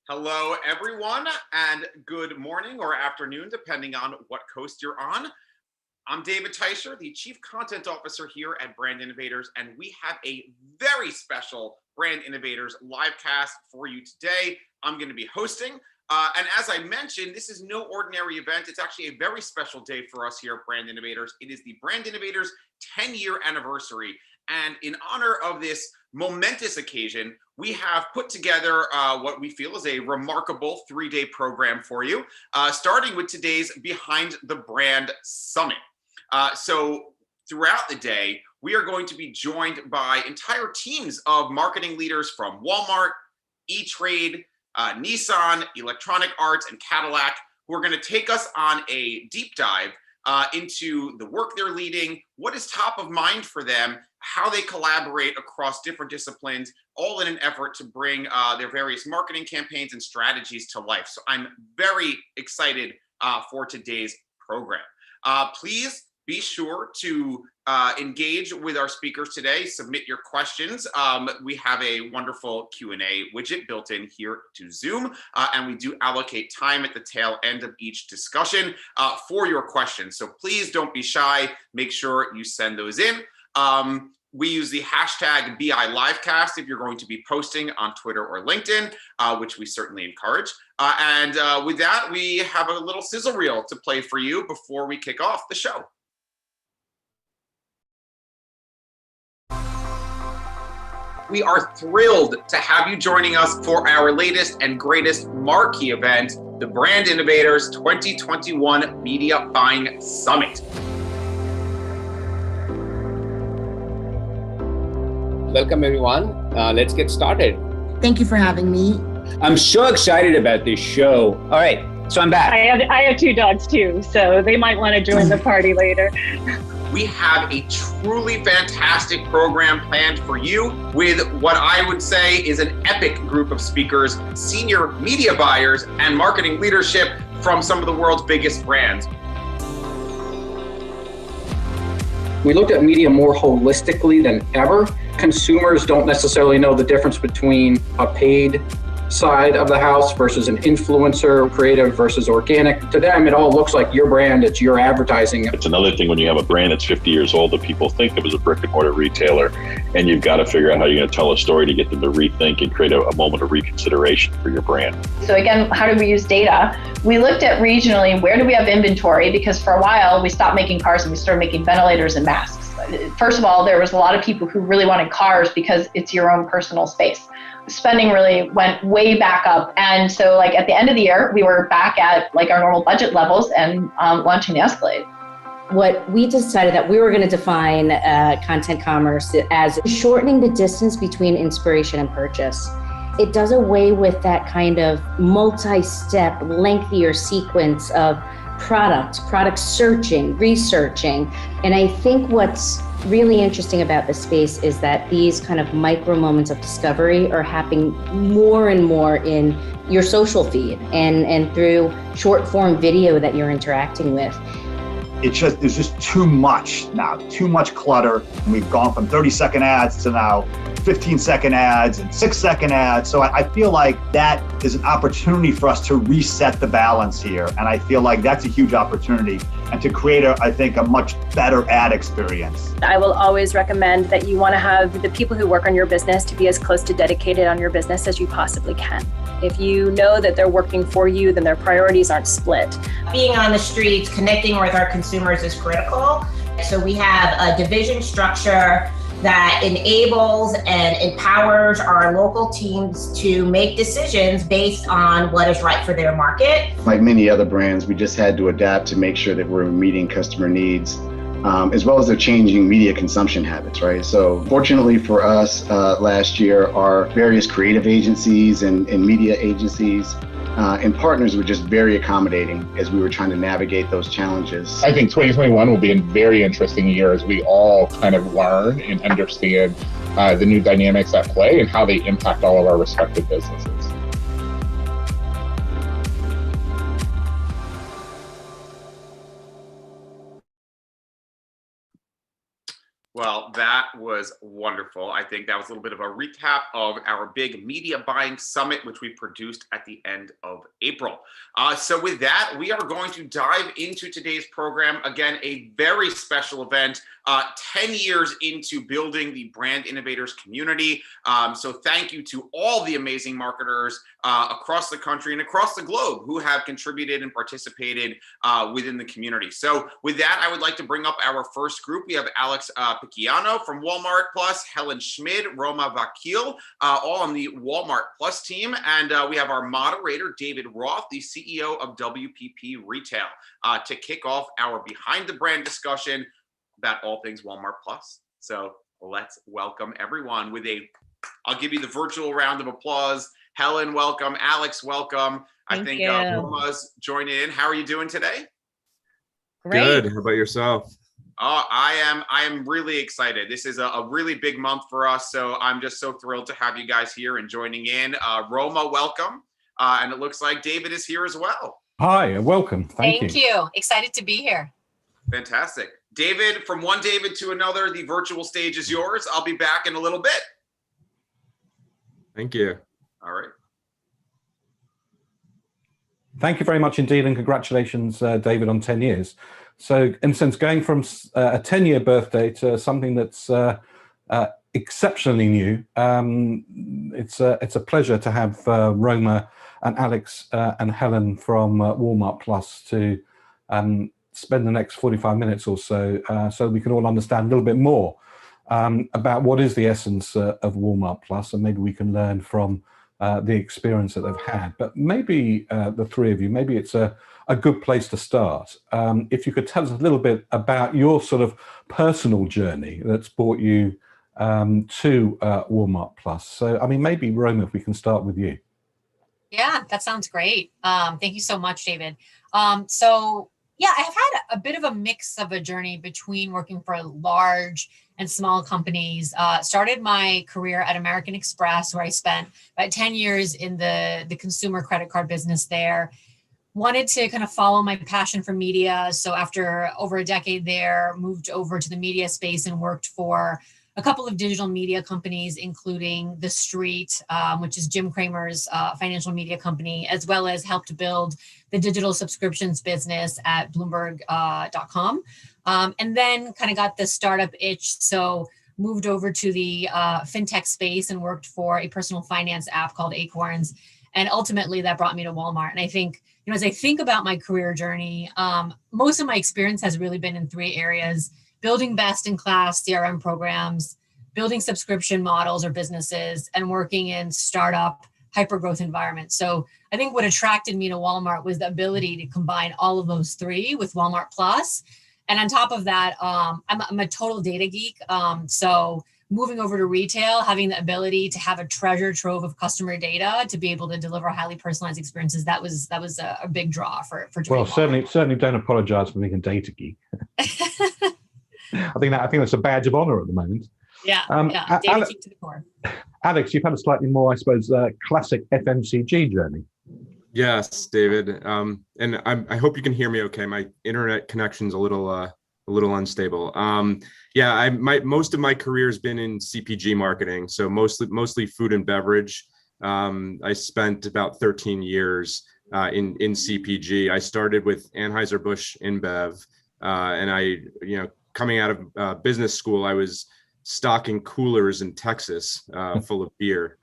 Hello, everyone, and good morning or afternoon, depending on what coast you're on. I'm David Teicher, the Chief Content Officer here at Brand Innovators, and we have a very special Brand Innovators livecast for you today. I'm going to be hosting, and as I mentioned, this is no ordinary event. It's actually a very special day for us here at Brand Innovators. It is the Brand Innovators 10-year anniversary, and in honor of this momentous occasion, we have put together what we feel is a remarkable 3-day program for you, starting with today's Behind the Brand Summit. So throughout the day, we are going to be joined by entire teams of marketing leaders from Walmart, E-Trade, Nissan, Electronic Arts, and Cadillac, who are going to take us on a deep dive into the work they're leading, what is top of mind for them, how they collaborate across different disciplines, all in an effort to bring their various marketing campaigns and strategies to life. So I'm very excited for today's program. Please be sure to engage with our speakers today. Submit your questions. We have a wonderful Q&A widget built in here to Zoom, and we do allocate time at the tail end of each discussion for your questions. So please don't be shy. Make sure you send those in. We use the hashtag BILivecast if you're going to be posting on Twitter or LinkedIn, which we certainly encourage. And with that, we have a little sizzle reel to play for you before we kick off the show. We are thrilled to have you joining us for our latest and greatest marquee event, the Brand Innovators 2021 Media Buying Summit. Welcome, everyone. Let's get started. Thank you for having me. I'm so excited about this show. All right, so I'm back. I have 2 dogs too, so they might want to join the party later. We have a truly fantastic program planned for you with what I would say is an epic group of speakers, senior media buyers, and marketing leadership from some of the world's biggest brands. We looked at media more holistically than ever. Consumers don't necessarily know the difference between a paid side of the house versus an influencer, creative versus organic. To them, it all looks like your brand, it's your advertising. It's another thing when you have a brand that's 50 years old that people think of as a brick and mortar retailer, and you've got to figure out how you're going to tell a story to get them to rethink and create a moment of reconsideration for your brand. So again, how do we use data? We looked at regionally, where do we have inventory? Because for a while, we stopped making cars and we started making ventilators and masks. First of all, there was a lot of people who really wanted cars because it's your own personal space. Spending really went way back up. And so like at the end of the year, we were back at like our normal budget levels and launching the Escalade. What we decided that we were going to define content commerce as shortening the distance between inspiration and purchase. It does away with that kind of multi-step, lengthier sequence of product searching, researching. And I think what's really interesting about this space is that these kind of micro moments of discovery are happening more and more in your social feed and through short form video that you're interacting with. There's just too much now, too much clutter. And we've gone from 30-second ads to now 15-second ads and 6-second ads. So I feel like that is an opportunity for us to reset the balance here. And I feel like that's a huge opportunity and to create, I think, a much better ad experience. I will always recommend that you want to have the people who work on your business to be as close to dedicated on your business as you possibly can. If you know that they're working for you, then their priorities aren't split. Being on the streets, connecting with our consumers is critical. So we have a division structure that enables and empowers our local teams to make decisions based on what is right for their market. Like many other brands, we just had to adapt to make sure that we're meeting customer needs, as well as their changing media consumption habits, right? So fortunately for us, last year, our various creative agencies and media agencies and partners were just very accommodating as we were trying to navigate those challenges. I think 2021 will be a very interesting year as we all kind of learn and understand the new dynamics at play and how they impact all of our respective businesses. Well, that was wonderful. I think that was a little bit of a recap of our big media buying summit, which we produced at the end of April. So with that, we are going to dive into today's program. Again, a very special event, 10 years into building the Brand Innovators community. So thank you to all the amazing marketers across the country and across the globe who have contributed and participated within the community. So with that, I would like to bring up our first group. We have Alex Picciano from Walmart Plus, Helen Schmid, Roma Vakil, all on the Walmart Plus team. And we have our moderator, David Roth, the CEO of WPP Retail, to kick off our Behind the Brand discussion about all things Walmart Plus. So let's welcome everyone with I'll give you the virtual round of applause. Helen, welcome. Alex, welcome. Thank I think you. Roma's joining in. How are you doing today? Great. Good. How about yourself? I am really excited. This is a really big month for us, so I'm just so thrilled to have you guys here and joining in. Roma, welcome. And it looks like David is here as well. Hi, welcome. Thank you. Excited to be here. Fantastic. David, from one David to another, the virtual stage is yours. I'll be back in a little bit. Thank you. All right. Thank you very much indeed, and congratulations, David, on 10 years. So, in a sense, going from a 10-year birthday to something that's exceptionally new, it's a pleasure to have Roma and Alex and Helen from Walmart Plus to spend the next 45 minutes or so we can all understand a little bit more about what is the essence of Walmart Plus, and maybe we can learn from the experience that they've had. But maybe the three of you, maybe it's a good place to start. If you could tell us a little bit about your sort of personal journey that's brought you to Walmart Plus. So, I mean, maybe Roma, if we can start with you. Yeah, that sounds great. Thank you so much, David. So yeah, I've had a bit of a mix of a journey between working for large and small companies. Started my career at American Express, where I spent about 10 years in the consumer credit card business there. Wanted to kind of follow my passion for media. So after over a decade there, moved over to the media space and worked for a couple of digital media companies, including The Street, which is Jim Cramer's financial media company, as well as helped build the digital subscriptions business at Bloomberg.com. And then kind of got the startup itch. So moved over to the fintech space and worked for a personal finance app called Acorns. And ultimately that brought me to Walmart. And I think, as I think about my career journey, most of my experience has really been in three areas: building best-in-class CRM programs, building subscription models or businesses, and working in startup hyper-growth environments. So I think what attracted me to Walmart was the ability to combine all of those three with Walmart Plus. And on top of that, I'm a total data geek. So moving over to retail, having the ability to have a treasure trove of customer data to be able to deliver highly personalized experiences, that was a big draw for Well, certainly don't apologize for being a data geek. I think that's a badge of honor at the moment. Yeah, data geek to the core. Alex, you've had a slightly more, I suppose, classic FMCG journey. Yes, David. And I hope you can hear me okay. My internet connection's a little unstable. Most of my career has been in CPG marketing, so mostly food and beverage. I spent about 13 years in CPG. I started with Anheuser-Busch InBev, and coming out of business school, I was stocking coolers in Texas full of beer.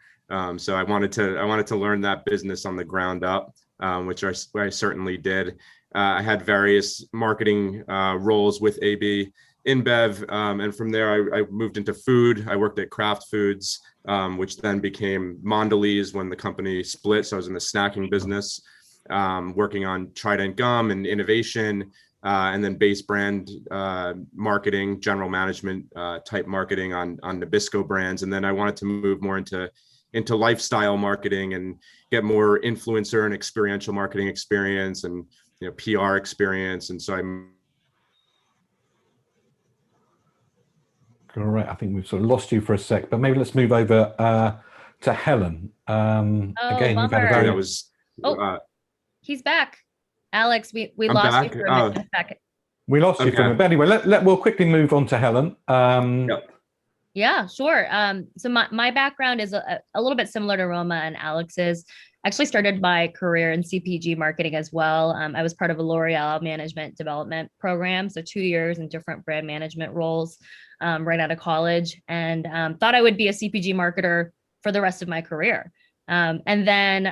So I wanted to learn that business on the ground up, which I certainly did. I had various marketing roles with AB InBev, and from there I moved into food. I worked at Kraft Foods, which then became Mondelez when the company split. So I was in the snacking business, working on Trident gum and innovation, and then base brand marketing, general management type marketing on Nabisco brands. And then I wanted to move more into lifestyle marketing and get more influencer and experiential marketing experience and PR experience. And so All right, I think we've sort of lost you for a sec, but maybe let's move over to Helen. Again, you've had a very... he's back. Alex, we I'm lost back. you for a minute. We lost you for a minute. But anyway, we'll quickly move on to Helen. Yeah, sure. So my background is a little bit similar to Roma and Alex's. I actually started my career in CPG marketing as well. I was part of a L'Oreal management development program, so 2 years in different brand management roles right out of college, and thought I would be a CPG marketer for the rest of my career. And then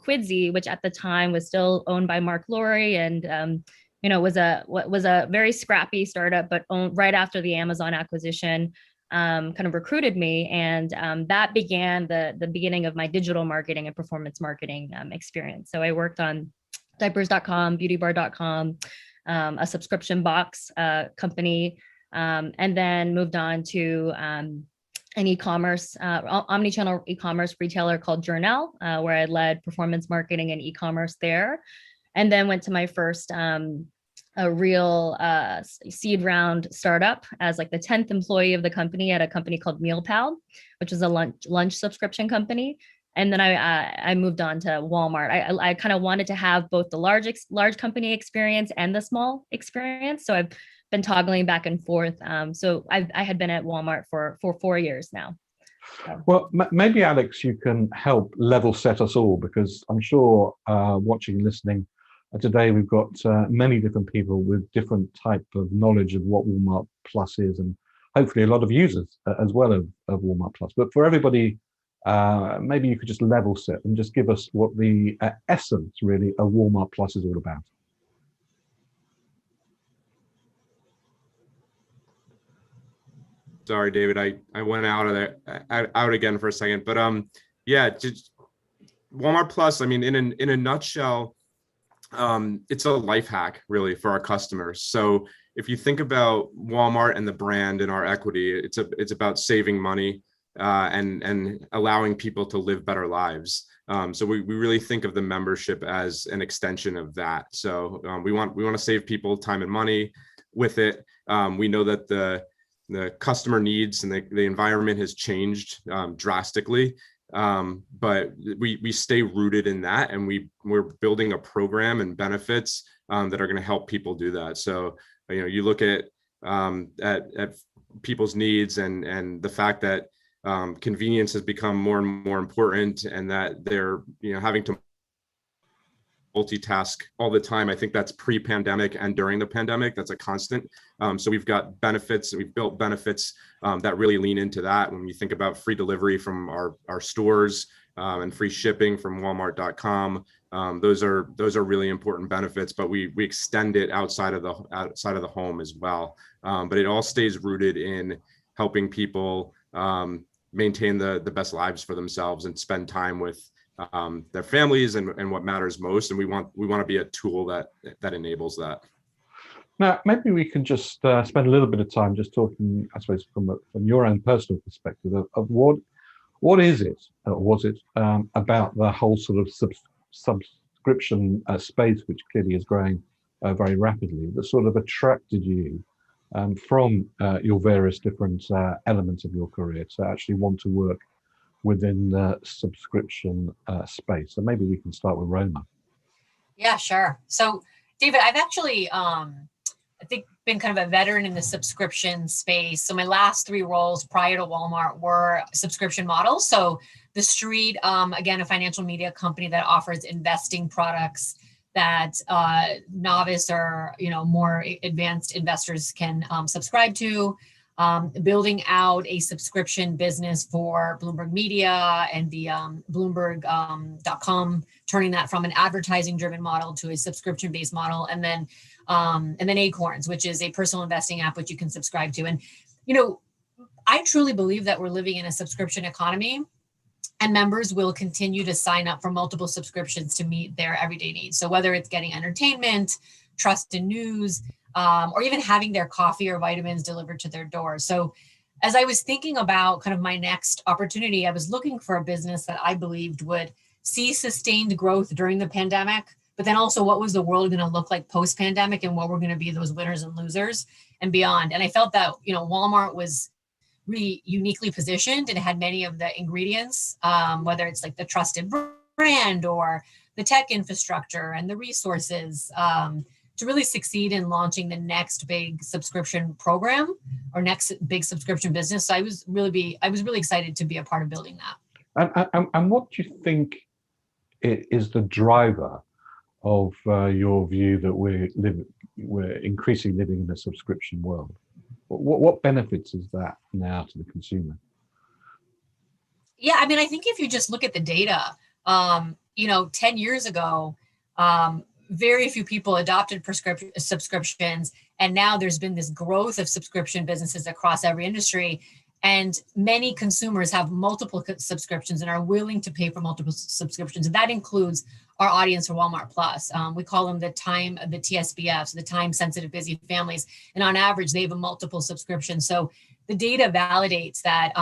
Quidsy, which at the time was still owned by Mark Lowry, and was a very scrappy startup, but owned right after the Amazon acquisition. Kind of recruited me, and that began the beginning of my digital marketing and performance marketing experience. So I worked on diapers.com, beautybar.com, a subscription box company, and then moved on to an e-commerce, omnichannel e-commerce retailer called Journal, where I led performance marketing and e-commerce there. And then went to my first a real seed round startup as like the 10th employee of the company at a company called MealPal, which is a lunch subscription company. And then I moved on to Walmart. I kind of wanted to have both the large company experience and the small experience. So I've been toggling back and forth. So I had been at Walmart for 4 years now. So. Well, maybe Alex, you can help level set us all, because I'm sure watching and listening today, we've got many different people with different type of knowledge of what Walmart Plus is, and hopefully a lot of users as well of Walmart Plus. But for everybody, maybe you could just level set and just give us what the essence really of Walmart Plus is all about. Sorry, David, I went out of there out again for a second, but yeah, just Walmart Plus. I mean, in a nutshell, it's a life hack really for our customers. So if you think about Walmart and the brand and our equity, it's about saving money and allowing people to live better lives. So we really think of the membership as an extension of that. So we want to save people time and money with it. We know that the customer needs and the environment has changed drastically. But we stay rooted in that, and we're building a program and benefits that are going to help people do that. So you look at people's needs and the fact that convenience has become more and more important, and that they're having to multitask all the time. I think that's pre-pandemic and during the pandemic. That's a constant. So we've got benefits, and we've built benefits that really lean into that. When you think about free delivery from our stores and free shipping from Walmart.com, those are really important benefits. But we extend it outside of the home as well. But it all stays rooted in helping people maintain the best lives for themselves and spend time with their families and what matters most. And we want to be a tool that enables that. Now, maybe we can just spend a little bit of time just talking, I suppose, from your own personal perspective of what is it, or was it, about the whole sort of subscription space, which clearly is growing very rapidly, that sort of attracted you from your various different elements of your career to actually want to work within the subscription space? So maybe we can start with Roma. Yeah, sure. So David, I've actually, I think, been kind of a veteran in the subscription space. So my last 3 roles prior to Walmart were subscription models. So The Street, again, a financial media company that offers investing products that novice or more advanced investors can subscribe to. Building out a subscription business for Bloomberg Media and the Bloomberg.com, turning that from an advertising-driven model to a subscription-based model, and then Acorns, which is a personal investing app which you can subscribe to. And I truly believe that we're living in a subscription economy, and members will continue to sign up for multiple subscriptions to meet their everyday needs. So whether it's getting entertainment, trust and news, or even having their coffee or vitamins delivered to their door. So as I was thinking about kind of my next opportunity, I was looking for a business that I believed would see sustained growth during the pandemic, but then also what was the world going to look like post-pandemic, and what were going to be those winners and losers and beyond. And I felt that, Walmart was really uniquely positioned and had many of the ingredients, whether it's like the trusted brand or the tech infrastructure and the resources, to really succeed in launching the next big subscription program or next big subscription business. So I was really excited to be a part of building that. And what do you think is the driver of your view that we're increasingly living in a subscription world? What benefits is that now to the consumer? Yeah, I mean, I think if you just look at the data, 10 years ago, very few people adopted subscriptions. And now there's been this growth of subscription businesses across every industry. And many consumers have multiple subscriptions and are willing to pay for multiple subscriptions. And that includes our audience for Walmart Plus. We call them the TSBFs, the time sensitive busy families. And on average, they have a multiple subscription. So the data validates that,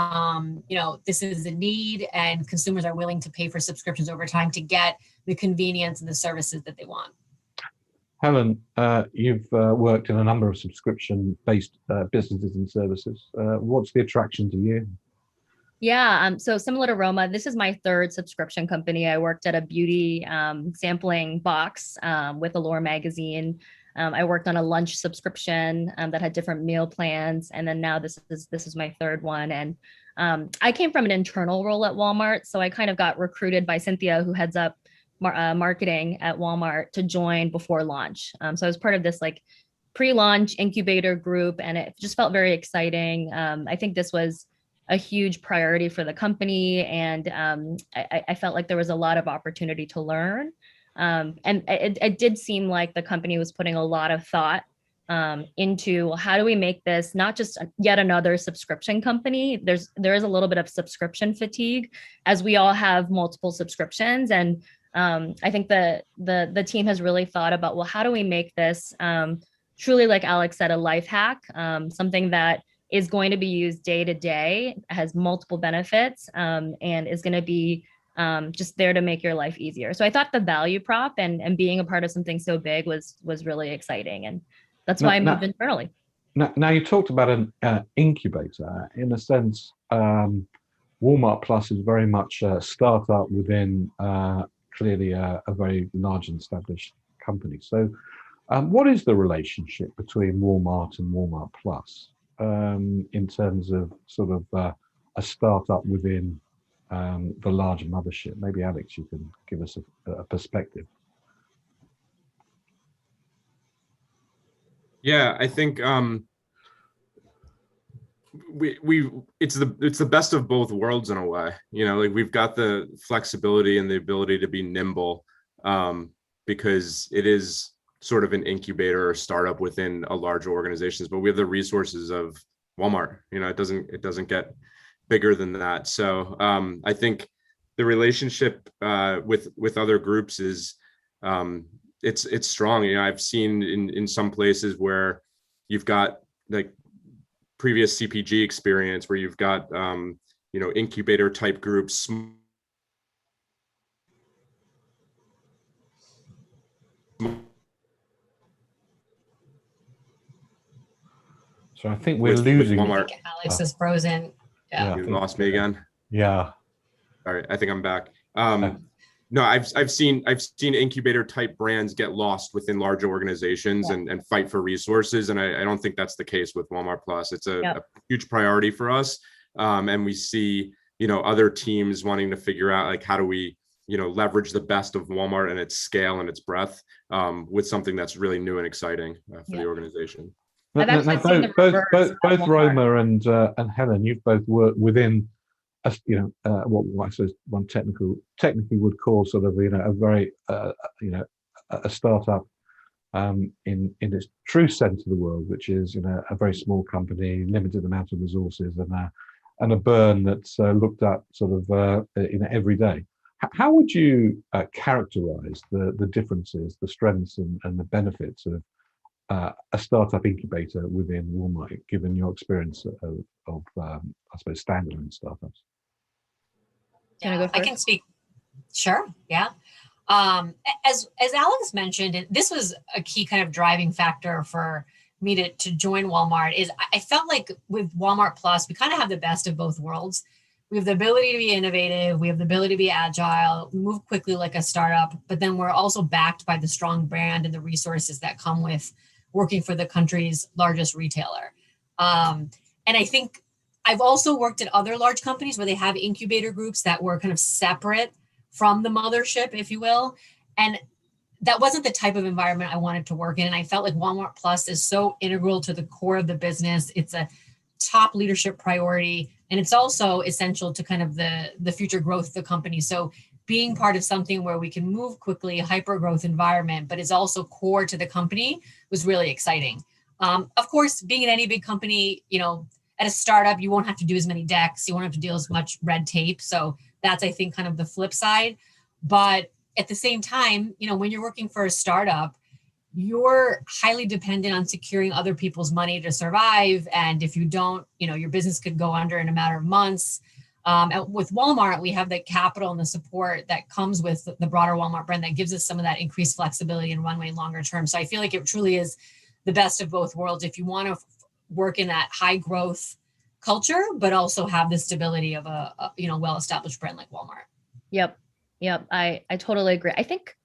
this is a need and consumers are willing to pay for subscriptions over time to get the convenience and the services that they want. Helen, you've worked in a number of subscription-based businesses and services. What's the attraction to you? Yeah, so similar to Roma, this is my third subscription company. I worked at a beauty sampling box with Allure magazine. I worked on a lunch subscription that had different meal plans, and then now this is my third one. And I came from an internal role at Walmart, so I kind of got recruited by Cynthia, who heads up marketing at Walmart, to join before launch. So I was part of this like pre-launch incubator group, and it just felt very exciting. I think this was a huge priority for the company, and I felt like there was a lot of opportunity to learn. And it did seem like the company was putting a lot of thought into how do we make this not just yet another subscription company. There is a little bit of subscription fatigue as we all have multiple subscriptions, and I think the team has really thought about, well, how do we make this truly, like Alex said, a life hack, something that is going to be used day to day, has multiple benefits, and is going to be just there to make your life easier. So I thought the value prop and being a part of something so big was really exciting, and that's why I moved internally. Now you talked about an incubator. In a sense, Walmart Plus is very much a startup within clearly a very large and established company. So what is the relationship between Walmart and Walmart Plus in terms of sort of a startup within the larger mothership? Maybe Alex, you can give us a perspective. Yeah, I think it's the best of both worlds in a way. Like we've got the flexibility and the ability to be nimble because it is sort of an incubator or startup within a larger organizations, but we have the resources of Walmart. It doesn't get bigger than that. So I think the relationship with other groups is it's strong. I've seen in some places where you've got like previous CPG experience where you've got incubator type groups. So I think we're losing. I think Alex is frozen. Yeah. You lost me again. Yeah. All right. I think I'm back. No, I've seen incubator type brands get lost within larger organizations and fight for resources. And I don't think that's the case with Walmart Plus. It's a huge priority for us. And we see, other teams wanting to figure out like, how do we, leverage the best of Walmart and its scale and its breadth with something that's really new and exciting for the organization. Both Roma and Helen, you've both worked within what I suppose one technically would call sort of a very a startup in its true sense of the word, which is a very small company, limited amount of resources, and a burn that's looked at sort of every day. How would you characterize the differences, the strengths and the benefits of a startup incubator within Walmart, given your experience of I suppose standalone startups? Yeah, I can speak. Sure. Yeah. As Alex mentioned, and this was a key kind of driving factor for me to join Walmart, is I felt like with Walmart Plus, we kind of have the best of both worlds. we have the ability to be innovative, we have the ability to be agile, move quickly like a startup, but then we're also backed by the strong brand and the resources that come with working for the country's largest retailer. And I think I've also worked at other large companies where they have incubator groups that were kind of separate from the mothership, if you will. And that wasn't the type of environment I wanted to work in. And I felt like Walmart Plus is so integral to the core of the business. It's a top leadership priority. And it's also essential to kind of the future growth of the company. So being part of something where we can move quickly, hyper growth environment, but is also core to the company was really exciting. Of course, being in any big company, at a startup, you won't have to do as many decks. You won't have to deal as much red tape. So that's, I think, kind of the flip side. But at the same time, when you're working for a startup, you're highly dependent on securing other people's money to survive. And if you don't, your business could go under in a matter of months. With Walmart, we have the capital and the support that comes with the broader Walmart brand that gives us some of that increased flexibility and runway longer term. So I feel like it truly is the best of both worlds if you want to work in that high growth culture, but also have the stability of a well-established brand like Walmart. Yep. I totally agree. I think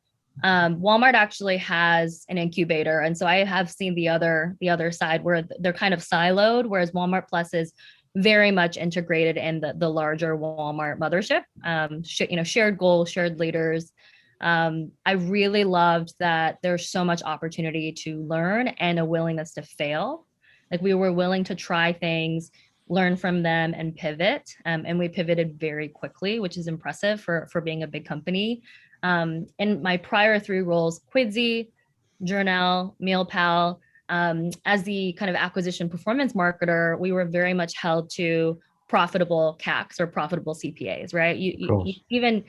Walmart actually has an incubator. And so I have seen the other side where they're kind of siloed, whereas Walmart Plus is very much integrated in the larger Walmart mothership, shared goals, shared leaders. I really loved that there's so much opportunity to learn and a willingness to fail. Like we were willing to try things, learn from them and pivot. And we pivoted very quickly, which is impressive for being a big company. In my prior 3 roles, Quidsy, Journal, MealPal, as the kind of acquisition performance marketer, we were very much held to profitable CACs or profitable CPAs, right? Even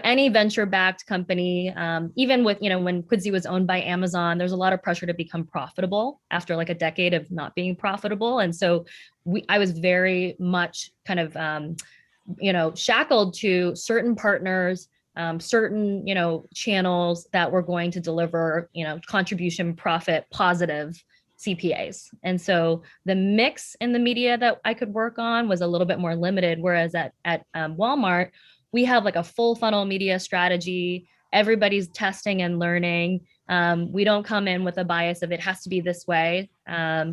any venture-backed company, even with, when Quidsy was owned by Amazon, there's a lot of pressure to become profitable after like a decade of not being profitable. And so I was very much kind of, shackled to certain partners, certain, channels that were going to deliver, contribution profit positive CPAs. And so the mix in the media that I could work on was a little bit more limited. Whereas at Walmart, we have like a full funnel media strategy. Everybody's testing and learning. We don't come in with a bias of it has to be this way.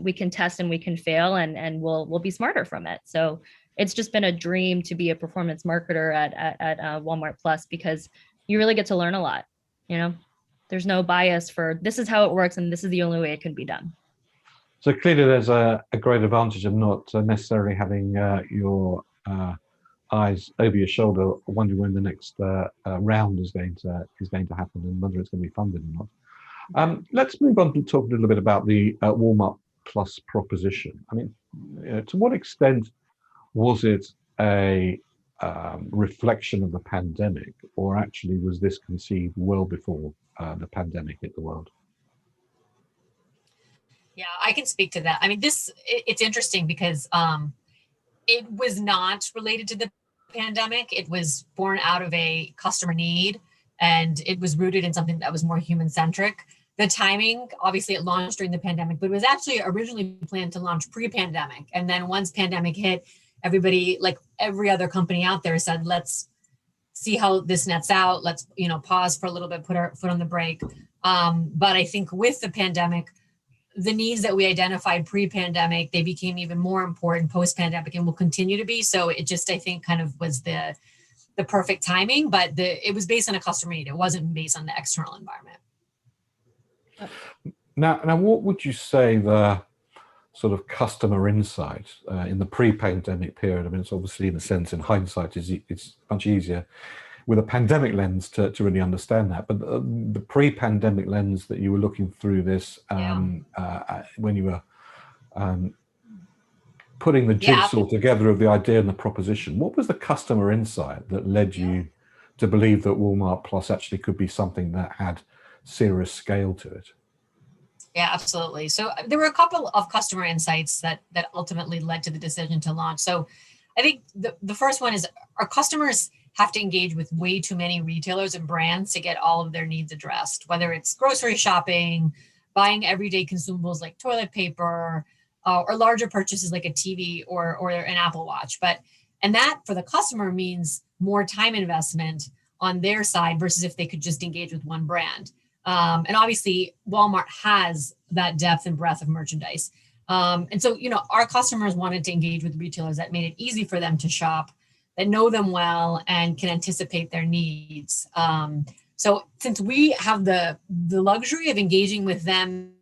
We can test and we can fail and we'll be smarter from it. So it's just been a dream to be a performance marketer at Walmart Plus because you really get to learn a lot. There's no bias for this is how it works and this is the only way it can be done. So clearly there's a great advantage of not necessarily having your eyes over your shoulder, wondering when the next round is going to happen and whether it's going to be funded or not. Let's move on to talk a little bit about the Walmart Plus proposition. I mean, to what extent was it a reflection of the pandemic, or actually was this conceived well before the pandemic hit the world? Yeah, I can speak to that. I mean, it's interesting because it was not related to the pandemic. It was born out of a customer need, and it was rooted in something that was more human-centric. The timing, obviously it launched during the pandemic, but it was actually originally planned to launch pre-pandemic. And then once pandemic hit, everybody, like every other company out there, said, let's see how this nets out. Let's, pause for a little bit, put our foot on the brake. But I think with the pandemic, the needs that we identified pre-pandemic, they became even more important post-pandemic and will continue to be. So it just, I think, kind of was the perfect timing, but it was based on a customer need. It wasn't based on the external environment. Now, what would you say the sort of customer insight in the pre-pandemic period? I mean, it's obviously, in a sense, in hindsight, it's much easier with a pandemic lens to really understand that. But the pre-pandemic lens that you were looking through this when you were putting the jigsaw together of the idea and the proposition, what was the customer insight that led you to believe that Walmart Plus actually could be something that had serious scale to it? Yeah, absolutely. So there were a couple of customer insights that ultimately led to the decision to launch. So I think the first one is our customers have to engage with way too many retailers and brands to get all of their needs addressed, whether it's grocery shopping, buying everyday consumables like toilet paper, or larger purchases like a TV or an Apple Watch. But And that for the customer means more time investment on their side versus if they could just engage with one brand. And obviously, Walmart has that depth and breadth of merchandise. And so, our customers wanted to engage with retailers that made it easy for them to shop, that know them well and can anticipate their needs. So since we have the luxury of engaging with them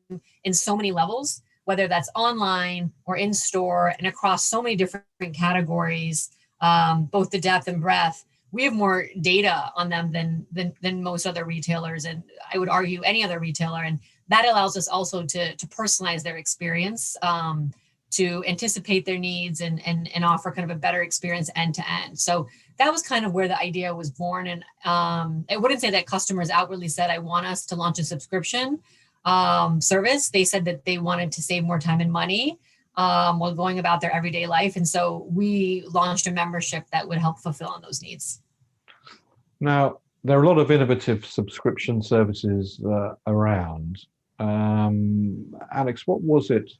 in so many levels, whether that's online or in store and across so many different categories, both the depth and breadth, we have more data on them than most other retailers, and I would argue any other retailer. And that allows us also to personalize their experience, to anticipate their needs and offer kind of a better experience end to end. So that was kind of where the idea was born. And I wouldn't say that customers outwardly said, I want us to launch a subscription service. They said that they wanted to save more time and money while going about their everyday life. And so we launched a membership that would help fulfill on those needs. Now, there are a lot of innovative subscription services around. Alex, what was it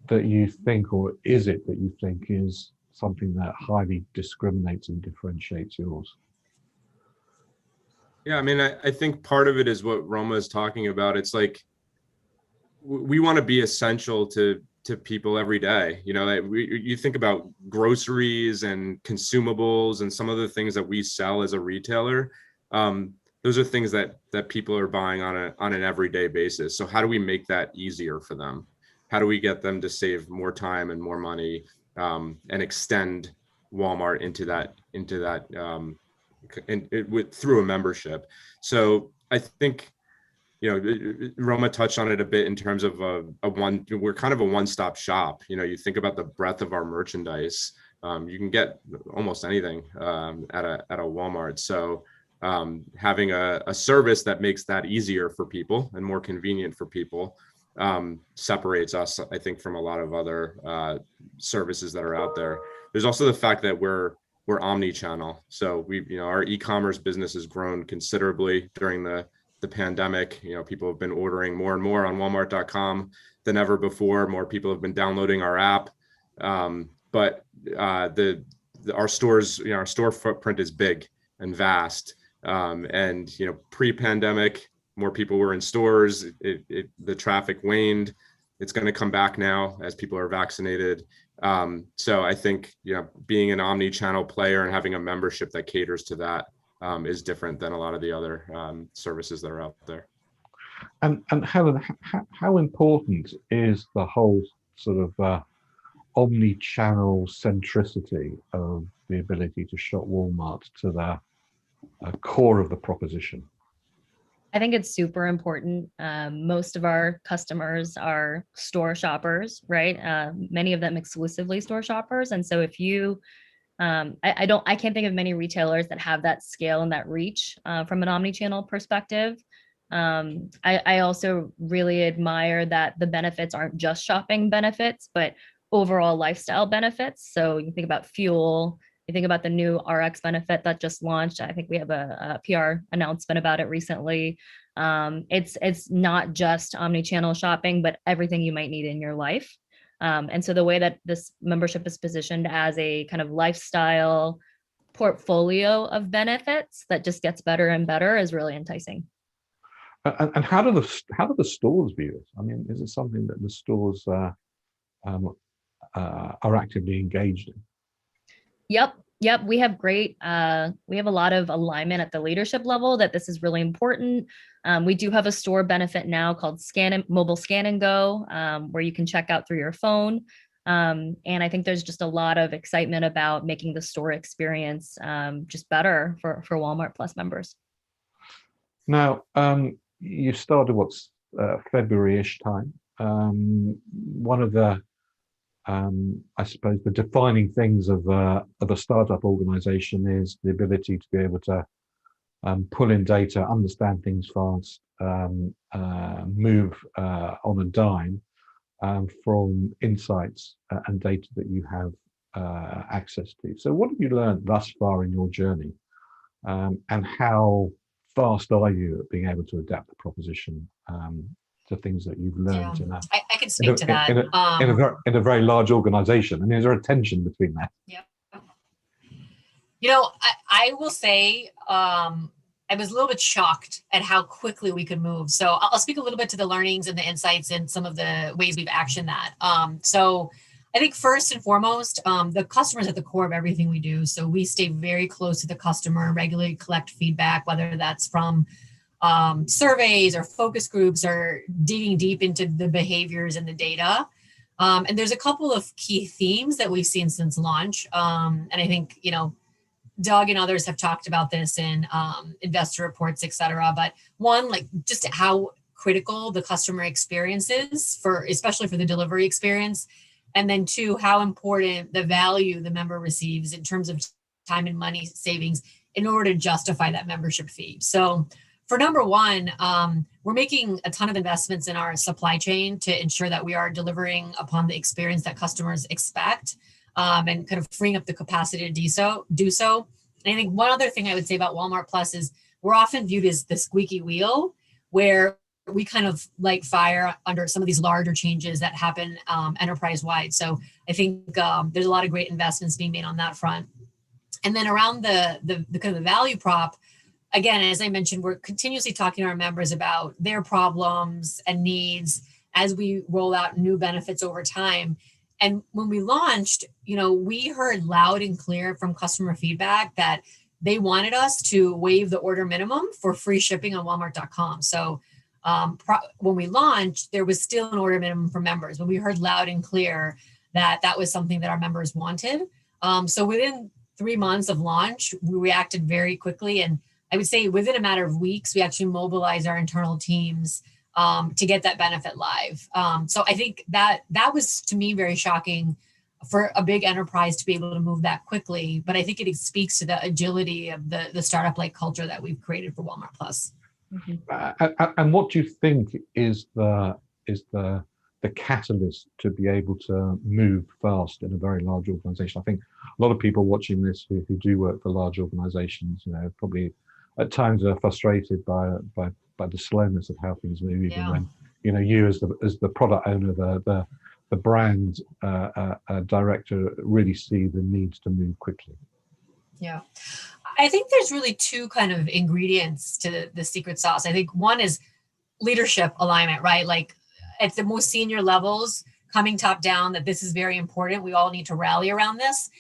that you think, or is it that you think is something that highly discriminates and differentiates yours? Yeah, I mean, I think part of it is what Roma is talking about. It's like we want to be essential to people every day. You think about groceries and consumables and some of the things that we sell as a retailer. Those are things that people are buying on an everyday basis. So how do we make that easier for them? How do we get them to save more time and more money, and extend Walmart into that through a membership? So I think, Roma touched on it a bit in terms of we're kind of a one-stop shop. You think about the breadth of our merchandise. You can get almost anything at a Walmart. So having a service that makes that easier for people and more convenient for people separates us, I think, from a lot of other services that are out there. There's also the fact that we're omni-channel. So our e-commerce business has grown considerably during the pandemic. People have been ordering more and more on Walmart.com than ever before. More people have been downloading our app. But our stores, our store footprint is big and vast. And pre-pandemic, more people were in stores. The traffic waned. It's going to come back now as people are vaccinated. So I think being an omni-channel player and having a membership that caters to that is different than a lot of the other services that are out there. And Helen, how important is the whole sort of omni-channel centricity of the ability to shop Walmart to the core of the proposition? I think it's super important. Most of our customers are store shoppers, right? Many of them exclusively store shoppers. And so if you, I can't think of many retailers that have that scale and that reach from an omni-channel perspective. I also really admire that the benefits aren't just shopping benefits, but overall lifestyle benefits. So you think about fuel, you think about the new RX benefit that just launched. I think we have a PR announcement about it recently. It's not just omni-channel shopping, but everything you might need in your life. And so the way that this membership is positioned as a kind of lifestyle portfolio of benefits that just gets better and better is really enticing. And how do the stores view it? I mean, is it something that the stores are actively engaged in? Yep. We have we have a lot of alignment at the leadership level that this is really important. We do have a store benefit now called Mobile Scan and Go, where you can check out through your phone. And I think there's just a lot of excitement about making the store experience just better for Walmart Plus members. Now, you started February-ish time. One of the I suppose the defining things of a startup organization is the ability to be able to pull in data, understand things fast, move on a dime from insights and data that you have access to. So what have you learned thus far in your journey, and how fast are you at being able to adapt the proposition to things that you've learned? Yeah, I can speak to that. In a very large organization. I mean, is there a tension between that? Yeah. I will say I was a little bit shocked at how quickly we could move. So I'll speak a little bit to the learnings and the insights and some of the ways we've actioned that. So I think first and foremost, the customer is at the core of everything we do. So we stay very close to the customer, regularly collect feedback, whether that's from surveys or focus groups or digging deep into the behaviors and the data. And there's a couple of key themes that we've seen since launch. And I think, Doug and others have talked about this in investor reports, et cetera. But one, like just how critical the customer experience is especially for the delivery experience. And then two, how important the value the member receives in terms of time and money savings in order to justify that membership fee. So for number one, we're making a ton of investments in our supply chain to ensure that we are delivering upon the experience that customers expect. And kind of freeing up the capacity to do so. And I think one other thing I would say about Walmart Plus is we're often viewed as the squeaky wheel, where we kind of light fire under some of these larger changes that happen enterprise-wide. So I think there's a lot of great investments being made on that front. And then around the kind of the value prop, again, as I mentioned, we're continuously talking to our members about their problems and needs as we roll out new benefits over time. And when we launched, we heard loud and clear from customer feedback that they wanted us to waive the order minimum for free shipping on Walmart.com. So when we launched, there was still an order minimum for members, but we heard loud and clear that that was something that our members wanted. So within 3 months of launch, we reacted very quickly. And I would say within a matter of weeks, we actually mobilized our internal teams to get that benefit live. So I think that was, to me, very shocking for a big enterprise to be able to move that quickly. But I think it speaks to the agility of the startup-like culture that we've created for Walmart Plus. And what do you think is the catalyst to be able to move fast in a very large organization? I think a lot of people watching this who do work for large organizations, probably at times are frustrated by the slowness of how things move, even when you as the product owner, the brand director, really see the needs to move quickly. Yeah, I think there's really two kind of ingredients to the secret sauce. I think one is leadership alignment, right? Like at the most senior levels, coming top down, that this is very important. We all need to rally around this.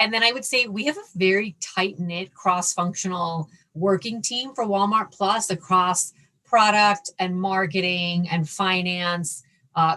And then I would say we have a very tight-knit cross-functional working team for Walmart Plus across product and marketing and finance,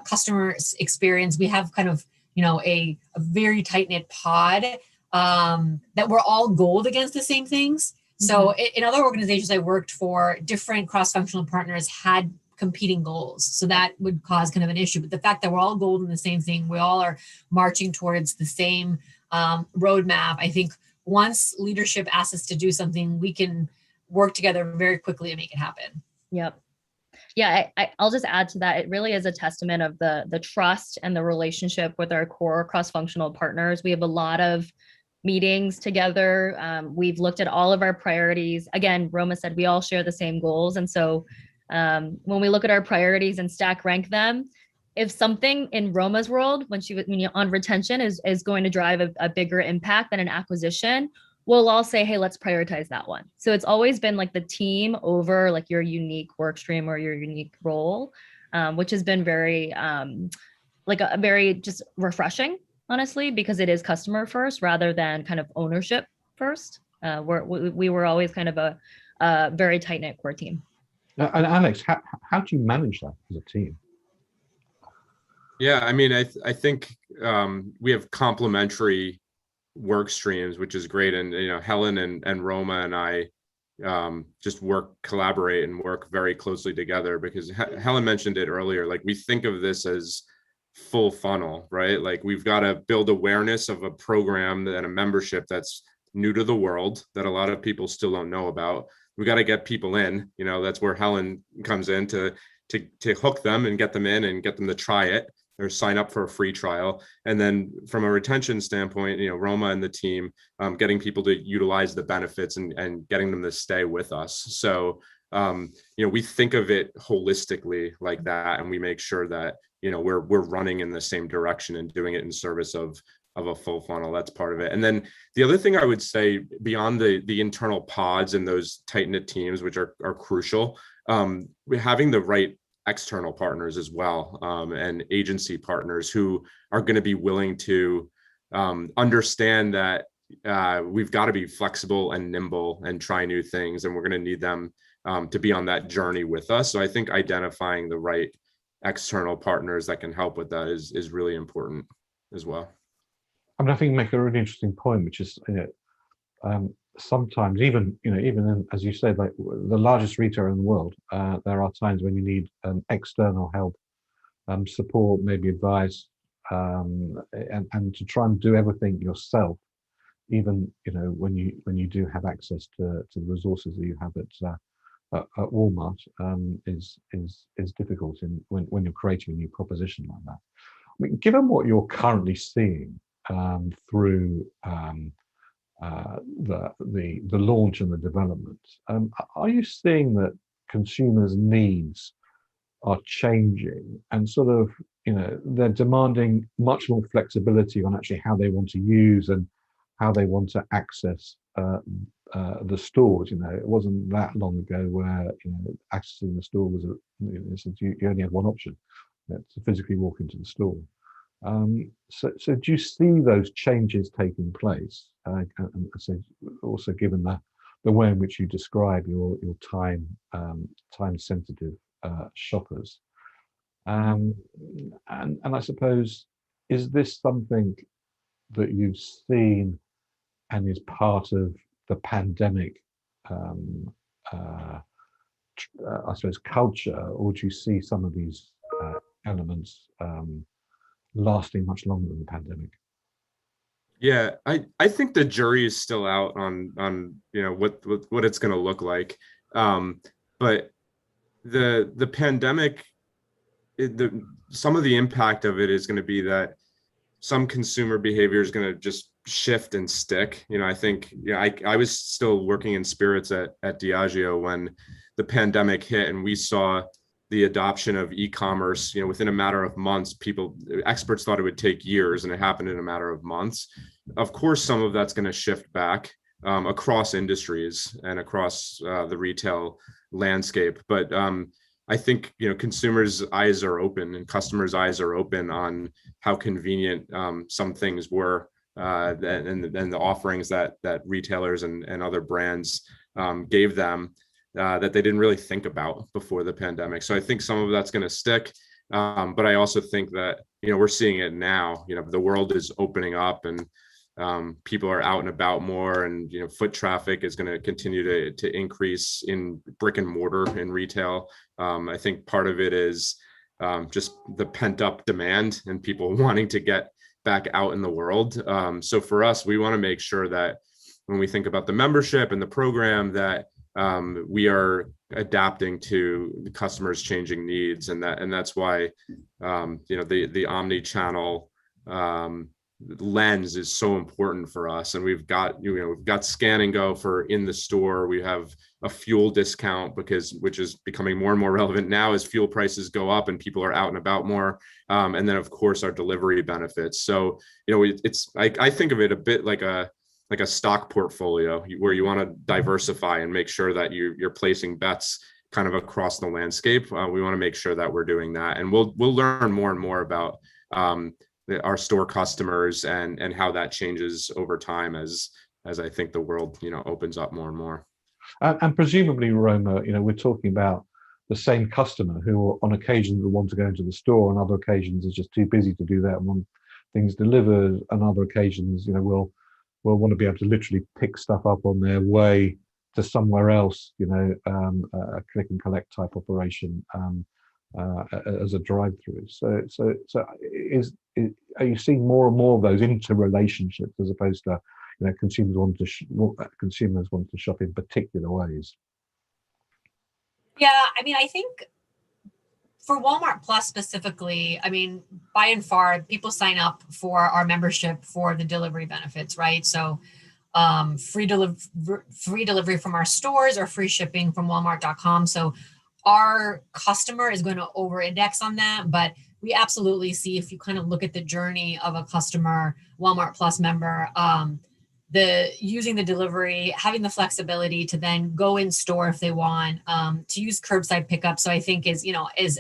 customer experience. We have kind of, a very tight-knit pod that we're all goaled against the same things. So in other organizations I worked for, different cross-functional partners had competing goals. So that would cause kind of an issue. But the fact that we're all goaled in the same thing, we all are marching towards the same roadmap. I think once leadership asks us to do something, we can work together very quickly to make it happen. Yep. Yeah, I'll just add to that. It really is a testament of the trust and the relationship with our core cross-functional partners. We have a lot of meetings together. We've looked at all of our priorities. Again, Roma said we all share the same goals. And so when we look at our priorities and stack rank them, if something in Roma's world, when on retention is going to drive a bigger impact than an acquisition, we'll all say, hey, let's prioritize that one. So it's always been like the team over like your unique work stream or your unique role, which has been very very just refreshing, honestly, because it is customer first rather than kind of ownership first. We were always kind of a very tight-knit core team. And Alex, how do you manage that as a team? Yeah, I mean, I think we have complementary work streams, which is great. And, Helen and Roma and I just collaborate and work very closely together, because Helen mentioned it earlier. Like, we think of this as full funnel, right? Like, we've got to build awareness of a program and a membership that's new to the world that a lot of people still don't know about. We got to get people in, that's where Helen comes in to hook them and get them in and get them to try it or sign up for a free trial. And then from a retention standpoint, Roma and the team, getting people to utilize the benefits and getting them to stay with us. So, we think of it holistically like that. And we make sure that, we're running in the same direction and doing it in service of of a full funnel. That's part of it. And then the other thing I would say beyond the internal pods and those tight knit teams, which are crucial, having the right external partners as well, and agency partners who are going to be willing to understand that we've got to be flexible and nimble and try new things, and we're going to need them to be on that journey with us. So I think identifying the right external partners that can help with that is really important as well. I mean, I think you make a really interesting point, which is sometimes even in, as you said, like the largest retailer in the world, there are times when you need external help, support, maybe advice, and to try and do everything yourself, even when you do have access to the resources that you have at Walmart, is difficult when you're creating a new proposition like that. I mean, given what you're currently seeing through the launch and the development, are you seeing that consumers' needs are changing and sort of they're demanding much more flexibility on actually how they want to use and how they want to access the stores? It wasn't that long ago where accessing the store was you only had one option, to physically walk into the store. So do you see those changes taking place? And so also given the way in which you describe your time sensitive shoppers, and I suppose, is this something that you've seen and is part of the pandemic, I suppose, culture, or do you see some of these elements lasting much longer than the pandemic? Yeah, I think the jury is still out on what it's going to look like, but the pandemic, some of the impact of it is going to be that some consumer behavior is going to just shift and stick. I think I was still working in spirits at Diageo when the pandemic hit, and we saw the adoption of e-commerce, within a matter of months. Experts thought it would take years, and it happened in a matter of months. Of course, some of that's going to shift back across industries and across the retail landscape. But I think consumers' eyes are open and customers' eyes are open on how convenient some things were, and the offerings that retailers and other brands gave them that they didn't really think about before the pandemic. So I think some of that's going to stick, but I also think that we're seeing it now. The world is opening up, and people are out and about more, and foot traffic is going to continue to increase in brick and mortar in retail. I think part of it is just the pent up demand and people wanting to get back out in the world. So for us, we want to make sure that when we think about the membership and the program, that we are adapting to the customers' changing needs, and that's why the omni-channel lens is so important for us. And we've got scan and go for in the store. We have a fuel discount which is becoming more and more relevant now as fuel prices go up and people are out and about more. And then of course our delivery benefits. So I think of it a bit like a stock portfolio where you want to diversify and make sure that you're placing bets kind of across the landscape. We want to make sure that we're doing that, and we'll learn more and more about our store customers and how that changes over time as I think the world opens up more and more. And presumably, Roma, we're talking about the same customer who on occasions will want to go into the store, on other occasions is just too busy to do that and want things delivered, and other occasions will want to be able to literally pick stuff up on their way to somewhere else, a click and collect type operation as a drive-through. So are you seeing more and more of those interrelationships as opposed to consumers want to shop in particular ways? Yeah, I think for Walmart Plus specifically, by and far, people sign up for our membership for the delivery benefits, right? So free delivery from our stores or free shipping from Walmart.com. So our customer is going to over-index on that, but we absolutely see, if you kind of look at the journey of a customer, Walmart Plus member, the using the delivery, having the flexibility to then go in store if they want, to use curbside pickup. So I think as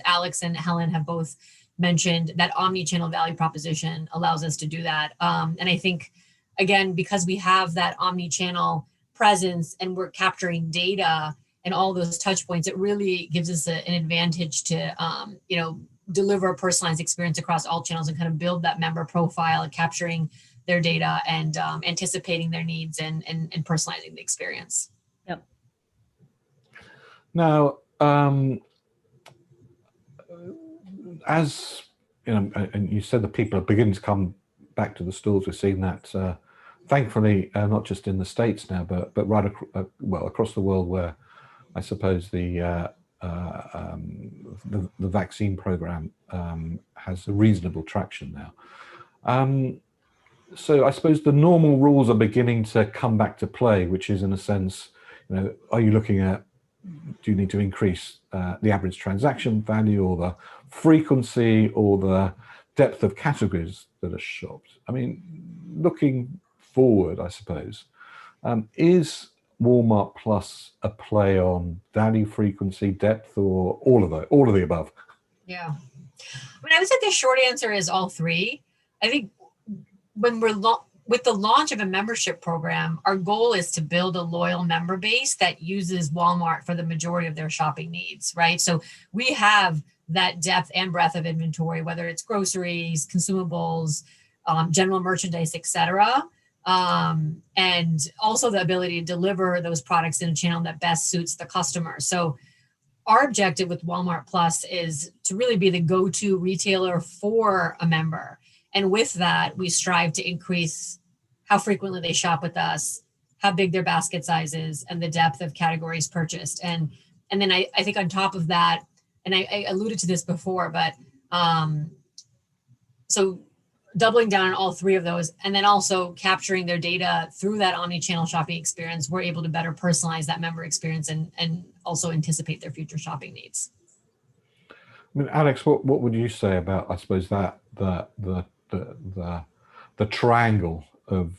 Alex and Helen have both mentioned, that omni-channel value proposition allows us to do that. And I think, again, because we have that omni-channel presence and we're capturing data and all those touch points, it really gives us an advantage to, deliver a personalized experience across all channels and kind of build that member profile and capturing their data and anticipating their needs and personalizing the experience. Yep. Now, as you know, and you said that people are beginning to come back to the stores. We're seeing that, thankfully, not just in the States now, but right across the world, where I suppose the vaccine program has a reasonable traction now. So I suppose the normal rules are beginning to come back to play, which is, in a sense, are you looking at, do you need to increase the average transaction value, or the frequency, or the depth of categories that are shopped? I mean, looking forward, I suppose, is Walmart Plus a play on value, frequency, depth, or all of the above? Yeah. I mean, I would say the short answer is all three. I think when we're with the launch of a membership program, our goal is to build a loyal member base that uses Walmart for the majority of their shopping needs, right? So we have that depth and breadth of inventory, whether it's groceries, consumables, general merchandise, et cetera. And also the ability to deliver those products in a channel that best suits the customer. So our objective with Walmart Plus is to really be the go-to retailer for a member. And with that, we strive to increase how frequently they shop with us, how big their basket size is, and the depth of categories purchased. And then I think on top of that, and I alluded to this before, but so doubling down on all three of those, and then also capturing their data through that omni-channel shopping experience, we're able to better personalize that member experience and also anticipate their future shopping needs. I mean, Alex, what would you say about, I suppose, that the triangle of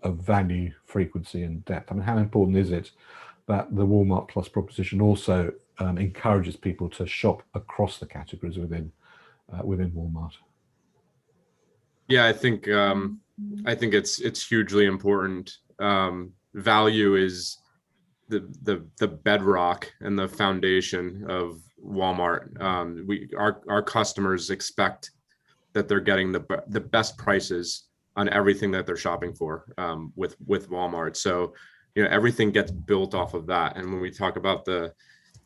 value, frequency, and depth? I mean, how important is it that the Walmart Plus proposition also encourages people to shop across the categories within Walmart? Yeah, I think it's hugely important. Value is the bedrock and the foundation of Walmart. Our customers expect that they're getting the best prices on everything that they're shopping for with Walmart. So everything gets built off of that. And when we talk about the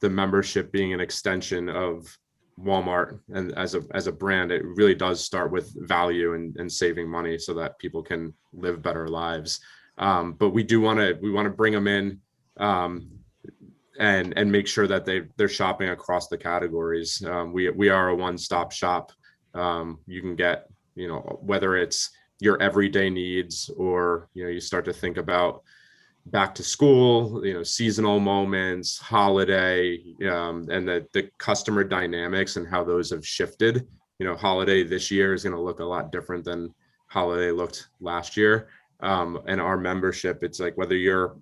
membership being an extension of Walmart and as a brand, it really does start with value and saving money so that people can live better lives. But we want to bring them in and make sure that they're shopping across the categories. We are a one-stop shop. You can get, whether it's your everyday needs or, you start to think about back to school, seasonal moments, holiday, and the customer dynamics and how those have shifted. Holiday this year is going to look a lot different than holiday looked last year. And our membership, it's like whether you're,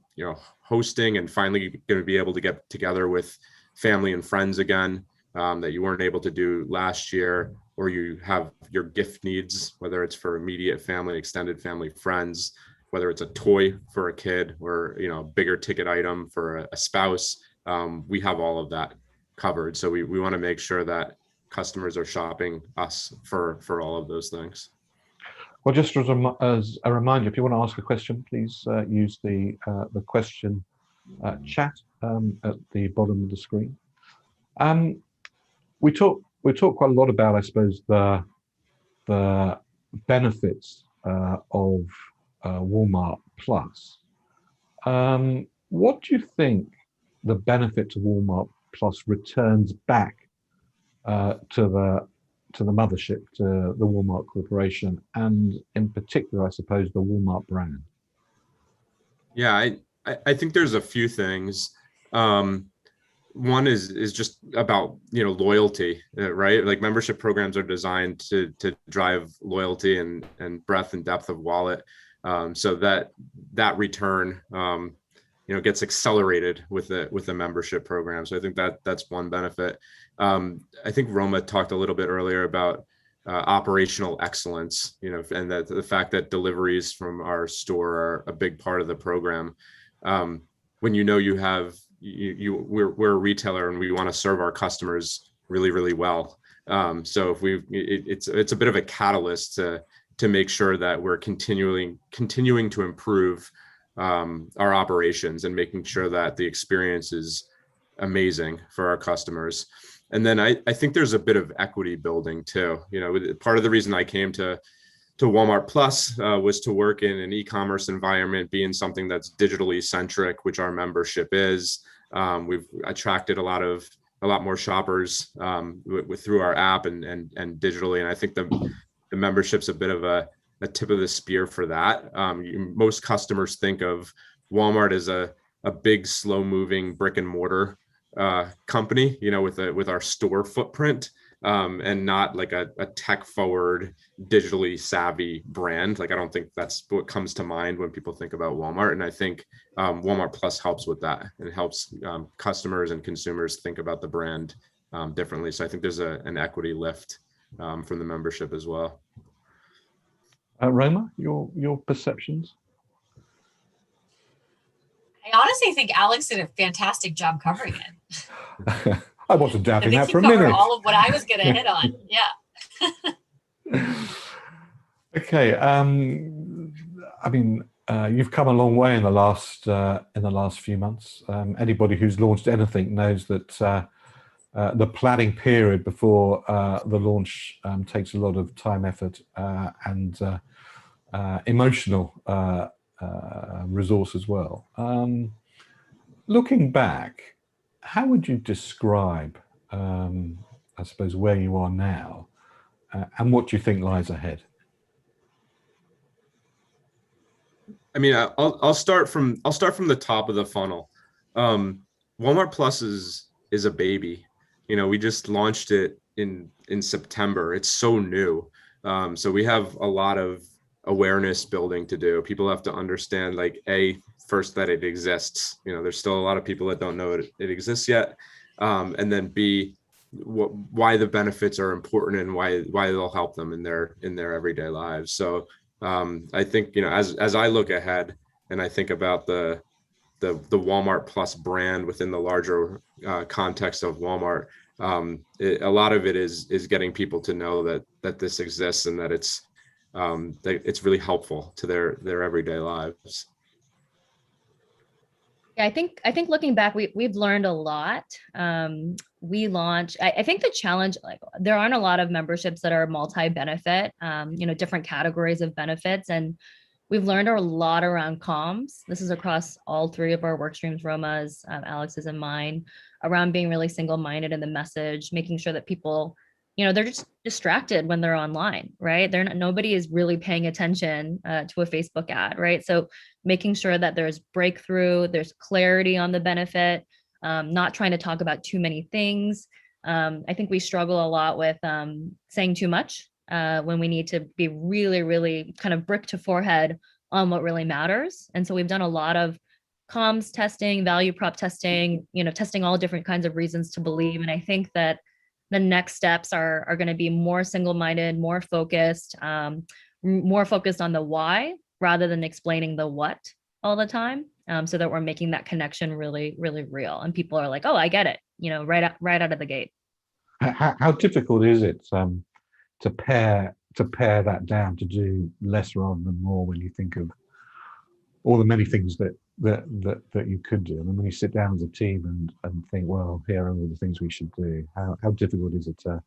hosting and finally going to be able to get together with family and friends again, that you weren't able to do last year, or you have your gift needs, whether it's for immediate family, extended family, friends, whether it's a toy for a kid or, a bigger ticket item for a spouse, we have all of that covered. So we want to make sure that customers are shopping us for all of those things. Well, just as a reminder, if you want to ask a question, please use the question chat at the bottom of the screen. We talk quite a lot about, I suppose, the benefits of Walmart Plus. What do you think the benefit to Walmart Plus returns back to the mothership, to the Walmart Corporation, and in particular, I suppose, the Walmart brand? Yeah, I think there's a few things. one is just about, loyalty, right? Like membership programs are designed to drive loyalty and breadth and depth of wallet, so that return gets accelerated with the membership program. So I think that's one benefit. I think Roma talked a little bit earlier about operational excellence, and that the fact that deliveries from our store are a big part of the program. When you have we're a retailer and we want to serve our customers really, really well. So if it's a bit of a catalyst to make sure that we're continuing to improve our operations and making sure that the experience is amazing for our customers. And then I think there's a bit of equity building too. Part of the reason I came to Walmart Plus was to work in an e-commerce environment, being something that's digitally centric, which our membership is. We've attracted a lot more shoppers through our app and digitally, and I think the membership's a bit of a tip of the spear for that. Most customers think of Walmart as a big, slow-moving brick and mortar company, with our store footprint, and not like a tech-forward, digitally savvy brand. Like I don't think that's what comes to mind when people think about Walmart. And I think Walmart Plus helps with that. And it helps customers and consumers think about the brand differently. So I think there's an equity lift from the membership as well. Roma, your perceptions? I honestly think Alex did a fantastic job covering it. I wasn't doubting that for a minute. minute. All of what I was going to hit on. Yeah. Okay. You've come a long way in the last few months. Anybody who's launched anything knows that the planning period before the launch takes a lot of time, effort, and emotional resource as well. Looking back, how would you describe, I suppose, where you are now, and what you think lies ahead? I mean, I'll start from the top of the funnel. Walmart Plus is a baby. We just launched it in September. It's so new, so we have a lot of awareness building to do. People have to understand, first, that it exists. There's still a lot of people that don't know it exists yet, and then B, why the benefits are important and why they'll help them in their everyday lives. So I think as I look ahead and I think about the Walmart Plus brand within the larger context of Walmart, a lot of it is getting people to know that this exists and that it's really helpful to their everyday lives. Yeah, I think looking back, we've learned a lot. We launched, I think the challenge, there aren't a lot of memberships that are multi-benefit, different categories of benefits. And we've learned a lot around comms. This is across all three of our work streams, Roma's, Alex's, and mine, around being really single-minded in the message, making sure that people, they're just distracted when they're online, right? Nobody is really paying attention to a Facebook ad, right? So making sure that there's breakthrough, there's clarity on the benefit, not trying to talk about too many things. I think we struggle a lot with saying too much when we need to be really, really kind of brick to forehead on what really matters. And so we've done a lot of comms testing, value prop testing, testing all different kinds of reasons to believe. And I think that the next steps are going to be more single-minded, more focused on the why rather than explaining the what all the time, so that we're making that connection really, really real. And people are like, oh, I get it, right out of the gate. How difficult is it to pare that down, to do less rather than more, when you think of all the many things that you could do? I mean, when you sit down as a team and think, well, here are all the things we should do, how difficult is it to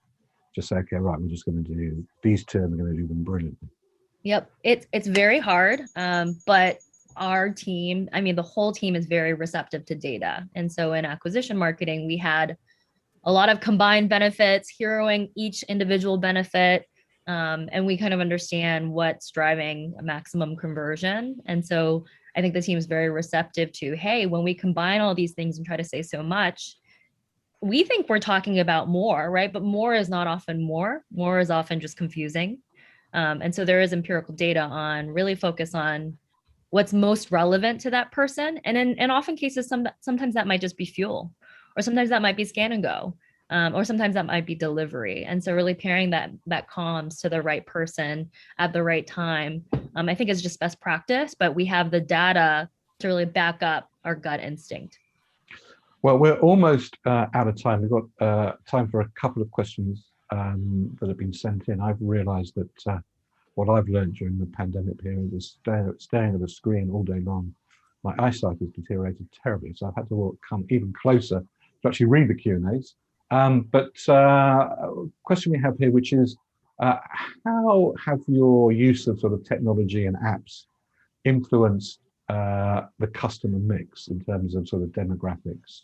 just say, okay, right, we're just going to do these two and we're going to do them brilliantly? Yep, it's very hard, but our team, the whole team is very receptive to data. And so in acquisition marketing, we had a lot of combined benefits, heroing each individual benefit, and we kind of understand what's driving a maximum conversion. And so I think the team is very receptive to, hey, when we combine all these things and try to say so much, we think we're talking about more, right? But more is not often more. More is often just confusing. And so there is empirical data on really focus on what's most relevant to that person. And in often cases, sometimes that might just be fuel, or sometimes that might be scan and go, or sometimes that might be delivery. And so really pairing that comms to the right person at the right time, I think is just best practice, but we have the data to really back up our gut instinct. Well, we're almost out of time. We've got time for a couple of questions that have been sent in. I've realized that what I've learned during the pandemic period is staring at a screen all day long. My eyesight has deteriorated terribly, so I've had to come even closer to actually read the Q&As. But question we have here, which is, how have your use of sort of technology and apps influenced the customer mix in terms of sort of demographics?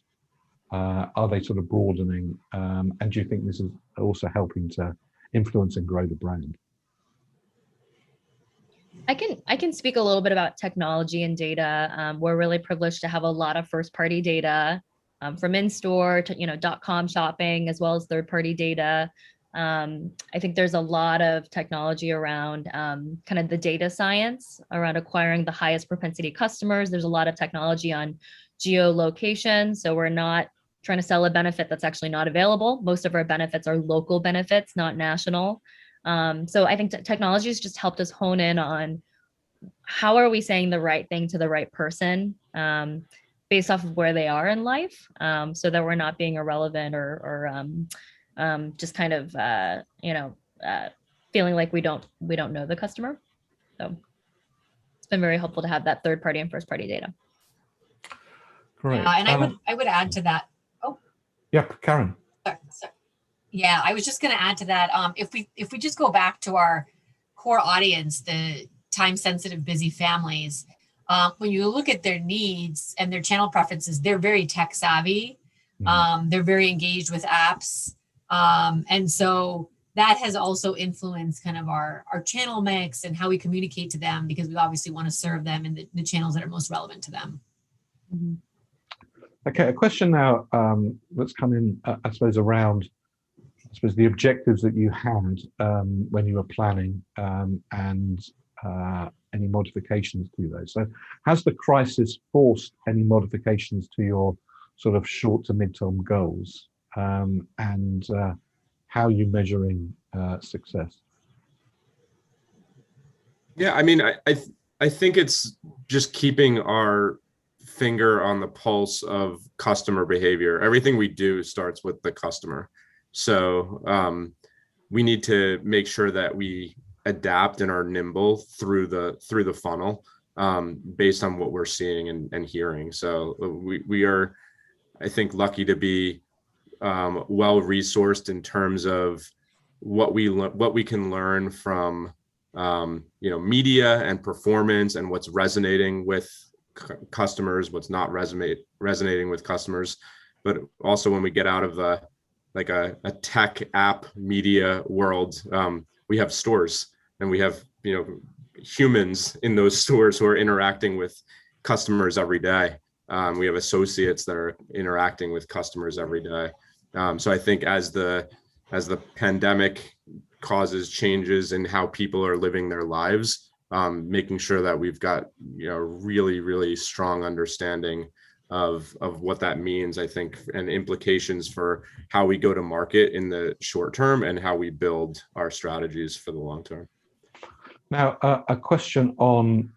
Are they sort of broadening? And do you think this is also helping to influence and grow the brand? I can speak a little bit about technology and data. We're really privileged to have a lot of first-party data from in-store to .com shopping, as well as third-party data. I think there's a lot of technology around kind of the data science around acquiring the highest propensity customers. There's a lot of technology on geolocation, so we're not trying to sell a benefit that's actually not available. Most of our benefits are local benefits, not national. So I think technology has just helped us hone in on how are we saying the right thing to the right person based off of where they are in life, so that we're not being irrelevant or just kind of feeling like we don't know the customer. So it's been very helpful to have that third party and first party data. Great. And I would add to that. Oh. Yep, Karen. Sorry. Yeah, I was just going to add to that. If we just go back to our core audience, the time-sensitive, busy families, when you look at their needs and their channel preferences, they're very tech savvy. They're very engaged with apps, and so that has also influenced kind of our channel mix and how we communicate to them, because we obviously want to serve them in the channels that are most relevant to them. Mm-hmm. Okay, a question now that's come in, I suppose, around the objectives that you had when you were planning and any modifications to those. So has the crisis forced any modifications to your sort of short to mid-term goals, and how are you measuring success? Yeah, I mean, I think it's just keeping our finger on the pulse of customer behavior. Everything we do starts with the customer. So we need to make sure that we adapt and are nimble through the funnel based on what we're seeing and hearing. So we are, I think, lucky to be well resourced in terms of what we can learn from media and performance and what's resonating with customers, what's not resonating with customers. But also when we get out of a tech app media world, we have stores and we have humans in those stores who are interacting with customers every day. We have associates that are interacting with customers every day. So I think as the pandemic causes changes in how people are living their lives, making sure that we've got really, really strong understanding of what that means, I think, and implications for how we go to market in the short term and how we build our strategies for the long term. Now, a question on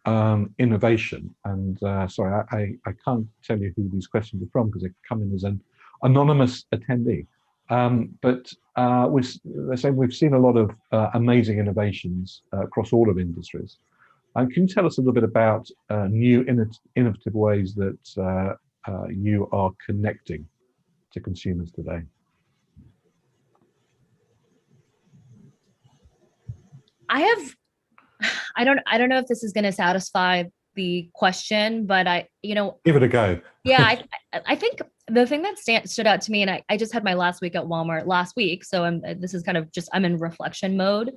innovation, and sorry, I can't tell you who these questions are from because they come in as an anonymous attendee. But we've seen a lot of amazing innovations across all of industries. Can you tell us a little bit about new innovative ways that you are connecting to consumers today? I don't know if this is going to satisfy the question, but give it a go. Yeah, I think the thing that stood out to me, and I just had my last week at Walmart last week, so this is kind of just, I'm in reflection mode.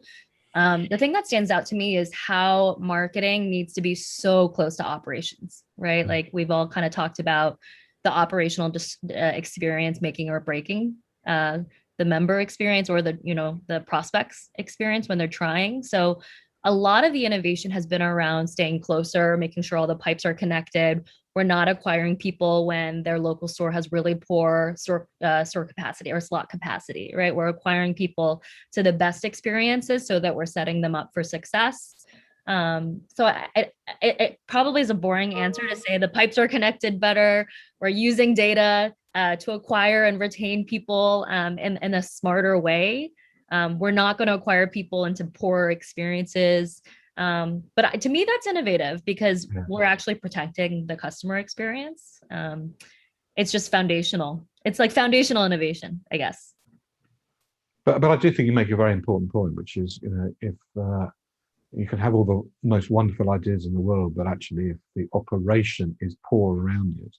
The thing that stands out to me is how marketing needs to be so close to operations, right? Like we've all kind of talked about the operational experience making or breaking the member experience or the prospects experience when they're trying. So a lot of the innovation has been around staying closer, making sure all the pipes are connected. We're not acquiring people when their local store has really poor store capacity or slot capacity, right? We're acquiring people to the best experiences so that we're setting them up for success. So it probably is a boring answer to say the pipes are connected better. We're using data to acquire and retain people in a smarter way. We're not going to acquire people into poor experiences. But to me, that's innovative because we're actually protecting the customer experience. It's just foundational. It's like foundational innovation, I guess. But I do think you make a very important point, which is, if you can have all the most wonderful ideas in the world, but actually if the operation is poor around it.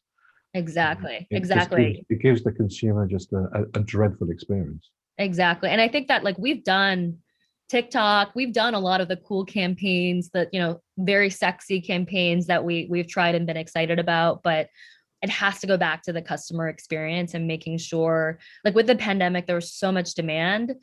Exactly. It gives the consumer just a dreadful experience. Exactly. And I think that like we've done TikTok, we've done a lot of the cool campaigns that, very sexy campaigns that we've tried and been excited about, but it has to go back to the customer experience and making sure, like with the pandemic, there was so much demand.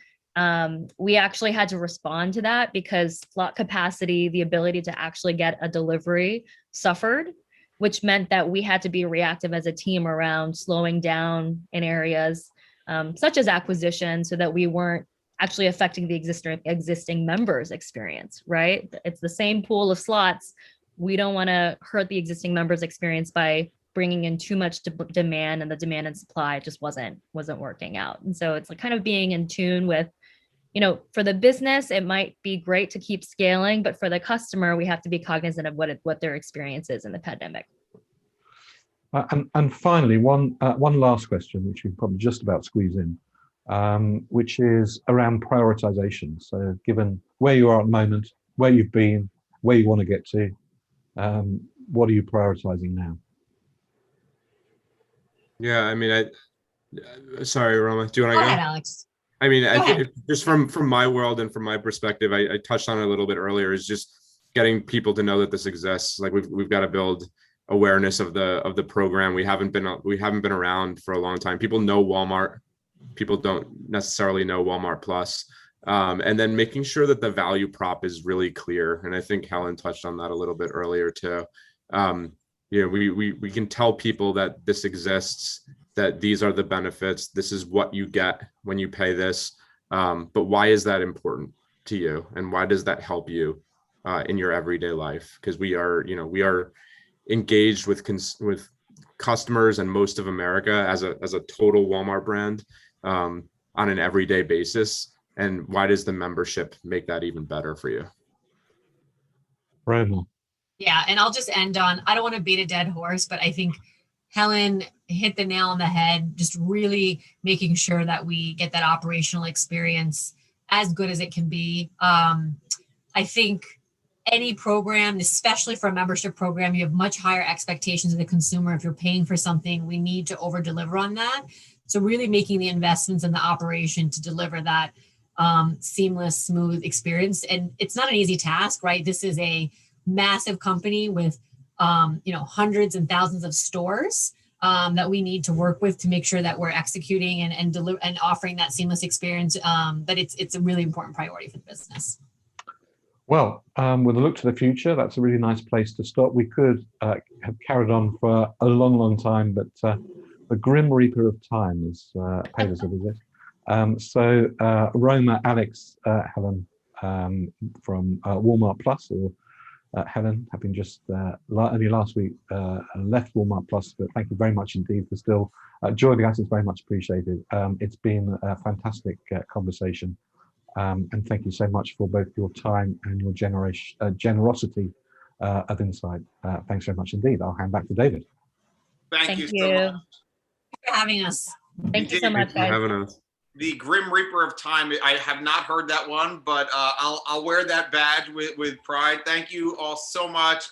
We actually had to respond to that because slot capacity, the ability to actually get a delivery suffered, which meant that we had to be reactive as a team around slowing down in areas such as acquisition so that we weren't actually affecting the existing members' experience, right? It's the same pool of slots. We don't want to hurt the existing members' experience by bringing in too much demand, and the demand and supply just wasn't working out. And so it's like kind of being in tune with, for the business, it might be great to keep scaling, but for the customer, we have to be cognizant of what their experience is in the pandemic. And finally, one last question, which we can probably just about squeeze in, which is around prioritization. So given where you are at the moment, where you've been, where you want to get to, what are you prioritizing now? Yeah, I mean, sorry, Roma, do you want to go? Go ahead, Alex. I mean, I think just from my world and from my perspective, I touched on it a little bit earlier, is just getting people to know that this exists. Like we've got to build awareness of the program. We haven't been around for a long time. People know Walmart. People don't necessarily know Walmart Plus. And then making sure that the value prop is really clear. And I think Helen touched on that a little bit earlier too. We can tell people that this exists, that these are the benefits, this is what you get when you pay this. But why is that important to you? And why does that help you in your everyday life? Because we are engaged with customers and most of America as a total Walmart brand on an everyday basis. And why does the membership make that even better for you? Roma. Yeah, and I'll just end on, I don't want to beat a dead horse, but I think Helen hit the nail on the head, just really making sure that we get that operational experience as good as it can be. I think any program, especially for a membership program, you have much higher expectations of the consumer. If you're paying for something, we need to over deliver on that. So really making the investments in the operation to deliver that seamless, smooth experience. And it's not an easy task, right? This is a massive company with hundreds and thousands of stores that we need to work with to make sure that we're executing and deliver and offering that seamless experience. But it's a really important priority for the business. Well, with a look to the future, that's a really nice place to stop. We could have carried on for a long, long time, but the grim reaper of time has paid us a visit. So Roma, Alex, Helen from Walmart Plus, or Helen, having just only last week left Walmart Plus, but thank you very much indeed for still joining us. It's very much appreciated. It's been a fantastic conversation. And thank you so much for both your time and your generosity of insight. Thanks very much indeed. I'll hand back to David. Thank you so much for having us. Thank you so much, guys. For having us. The Grim Reaper of Time. I have not heard that one, but I'll wear that badge with pride. Thank you all so much.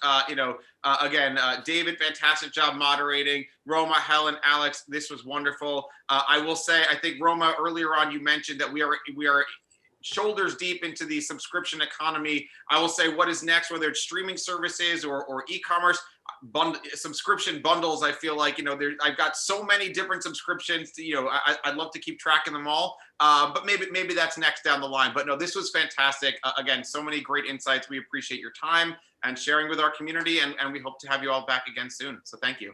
Again, David, fantastic job moderating. Roma, Helen, Alex, this was wonderful. I will say, I think Roma, earlier on, you mentioned that we are shoulders deep into the subscription economy. I will say what is next, whether it's streaming services or e-commerce, subscription bundles. I feel like, I've got so many different subscriptions to, I'd love to keep track of them all. But maybe that's next down the line. But no, this was fantastic. Again, so many great insights. We appreciate your time and sharing with our community, and we hope to have you all back again soon. So thank you.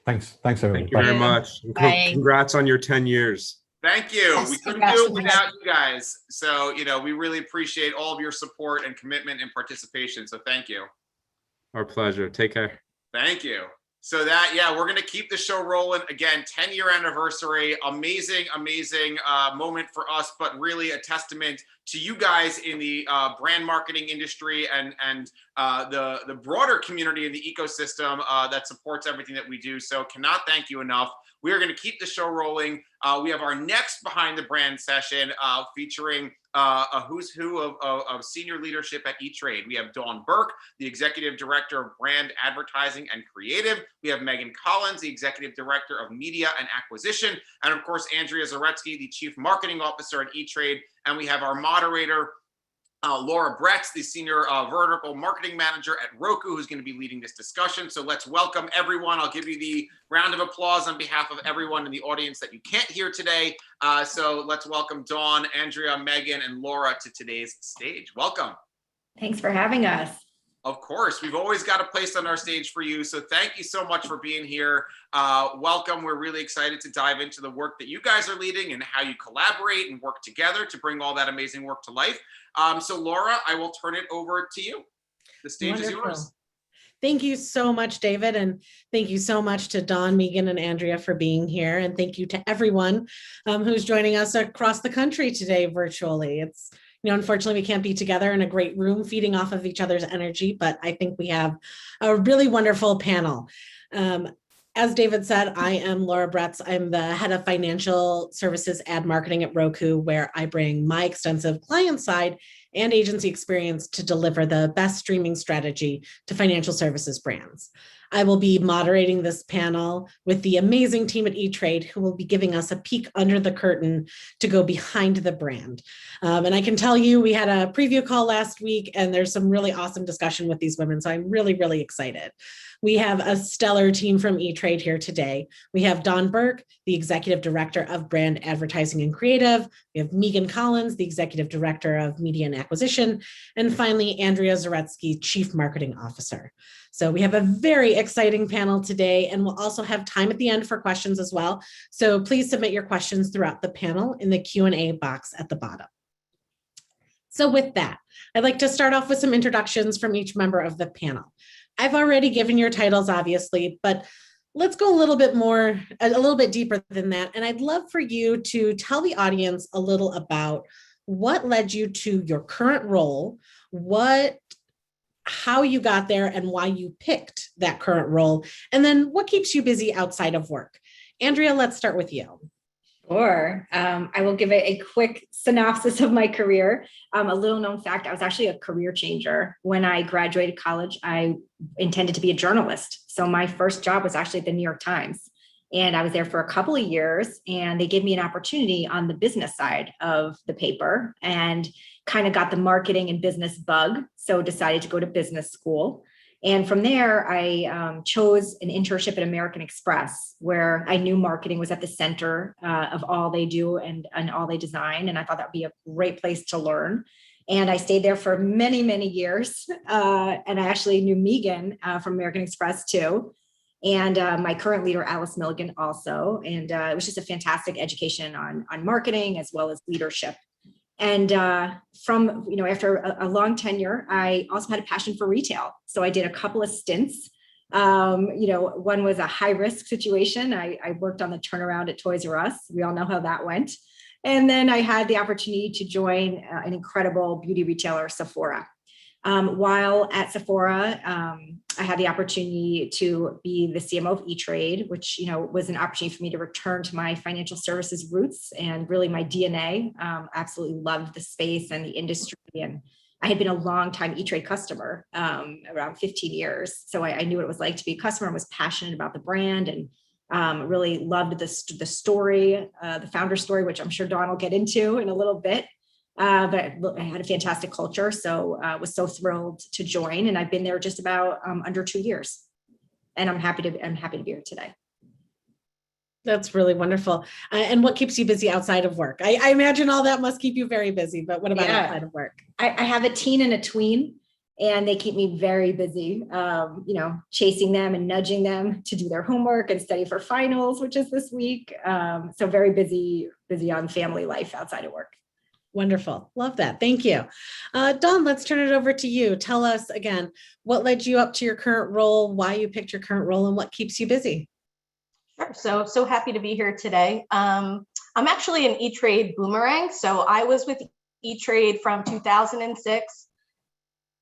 Thanks, everyone. Thank you very much. Congrats on your 10 years. Thank you. Yes, we couldn't do it without you guys. So, we really appreciate all of your support and commitment and participation. So thank you. Our pleasure. Take care. Thank you. So we're going to keep the show rolling. Again, 10-year anniversary, amazing moment for us, but really a testament to you guys in the brand marketing industry and the broader community in the ecosystem that supports everything that we do. So cannot thank you enough. We are going to keep the show rolling. We have our next Behind the Brand session featuring a who's who of senior leadership at E-Trade. We have Dawn Burke, the Executive Director of Brand Advertising and Creative. We have Megan Collins, the Executive Director of Media and Acquisition. And of course, Andrea Zaretsky, the Chief Marketing Officer at E-Trade. And we have our moderator, Laura Bretz, the Senior Vertical Marketing Manager at Roku, who's going to be leading this discussion. So let's welcome everyone. I'll give you the round of applause on behalf of everyone in the audience that you can't hear today. So let's welcome Dawn, Andrea, Megan, and Laura to today's stage. Welcome. Thanks for having us. Of course, we've always got a place on our stage for you. So thank you so much for being here. Welcome. We're really excited to dive into the work that you guys are leading and how you collaborate and work together to bring all that amazing work to life. So Laura, I will turn it over to you. The stage is yours. Thank you so much, David. And thank you so much to Dawn, Megan, and Andrea for being here. And thank you to everyone who's joining us across the country today virtually. It's unfortunately, we can't be together in a great room feeding off of each other's energy, but I think we have a really wonderful panel. As David said, I am Laura Bretz. I'm the head of financial services ad marketing at Roku, where I bring my extensive client side and agency experience to deliver the best streaming strategy to financial services brands. I will be moderating this panel with the amazing team at E-Trade, who will be giving us a peek under the curtain to go behind the brand. And I can tell you, we had a preview call last week, and there's some really awesome discussion with these women. So I'm really, really excited. We have a stellar team from E-Trade here today. We have Dawn Burke, the Executive Director of Brand Advertising and Creative. We have Megan Collins, the Executive Director of Media and Acquisition. And finally, Andrea Zaretsky, Chief Marketing Officer. So we have a very exciting panel today, and we'll also have time at the end for questions as well. So please submit your questions throughout the panel in the Q&A box at the bottom. So with that, I'd like to start off with some introductions from each member of the panel. I've already given your titles, obviously, but let's go a little bit deeper than that. And I'd love for you to tell the audience a little about what led you to your current role, how you got there, and why you picked that current role, and then what keeps you busy outside of work. Andrea, let's start with you. Sure. I will give a quick synopsis of my career. A little known fact, I was actually a career changer. When I graduated college, I intended to be a journalist. So my first job was actually at the New York Times. And I was there for a couple of years, and they gave me an opportunity on the business side of the paper and kind of got the marketing and business bug. So decided to go to business school. And from there, I chose an internship at American Express, where I knew marketing was at the center of all they do and all they design. And I thought that would be a great place to learn. And I stayed there for many, many years. And I actually knew Megan from American Express too. And my current leader, Alice Milligan, also. And it was just a fantastic education on marketing as well as leadership. And after a long tenure, I also had a passion for retail. So I did a couple of stints. One was a high risk situation. I worked on the turnaround at Toys R Us. We all know how that went. And then I had the opportunity to join an incredible beauty retailer, Sephora. While at Sephora, I had the opportunity to be the CMO of E-Trade, which was an opportunity for me to return to my financial services roots and really my DNA. Absolutely loved the space and the industry, and I had been a long time E-Trade customer, around 15 years. So I knew what it was like to be a customer and was passionate about the brand, and really loved the story, the founder story, which I'm sure Dawn will get into in a little bit. But I had a fantastic culture, so was so thrilled to join, and I've been there just about under 2 years, and I'm happy to be here today. That's really wonderful. And what keeps you busy outside of work? I imagine all that must keep you very busy, but what about outside of work? I have a teen and a tween, and they keep me very busy, chasing them and nudging them to do their homework and study for finals, which is this week. So very busy on family life outside of work. Wonderful. Love that. Thank you. Dawn, let's turn it over to you. Tell us again, what led you up to your current role, why you picked your current role, and what keeps you busy? Sure. So happy to be here today. I'm actually an E-Trade boomerang. So I was with E-Trade from 2006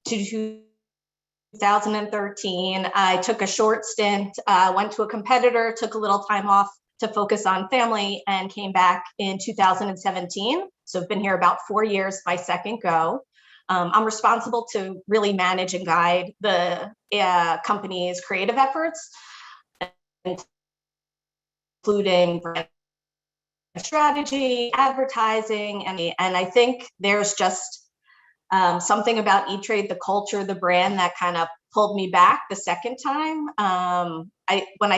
to 2013. I took a short stint, went to a competitor, took a little time off to focus on family, and came back in 2017. So I've been here about 4 years, my second go. I'm responsible to really manage and guide the company's creative efforts, including brand strategy, advertising, and I think there's just something about E-Trade, the culture, the brand, that kind of pulled me back the second time. When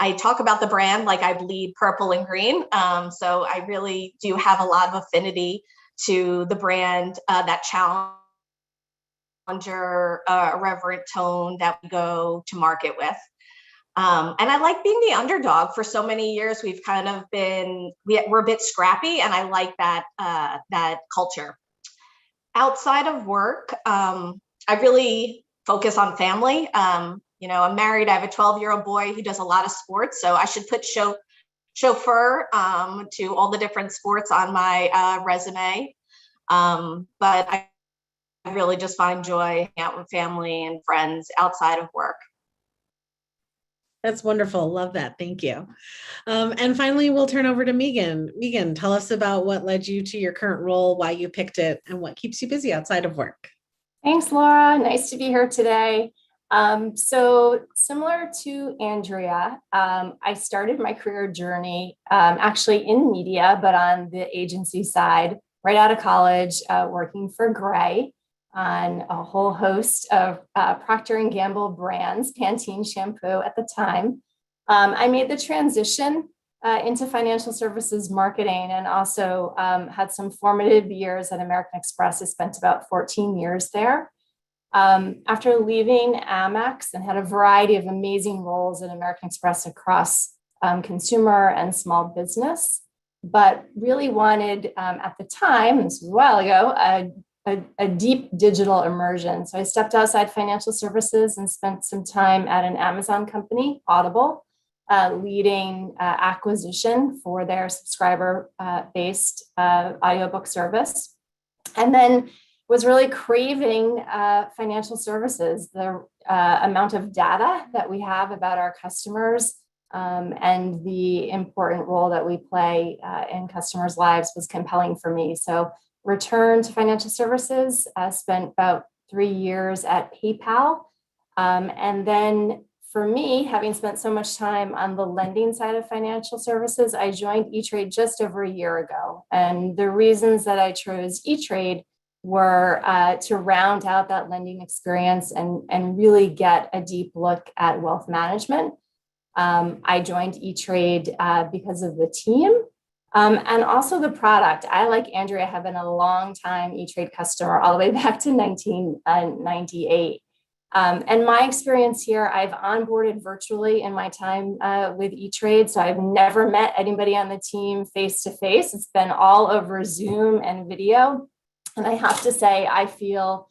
I talk about the brand, like I bleed purple and green. So I really do have a lot of affinity to the brand, that challenger, irreverent tone that we go to market with. And I like being the underdog. For so many years, we've kind of been, we're a bit scrappy, and I like that, that culture. Outside of work, I really focus on family. I'm married. I have a 12-year-old boy who does a lot of sports, so I should put chauffeur to all the different sports on my resume. But I really just find joy hanging out with family and friends outside of work. That's wonderful. Love that. Thank you. And finally, we'll turn over to Megan. Megan, tell us about what led you to your current role, why you picked it, and what keeps you busy outside of work. Thanks, Laura. Nice to be here today. So similar to Andrea, I started my career journey actually in media, but on the agency side, right out of college, working for Gray on a whole host of Procter & Gamble brands, Pantene shampoo at the time. I made the transition into financial services marketing, and also had some formative years at American Express. I spent about 14 years there. After leaving Amex, and had a variety of amazing roles at American Express across consumer and small business, but really wanted at the time, this was a while ago, a deep digital immersion. So I stepped outside financial services and spent some time at an Amazon company, Audible, leading acquisition for their subscriber-based audiobook service. And then was really craving financial services, the amount of data that we have about our customers, and the important role that we play in customers' lives was compelling for me. So returned to financial services, spent about 3 years at PayPal. And then for me, having spent so much time on the lending side of financial services, I joined E-Trade just over a year ago. And the reasons that I chose E-Trade were to round out that lending experience and really get a deep look at wealth management. I joined E-Trade because of the team. And also the product. I, like Andrea, have been a long time E-Trade customer, all the way back to 1998. And my experience here, I've onboarded virtually in my time with E-Trade. So I've never met anybody on the team face to face. It's been all over Zoom and video. And I have to say, I feel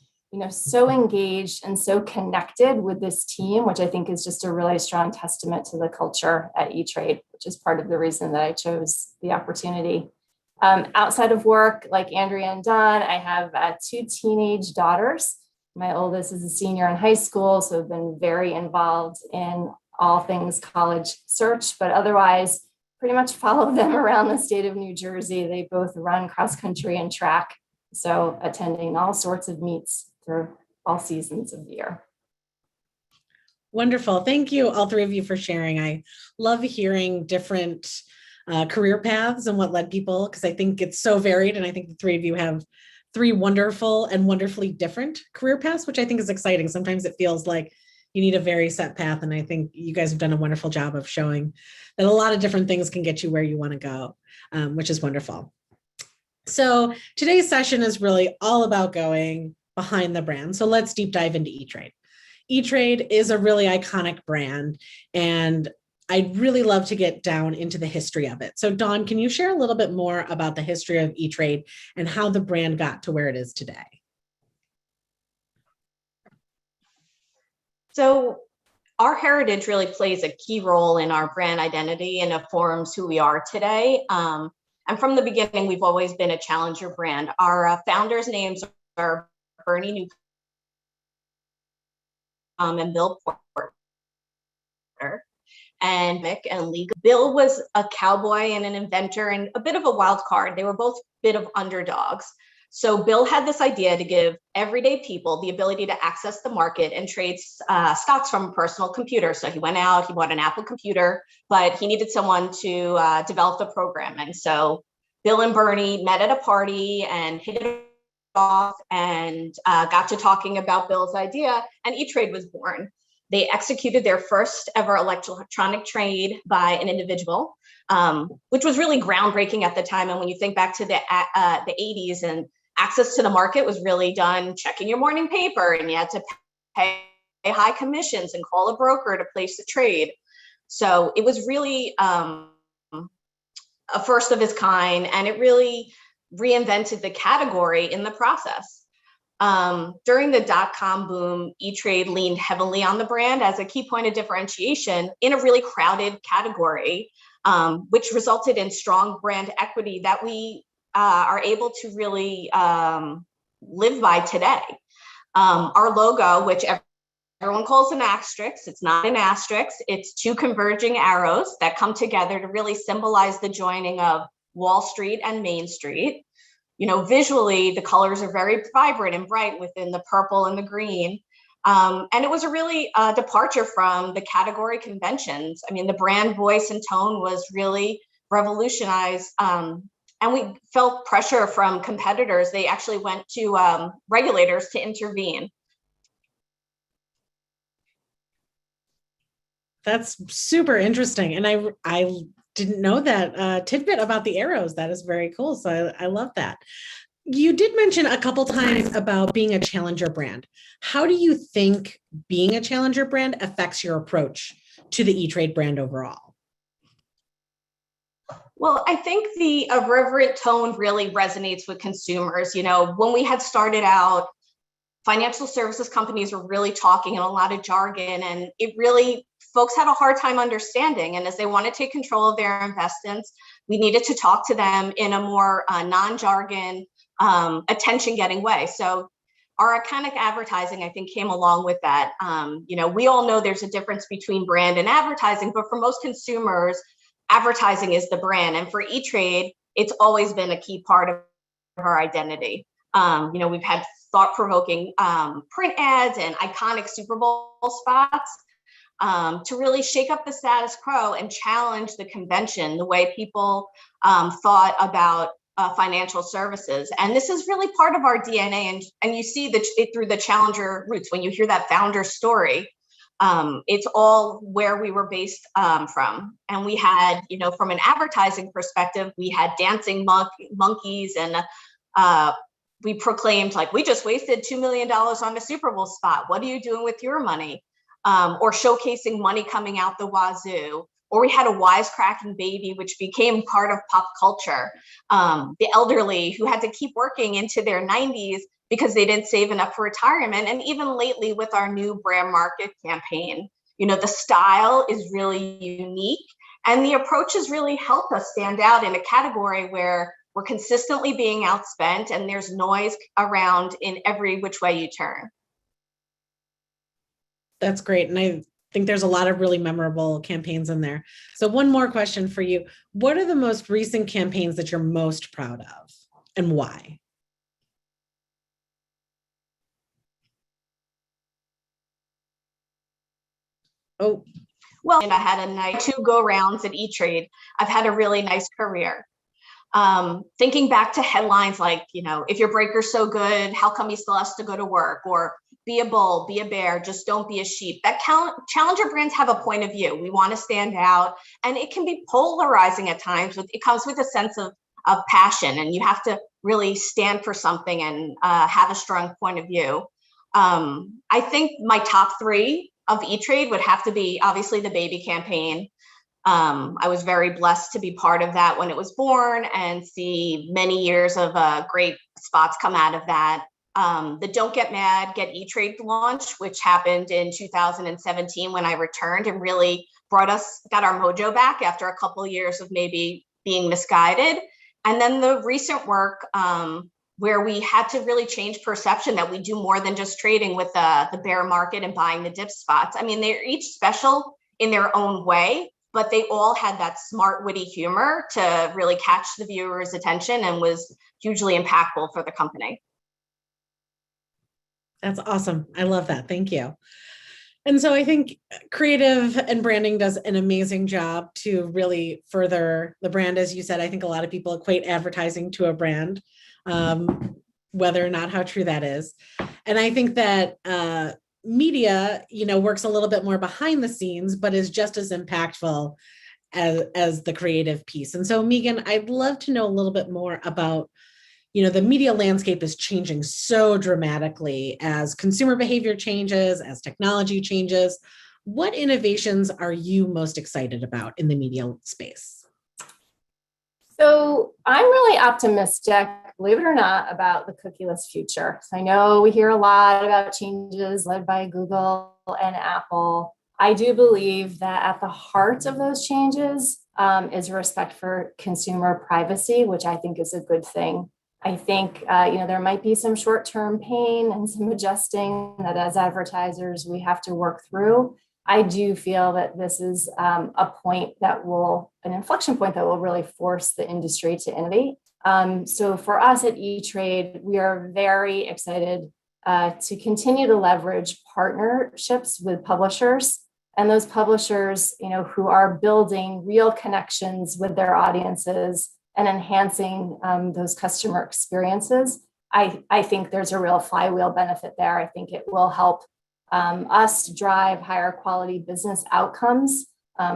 so engaged and so connected with this team, which I think is just a really strong testament to the culture at E-Trade, which is part of the reason that I chose the opportunity. Outside of work, like Andrea and Don, I have 2 teenage daughters. My oldest is a senior in high school, so I've been very involved in all things college search, but otherwise pretty much follow them around the state of New Jersey. They both run cross country and track, so attending all sorts of meets through all seasons of the year. Wonderful. Thank you, all 3 of you, for sharing. I love hearing different career paths and what led people, because I think it's so varied. And I think the three of you have three wonderful and wonderfully different career paths, which I think is exciting. Sometimes it feels like you need a very set path. And I think you guys have done a wonderful job of showing that a lot of different things can get you where you want to go, which is wonderful. So today's session is really all about going behind the brand. So let's deep dive into E-Trade. E-Trade is a really iconic brand, and I'd really love to get down into the history of it. So Dawn, can you share a little bit more about the history of E-Trade and how the brand got to where it is today? So our heritage really plays a key role in our brand identity and informs who we are today. And from the beginning, we've always been a challenger brand. Our founders' names are Bernie Newcomb and Bill Porter. And Mick and Lee. Bill was a cowboy and an inventor and a bit of a wild card. They were both a bit of underdogs. So Bill had this idea to give everyday people the ability to access the market and trade stocks from a personal computer. So he went out, he bought an Apple computer, but he needed someone to develop the program. And so Bill and Bernie met at a party and hit it off and got to talking about Bill's idea, and E-Trade was born. They executed their first ever electronic trade by an individual, which was really groundbreaking at the time. And when you think back to the 80s, and access to the market was really done checking your morning paper, and you had to pay high commissions and call a broker to place a trade. So it was really a first of its kind, and it really reinvented the category in the process. During the dot-com boom, E-Trade leaned heavily on the brand as a key point of differentiation in a really crowded category, which resulted in strong brand equity that we are able to really live by today. Our logo, which everyone calls an asterisk, it's not an asterisk, it's two converging arrows that come together to really symbolize the joining of Wall Street and Main Street. You know, visually, the colors are very vibrant and bright within the purple and the green. And it was a really departure from the category conventions. I mean, the brand voice and tone was really revolutionized. And we felt pressure from competitors. They actually went to regulators to intervene. That's super interesting. And I didn't know that tidbit about the arrows. That is very cool. So I love that. You did mention a couple times about being a challenger brand. How do you think being a challenger brand affects your approach to the E-Trade brand overall? Well, I think the irreverent tone really resonates with consumers. You know, when we had started out, financial services companies were really talking in a lot of jargon, and it really, folks had a hard time understanding. And as they want to take control of their investments, we needed to talk to them in a more non-jargon, attention-getting way. So our iconic advertising, I think, came along with that. You know, we all know there's a difference between brand and advertising, but for most consumers, advertising is the brand. And for E-Trade, it's always been a key part of our identity. You know, we've had thought-provoking print ads and iconic Super Bowl spots to really shake up the status quo and challenge the convention, the way people thought about financial services. And this is really part of our DNA. And you see it through the challenger roots. When you hear that founder story, it's all where we were based from. And we had, you know, from an advertising perspective, we had dancing monkeys, and we proclaimed, like, we just wasted $2 million on a Super Bowl spot. What are you doing with your money? Or showcasing money coming out the wazoo. Or we had a wisecracking baby, which became part of pop culture. The elderly who had to keep working into their 90s because they didn't save enough for retirement. And even lately with our new brand market campaign, you know, the style is really unique, and the approach has really helped us stand out in a category where we're consistently being outspent and there's noise around in every which way you turn. That's great. And I think there's a lot of really memorable campaigns in there. So one more question for you. What are the most recent campaigns that you're most proud of, and why? Oh, well, and I had a nice 2 go rounds at E-Trade. I've had a really nice career. Thinking back to headlines like, if your breaker's so good, how come he still has to go to work? Or be a bull, be a bear, just don't be a sheep. That challenger brands have a point of view. We want to stand out, and it can be polarizing at times. It comes with a sense of passion, and you have to really stand for something and have a strong point of view. I think my top 3 of E-Trade would have to be obviously the baby campaign. I was very blessed to be part of that when it was born and see many years of great spots come out of that. The Don't Get Mad, Get E-Trade launch, which happened in 2017 when I returned and really got our mojo back after a couple of years of maybe being misguided. And then the recent work where we had to really change perception that we do more than just trading with the bear market and buying the dip spots. I mean, they're each special in their own way, but they all had that smart, witty humor to really catch the viewer's attention and was hugely impactful for the company. That's awesome. I love that. Thank you. And so I think creative and branding does an amazing job to really further the brand. As you said, I think a lot of people equate advertising to a brand, whether or not how true that is. And I think that media, works a little bit more behind the scenes, but is just as impactful as the creative piece. And so, Megan, I'd love to know a little bit more about, the media landscape is changing so dramatically as consumer behavior changes, as technology changes. What innovations are you most excited about in the media space? So I'm really optimistic, believe it or not, about the cookieless future. So I know we hear a lot about changes led by Google and Apple. I do believe that at the heart of those changes is respect for consumer privacy, which I think is a good thing. I think, there might be some short-term pain and some adjusting that as advertisers we have to work through. I do feel that this is an inflection point that will really force the industry to innovate. So for us at E-Trade, we are very excited to continue to leverage partnerships with publishers, and those publishers, who are building real connections with their audiences and enhancing those customer experiences. I think there's a real flywheel benefit there. I think it will help us drive higher quality business outcomes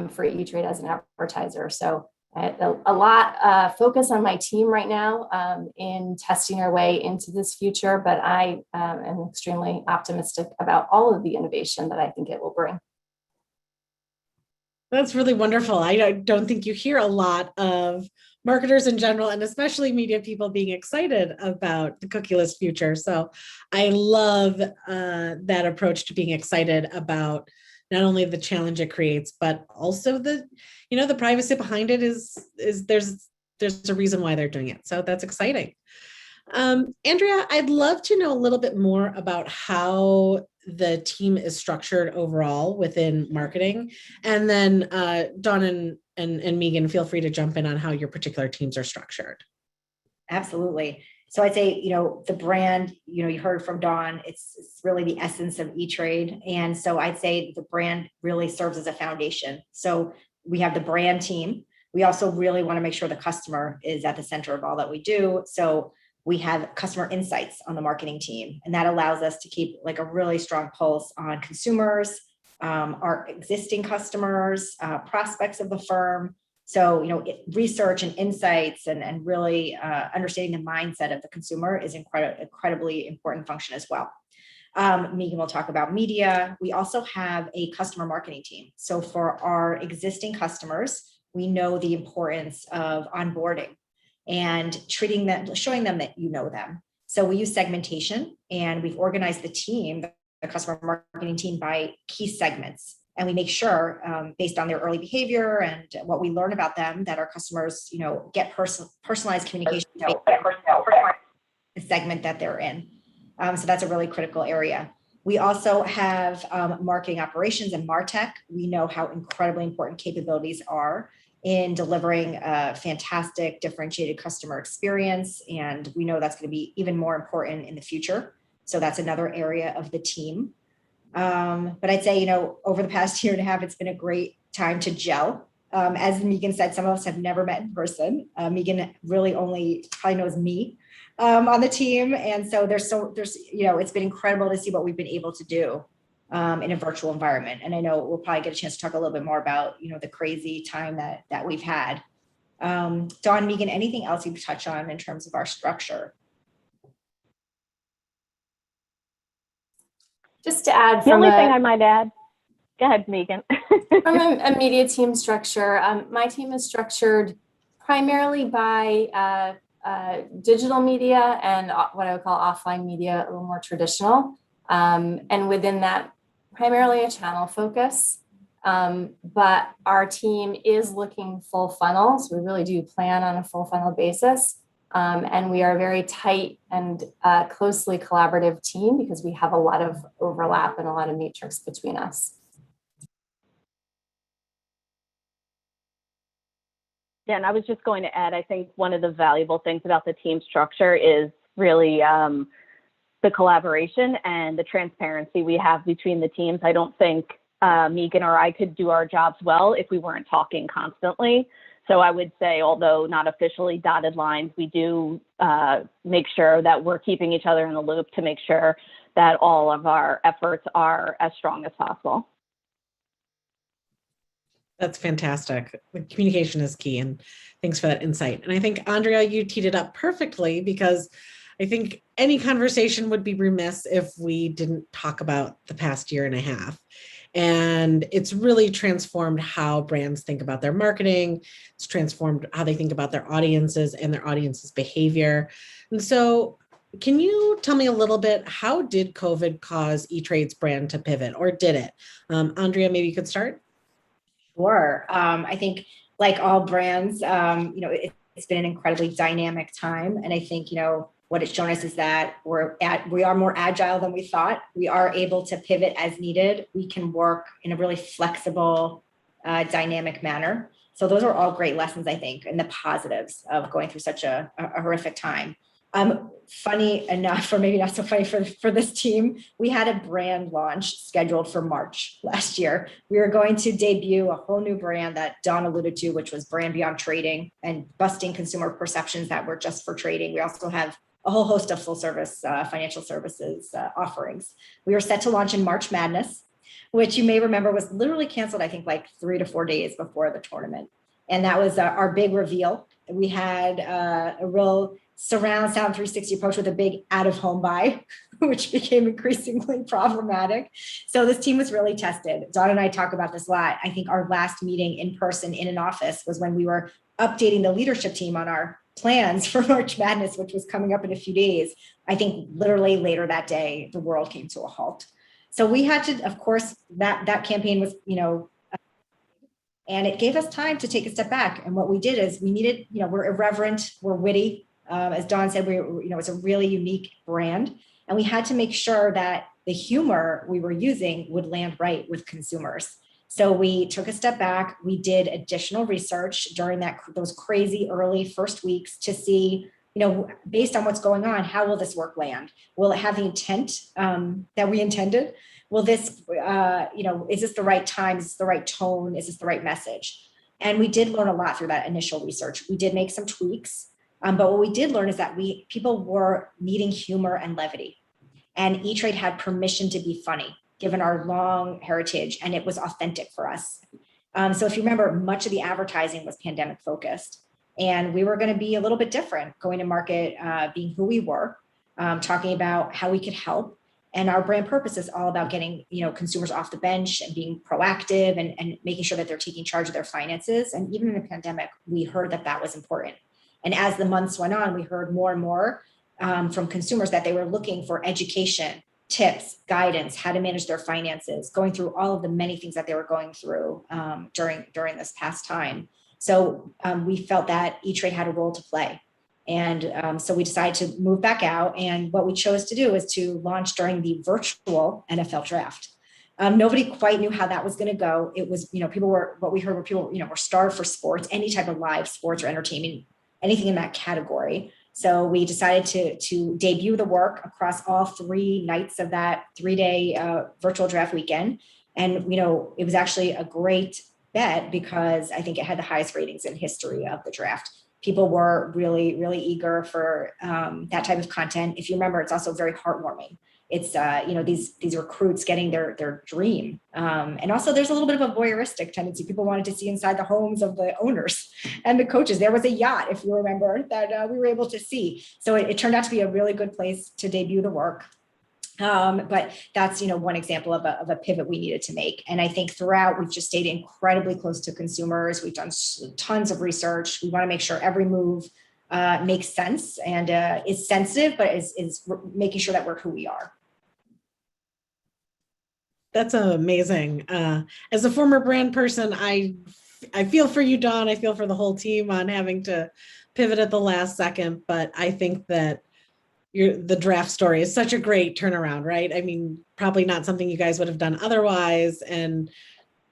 for E-Trade as an advertiser. So a lot focus on my team right now in testing our way into this future, but I am extremely optimistic about all of the innovation that I think it will bring. That's really wonderful. I don't think you hear a lot of marketers in general, and especially media people, being excited about the cookieless future. So I love that approach to being excited about not only the challenge it creates, but also the privacy behind it is there's a reason why they're doing it. So that's exciting. Andrea, I'd love to know a little bit more about how the team is structured overall within marketing. And then Dawn and Megan, feel free to jump in on how your particular teams are structured. Absolutely. So I'd say, the brand, you heard from Dawn, it's really the essence of E-Trade. And so I'd say the brand really serves as a foundation. So we have the brand team. We also really want to make sure the customer is at the center of all that we do. So we have customer insights on the marketing team, and that allows us to keep a really strong pulse on consumers, our existing customers, prospects of the firm. So, research and insights and really understanding the mindset of the consumer is incredibly important function as well. Megan will talk about media. We also have a customer marketing team. So for our existing customers, we know the importance of onboarding and treating them, showing them that you know them. So we use segmentation, and we've organized the team, the customer marketing team, by key segments. And we make sure, based on their early behavior and what we learn about them, that our customers, get personalized communication based on the segment that they're in. So that's a really critical area. We also have marketing operations and MarTech. We know how incredibly important capabilities are in delivering a fantastic differentiated customer experience. And we know that's going to be even more important in the future. So that's another area of the team. But I'd say, over the past year and a half, it's been a great time to gel. As Megan said, some of us have never met in person. Megan really only probably knows me on the team. And so there's, it's been incredible to see what we've been able to do in a virtual environment. And I know we'll probably get a chance to talk a little bit more about, the crazy time that we've had. Dawn, Megan, anything else you've touched on in terms of our structure? Just to add, the only thing I might add, go ahead, Megan. From a media team structure, my team is structured primarily by digital media and what I would call offline media, a little more traditional. And within that, primarily a channel focus. But our team is looking full funnel. So we really do plan on a full funnel basis. And we are a very tight and closely collaborative team because we have a lot of overlap and a lot of matrix between us. Yeah, and I was just going to add, I think one of the valuable things about the team structure is really the collaboration and the transparency we have between the teams. I don't think Megan or I could do our jobs well if we weren't talking constantly. So I would say, although not officially dotted lines, we do make sure that we're keeping each other in the loop to make sure that all of our efforts are as strong as possible. That's fantastic. Communication is key, and thanks for that insight. And I think, Andrea, you teed it up perfectly, because I think any conversation would be remiss if we didn't talk about the past year and a half. And it's really transformed how brands think about their marketing. It's transformed how they think about their audiences and their audience's behavior. And so can you tell me a little bit, how did COVID cause E-Trade's brand to pivot, or did it? Andrea, maybe you could start? Sure. I think like all brands, it's been an incredibly dynamic time. And I think, what it's shown us is that we are more agile than we thought. We are able to pivot as needed. We can work in a really flexible, dynamic manner. So those are all great lessons, I think, and the positives of going through such a horrific time. Funny enough, or maybe not so funny for this team, we had a brand launch scheduled for March last year. We were going to debut a whole new brand that Dawn alluded to, which was brand beyond trading and busting consumer perceptions that were just for trading. We also have a whole host of full service financial services offerings. We were set to launch in March Madness, which you may remember was literally canceled, I think, like 3 to 4 days before the tournament. And that was our big reveal. We had a real surround sound 360 approach with a big out-of-home buy, which became increasingly problematic. So this team was really tested. Dawn and I talk about this a lot. I think our last meeting in person in an office was when we were updating the leadership team on our plans for March Madness, which was coming up in a few days. I think literally later that day, the world came to a halt. So we had to, of course, that campaign was, and it gave us time to take a step back. And what we did is we needed, we're irreverent, we're witty. As Dawn said, it's a really unique brand. And we had to make sure that the humor we were using would land right with consumers. So we took a step back. We did additional research during those crazy early first weeks to see, based on what's going on, how will this work land? Will it have the intent that we intended? Will this, is this the right time? Is this the right tone? Is this the right message? And we did learn a lot through that initial research. We did make some tweaks. But what we did learn is that people were needing humor and levity. And E-Trade had permission to be funny, given our long heritage, and it was authentic for us. So if you remember, much of the advertising was pandemic focused. And we were going to be a little bit different, going to market, being who we were, talking about how we could help. And our brand purpose is all about getting, consumers off the bench and being proactive and making sure that they're taking charge of their finances. And even in the pandemic, we heard that was important. And as the months went on, we heard more and more from consumers that they were looking for education, tips, guidance, how to manage their finances, going through all of the many things that they were going through during this past time. So we felt that E-Trade had a role to play. And so we decided to move back out. And what we chose to do is to launch during the virtual NFL draft. Nobody quite knew how that was going to go. It was, what we heard were people, were starved for sports, any type of live sports or entertainment, anything in that category. So we decided to debut the work across all 3 nights of that 3-day virtual draft weekend. And, it was actually a great bet because I think it had the highest ratings in history of the draft. People were really, really eager for that type of content. If you remember, it's also very heartwarming. It's these recruits getting their dream, and also there's a little bit of a voyeuristic tendency. People wanted to see inside the homes of the owners and the coaches. There was a yacht, if you remember, that we were able to see. So it turned out to be a really good place to debut the work. But that's, one example of a pivot we needed to make. And I think throughout, we've just stayed incredibly close to consumers. We've done tons of research. We want to make sure every move makes sense and is sensitive, but is making sure that we're who we are. That's amazing. As a former brand person, I feel for you, Dawn. I feel for the whole team on having to pivot at the last second, but I think that the draft story is such a great turnaround, right? I mean, probably not something you guys would have done otherwise, and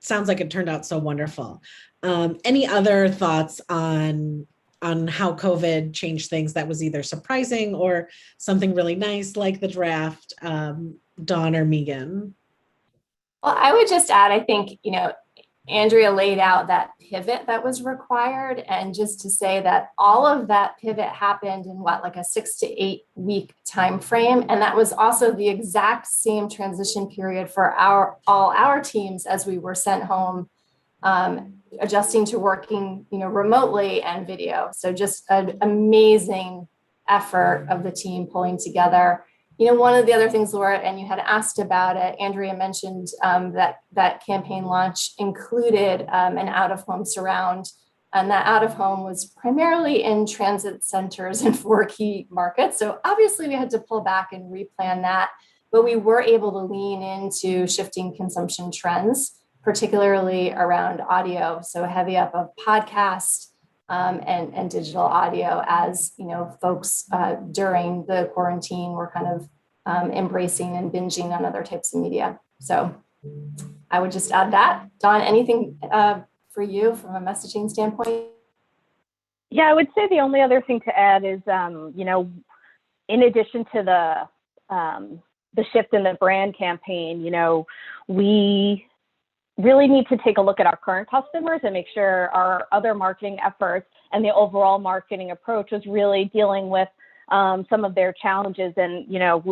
sounds like it turned out so wonderful. Any other thoughts on how COVID changed things that was either surprising or something really nice like the draft, Dawn or Megan? Well, I would just add, I think, Andrea laid out that pivot that was required. And just to say that all of that pivot happened in like a 6 to 8 week time frame. And that was also the exact same transition period for all our teams as we were sent home, adjusting to working, remotely and video. So just an amazing effort of the team pulling together. One of the other things, Laura, and you had asked about it, Andrea mentioned that campaign launch included an out-of-home surround, and that out-of-home was primarily in transit centers in 4 key markets. So obviously we had to pull back and replan that, but we were able to lean into shifting consumption trends, particularly around audio. So heavy up of podcast and digital audio, as folks during the quarantine were kind of embracing and binging on other types of media. So I would just add that. Dawn, anything for you from a messaging standpoint? Yeah, I would say the only other thing to add is, in addition to the shift in the brand campaign, we really need to take a look at our current customers and make sure our other marketing efforts and the overall marketing approach was really dealing with some of their challenges. And,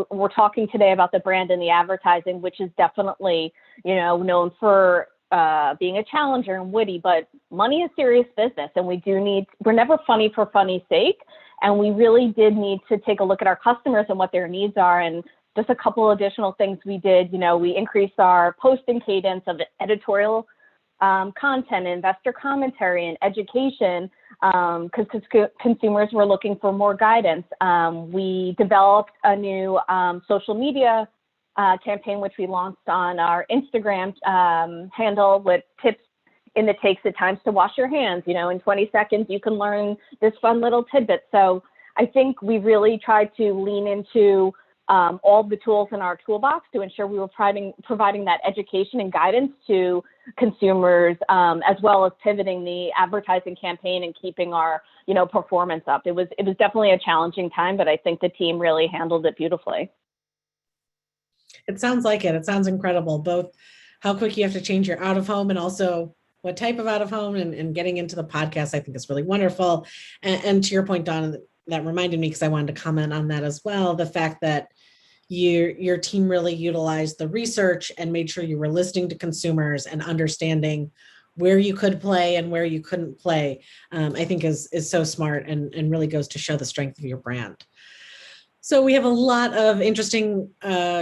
we're talking today about the brand and the advertising, which is definitely, known for being a challenger and witty, but money is serious business. And we're never funny for funny's sake. And we really did need to take a look at our customers and what their needs are. And just a couple additional things we did, we increased our posting cadence of editorial content, investor commentary, and education, because consumers were looking for more guidance. We developed a new social media campaign, which we launched on our Instagram handle with tips in the takes at times to wash your hands. In 20 seconds, you can learn this fun little tidbit. So I think we really tried to lean into all the tools in our toolbox to ensure we were providing that education and guidance to consumers, as well as pivoting the advertising campaign and keeping our, performance up. It was definitely a challenging time, but I think the team really handled it beautifully. It sounds like it. It sounds incredible, both how quick you have to change your out of home and also what type of out of home, and getting into the podcast, I think is really wonderful. And to your point, Dawn, that reminded me, because I wanted to comment on that as well, the fact that your team really utilized the research and made sure you were listening to consumers and understanding where you could play and where you couldn't play, I think is so smart and really goes to show the strength of your brand. So we have a lot of interesting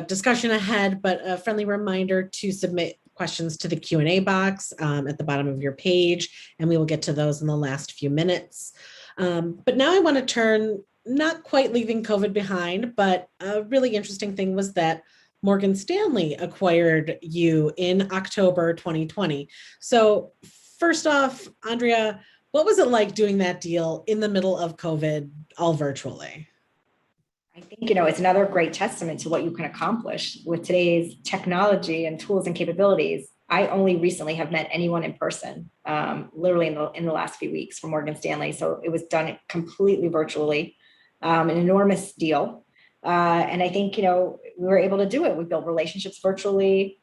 discussion ahead, but a friendly reminder to submit questions to the Q&A box at the bottom of your page, and we will get to those in the last few minutes. But now I want to turn, not quite leaving COVID behind, but a really interesting thing was that Morgan Stanley acquired you in October 2020. So first off, Andrea, what was it like doing that deal in the middle of COVID, all virtually? I think, it's another great testament to what you can accomplish with today's technology and tools and capabilities. I only recently have met anyone in person, literally in the last few weeks from Morgan Stanley. So it was done completely virtually, an enormous deal. And I think, we were able to do it. We built relationships virtually.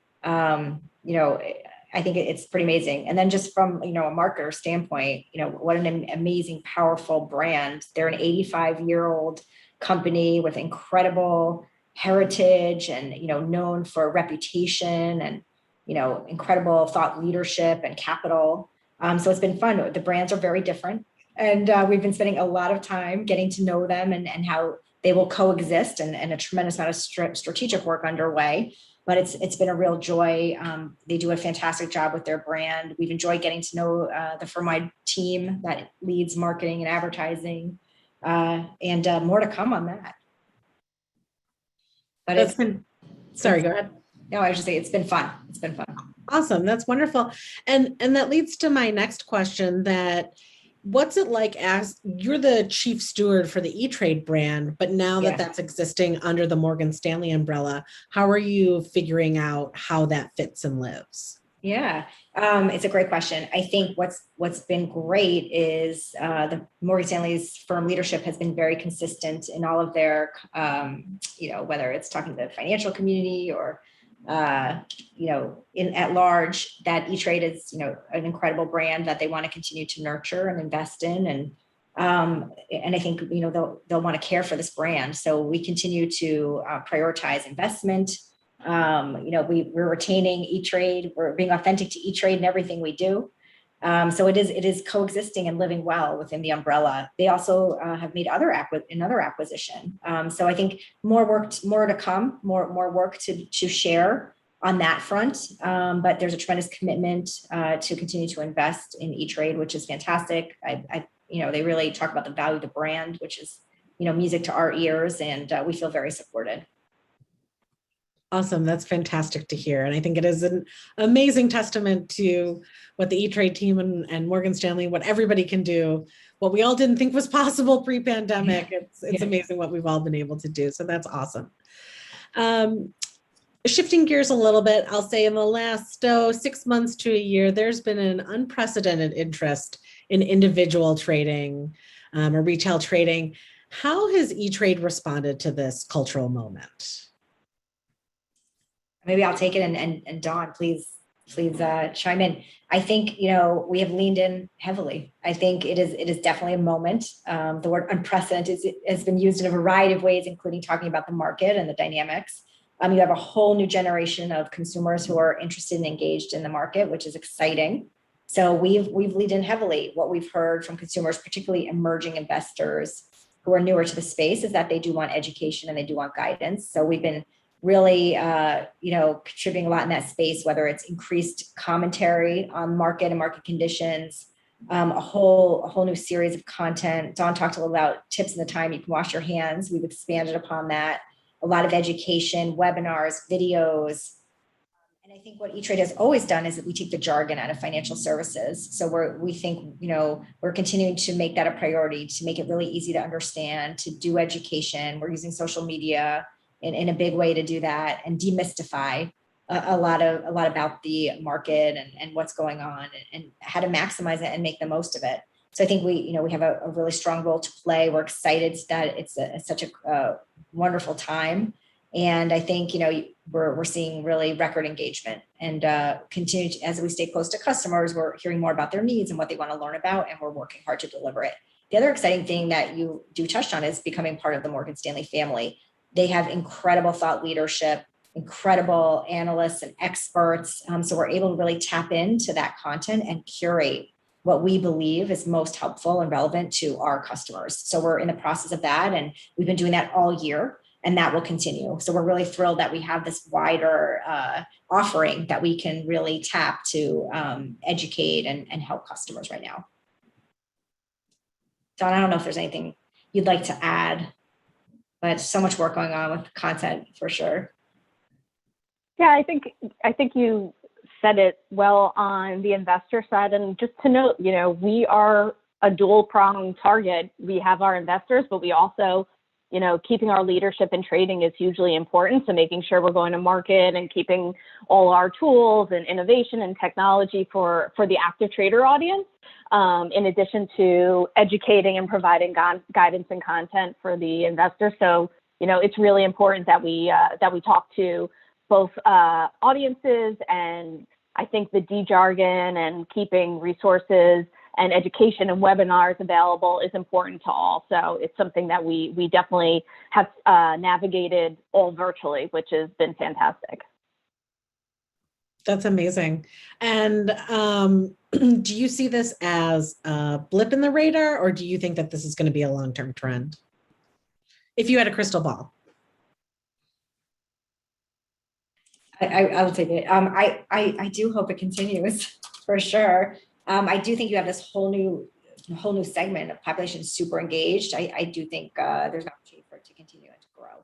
I think it's pretty amazing. And then just from, a marketer standpoint, what an amazing, powerful brand. They're an 85-year-old company with incredible heritage and, known for reputation and, incredible thought leadership and capital. So it's been fun. The brands are very different. And we've been spending a lot of time getting to know them and how they will coexist and a tremendous amount of strategic work underway. But it's been a real joy. They do a fantastic job with their brand. We've enjoyed getting to know the firm-wide team that leads marketing and advertising, and more to come on that. But sorry, go ahead. No, I was just saying it's been fun. It's been fun. Awesome. That's wonderful. And that leads to my next question, that what's it like as you're the chief steward for the E-Trade brand, but now that that's existing under the Morgan Stanley umbrella, how are you figuring out how that fits and lives? Yeah, it's a great question. I think what's been great is the Morgan Stanley's firm leadership has been very consistent in all of their, whether it's talking to the financial community or at large, that E-Trade is, an incredible brand that they want to continue to nurture and invest in. And I think, they'll want to care for this brand. So we continue to prioritize investment. We're retaining E-Trade. We're being authentic to E-Trade in everything we do. So it is coexisting and living well within the umbrella. They also have made another acquisition. So I think more to come, more work to share on that front. But there's a tremendous commitment to continue to invest in E-Trade, which is fantastic. They really talk about the value of the brand, which is, music to our ears, and we feel very supported. Awesome. That's fantastic to hear. And I think it is an amazing testament to what the E-Trade team and Morgan Stanley, what everybody can do, what we all didn't think was possible pre-pandemic. It's amazing what we've all been able to do. So that's awesome. Shifting gears a little bit, I'll say in the last 6 months to a year, there's been an unprecedented interest in individual trading or retail trading. How has E-Trade responded to this cultural moment? Maybe I'll take it, and Dawn, please chime in. I think, we have leaned in heavily. I think it is definitely a moment. The word unprecedented has been used in a variety of ways, including talking about the market and the dynamics. You have a whole new generation of consumers who are interested and engaged in the market, which is exciting. So we've leaned in heavily. What we've heard from consumers, particularly emerging investors who are newer to the space, is that they do want education and they do want guidance. So we've been really, contributing a lot in that space, whether it's increased commentary on market and market conditions, a whole new series of content. Dawn talked a little about tips in the time you can wash your hands. We've expanded upon that. A lot of education, webinars, videos. And I think what E-Trade has always done is that we take the jargon out of financial services. So we think, we're continuing to make that a priority, to make it really easy to understand, to do education. We're using social media in a big way to do that and demystify a lot about the market and what's going on and how to maximize it and make the most of it. So I think we have a really strong role to play. We're excited that it's such a wonderful time. And I think, we're seeing really record engagement and continue to, as we stay close to customers, we're hearing more about their needs and what they want to learn about, and we're working hard to deliver it. The other exciting thing that you touched on is becoming part of the Morgan Stanley family. They have incredible thought leadership, incredible analysts and experts. So we're able to really tap into that content and curate what we believe is most helpful and relevant to our customers. So we're in the process of that, and we've been doing that all year, and that will continue. So we're really thrilled that we have this wider offering that we can really tap to educate and help customers right now. Dawn, I don't know if there's anything you'd like to add, but so much work going on with content for sure. Yeah, I think you said it well on the investor side. And just to note, we are a dual-pronged target. We have our investors, but we also, keeping our leadership in trading is hugely important. So making sure we're going to market and keeping all our tools and innovation and technology for the active trader audience, in addition to educating and providing guidance and content for the investors. So, it's really important that we talk to both audiences and I think the D jargon and keeping resources and education and webinars available is important to all. So it's something that we definitely have navigated all virtually, which has been fantastic. That's amazing. And do you see this as a blip in the radar, or do you think that this is going to be a long-term trend? If you had a crystal ball. I will take it. I do hope it continues for sure. I do think you have this whole new segment of population super engaged. I do think there's an opportunity for it to continue and to grow.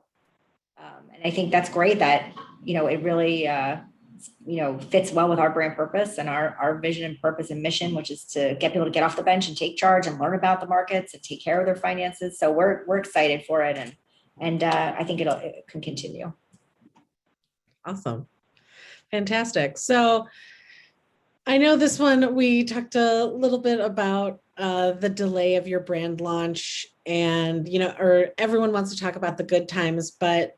And I think that's great that, it really, fits well with our brand purpose and our vision and purpose and mission, which is to get people to get off the bench and take charge and learn about the markets and take care of their finances. So we're excited for it. And I think it can continue. Awesome. Fantastic. So I know this one, we talked a little bit about the delay of your brand launch and, or everyone wants to talk about the good times, but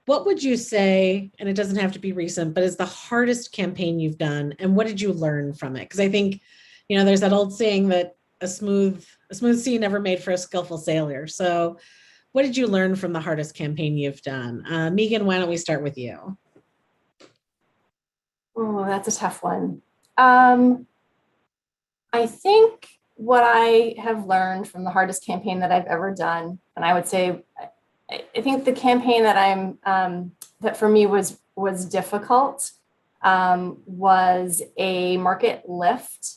what would you say, and it doesn't have to be recent, but is the hardest campaign you've done, and what did you learn from it? Because I think, there's that old saying that a smooth sea never made for a skillful sailor. So what did you learn from the hardest campaign you've done? Megan, why don't we start with you? Oh, that's a tough one. I think what I have learned from the hardest campaign that I've ever done, and I would say, I think the campaign that that for me was difficult, was a market lift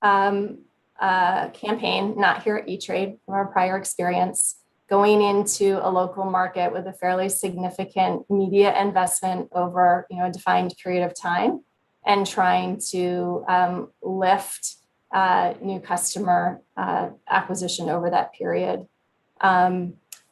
campaign, not here at E-Trade, from our prior experience, going into a local market with a fairly significant media investment over a defined period of time, and trying to lift new customer acquisition over that period.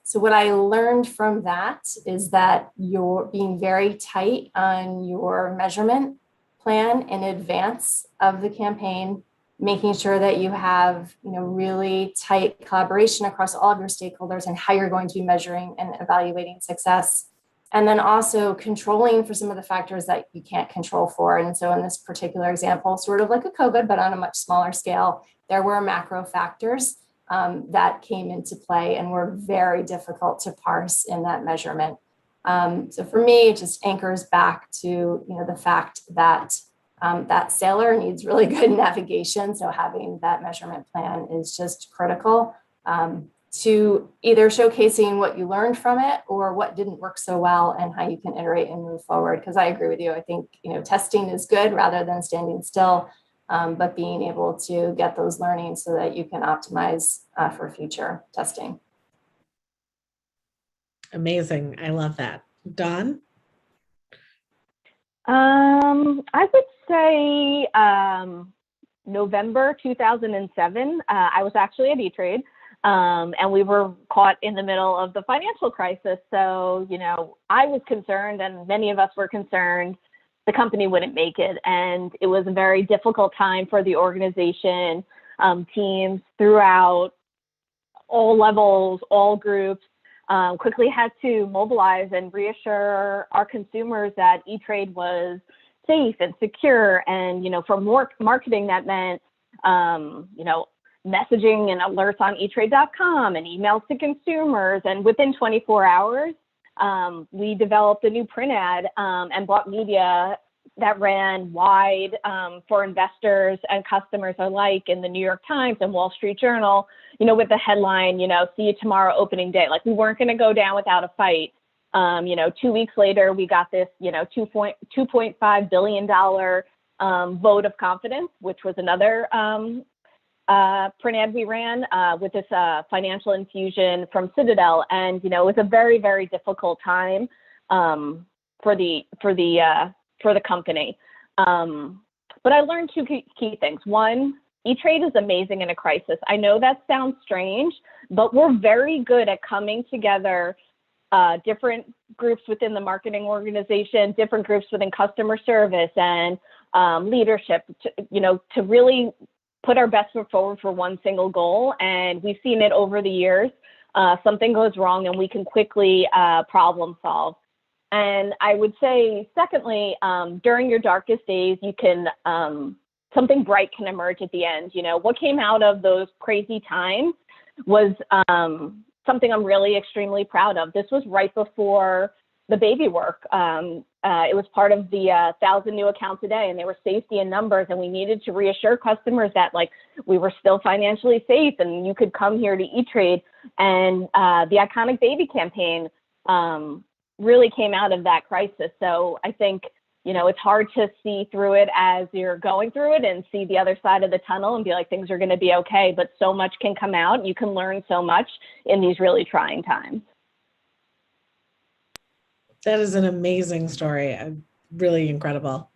So what I learned from that is that you're being very tight on your measurement plan in advance of the campaign, making sure that you have really tight collaboration across all of your stakeholders and how you're going to be measuring and evaluating success. And then also controlling for some of the factors that you can't control for. And so in this particular example, sort of like a COVID, but on a much smaller scale, there were macro factors that came into play and were very difficult to parse in that measurement. So for me, it just anchors back to the fact that that sailor needs really good navigation. So having that measurement plan is just critical to either showcasing what you learned from it or what didn't work so well and how you can iterate and move forward. Because I agree with you. I think testing is good rather than standing still. But being able to get those learnings so that you can optimize for future testing. Amazing. I love that. Dawn? I would say November 2007. I was actually at E-Trade, and we were caught in the middle of the financial crisis. So, I was concerned, and many of us were concerned the company wouldn't make it. And it was a very difficult time for the organization, teams throughout all levels, all groups, quickly had to mobilize and reassure our consumers that E-Trade was safe and secure. And, for more marketing, that meant, messaging and alerts on etrade.com and emails to consumers. And within 24 hours, we developed a new print ad and bought media that ran wide for investors and customers alike in the New York Times and Wall Street Journal, with the headline, see you tomorrow opening day. Like, we weren't going to go down without a fight. 2 weeks later, we got this, $2.5 billion vote of confidence, which was another print ad we ran with this financial infusion from Citadel. And, it was a very, very difficult time for the company. But I learned two key things. One, E-Trade is amazing in a crisis. I know that sounds strange, but we're very good at coming together, different groups within the marketing organization, different groups within customer service and leadership, to really put our best foot forward for one single goal. And we've seen it over the years. Something goes wrong and we can quickly problem solve. And I would say, secondly, during your darkest days, you can, something bright can emerge at the end. You know, what came out of those crazy times was something I'm really extremely proud of. This was right before the baby work. It was part of the 1,000 new accounts a day, and they were safety in numbers. And we needed to reassure customers that like we were still financially safe and you could come here to E-Trade. And the iconic baby campaign really came out of that crisis. So I think, you know, it's hard to see through it as you're going through it and see the other side of the tunnel and be like, things are going to be okay. But so much can come out. You can learn so much in these really trying times. That is an amazing story. Really incredible.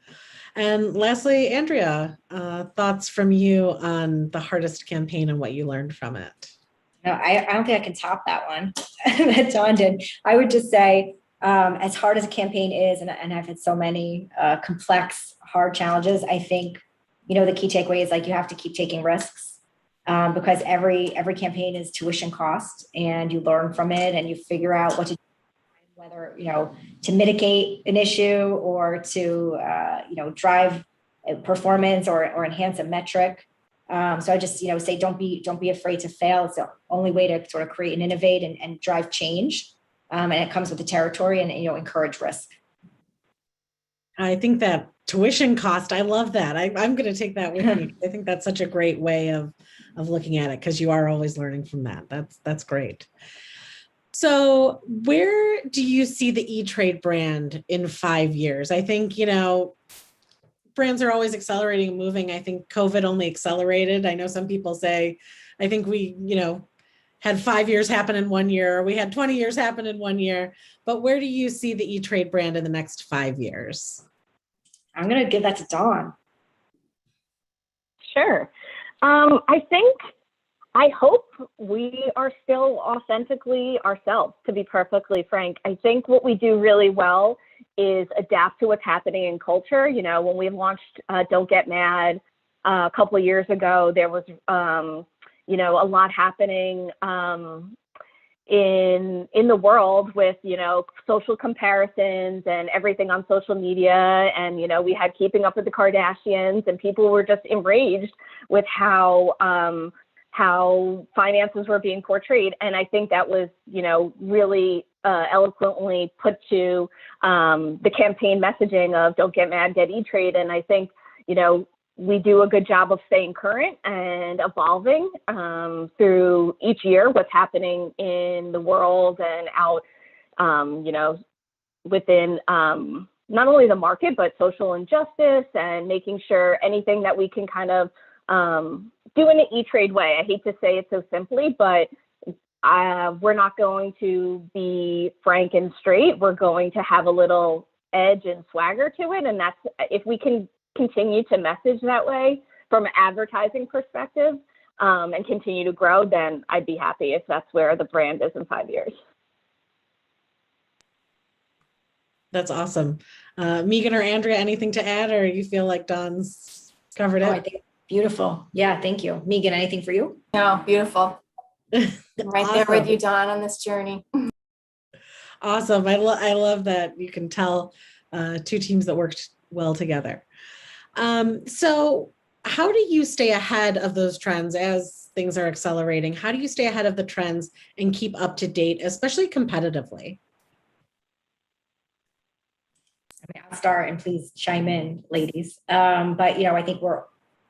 And lastly, Andrea, thoughts from you on the hardest campaign and what you learned from it? No, I don't think I can top that one that Dawn did. I would just say, as hard as a campaign is, and I've had so many complex, hard challenges, I think, you know, the key takeaway is like you have to keep taking risks because every campaign is tuition cost, and you learn from it and you figure out what to do, whether, you know, to mitigate an issue or to, you know, drive performance or enhance a metric. So I just, you know, say, don't be afraid to fail. It's the only way to sort of create and innovate and drive change. And it comes with the territory and, you know, encourage risk. I think that tuition cost, I love that. I'm going to take that with me. I think that's such a great way of looking at it, because you are always learning from that. That's great. So where do you see the E-Trade brand in 5 years? I think, you know, brands are always accelerating and moving. I think COVID only accelerated. I know some people say, I think we, you know, had 5 years happen in 1 year, or we had 20 years happen in 1 year. But where do you see the E-Trade brand in the next 5 years? I'm going to give that to Dawn. Sure. I hope we are still authentically ourselves, to be perfectly frank. I think what we do really well is adapt to what's happening in culture. You know, when we launched Don't Get Mad a couple of years ago, there was, you know, a lot happening in the world with, you know, social comparisons and everything on social media. And, you know, we had Keeping Up with the Kardashians, and people were just enraged with how finances were being portrayed. And I think that was, you know, really eloquently put to the campaign messaging of Don't Get Mad, Get E-Trade. And I think, you know, we do a good job of staying current and evolving through each year what's happening in the world and out, you know, within not only the market, but social injustice, and making sure anything that we can kind of do in an E-Trade way. I hate to say it so simply, but we're not going to be frank and straight. We're going to have a little edge and swagger to it. And that's, if we can continue to message that way from an advertising perspective and continue to grow, then I'd be happy if that's where the brand is in 5 years. That's awesome. Megan or Andrea, anything to add, or you feel like Dawn's covered it? I think beautiful. Yeah, thank you. Megan, anything for you? No, beautiful. I'm right there with you, Dawn, on this journey. Awesome. I love that you can tell two teams that worked well together. So how do you stay ahead of those trends as things are accelerating? How do you stay ahead of the trends and keep up to date, especially competitively? I'll start, and please chime in, ladies. But, you know, I think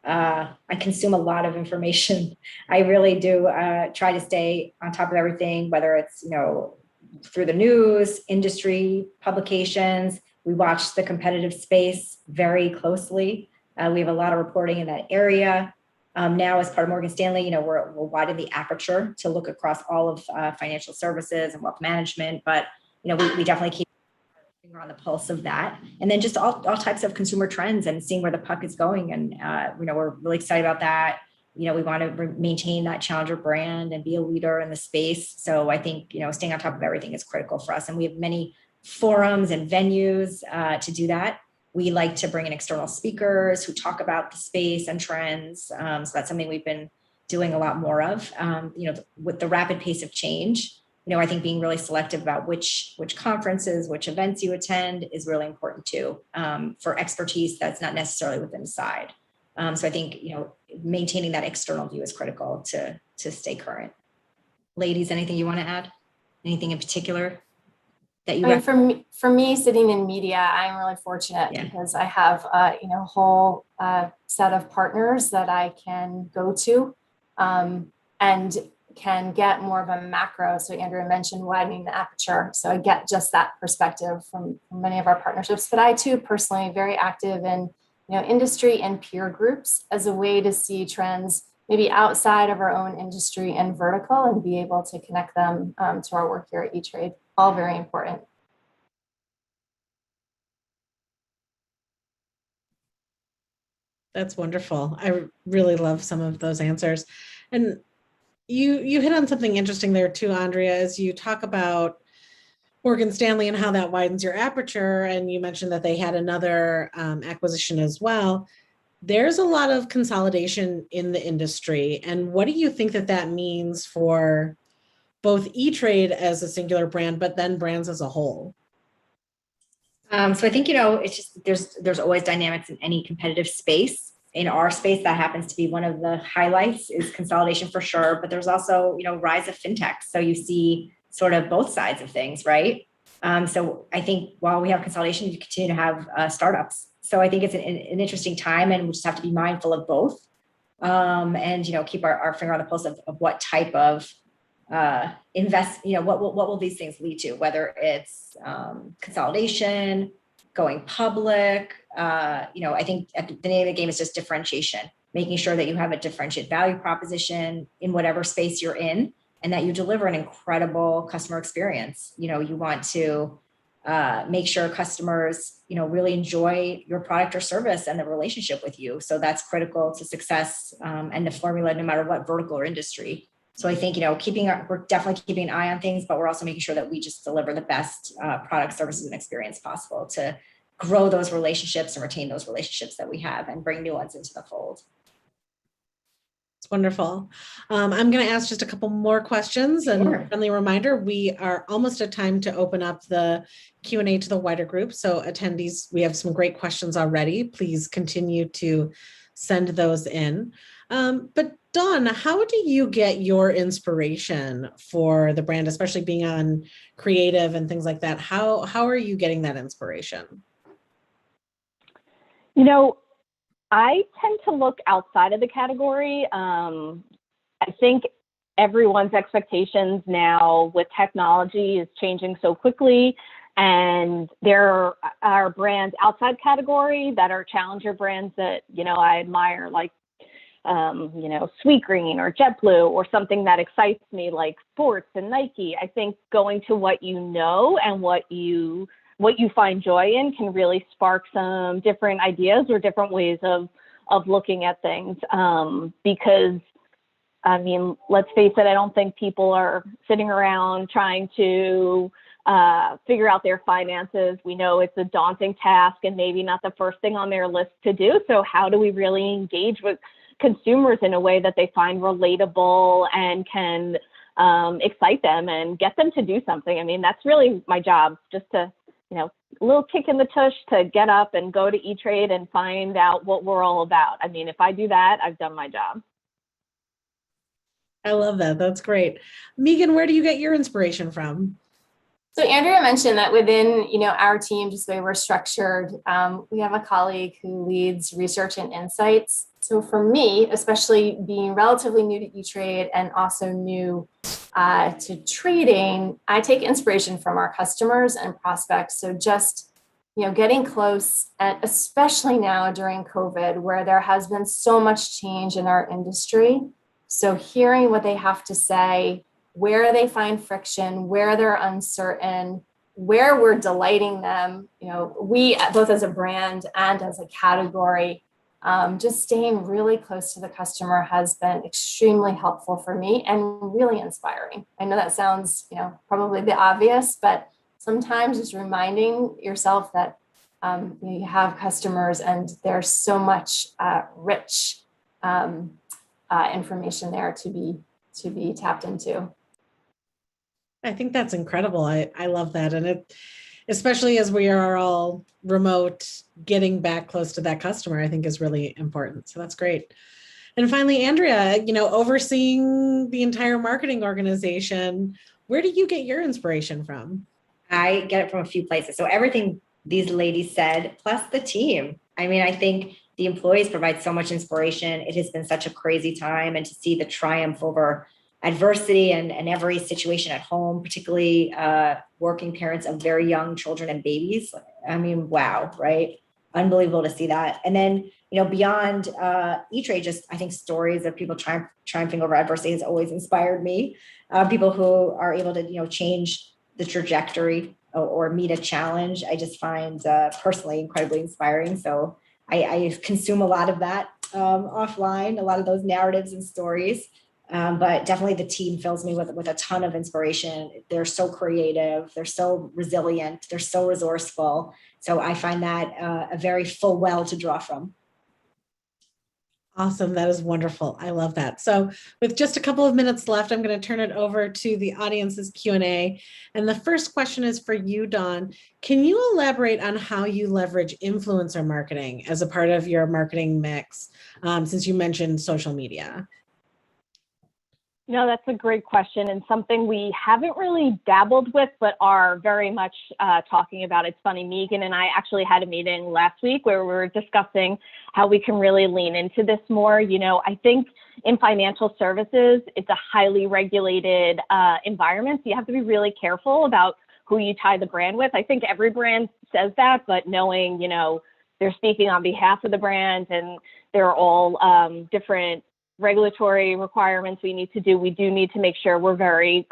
I consume a lot of information. I really do try to stay on top of everything, whether it's, you know, through the news, industry, publications. We watch the competitive space very closely. We have a lot of reporting in that area. Now, as part of Morgan Stanley, you know, we're widening the aperture to look across all of financial services and wealth management. But, you know, we definitely keep our finger on the pulse of that. And then just all types of consumer trends and seeing where the puck is going. And, you know, we're really excited about that. You know, we want to maintain that challenger brand and be a leader in the space. So I think, you know, staying on top of everything is critical for us. And we have many forums and venues to do that. We like to bring in external speakers who talk about the space and trends. So that's something we've been doing a lot more of. You know, with the rapid pace of change, I think being really selective about which conferences, which events you attend is really important too, for expertise that's not necessarily within the side. So I think, maintaining that external view is critical to stay current. Ladies, anything you want to add? Anything in particular that you? For me, sitting in media, I'm really fortunate because I have a whole set of partners that I can go to, and can get more of a macro. So Andrea mentioned widening the aperture. So I get just that perspective from many of our partnerships. But I too personally very active in industry and peer groups as a way to see trends maybe outside of our own industry and vertical, and be able to connect them to our work here at E-Trade. All very important. That's wonderful. I really love some of those answers. And you hit on something interesting there too, Andrea, as you talk about Morgan Stanley and how that widens your aperture. And you mentioned that they had another acquisition as well. There's a lot of consolidation in the industry. And what do you think that means for both E-Trade as a singular brand, but then brands as a whole? So I think, it's just, there's always dynamics in any competitive space. In our space, that happens to be one of the highlights, is consolidation for sure. But there's also, rise of fintech. So you see sort of both sides of things, right? So I think while we have consolidation, you continue to have startups. So I think it's an interesting time, and we just have to be mindful of both, and keep our finger on the pulse of what type of what will these things lead to, whether it's consolidation, going public. I think at the name of the game is just differentiation, making sure that you have a differentiated value proposition in whatever space you're in, and that you deliver an incredible customer experience. You want to make sure customers, really enjoy your product or service and the relationship with you. So that's critical to success, and the formula, no matter what vertical or industry. So I think, we're definitely keeping an eye on things, but we're also making sure that we just deliver the best product, services, and experience possible to grow those relationships and retain those relationships that we have, and bring new ones into the fold. It's wonderful. I'm going to ask just a couple more questions. And Sure. friendly reminder, we are almost at time to open up the Q&A to the wider group. So attendees, we have some great questions already. Please continue to send those in. But Dawn, how do you get your inspiration for the brand, especially being on creative and things like that? How are you getting that inspiration? I tend to look outside of the category. I think everyone's expectations now with technology is changing so quickly, and there are brands outside category that are challenger brands that, I admire, like, Sweetgreen or JetBlue, or something that excites me like sports and Nike. I think going to what you know and what you find joy in can really spark some different ideas or different ways of looking at things. Because, let's face it, I don't think people are sitting around trying to figure out their finances. We know it's a daunting task and maybe not the first thing on their list to do. So how do we really engage with consumers in a way that they find relatable and can excite them and get them to do something? That's really my job, just to, a little kick in the tush to get up and go to E-Trade and find out what we're all about. If I do that, I've done my job. I love that. That's great. Megan, where do you get your inspiration from? So Andrea mentioned that within, our team, just the way we're structured, we have a colleague who leads research and insights. So for me, especially being relatively new to E-Trade and also new to trading, I take inspiration from our customers and prospects. So just, getting close, and especially now during COVID, where there has been so much change in our industry. So hearing what they have to say, where they find friction, where they're uncertain, where we're delighting them, we both as a brand and as a category, just staying really close to the customer has been extremely helpful for me and really inspiring. I know that sounds, probably the obvious, but sometimes just reminding yourself that you have customers and there's so much rich information there to be tapped into. I think that's incredible. I love that. And it, especially as we are all remote, getting back close to that customer, I think is really important. So that's great. And finally, Andrea, overseeing the entire marketing organization, where do you get your inspiration from? I get it from a few places. So everything these ladies said, plus the team. I mean, I think the employees provide so much inspiration. It has been such a crazy time, and to see the triumph over adversity and every situation at home, particularly working parents of very young children and babies. I mean, wow, right? Unbelievable to see that. And then, beyond E-Trade, just I think stories of people triumphing over adversity has always inspired me. People who are able to, change the trajectory or meet a challenge, I just find personally incredibly inspiring. So I consume a lot of that offline, a lot of those narratives and stories. But definitely the team fills me with a ton of inspiration. They're so creative, they're so resilient, they're so resourceful. So I find that a very full well to draw from. Awesome. That is wonderful. I love that. So with just a couple of minutes left, I'm going to turn it over to the audience's Q&A. And the first question is for you, Dawn. Can you elaborate on how you leverage influencer marketing as a part of your marketing mix, since you mentioned social media? No, that's a great question, and something we haven't really dabbled with, but are very much talking about. It's funny, Megan and I actually had a meeting last week where we were discussing how we can really lean into this more. I think in financial services, it's a highly regulated environment, so you have to be really careful about who you tie the brand with. I think every brand says that, but knowing, they're speaking on behalf of the brand, and they're all different regulatory requirements we do need to make sure we're very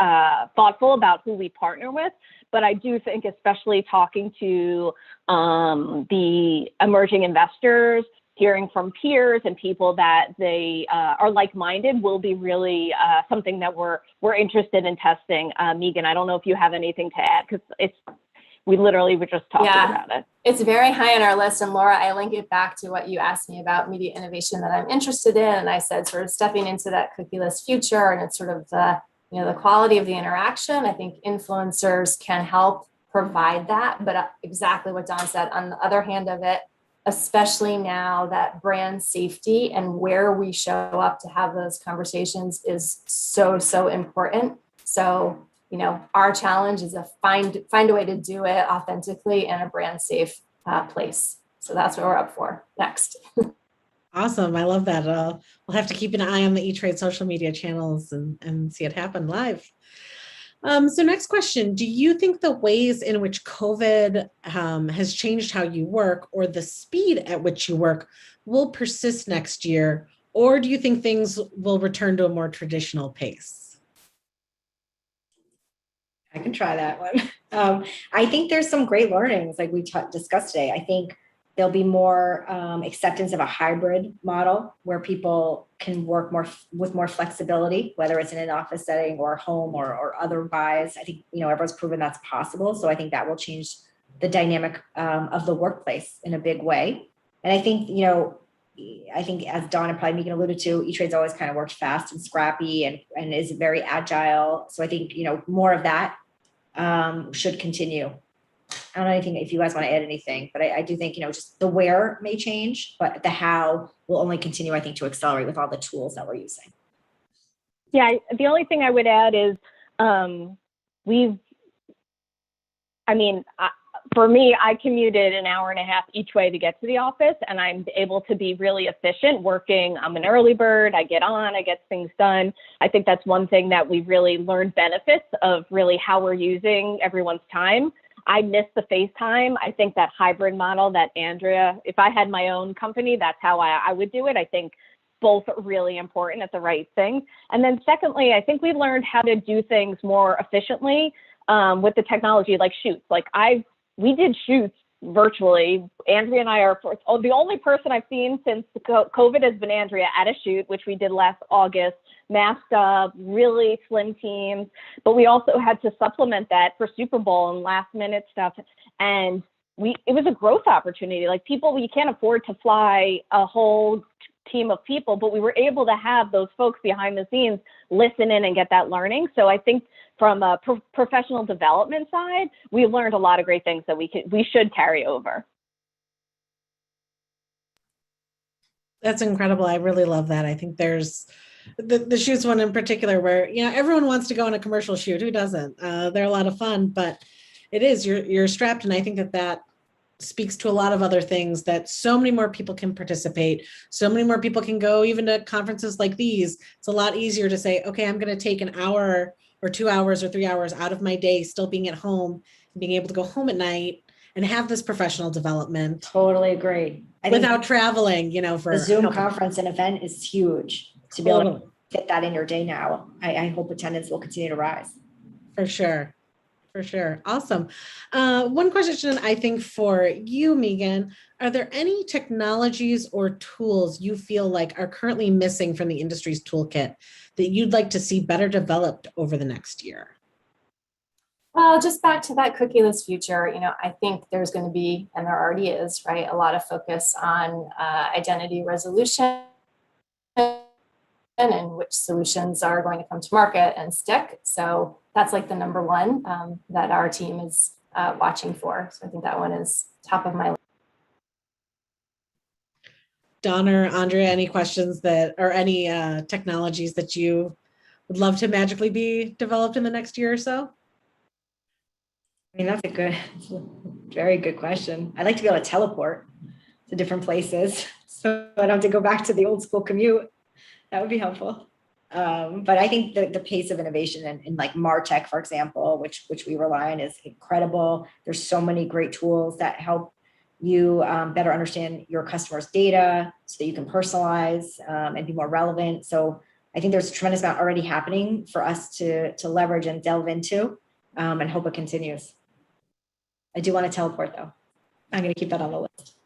thoughtful about who we partner with. But I do think, especially talking to the emerging investors, hearing from peers and people that they are like-minded will be really something that we're interested in testing. Megan, I don't know if you have anything to add, because we literally were just talking about it. It's very high on our list. And Laura, I link it back to what you asked me about media innovation that I'm interested in. And I said, sort of stepping into that cookieless future, and it's sort of the quality of the interaction. I think influencers can help provide that, but exactly what Dawn said. On the other hand of it, especially now that brand safety and where we show up to have those conversations is so important. So, our challenge is to find a way to do it authentically in a brand safe place. So that's what we're up for next. Awesome. I love that. We'll have to keep an eye on the E-Trade social media channels and see it happen live. So next question, do you think the ways in which COVID has changed how you work, or the speed at which you work, will persist next year? Or do you think things will return to a more traditional pace? I can try that one. I think there's some great learnings like we discussed today. I think there'll be more acceptance of a hybrid model where people can work with more flexibility, whether it's in an office setting or home or otherwise. I think, everyone's proven that's possible. So I think that will change the dynamic of the workplace in a big way. And I think, as Dawn and probably Megan alluded to, E-Trade's always kind of worked fast and scrappy and is very agile. So I think, more of that should continue. I don't know anything if you guys want to add anything, but I do think, just the where may change, but the how will only continue, I think, to accelerate with all the tools that we're using. Yeah, the only thing I would add is for me, I commuted an hour and a half each way to get to the office, and I'm able to be really efficient working. I'm an early bird. I get on, I get things done. I think that's one thing that we've really learned benefits of, really how we're using everyone's time. I miss the FaceTime. I think that hybrid model that Andrea, if I had my own company, that's how I would do it. I think both are really important at the right thing. And then secondly, I think we learned how to do things more efficiently with the technology, like shoots. We did shoots virtually. Andrea and I are the only person I've seen since COVID has been Andrea at a shoot, which we did last August, masked up, really slim teams. But we also had to supplement that for Super Bowl and last minute stuff. And it was a growth opportunity. You can't afford to fly a whole team of people, but we were able to have those folks behind the scenes listen in and get that learning. So I think from a professional development side, we learned a lot of great things that we should carry over. That's incredible. I really love that. I think there's the shoots one in particular where, you know, everyone wants to go on a commercial shoot. Who doesn't? They're a lot of fun, but it is, you're strapped. And I think that speaks to a lot of other things, that so many more people can participate. So many more people can go even to conferences like these. It's a lot easier to say, okay, I'm going to take an hour or 2 hours or 3 hours out of my day, still being at home, being able to go home at night and have this professional development. Totally agree. Without traveling, you know, for a Zoom conference and event is huge to be able to fit that in your day now. I hope attendance will continue to rise. For sure. For sure. Awesome. One question I think for you, Megan, are there any technologies or tools you feel like are currently missing from the industry's toolkit that you'd like to see better developed over the next year? Well, just back to that cookieless future, you know, I think there's going to be, and there already is, right, a lot of focus on identity resolution and which solutions are going to come to market and stick. So that's like the number one that our team is watching for. So I think that one is top of my list. Dawn or Andrea, any questions that, or any technologies that you would love to magically be developed in the next year or so? I mean, that's a very good question. I'd like to be able to teleport to different places so I don't have to go back to the old school commute. That would be helpful. But I think the pace of innovation in like MarTech, for example, which we rely on, is incredible. There's so many great tools that help you better understand your customers' data so that you can personalize and be more relevant. So I think there's a tremendous amount already happening for us to leverage and delve into and hope it continues. I do want to teleport though. I'm going to keep that on the list.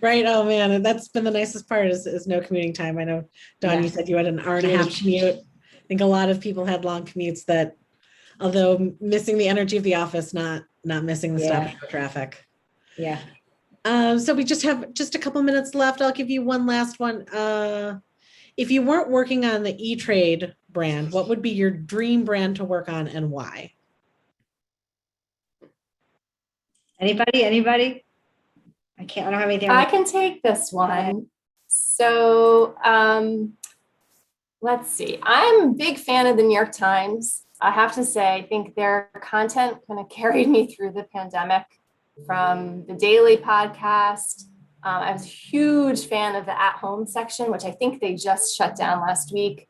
Right. Oh man. And that's been the nicest part is no commuting time. I know, Dawn, you said you had an hour and a half commute. I think a lot of people had long commutes that, although missing the energy of the office, not missing the stop and go traffic. Yeah. So we just have just a couple minutes left. I'll give you one last one. If you weren't working on the E-Trade brand, what would be your dream brand to work on and why? Anybody? I don't have anything. I can take this one. So let's see. I'm a big fan of the New York Times. I have to say, I think their content kind of carried me through the pandemic, from the daily podcast. I was a huge fan of the at-home section, which I think they just shut down last week.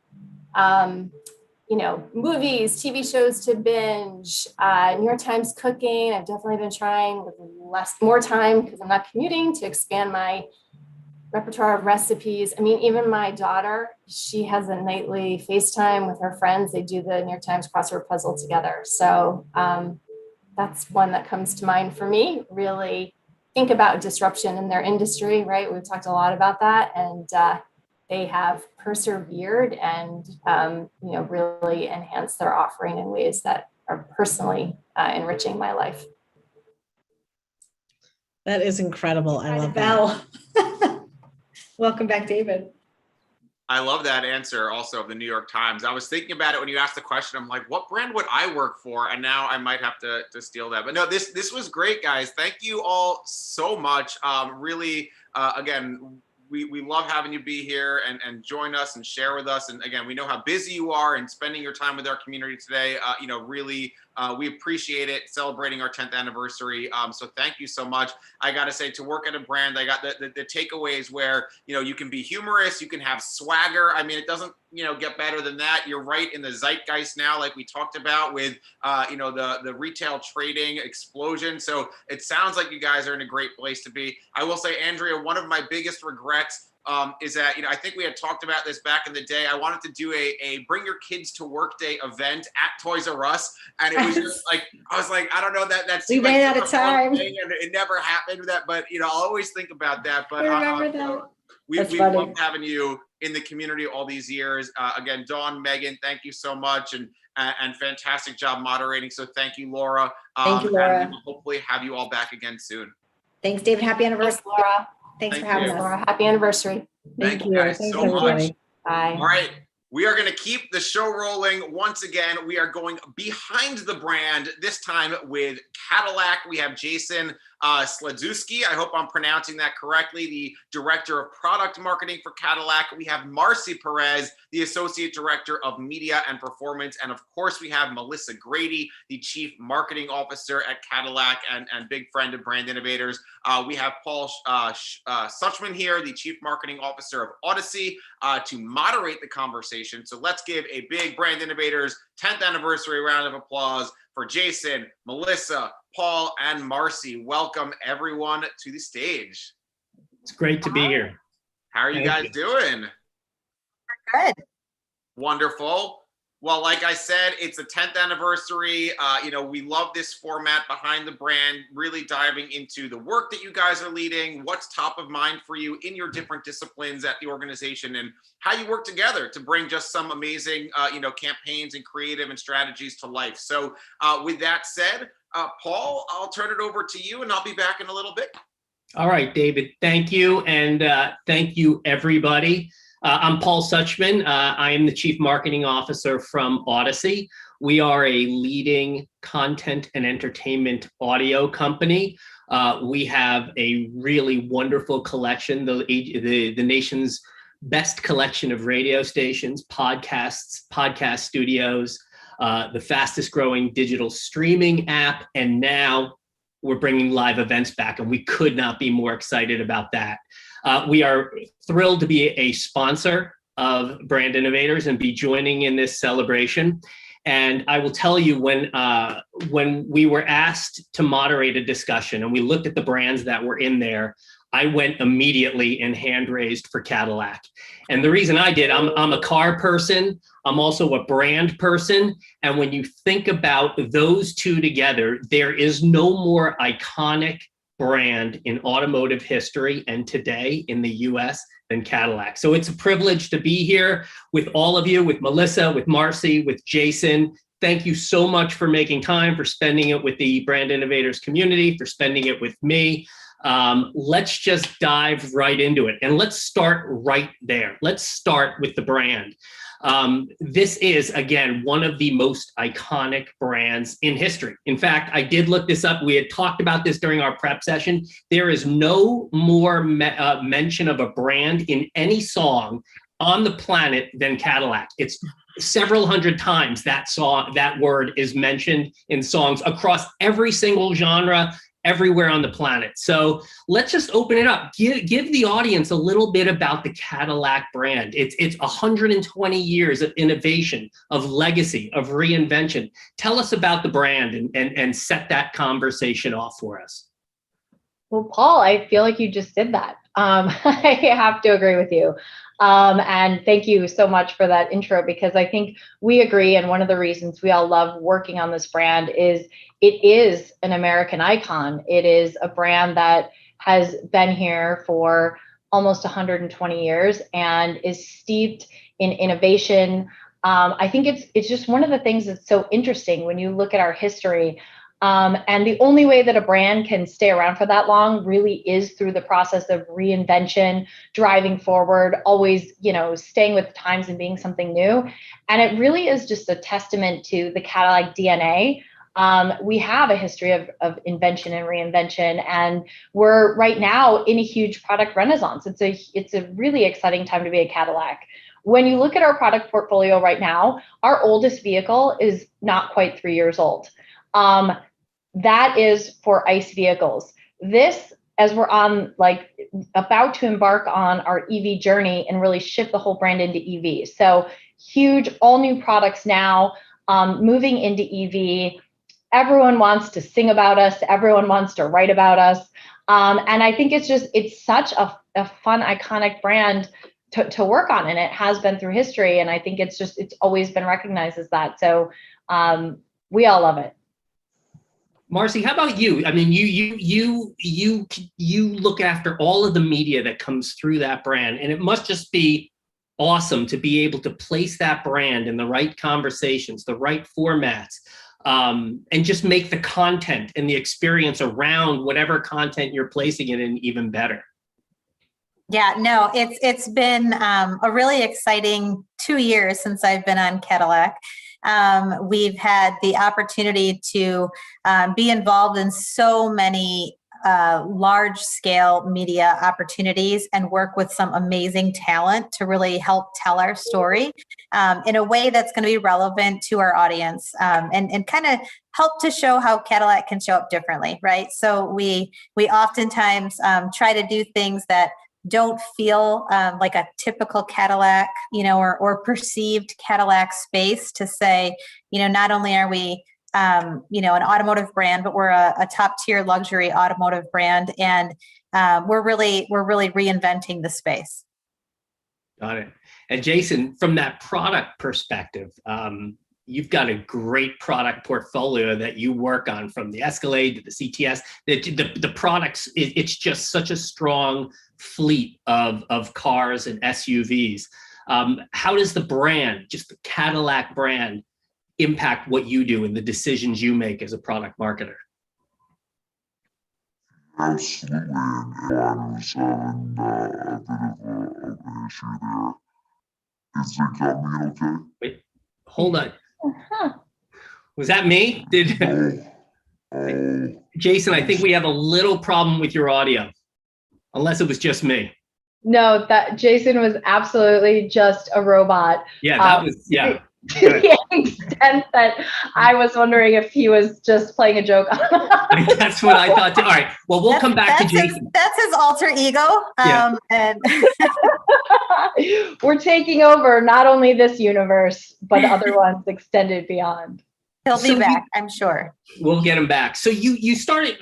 You know, movies, TV shows to binge, New York Times cooking. I've definitely been trying with more time because I'm not commuting, to expand my repertoire of recipes. I mean, even my daughter, she has a nightly FaceTime with her friends. They do the New York Times crossword puzzle together. So that's one that comes to mind for me. Really think about disruption in their industry, right? We've talked a lot about that, and they have persevered and you know, really enhanced their offering in ways that are personally enriching my life. That is incredible. I love that. Welcome back, David. I love that answer also of the New York Times. I was thinking about it when you asked the question. I'm like, what brand would I work for? And now I might have to steal that. But no, this was great, guys. Thank you all so much. Really, again, we love having you be here and join us and share with us. And again, we know how busy you are and spending your time with our community today. You know, really, we appreciate it, celebrating our 10th anniversary. So thank you so much. I got to say, to work at a brand, I got the takeaways where, you know, you can be humorous, you can have swagger. I mean, it doesn't, you know, get better than that. You're right in the zeitgeist now, like we talked about with, you know, the retail trading explosion. So it sounds like you guys are in a great place to be. I will say, Andrea, one of my biggest regrets is that, you know, I think we had talked about this back in the day. I wanted to do a bring your kids to work day event at Toys R Us. And it was just like, I was like, I don't know, that we ran out of time. And it never happened with that, but, you know, I'll always think about that. But I remember that. We loved having you in the community all these years. Again, Dawn, Megan, thank you so much. And fantastic job moderating. So thank you, Laura. Thank you, Laura. And we'll hopefully have you all back again soon. Thanks, David. Happy anniversary. Thanks, Laura. Thanks Thank for having you. us. Happy anniversary. Thank you guys Thanks, so everybody. much. Bye. All right. We are going to keep the show rolling. Once again, we are going behind the brand, this time with Cadillac. We have Jason Sledzuski. I hope I'm pronouncing that correctly, the Director of Product Marketing for Cadillac. We have Marcy Perez, the Associate Director of Media and Performance. And of course, we have Melissa Grady, the Chief Marketing Officer at Cadillac and big friend of Brand Innovators. We have Paul Suchman here, the Chief Marketing Officer of Odyssey, to moderate the conversation. So let's give a big Brand Innovators 10th anniversary round of applause for Jason, Melissa, Paul, and Marcy. Welcome everyone to the stage. It's great to be here. How are you guys doing? Good. Wonderful. Well, like I said, it's the 10th anniversary. We love this format behind the brand, really diving into the work that you guys are leading, what's top of mind for you in your different disciplines at the organization, and how you work together to bring just some amazing, campaigns and creative and strategies to life. So with that said, Paul, I'll turn it over to you and I'll be back in a little bit. All right, David, thank you. And thank you, everybody. I'm Paul Suchman. I am the Chief Marketing Officer from Odyssey. We are a leading content and entertainment audio company. We have a really wonderful collection, the nation's best collection of radio stations, podcasts, podcast studios, the fastest growing digital streaming app, and now we're bringing live events back, and we could not be more excited about that. We are thrilled to be a sponsor of Brand Innovators and be joining in this celebration. And I will tell you, when we were asked to moderate a discussion and we looked at the brands that were in there, I went immediately and hand raised for Cadillac. And the reason I did, I'm a car person. I'm also a brand person. And when you think about those two together, there is no more iconic brand in automotive history and today in the US than Cadillac. So it's a privilege to be here with all of you, with Melissa, with Marcy, with Jason. Thank you so much for making time, for spending it with the Brand Innovators community, for spending it with me. Let's just dive right into it. And let's start right there. Let's start with the brand. This is, again, one of the most iconic brands in history. In fact, I did look this up. We had talked about this during our prep session. There is no more mention of a brand in any song on the planet than Cadillac. It's several hundred times that word is mentioned in songs across every single genre, everywhere on the planet. So let's just open it up. Give the audience a little bit about the Cadillac brand. It's 120 years of innovation, of legacy, of reinvention. Tell us about the brand and set that conversation off for us. Well, Paul, I feel like you just did that. I have to agree with you. And thank you so much for that intro, because I think we agree. And one of the reasons we all love working on this brand is it is an American icon. It is a brand that has been here for almost 120 years and is steeped in innovation. I think it's just one of the things that's so interesting when you look at our history. And the only way that a brand can stay around for that long really is through the process of reinvention, driving forward, always, staying with the times and being something new. And it really is just a testament to the Cadillac DNA. We have a history of invention and reinvention, and we're right now in a huge product renaissance. It's a really exciting time to be a Cadillac. When you look at our product portfolio right now, our oldest vehicle is not quite 3 years old. That is for ICE vehicles. This, as we're about to embark on our EV journey and really shift the whole brand into EV. So huge, all new products now, moving into EV. Everyone wants to sing about us. Everyone wants to write about us. And I think it's such a fun, iconic brand to work on. And it has been through history. And I think it's always been recognized as that. So we all love it. Marcy, how about you? I mean, you look after all of the media that comes through that brand, and it must just be awesome to be able to place that brand in the right conversations, the right formats, and just make the content and the experience around whatever content you're placing it in even better. Yeah, no, it's been a really exciting 2 years since I've been on Cadillac. We've had the opportunity to be involved in so many large scale media opportunities and work with some amazing talent to really help tell our story in a way that's going to be relevant to our audience, and kind of help to show how Cadillac can show up differently, right? So we oftentimes try to do things that don't feel like a typical Cadillac, or perceived Cadillac space, to say, not only are we, an automotive brand, but we're a top tier luxury automotive brand, and we're really reinventing the space. Got it. And Jason, from that product perspective, you've got a great product portfolio that you work on, from the Escalade to the CTS. The products, it's just such a strong fleet of cars and SUVs. How does the brand, just the Cadillac brand, impact what you do and the decisions you make as a product marketer? Absolutely. There's a bit of an issue there. Is the camera okay? Wait, hold on. Was that me? Jason, I think we have a little problem with your audio, unless it was just me. No, that Jason was absolutely just a robot. Yeah, that was, yeah. To the extent that I was wondering if he was just playing a joke. That's what I thought too. All right, well, we'll come back to Jason. That's his alter ego. And we're taking over not only this universe, but other ones extended beyond. He'll be back, I'm sure. We'll get him back. So you started,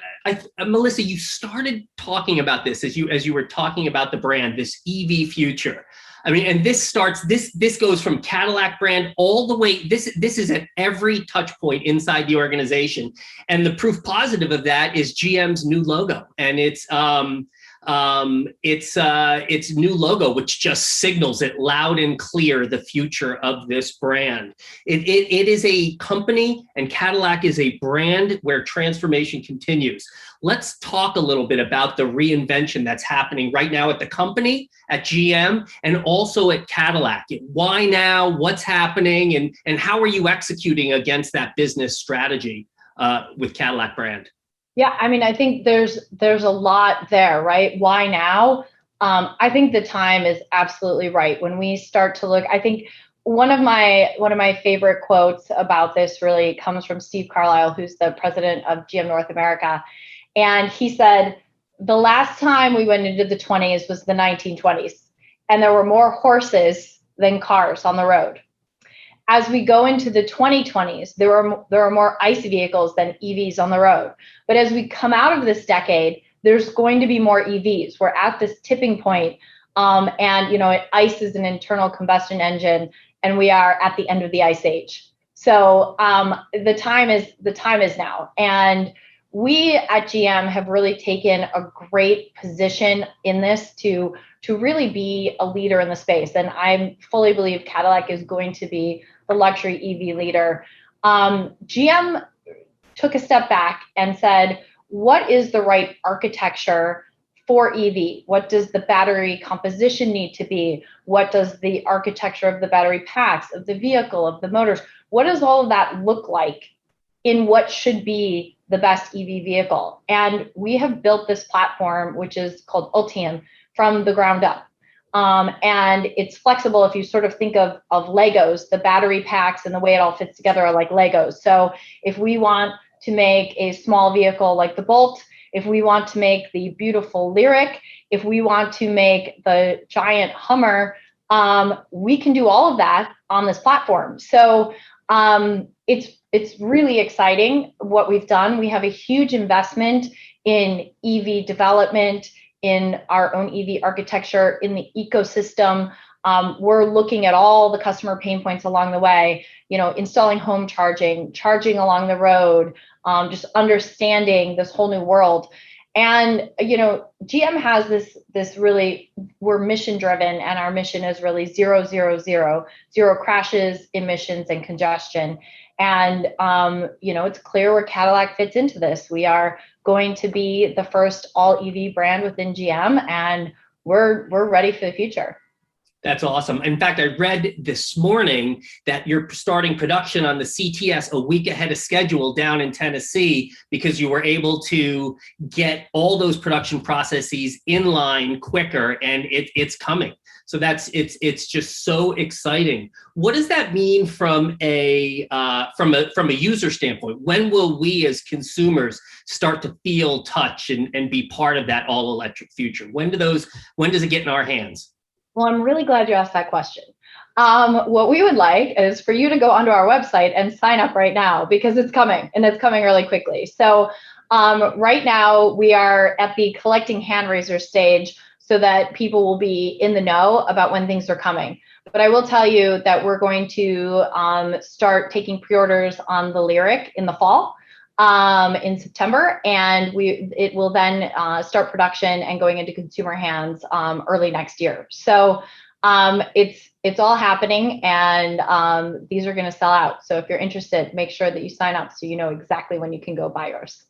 Melissa, you started talking about this as you were talking about the brand, this EV future. I mean, and this goes from Cadillac brand all the way, this is at every touch point inside the organization. And the proof positive of that is GM's new logo. And it's new logo, which just signals it loud and clear, the future of this brand. It is a company, and Cadillac is a brand where transformation continues. Let's talk a little bit about the reinvention that's happening right now at the company, at GM, and also at Cadillac. Why now? What's happening? And how are you executing against that business strategy with Cadillac brand? Yeah, I mean, I think there's a lot there, right? Why now? I think the time is absolutely right. When we start to look, I think one of my favorite quotes about this really comes from Steve Carlisle, who's the president of GM North America. And he said, the last time we went into the 20s was the 1920s, and there were more horses than cars on the road. As we go into the 2020s, there are more ICE vehicles than EVs on the road. But as we come out of this decade, there's going to be more EVs. We're at this tipping point, and ICE is an internal combustion engine, and we are at the end of the ICE age. So the time is now, and we at GM have really taken a great position in this to really be a leader in the space. And I fully believe Cadillac is going to be the luxury EV leader. GM took a step back and said, what is the right architecture for EV? What does the battery composition need to be? What does the architecture of the battery packs, of the vehicle, of the motors, what does all of that look like in what should be the best EV vehicle? And we have built this platform, which is called Ultium, from the ground up. And it's flexible. If you sort of think of Legos, the battery packs and the way it all fits together are like Legos. So if we want to make a small vehicle like the Bolt, if we want to make the beautiful Lyriq, if we want to make the giant Hummer, we can do all of that on this platform. So it's really exciting what we've done. We have a huge investment in EV development, in our own EV architecture, in the ecosystem. We're looking at all the customer pain points along the way, installing home charging along the road, just understanding this whole new world. And, GM has this really, we're mission driven, and our mission is really 0, 0, 0, 0 crashes, emissions, and congestion. And, it's clear where Cadillac fits into this. We are going to be the first all EV brand within GM, and we're ready for the future. That's awesome. In fact, I read this morning that you're starting production on the CTS a week ahead of schedule down in Tennessee because you were able to get all those production processes in line quicker, and it's coming. So it's just so exciting. What does that mean from a user standpoint? When will we as consumers start to feel, touch, and be part of that all electric future? When does it get in our hands? Well, I'm really glad you asked that question. What we would like is for you to go onto our website and sign up right now, because it's coming, and it's coming really quickly. So right now we are at the collecting hand raiser stage so that people will be in the know about when things are coming. But I will tell you that we're going to start taking pre-orders on the Lyric in the fall, in September, and it will then start production and going into consumer hands early next year. So it's all happening, and these are going to sell out. So if you're interested, make sure that you sign up so you know exactly when you can go buy yours.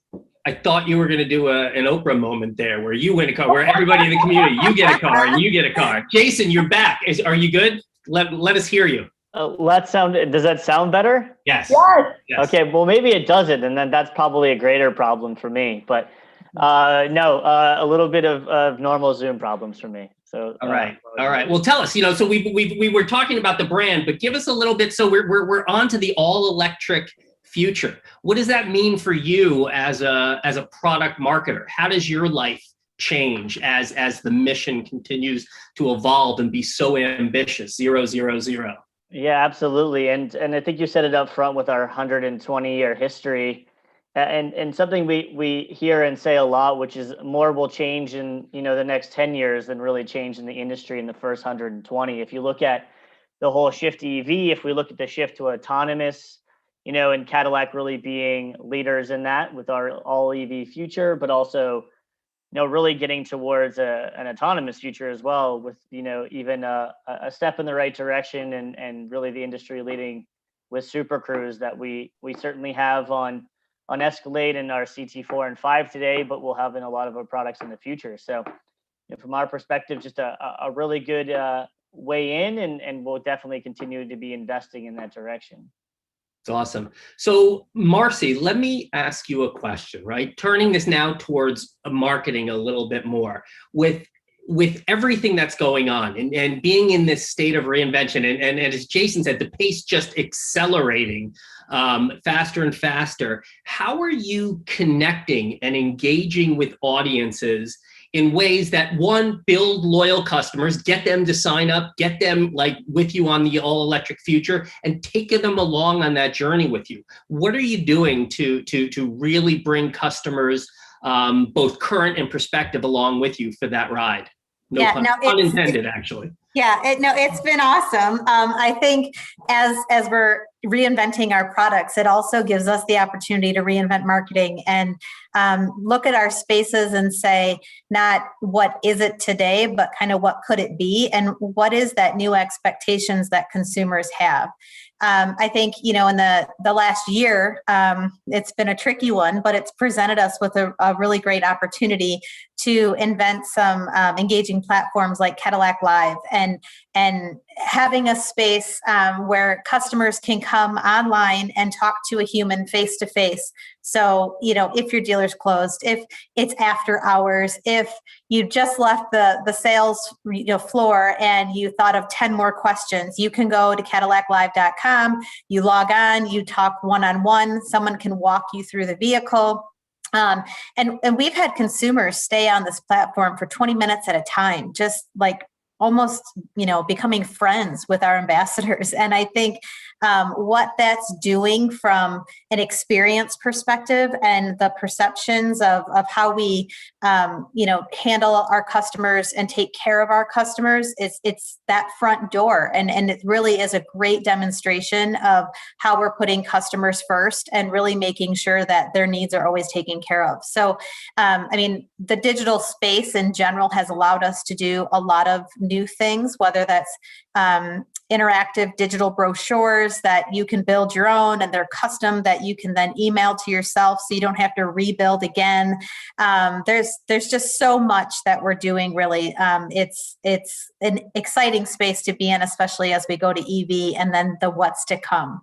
I thought you were going to do an Oprah moment there where you win a car, where everybody in the community, you get a car and you get a car. Jason, you're back. Are you good? Let us hear you. Does that sound better? Yes. Yes. Okay, well, maybe it doesn't, and then that's probably a greater problem for me. But no, a little bit of normal Zoom problems for me. So all right. Well, tell us. So we were talking about the brand, but give us a little bit. So we're on to the all electric future. What does that mean for you as a product marketer? How does your life change as the mission continues to evolve and be so ambitious? 0, 0, 0. Yeah, absolutely. And I think you said it up front with our 120-year history, and something we hear and say a lot, which is more will change in the next 10 years than really change in the industry in the first 120. If you look at the whole shift to EV, if we look at the shift to autonomous, and Cadillac really being leaders in that with our all EV future, but also really getting towards an autonomous future as well, with even a step in the right direction, and really the industry leading with Super Cruise that we certainly have on Escalade and our CT4 and 5 today, but we'll have in a lot of our products in the future. So from our perspective, just a really good way in, and we'll definitely continue to be investing in that direction. It's awesome. So Marcy, let me ask you a question, right? Turning this now towards marketing a little bit more with everything that's going on and being in this state of reinvention. And as Jason said, the pace just accelerating faster and faster. How are you connecting and engaging with audiences in ways that, one, build loyal customers, get them to sign up, get them with you on the all electric future, and taking them along on that journey with you? What are you doing to really bring customers, both current and prospective, along with you for that ride? Pun intended, actually. Yeah, it's been awesome. I think as we're reinventing our products, it also gives us the opportunity to reinvent marketing and look at our spaces and say, not what is it today, but kind of what could it be, and what is that new expectations that consumers have. I think, in the last year, it's been a tricky one, but it's presented us with a really great opportunity to invent some engaging platforms like Cadillac Live, and having a space where customers can come online and talk to a human face to face. So, if your dealer's closed, if it's after hours, if you just left the sales floor and you thought of 10 more questions, you can go to CadillacLive.com, you log on, you talk one-on-one, someone can walk you through the vehicle. And we've had consumers stay on this platform for 20 minutes at a time, just almost, becoming friends with our ambassadors. And I think what that's doing from an experience perspective and the perceptions of how we, handle our customers and take care of our customers, it's that front door. And it really is a great demonstration of how we're putting customers first and really making sure that their needs are always taken care of. So, the digital space in general has allowed us to do a lot of new things, whether that's interactive digital brochures that you can build your own, and they're custom that you can then email to yourself so you don't have to rebuild again. There's just so much that we're doing, really. It's an exciting space to be in, especially as we go to EV and then the what's to come.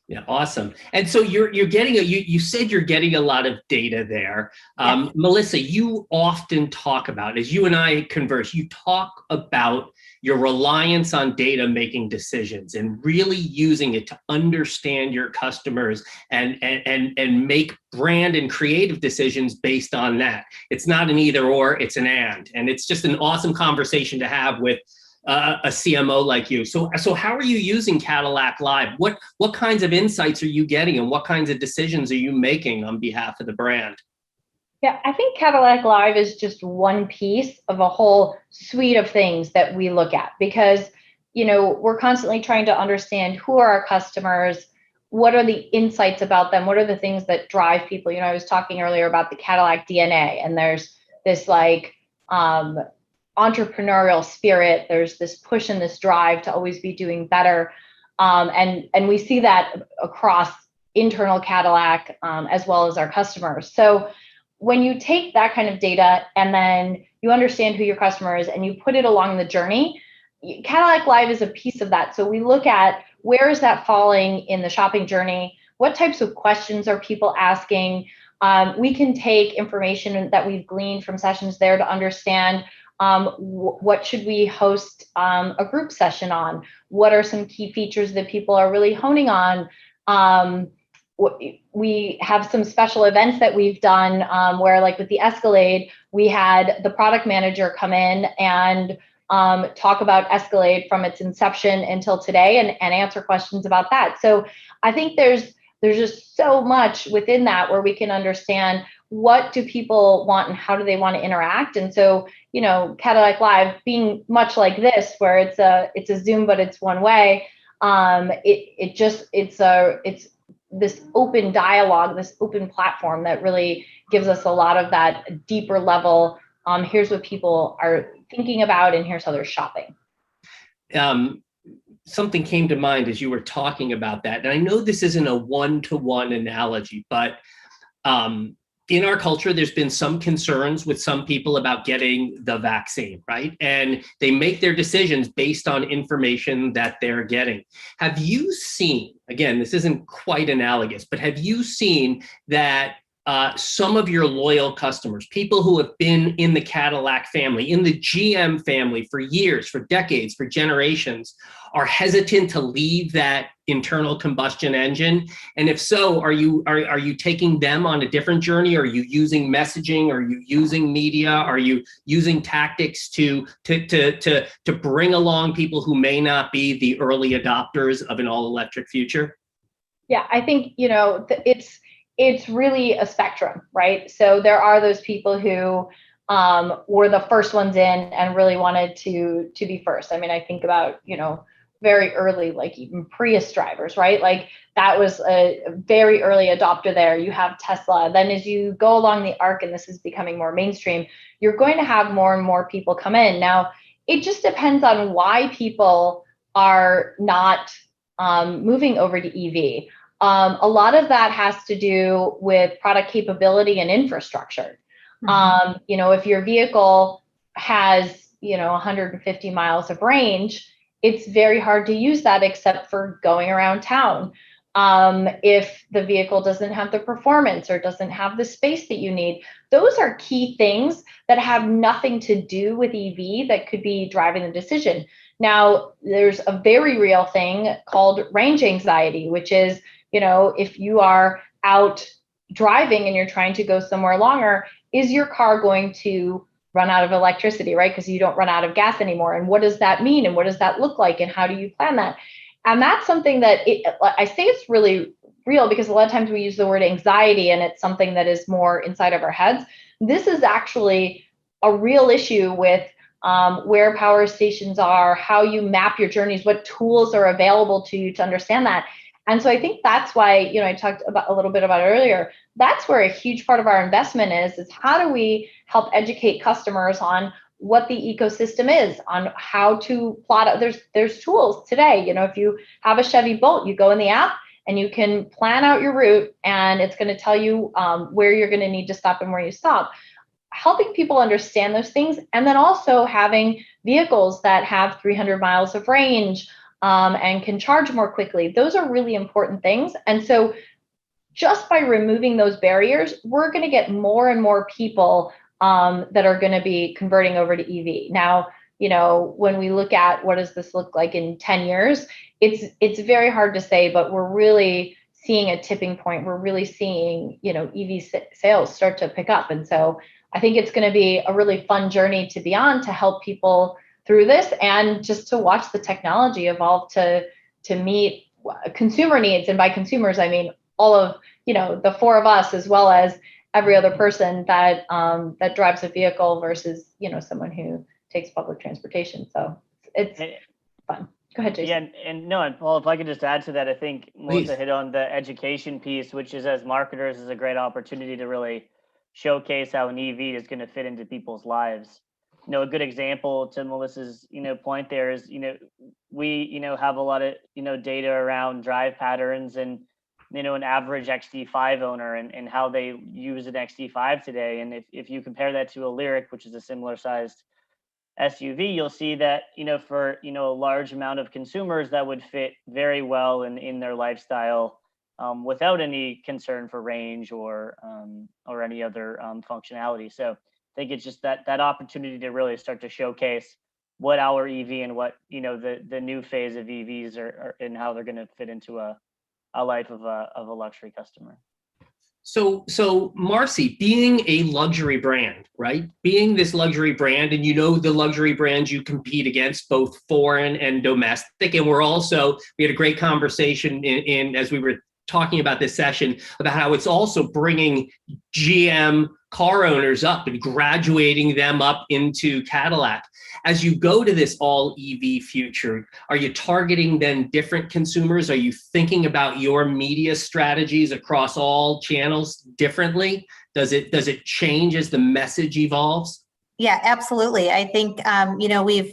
Yeah, awesome. And so you're getting you said you're getting a lot of data there. Yeah. Melissa, you often talk about, as you and I converse, you talk about your reliance on data making decisions and really using it to understand your customers and make brand and creative decisions based on that. It's not an either or, it's an and it's just an awesome conversation to have with a CMO like you. So how are you using Cadillac Live? What kinds of insights are you getting, and what kinds of decisions are you making on behalf of the brand? Yeah, I think Cadillac Live is just one piece of a whole suite of things that we look at, because, we're constantly trying to understand who are our customers, what are the insights about them, what are the things that drive people. I was talking earlier about the Cadillac DNA, and there's this entrepreneurial spirit. There's this push and this drive to always be doing better. And we see that across internal Cadillac as well as our customers. So when you take that kind of data and then you understand who your customer is and you put it along the journey, Cadillac Live is a piece of that. So we look at where is that falling in the shopping journey? What types of questions are people asking? We can take information that we've gleaned from sessions there to understand what should we host a group session on? What are some key features that people are really honing on? We have some special events that we've done where, like with the Escalade, we had the product manager come in and talk about Escalade from its inception until today and answer questions about that. So I think there's just so much within that where we can understand what do people want and how do they want to interact. And so, Cadillac Live being much like this, where it's a Zoom, but it's one way. It's this open dialogue, this open platform that really gives us a lot of that deeper level. Here's what people are thinking about, and here's how they're shopping. Something came to mind as you were talking about that. And I know this isn't a one-to-one analogy, but in our culture, there's been some concerns with some people about getting the vaccine, right? And they make their decisions based on information that they're getting. Have you seen, again, this isn't quite analogous, but have you seen that some of your loyal customers, people who have been in the Cadillac family, in the GM family for years, for decades, for generations, are hesitant to leave that internal combustion engine? And if so, are you taking them on a different journey? Are you using messaging? Are you using media? Are you using tactics to bring along people who may not be the early adopters of an all-electric future? Yeah, I think it's really a spectrum, right? So there are those people who were the first ones in and really wanted to be first. I mean, I think about, very early, like even Prius drivers, right? Like that was a very early adopter there. You have Tesla. Then as you go along the arc, and this is becoming more mainstream, you're going to have more and more people come in. Now, it just depends on why people are not moving over to EV. A lot of that has to do with product capability and infrastructure. Mm-hmm. If your vehicle has, 150 miles of range, it's very hard to use that except for going around town. If the vehicle doesn't have the performance or doesn't have the space that you need, those are key things that have nothing to do with EV that could be driving the decision. Now, there's a very real thing called range anxiety, which is, if you are out driving and you're trying to go somewhere longer, is your car going to run out of electricity, right? Because you don't run out of gas anymore. And what does that mean? And what does that look like? And how do you plan that? And that's something that I say it's really real, because a lot of times we use the word anxiety and it's something that is more inside of our heads. This is actually a real issue with where power stations are, how you map your journeys, what tools are available to you to understand that. And so I think that's why, I talked about a little bit about it earlier. That's where a huge part of our investment is how do we help educate customers on what the ecosystem is, on how to plot out. There's tools today. If you have a Chevy Bolt, you go in the app and you can plan out your route, and it's going to tell you where you're going to need to stop and where you stop. Helping people understand those things, and then also having vehicles that have 300 miles of range and can charge more quickly. Those are really important things. And so just by removing those barriers, we're going to get more and more people that are going to be converting over to EV. Now, when we look at what does this look like in 10 years, it's very hard to say, but we're really seeing a tipping point. We're really seeing, EV sales start to pick up. And so I think it's going to be a really fun journey to be on, to help people through this, and just to watch the technology evolve to meet consumer needs. And by consumers, I mean all of, the four of us, as well as every other person that drives a vehicle versus, someone who takes public transportation. So it's fun. Go ahead, Jason. Yeah, and Paul, if I could just add to that, I think Melissa Please. hit on the education piece, which is, as marketers, is a great opportunity to really showcase how an EV is going to fit into people's lives. A good example to Melissa's, point there is, we, have a lot of, data around drive patterns and, an average XT5 owner and how they use an XT5 today. And if you compare that to a Lyriq, which is a similar sized SUV, you'll see that, for, a large amount of consumers, that would fit very well in their lifestyle without any concern for range or any other functionality. So I think it's just that opportunity to really start to showcase what our EV and what, the new phase of EVs are and how they're going to fit into a life of a luxury customer. So Marcy, being a luxury brand, right? Being this luxury brand, and the luxury brands you compete against, both foreign and domestic. And we had a great conversation in as we were talking about this session about how it's also bringing GM car owners up and graduating them up into Cadillac. As you go to this all EV future, are you targeting then different consumers? Are you thinking about your media strategies across all channels differently? Does it change as the message evolves? Yeah, absolutely. I think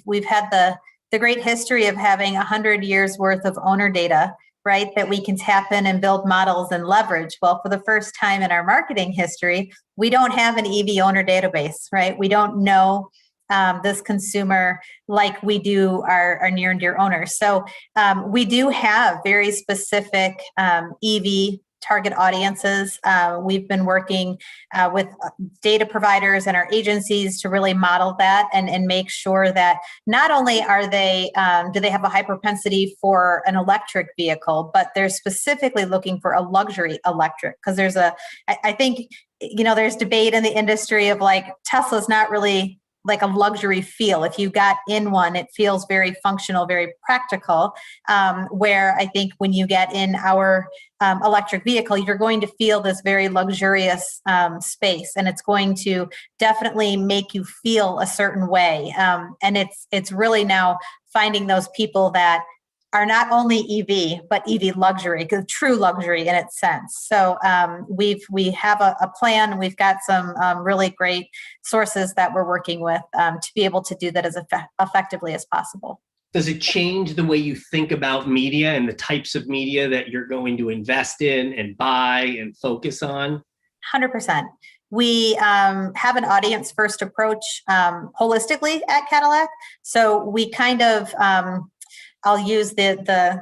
we've had the great history of having 100 years worth of owner data, right, that we can tap in and build models and leverage. Well, for the first time in our marketing history, we don't have an EV owner database, right? We don't know this consumer like we do our near and dear owners. So we do have very specific EV target audiences. We've been working with data providers and our agencies to really model that and make sure that not only are they, do they have a high propensity for an electric vehicle, but they're specifically looking for a luxury electric. Because I think, there's debate in the industry of like, Tesla's not really like a luxury feel. If you got in one, it feels very functional, very practical. Where I think when you get in our electric vehicle, you're going to feel this very luxurious space, and it's going to definitely make you feel a certain way. And it's really now finding those people that are not only EV, but EV luxury, true luxury in its sense. So we have a plan. We've got some really great sources that we're working with to be able to do that as effectively as possible. Does it change the way you think about media and the types of media that you're going to invest in and buy and focus on? 100%. We have an audience first approach holistically at Cadillac. So we kind of, I'll use the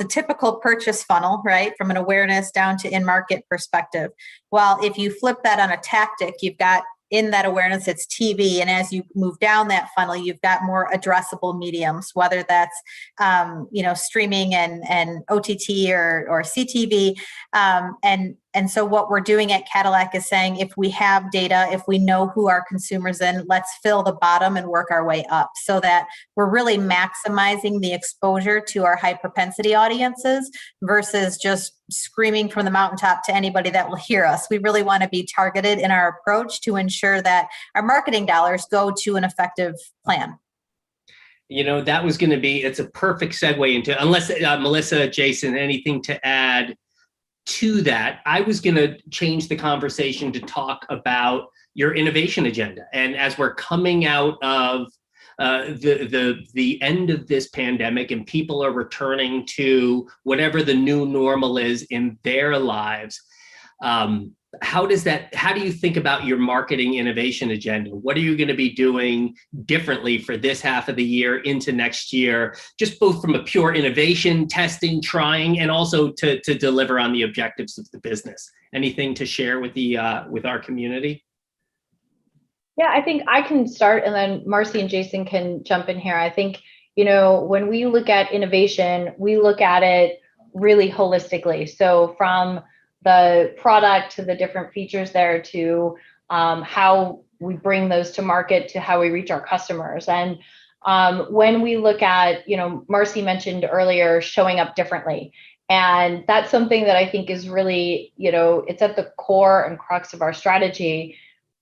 typical purchase funnel, right? From an awareness down to in-market perspective. Well, if you flip that on a tactic, you've got in that awareness, it's TV. And as you move down that funnel, you've got more addressable mediums, whether that's, streaming and OTT or CTV. And so what we're doing at Cadillac is saying, if we have data, if we know who our consumers in, let's fill the bottom and work our way up so that we're really maximizing the exposure to our high propensity audiences versus just screaming from the mountaintop to anybody that will hear us. We really want to be targeted in our approach to ensure that our marketing dollars go to an effective plan. That was going to be, it's a perfect segue into, unless Melissa, Jason, anything to add to that, I was going to change the conversation to talk about your innovation agenda. And as we're coming out of the end of this pandemic and people are returning to whatever the new normal is in their lives, how do you think about your marketing innovation agenda? What are you going to be doing differently for this half of the year into next year, just both from a pure innovation, testing, trying, and also to deliver on the objectives of the business? Anything to share with our community? Yeah, I think I can start and then Marcy and Jason can jump in here. I think, when we look at innovation, we look at it really holistically. So from the product to the different features there to how we bring those to market to how we reach our customers. And when we look at, Marcy mentioned earlier, showing up differently. And that's something that I think is really, it's at the core and crux of our strategy.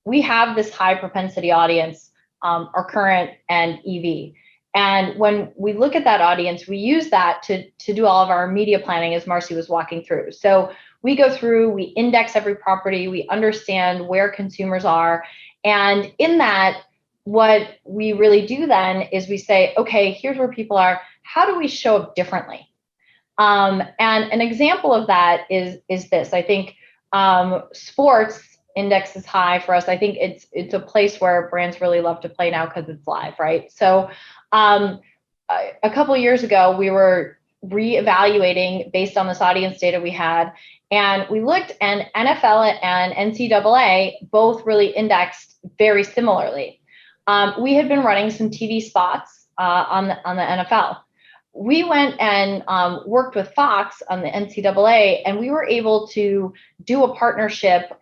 We have this high propensity audience, our current and EV. And when we look at that audience, we use that to do all of our media planning, as Marcy was walking through. So we go through, we index every property, we understand where consumers are. And in that, what we really do then is we say, okay, here's where people are. How do we show up differently? And an example of that is this. I think sports index is high for us. I think it's a place where brands really love to play now because it's live, right? So a couple of years ago, we were reevaluating based on this audience data we had, and we looked, and NFL and NCAA both really indexed very similarly. We had been running some TV spots on the NFL. We went and worked with Fox on the NCAA, and we were able to do a partnership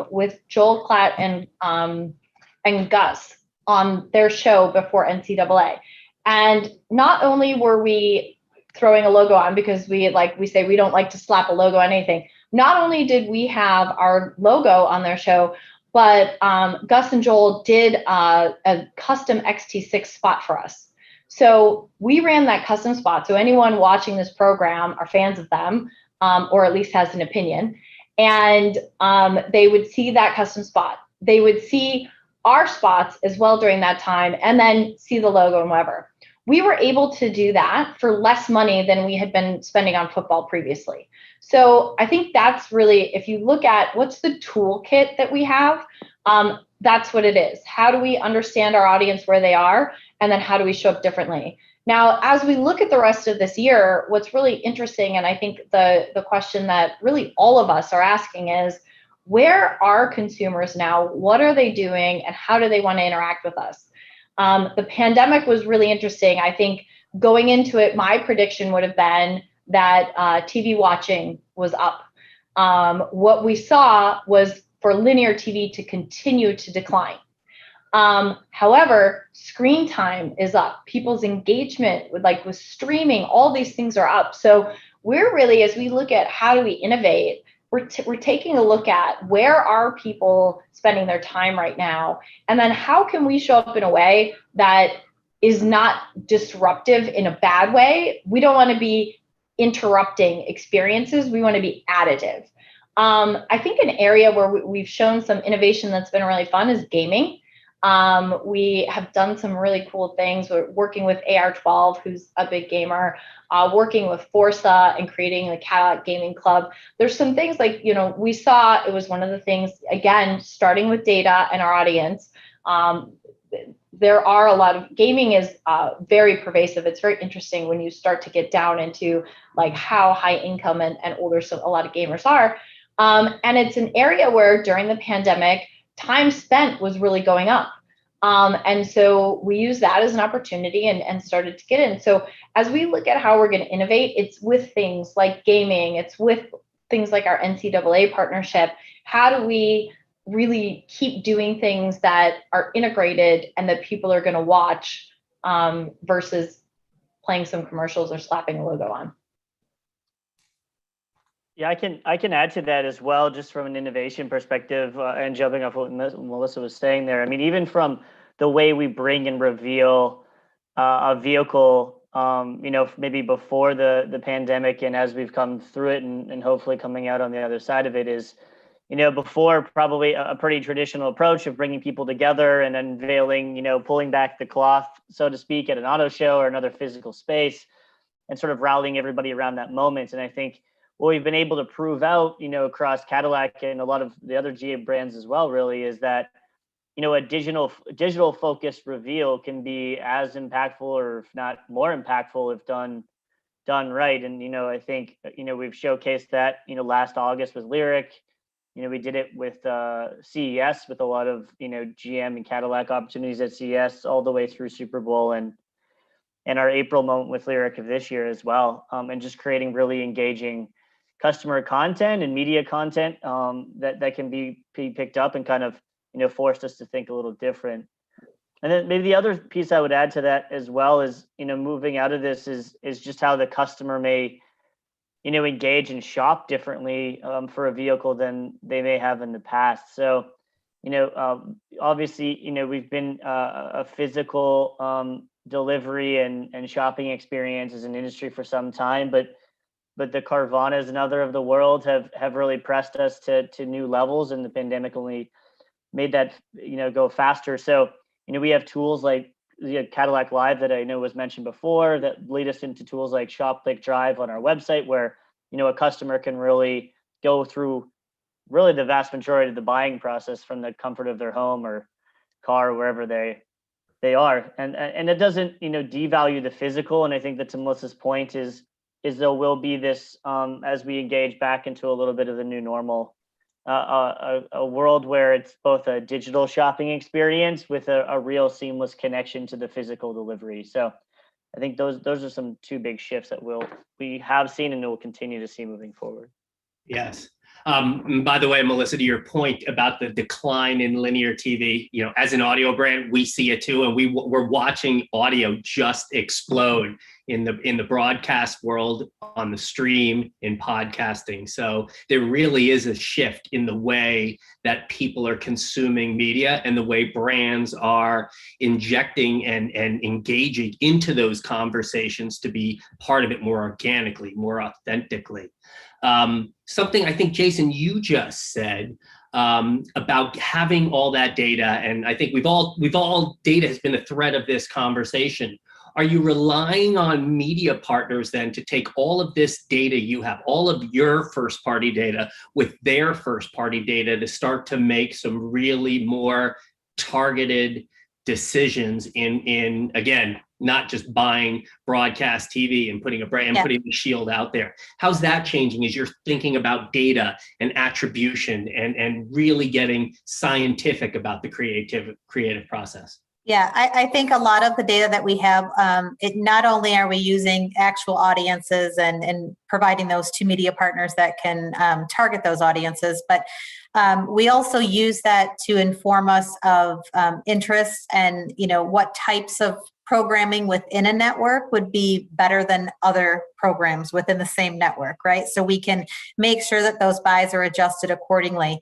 with Joel Klatt and Gus on their show before NCAA. And not only were we throwing a logo on, because we say we don't like to slap a logo on anything. Not only did we have our logo on their show, but Gus and Joel did a custom XT6 spot for us. So we ran that custom spot. So anyone watching this program are fans of them, or at least has an opinion. And they would see that custom spot. They would see our spots as well during that time, and then see the logo and whatever. We were able to do that for less money than we had been spending on football previously. So I think that's really, if you look at what's the toolkit that we have, that's what it is. How do we understand our audience where they are? And then how do we show up differently? Now, as we look at the rest of this year, what's really interesting, and I think the question that really all of us are asking is, where are consumers now? What are they doing? And how do they want to interact with us? The pandemic was really interesting. I think going into it, my prediction would have been that TV watching was up. What we saw was for linear TV to continue to decline. However, screen time is up. People's engagement with streaming, all these things are up. So we're really, as we look at how do we innovate, we're taking a look at where are people spending their time right now, and then how can we show up in a way that is not disruptive in a bad way. We don't want to be interrupting experiences. We want to be additive. I think an area where we've shown some innovation that's been really fun is gaming. We have done some really cool things. We're working with AR12, who's a big gamer, working with Forza and creating the Cadillac Gaming Club. There's some things like, we saw, it was one of the things, again, starting with data and our audience. There are a lot of, gaming is very pervasive. It's very interesting when you start to get down into how high income and older a lot of gamers are. And it's an area where during the pandemic, time spent was really going up. And so we use that as an opportunity and started to get in. So as we look at how we're going to innovate, it's with things like gaming, it's with things like our NCAA partnership. How do we really keep doing things that are integrated and that people are going to watch versus playing some commercials or slapping a logo on? Yeah, I can add to that as well, just from an innovation perspective, and jumping off what Melissa was saying there. I mean, even from the way we bring and reveal a vehicle maybe before the pandemic, and as we've come through it and hopefully coming out on the other side of it, is, before probably a pretty traditional approach of bringing people together and unveiling, pulling back the cloth, so to speak, at an auto show or another physical space, and sort of rallying everybody around that moment. And I think what we've been able to prove out, across Cadillac and a lot of the other GM brands as well, really, is that, a digital focused reveal can be as impactful, or if not more impactful, if done right. And, I think, we've showcased that, last August with Lyric. We did it with CES with a lot of, GM and Cadillac opportunities at CES all the way through Super Bowl, and our April moment with Lyric of this year as well. And just creating really engaging customer content and media content that can be picked up and kind of, forced us to think a little different. And then maybe the other piece I would add to that as well is, moving out of this is just how the customer may, engage and shop differently for a vehicle than they may have in the past. So, obviously, we've been a physical delivery and shopping experience as an industry for some time, but the Carvanas and other of the world have really pressed us to new levels, and the pandemic only made that, go faster. So, we have tools like the Cadillac Live that I know was mentioned before that lead us into tools like Shop, Click, Drive on our website, where, a customer can really go through really the vast majority of the buying process from the comfort of their home or car, or wherever they are. And it doesn't, devalue the physical. And I think that, to Melissa's point, is there will be this, as we engage back into a little bit of the new normal, a world where it's both a digital shopping experience with a real seamless connection to the physical delivery. So I think those are some two big shifts that we have seen and will continue to see moving forward. Yes. By the way, Melissa, to your point about the decline in linear TV, as an audio brand, we see it too, and we're watching audio just explode in the broadcast world, on the stream, in podcasting. So there really is a shift in the way that people are consuming media and the way brands are injecting and engaging into those conversations to be part of it more organically, more authentically. Something I think, Jason, you just said about having all that data, and I think we've all data has been a thread of this conversation. Are you relying on media partners then to take all of this data you have, all of your first party data with their first party data, to start to make some really more targeted decisions in again, not just buying broadcast TV and putting putting the shield out there? How's that changing as you're thinking about data and attribution and really getting scientific about the creative process? Yeah, I think a lot of the data that we have, it not only are we using actual audiences and providing those to media partners that can target those audiences, but we also use that to inform us of interests and, what types of programming within a network would be better than other programs within the same network, right? So we can make sure that those buys are adjusted accordingly.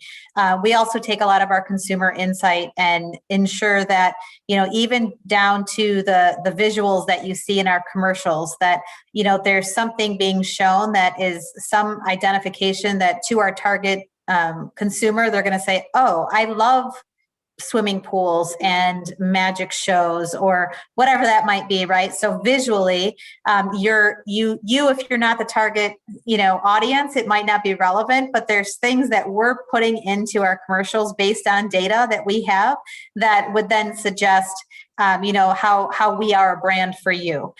We also take a lot of our consumer insight and ensure that, even down to the visuals that you see in our commercials, that, there's something being shown that is some identification that to our target consumer, they're going to say, oh, I love swimming pools and magic shows, or whatever that might be, right? So visually, if you're not the target, audience, it might not be relevant, but there's things that we're putting into our commercials based on data that we have that would then suggest, how we are a brand for you.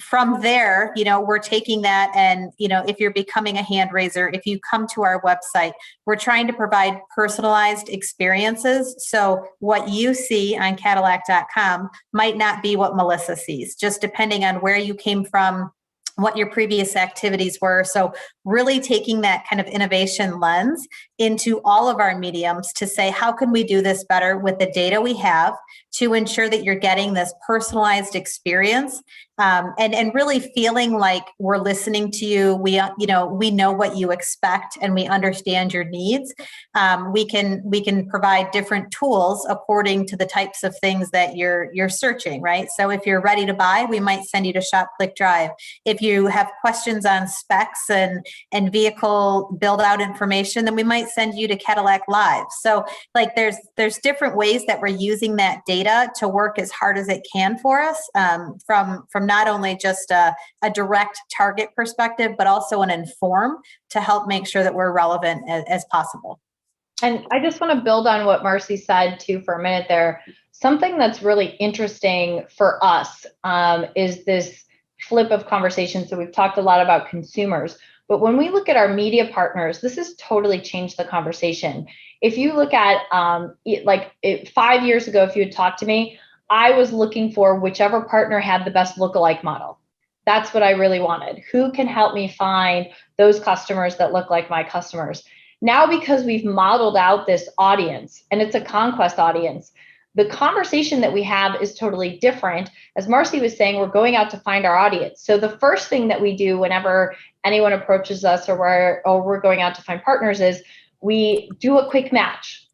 From there, we're taking that and, if you're becoming a hand raiser, if you come to our website, we're trying to provide personalized experiences. So what you see on Cadillac.com might not be what Melissa sees, just depending on where you came from, what your previous activities were. So really taking that kind of innovation lens into all of our mediums to say, how can we do this better with the data we have to ensure that you're getting this personalized experience, and really feeling like we're listening to you. We know what you expect and we understand your needs. We can provide different tools according to the types of things that you're searching, right? So if you're ready to buy, we might send you to Shop Click Drive. If you have questions on specs and vehicle build out information, then we might send you to Cadillac Live. So like there's different ways that we're using that data to work as hard as it can for us, from not only just a direct target perspective, but also an inform to help make sure that we're relevant as possible. And I just want to build on what Marcy said too for a minute there. Something that's really interesting for us is this flip of conversation. So we've talked a lot about consumers, but when we look at our media partners, this has totally changed the conversation. If you look at 5 years ago, if you had talked to me, I was looking for whichever partner had the best lookalike model. That's what I really wanted. Who can help me find those customers that look like my customers? Now, because we've modeled out this audience and it's a conquest audience, the conversation that we have is totally different. As Marcy was saying, we're going out to find our audience. So the first thing that we do whenever anyone approaches us or we're going out to find partners is we do a quick match.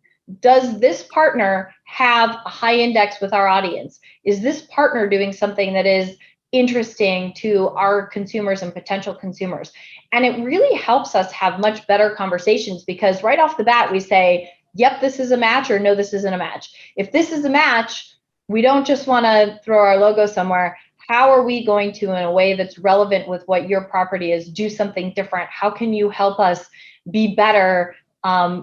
Does this partner have a high index with our audience? Is this partner doing something that is interesting to our consumers and potential consumers? And it really helps us have much better conversations because right off the bat, we say, yep, this is a match, or no, this isn't a match. If this is a match, we don't just want to throw our logo somewhere. How are we going to, in a way that's relevant with what your property is, do something different? How can you help us be better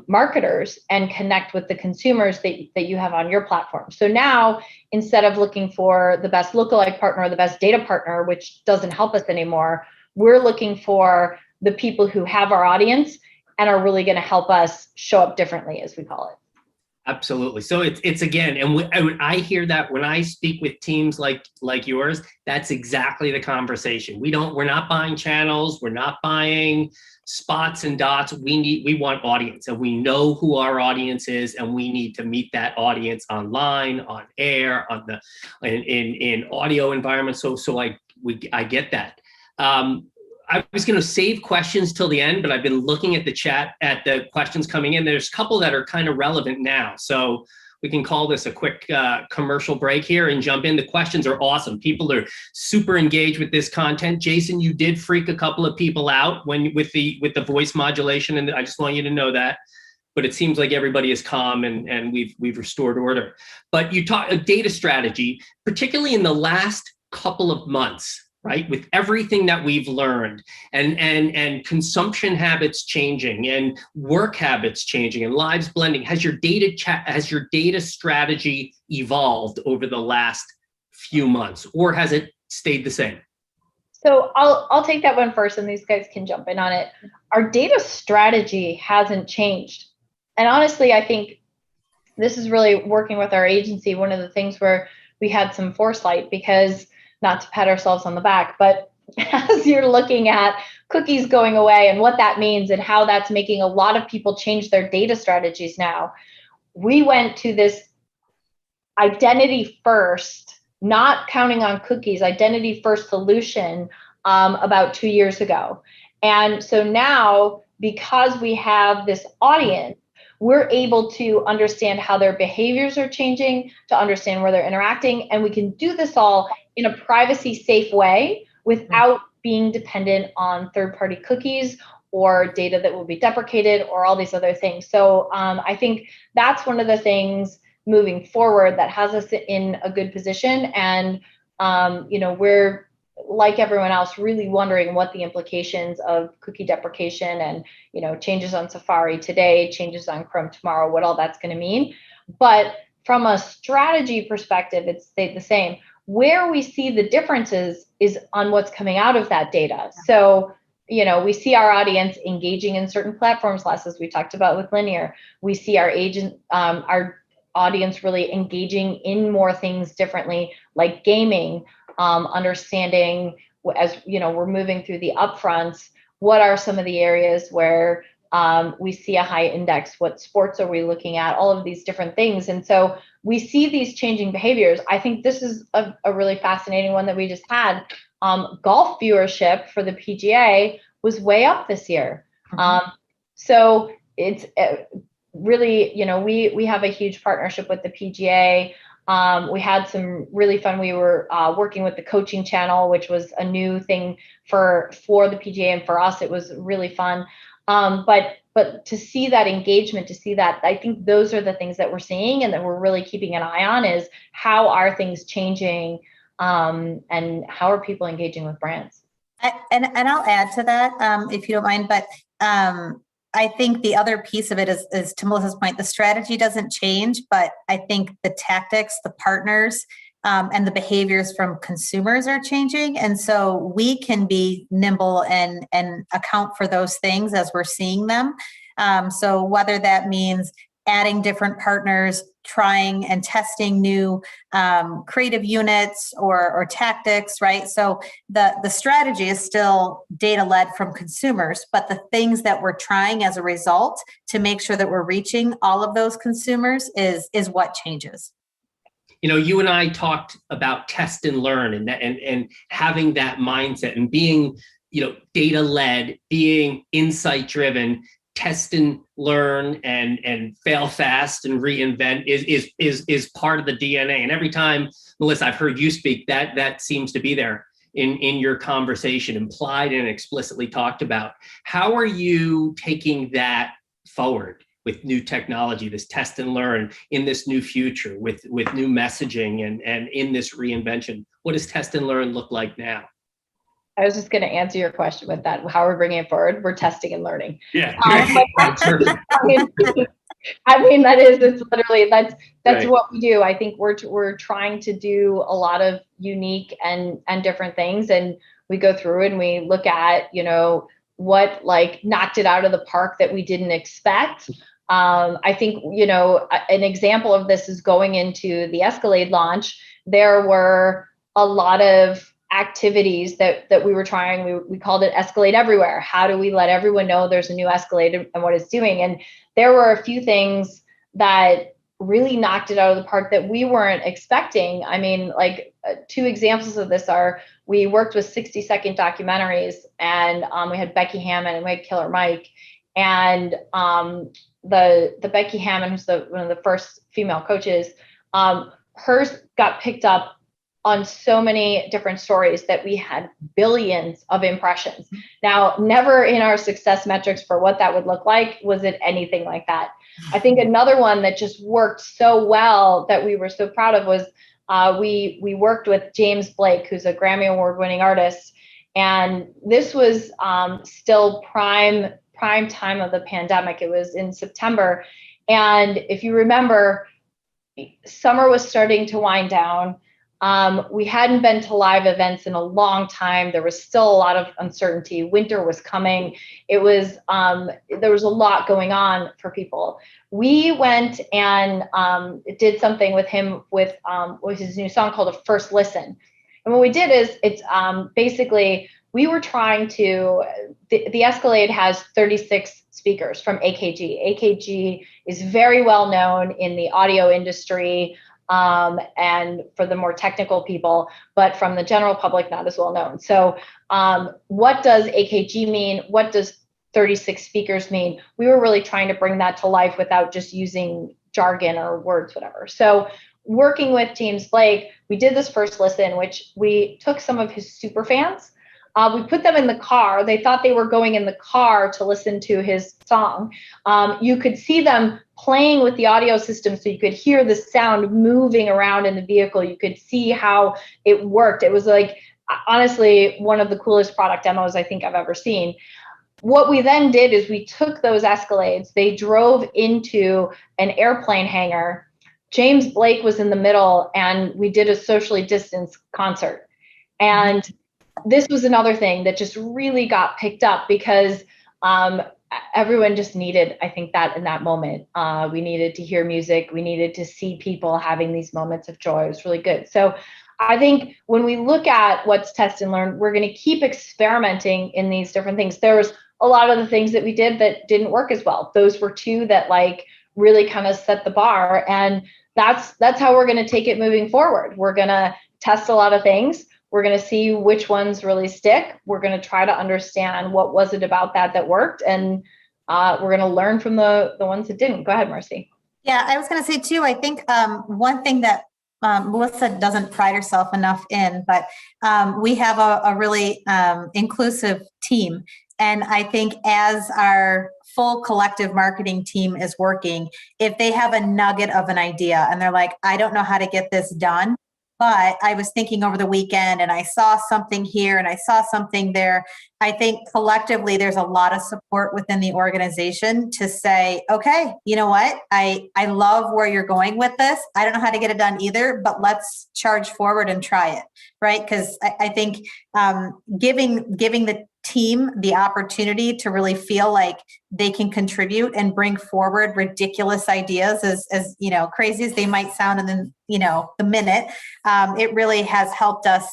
marketers and connect with the consumers that you have on your platform? So now, instead of looking for the best lookalike partner or the best data partner, which doesn't help us anymore, we're looking for the people who have our audience and are really going to help us show up differently, as we call it. Absolutely. So it's again, and I hear that when I speak with teams like yours, that's exactly the conversation. We're not buying channels. We're not buying spots and dots. We want audience, and we know who our audience is, and we need to meet that audience online, on air, in audio environments. So I get that. I was going to save questions till the end, but I've been looking at the chat at the questions coming in. There's a couple that are kind of relevant now. So we can call this a quick commercial break here and jump in. The questions are awesome. People are super engaged with this content. Jason, you did freak a couple of people out with the voice modulation, and I just want you to know that. But it seems like everybody is calm and we've restored order. But you talk a data strategy, particularly in the last couple of months, right? With everything that we've learned and consumption habits changing and work habits changing and lives blending, has your data strategy evolved over the last few months, or has it stayed the same? So I'll take that one first, and these guys can jump in on it. Our data strategy hasn't changed. And honestly, I think this is really working with our agency, one of the things where we had some foresight, because not to pat ourselves on the back, but as you're looking at cookies going away and what that means and how that's making a lot of people change their data strategies now, we went to this identity first, not counting on cookies, identity first solution about 2 years ago. And so now, because we have this audience, we're able to understand how their behaviors are changing, to understand where they're interacting, and we can do this all in a privacy safe way without being dependent on third-party cookies or data that will be deprecated or all these other things. So I think that's one of the things moving forward that has us in a good position. And we're, like everyone else, really wondering what the implications of cookie deprecation and changes on Safari today, changes on Chrome tomorrow, what all that's going to mean. But from a strategy perspective, it's stayed the same. Where we see the differences is on what's coming out of that data. So, we see our audience engaging in certain platforms less, as we talked about with linear. We see our audience really engaging in more things differently, like gaming, understanding, as we're moving through the upfronts, what are some of the areas where We see a high index. What sports are we looking at? All of these different things. And so we see these changing behaviors. I think this is a really fascinating one that we just had. Golf viewership for the PGA was way up this year. So it's really, we have a huge partnership with the PGA. We had some really fun. We were working with the coaching channel, which was a new thing for the PGA, and for us, it was really fun. But to see that engagement, to see that, I think those are the things that we're seeing and that we're really keeping an eye on, is how are things changing, and how are people engaging with brands? And I'll add to that, if you don't mind, but I think the other piece of it is to Melissa's point, the strategy doesn't change, but I think the tactics, the partners, and the behaviors from consumers are changing. And so we can be nimble and account for those things as we're seeing them. So whether that means adding different partners, trying and testing new creative units or tactics, right? So the strategy is still data-led from consumers, but the things that we're trying as a result to make sure that we're reaching all of those consumers is what changes. You and I talked about test and learn, and having that mindset and being, data-led, being insight-driven. Test and learn and fail fast and reinvent is part of the DNA. And every time, Melissa, I've heard you speak, that seems to be there in your conversation, implied and explicitly talked about. How are you taking that forward with new technology, this test and learn in this new future with new messaging and in this reinvention? What does test and learn look like now? I was just going to answer your question with that. How we're bringing it forward, we're testing and learning. Yeah. It's literally, that's Right. what we do. I think we're trying to do a lot of unique and different things. And we go through and we look at, what knocked it out of the park that we didn't expect. I think, an example of this is going into the Escalade launch. There were a lot of activities that we were trying. We called it Escalade Everywhere. How do we let everyone know there's a new Escalade and what it's doing? And there were a few things that really knocked it out of the park that we weren't expecting. I mean, two examples of this are, we worked with 60-second documentaries, and we had Becky Hammond and we had Killer Mike. And the Becky Hammond, who's one of the first female coaches, hers got picked up on so many different stories that we had billions of impressions. Now, never in our success metrics for what that would look like was it anything like that. I think another one that just worked so well that we were so proud of was we worked with James Blake, who's a Grammy Award-winning artist. And this was still prime time of the pandemic. It was in September. And if you remember, summer was starting to wind down. We hadn't been to live events in a long time. There was still a lot of uncertainty. Winter was coming. It was, there was a lot going on for people. We went and did something with him with his new song called A First Listen. And what we did is, it's basically, we were trying to, the Escalade has 36 speakers from AKG. AKG is very well known in the audio industry, and for the more technical people, but from the general public, not as well known. So what does AKG mean? What does 36 speakers mean? We were really trying to bring that to life without just using jargon or words, whatever. So working with James Blake, we did this First Listen, which we took some of his super fans. We put them in the car. They thought they were going in the car to listen to his song. You could see them playing with the audio system, so you could hear the sound moving around in the vehicle. You could see how it worked. It was honestly, one of the coolest product demos I think I've ever seen. What we then did is we took those Escalades, they drove into an airplane hangar. James Blake was in the middle, and we did a socially distanced concert. And this was another thing that just really got picked up, because everyone just needed, I think, that in that moment. We needed to hear music. We needed to see people having these moments of joy. It was really good. So I think when we look at what's test and learn, we're going to keep experimenting in these different things. There was a lot of the things that we did that didn't work as well. Those were two that like really kind of set the bar. And that's how we're going to take it moving forward. We're going to test a lot of things. We're going to see which ones really stick. We're going to try to understand what was it about that worked. And we're going to learn from the ones that didn't. Go ahead, Marcy. Yeah, I was going to say too, I think one thing that Melissa doesn't pride herself enough in, but we have a really inclusive team. And I think as our full collective marketing team is working, if they have a nugget of an idea and they're like, I don't know how to get this done, but I was thinking over the weekend and I saw something here and I saw something there. I think collectively there's a lot of support within the organization to say, okay, you know what? I love where you're going with this. I don't know how to get it done either, but let's charge forward and try it, right? Because I think giving the team the opportunity to really feel like they can contribute and bring forward ridiculous ideas, as you know, crazy as they might sound in the minute, it really has helped us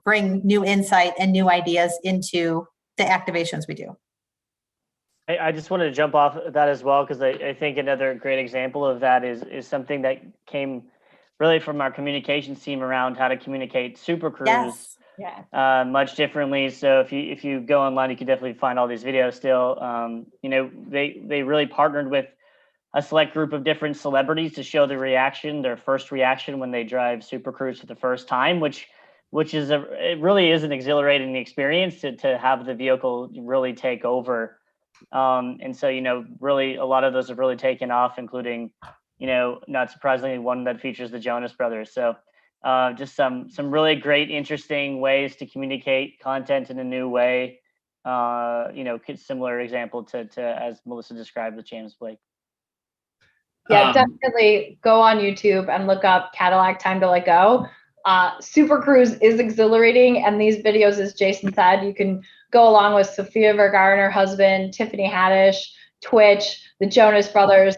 bring new insight and new ideas into the activations we do. I just wanted to jump off that as well, because I think another great example of that is something that came really from our communications team around how to communicate Super Cruise. Yes. Yeah. Much differently. So if you go online, you can definitely find all these videos still. They really partnered with a select group of different celebrities to show their first reaction when they drive Super Cruise for the first time, which it really is an exhilarating experience to have the vehicle really take over. And so, really a lot of those have really taken off, including, not surprisingly, one that features the Jonas Brothers. So just some really great, interesting ways to communicate content in a new way. Similar example to as Melissa described with James Blake. Yeah, definitely go on YouTube and look up Cadillac Time to Let Go. Super Cruise is exhilarating, and these videos, as Jason said, you can go along with Sofia Vergara and her husband, Tiffany Haddish, Twitch, the Jonas Brothers.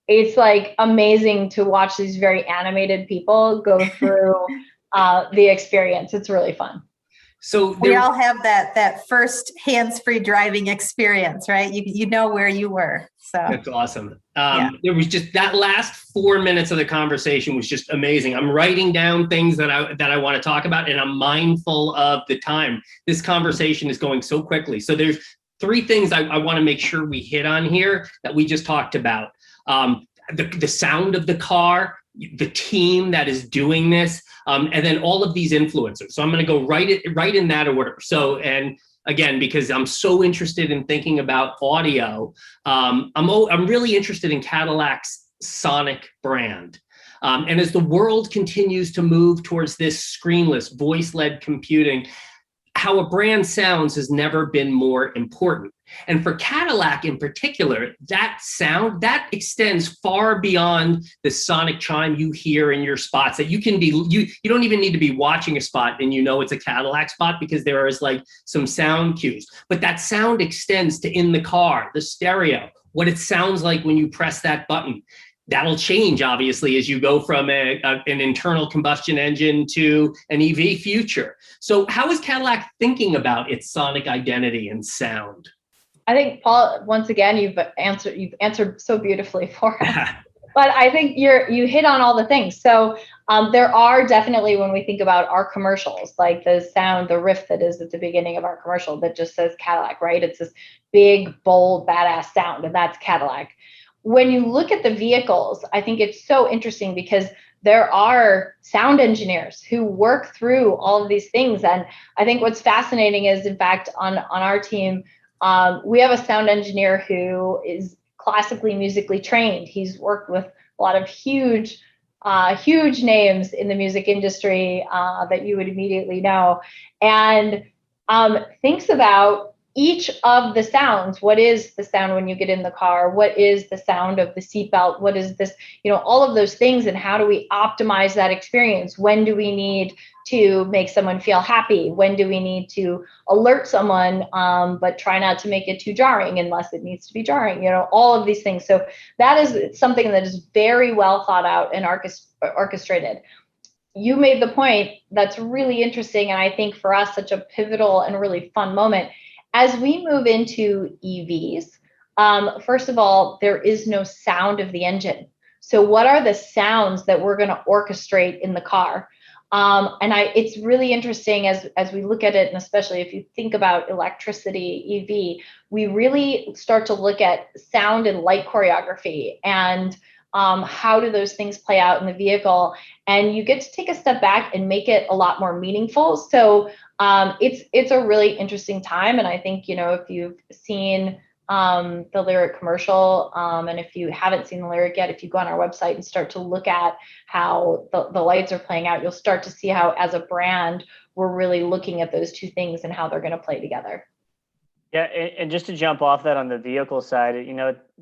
It's like amazing to watch these very animated people go through the experience. It's really fun. So we all have that first hands-free driving experience, right? You know where you were. So that's awesome. There was just that last 4 minutes of the conversation was just amazing. I'm writing down things that I want to talk about, and I'm mindful of the time. This conversation is going so quickly. So there's 3 things I want to make sure we hit on here that we just talked about. The sound of the car, the team that is doing this, and then all of these influencers. So I'm going to go right in that order. So, and again, because I'm so interested in thinking about audio, I'm really interested in Cadillac's sonic brand. And as the world continues to move towards this screenless, voice-led computing, how a brand sounds has never been more important. And for Cadillac in particular, that sound, that extends far beyond the sonic chime you hear in your spots, that you don't even need to be watching a spot and it's a Cadillac spot, because there is like some sound cues. But that sound extends to in the car, the stereo, what it sounds like when you press that button. That'll change, obviously, as you go from an internal combustion engine to an EV future. So how is Cadillac thinking about its sonic identity and sound? I think, Paul, once again, you've answered so beautifully for us. But I think you hit on all the things. So there are definitely, when we think about our commercials, like the sound, the riff that is at the beginning of our commercial that just says Cadillac, right? It's this big, bold, badass sound, and that's Cadillac. When you look at the vehicles, I think it's so interesting because there are sound engineers who work through all of these things. And I think what's fascinating is, in fact, on our team, we have a sound engineer who is classically musically trained. He's worked with a lot of huge names in the music industry that you would immediately know, and thinks about each of the sounds. What is the sound when you get in the car? What is the sound of the seatbelt? What is this, all of those things, and how do we optimize that experience? When do we need to make someone feel happy? When do we need to alert someone, but try not to make it too jarring unless it needs to be jarring? All of these things. So that is something that is very well thought out and orchestrated. You made the point that's really interesting, and I think for us such a pivotal and really fun moment. As we move into EVs, first of all, there is no sound of the engine. So what are the sounds that we're going to orchestrate in the car? It's really interesting as we look at it, and especially if you think about electricity EV, we really start to look at sound and light choreography and how do those things play out in the vehicle, and you get to take a step back and make it a lot more meaningful. So it's a really interesting time, and I think if you've seen the Lyric commercial, and if you haven't seen the Lyric yet, if you go on our website and start to look at how the lights are playing out, you'll start to see how, as a brand, we're really looking at those two things and how they're going to play together. Yeah, and just to jump off that on the vehicle side,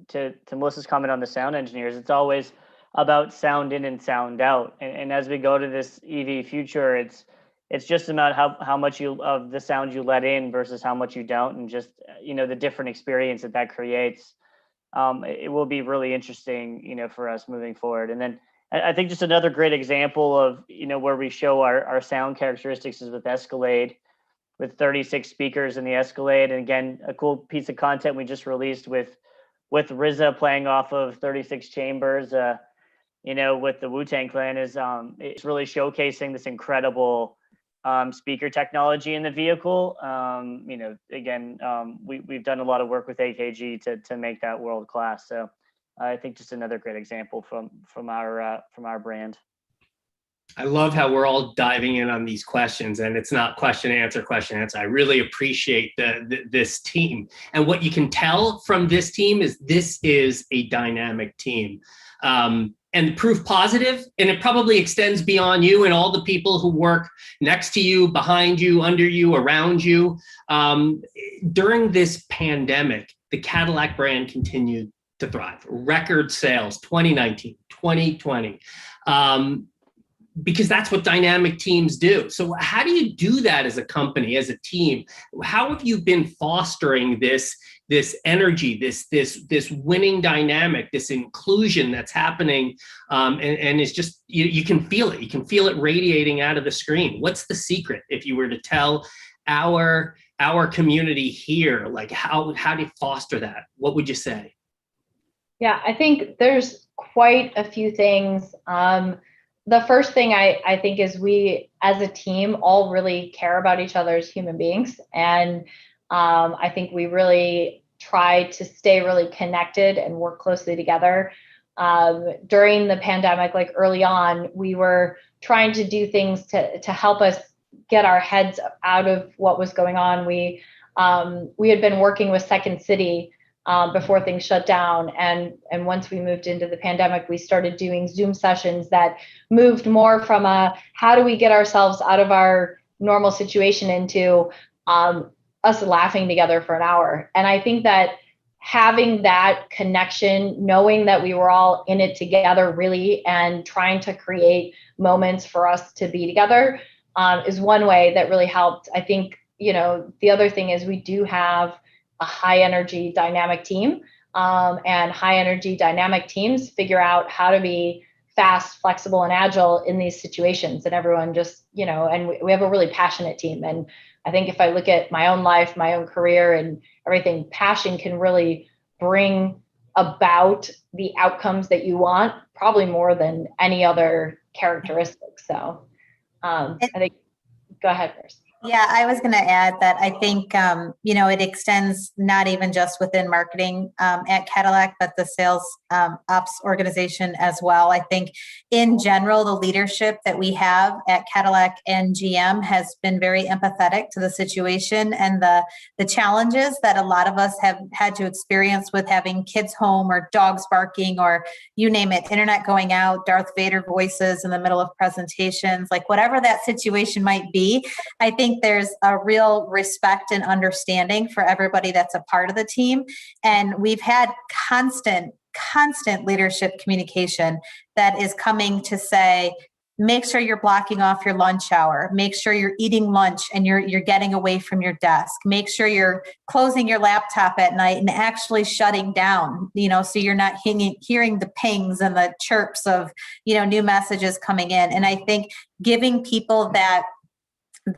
to Melissa's comment on the sound engineers, it's always about sound in and sound out. And as we go to this EV future, it's just about how much of the sound you let in versus how much you don't, and just the different experience that creates. It will be really interesting, for us moving forward. And then I think just another great example of where we show our sound characteristics is with Escalade, with 36 speakers in the Escalade. And again, a cool piece of content we just released with RZA playing off of 36 chambers, with the Wu-Tang Clan is it's really showcasing this incredible speaker technology in the vehicle. We've done a lot of work with AKG to make that world class. So I think just another great example from our brand. I love how we're all diving in on these questions, and it's not question answer. I really appreciate this team, and what you can tell from this team is this is a dynamic team, and proof positive, and it probably extends beyond you and all the people who work next to you, behind you, under you, around you. During this pandemic, the Cadillac brand continued to thrive. Record sales, 2019, 2020. Because that's what dynamic teams do. So how do you do that as a company, as a team? How have you been fostering this energy, this winning dynamic, this inclusion that's happening? And it's just, you can feel it. You can feel it radiating out of the screen. What's the secret if you were to tell our community here, like how do you foster that? What would you say? Yeah, I think there's quite a few things. The first thing I think is we as a team all really care about each other as human beings. And I think we really try to stay really connected and work closely together. During the pandemic, like early on, we were trying to do things to help us get our heads out of what was going on. We had been working with Second City before things shut down. And once we moved into the pandemic, we started doing Zoom sessions that moved more from how do we get ourselves out of our normal situation into us laughing together for an hour. And I think that having that connection, knowing that we were all in it together really, and trying to create moments for us to be together is one way that really helped. I think, the other thing is we do have a high energy dynamic team, and high energy dynamic teams figure out how to be fast, flexible, and agile in these situations. And everyone just, and we have a really passionate team. And I think if I look at my own life, my own career and everything, passion can really bring about the outcomes that you want, probably more than any other characteristic. So I think, go ahead first. Yeah, I was going to add that I think, it extends not even just within marketing at Cadillac, but the sales ops organization as well. I think in general, the leadership that we have at Cadillac and GM has been very empathetic to the situation and the challenges that a lot of us have had to experience with having kids home or dogs barking or you name it, internet going out, Darth Vader voices in the middle of presentations, like whatever that situation might be. I think there's a real respect and understanding for everybody that's a part of the team. And we've had constant leadership communication that is coming to say, make sure you're blocking off your lunch hour. Make sure you're eating lunch and you're getting away from your desk. Make sure you're closing your laptop at night and actually shutting down, so you're not hearing the pings and the chirps of, new messages coming in. And I think giving people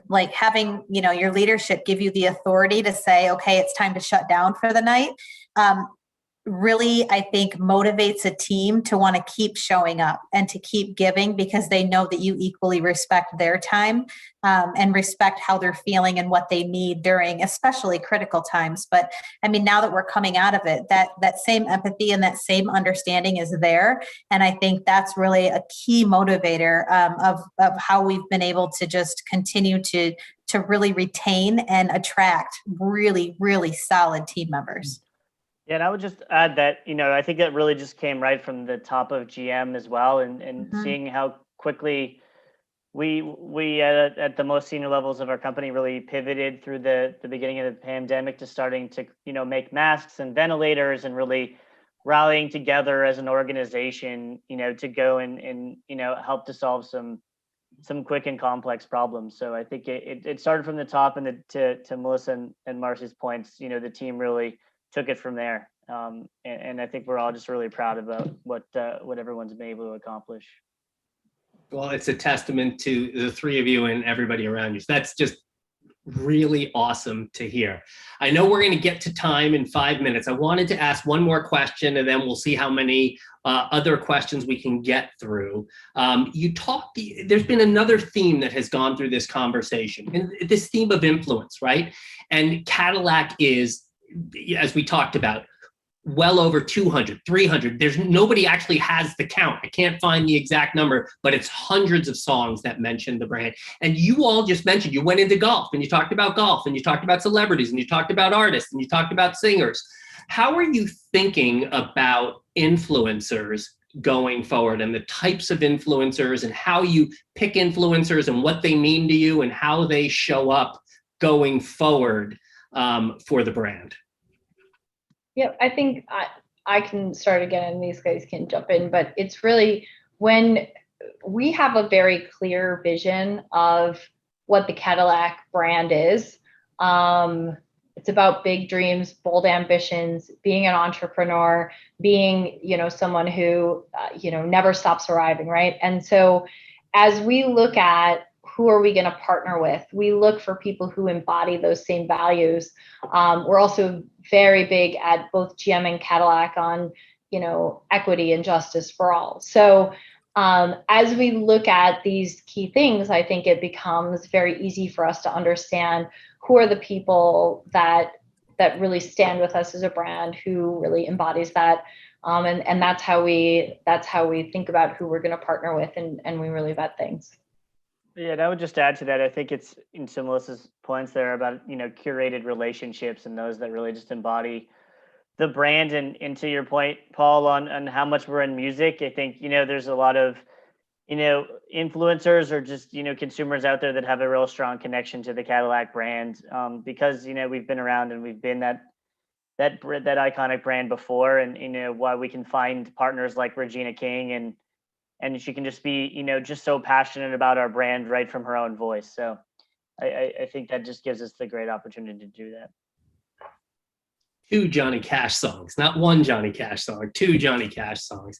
like having, your leadership give you the authority to say, okay, it's time to shut down for the night, really, I think, motivates a team to want to keep showing up and to keep giving, because they know that you equally respect their time, and respect how they're feeling and what they need during especially critical times. But I mean, now that we're coming out of it, that same empathy and that same understanding is there. And I think that's really a key motivator of how we've been able to just continue to really retain and attract really, really solid team members. Yeah, and I would just add that, I think that really just came right from the top of GM as well, and seeing how quickly we at the most senior levels of our company really pivoted through the beginning of the pandemic to starting to, make masks and ventilators, and really rallying together as an organization, to go and help to solve some quick and complex problems. So I think it started from the top, and to Melissa and Marcy's points, the team really took it from there. And I think we're all just really proud about what everyone's been able to accomplish. Well, it's a testament to the three of you and everybody around you. So that's just really awesome to hear. I know we're going to get to time in 5 minutes. I wanted to ask one more question, and then we'll see how many other questions we can get through. There's been another theme that has gone through this conversation, and this theme of influence, right? And Cadillac is, as we talked about, well over 200, 300. There's nobody actually has the count. I can't find the exact number, but it's hundreds of songs that mention the brand. And you all just mentioned, you went into golf and you talked about golf and you talked about celebrities and you talked about artists and you talked about singers. How are you thinking about influencers going forward, and the types of influencers, and how you pick influencers and what they mean to you and how they show up going forward for the brand? Yeah, I think I can start again and these guys can jump in, but it's really when we have a very clear vision of what the Cadillac brand is. It's about big dreams, bold ambitions, being an entrepreneur, being, someone who, never stops arriving, right? And so as we look at who are we going to partner with, we look for people who embody those same values. We're also very big at both GM and Cadillac on, equity and justice for all. So as we look at these key things, I think it becomes very easy for us to understand who are the people that really stand with us as a brand, who really embodies that. And that's how we think about who we're going to partner with, and we really vet things. Yeah, and I would just add to that. I think it's into Melissa's points there about, curated relationships and those that really just embody the brand. And to your point, Paul, on how much we're in music, I think, there's a lot of, influencers or just, consumers out there that have a real strong connection to the Cadillac brand, because, we've been around and we've been that iconic brand before. And, why we can find partners like Regina King, and she can just be, just so passionate about our brand right from her own voice. So I think that just gives us the great opportunity to do that. 2 Johnny Cash songs, not 1 Johnny Cash song, 2 Johnny Cash songs.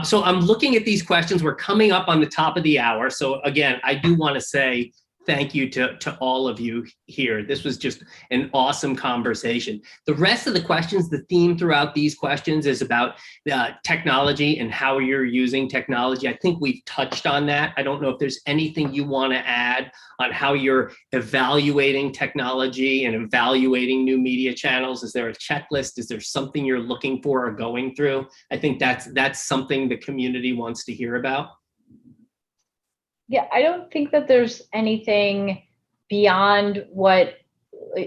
So I'm looking at these questions. We're coming up on the top of the hour. So again, I do want to say thank you to all of you here. This was just an awesome conversation. The rest of the questions, the theme throughout these questions is about technology and how you're using technology. I think we've touched on that. I don't know if there's anything you want to add on how you're evaluating technology and evaluating new media channels. Is there a checklist? Is there something you're looking for or going through? I think that's something the community wants to hear about. Yeah, I don't think that there's anything beyond what,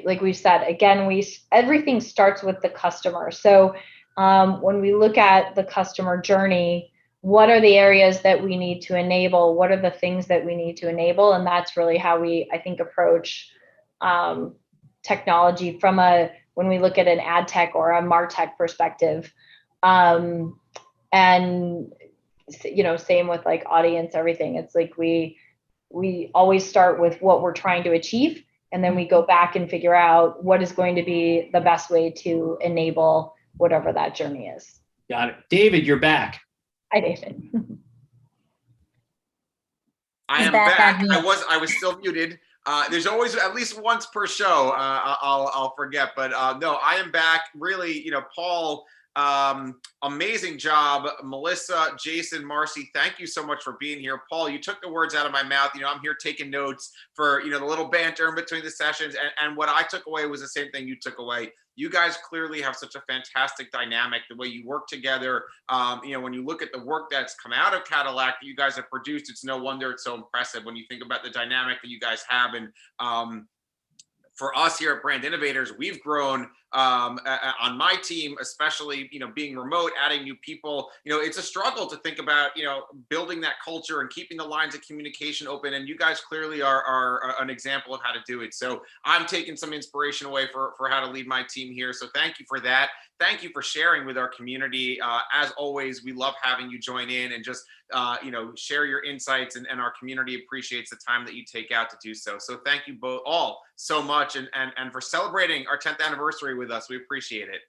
like we said, again, everything starts with the customer. So when we look at the customer journey, what are the areas that we need to enable? What are the things that we need to enable? And that's really how we, I think, approach technology when we look at an ad tech or a MarTech perspective. And same with like audience, everything. It's like we always start with what we're trying to achieve, and then we go back and figure out what is going to be the best way to enable whatever that journey is. Got it. David, you're back. Hi, David. I am back. I was still muted. There's always at least once per show. I'll forget, but no, I am back. Really, Paul, amazing job. Melissa, Jason, Marcy, thank you so much for being here. Paul, you took the words out of my mouth. I'm here taking notes for the little banter in between the sessions, and what I took away was the same thing you took away. You guys clearly have such a fantastic dynamic, the way you work together. When you look at the work that's come out of Cadillac that you guys have produced, it's no wonder it's so impressive when you think about the dynamic that you guys have. And for us here at Brand Innovators, we've grown on my team, especially, being remote, adding new people. It's a struggle to think about, building that culture and keeping the lines of communication open. And you guys clearly are an example of how to do it. So I'm taking some inspiration away for how to lead my team here. So thank you for that. Thank you for sharing with our community. As always, we love having you join in and just, share your insights, and our community appreciates the time that you take out to do so. So thank you both all so much, and for celebrating our 10th anniversary with us. We appreciate it.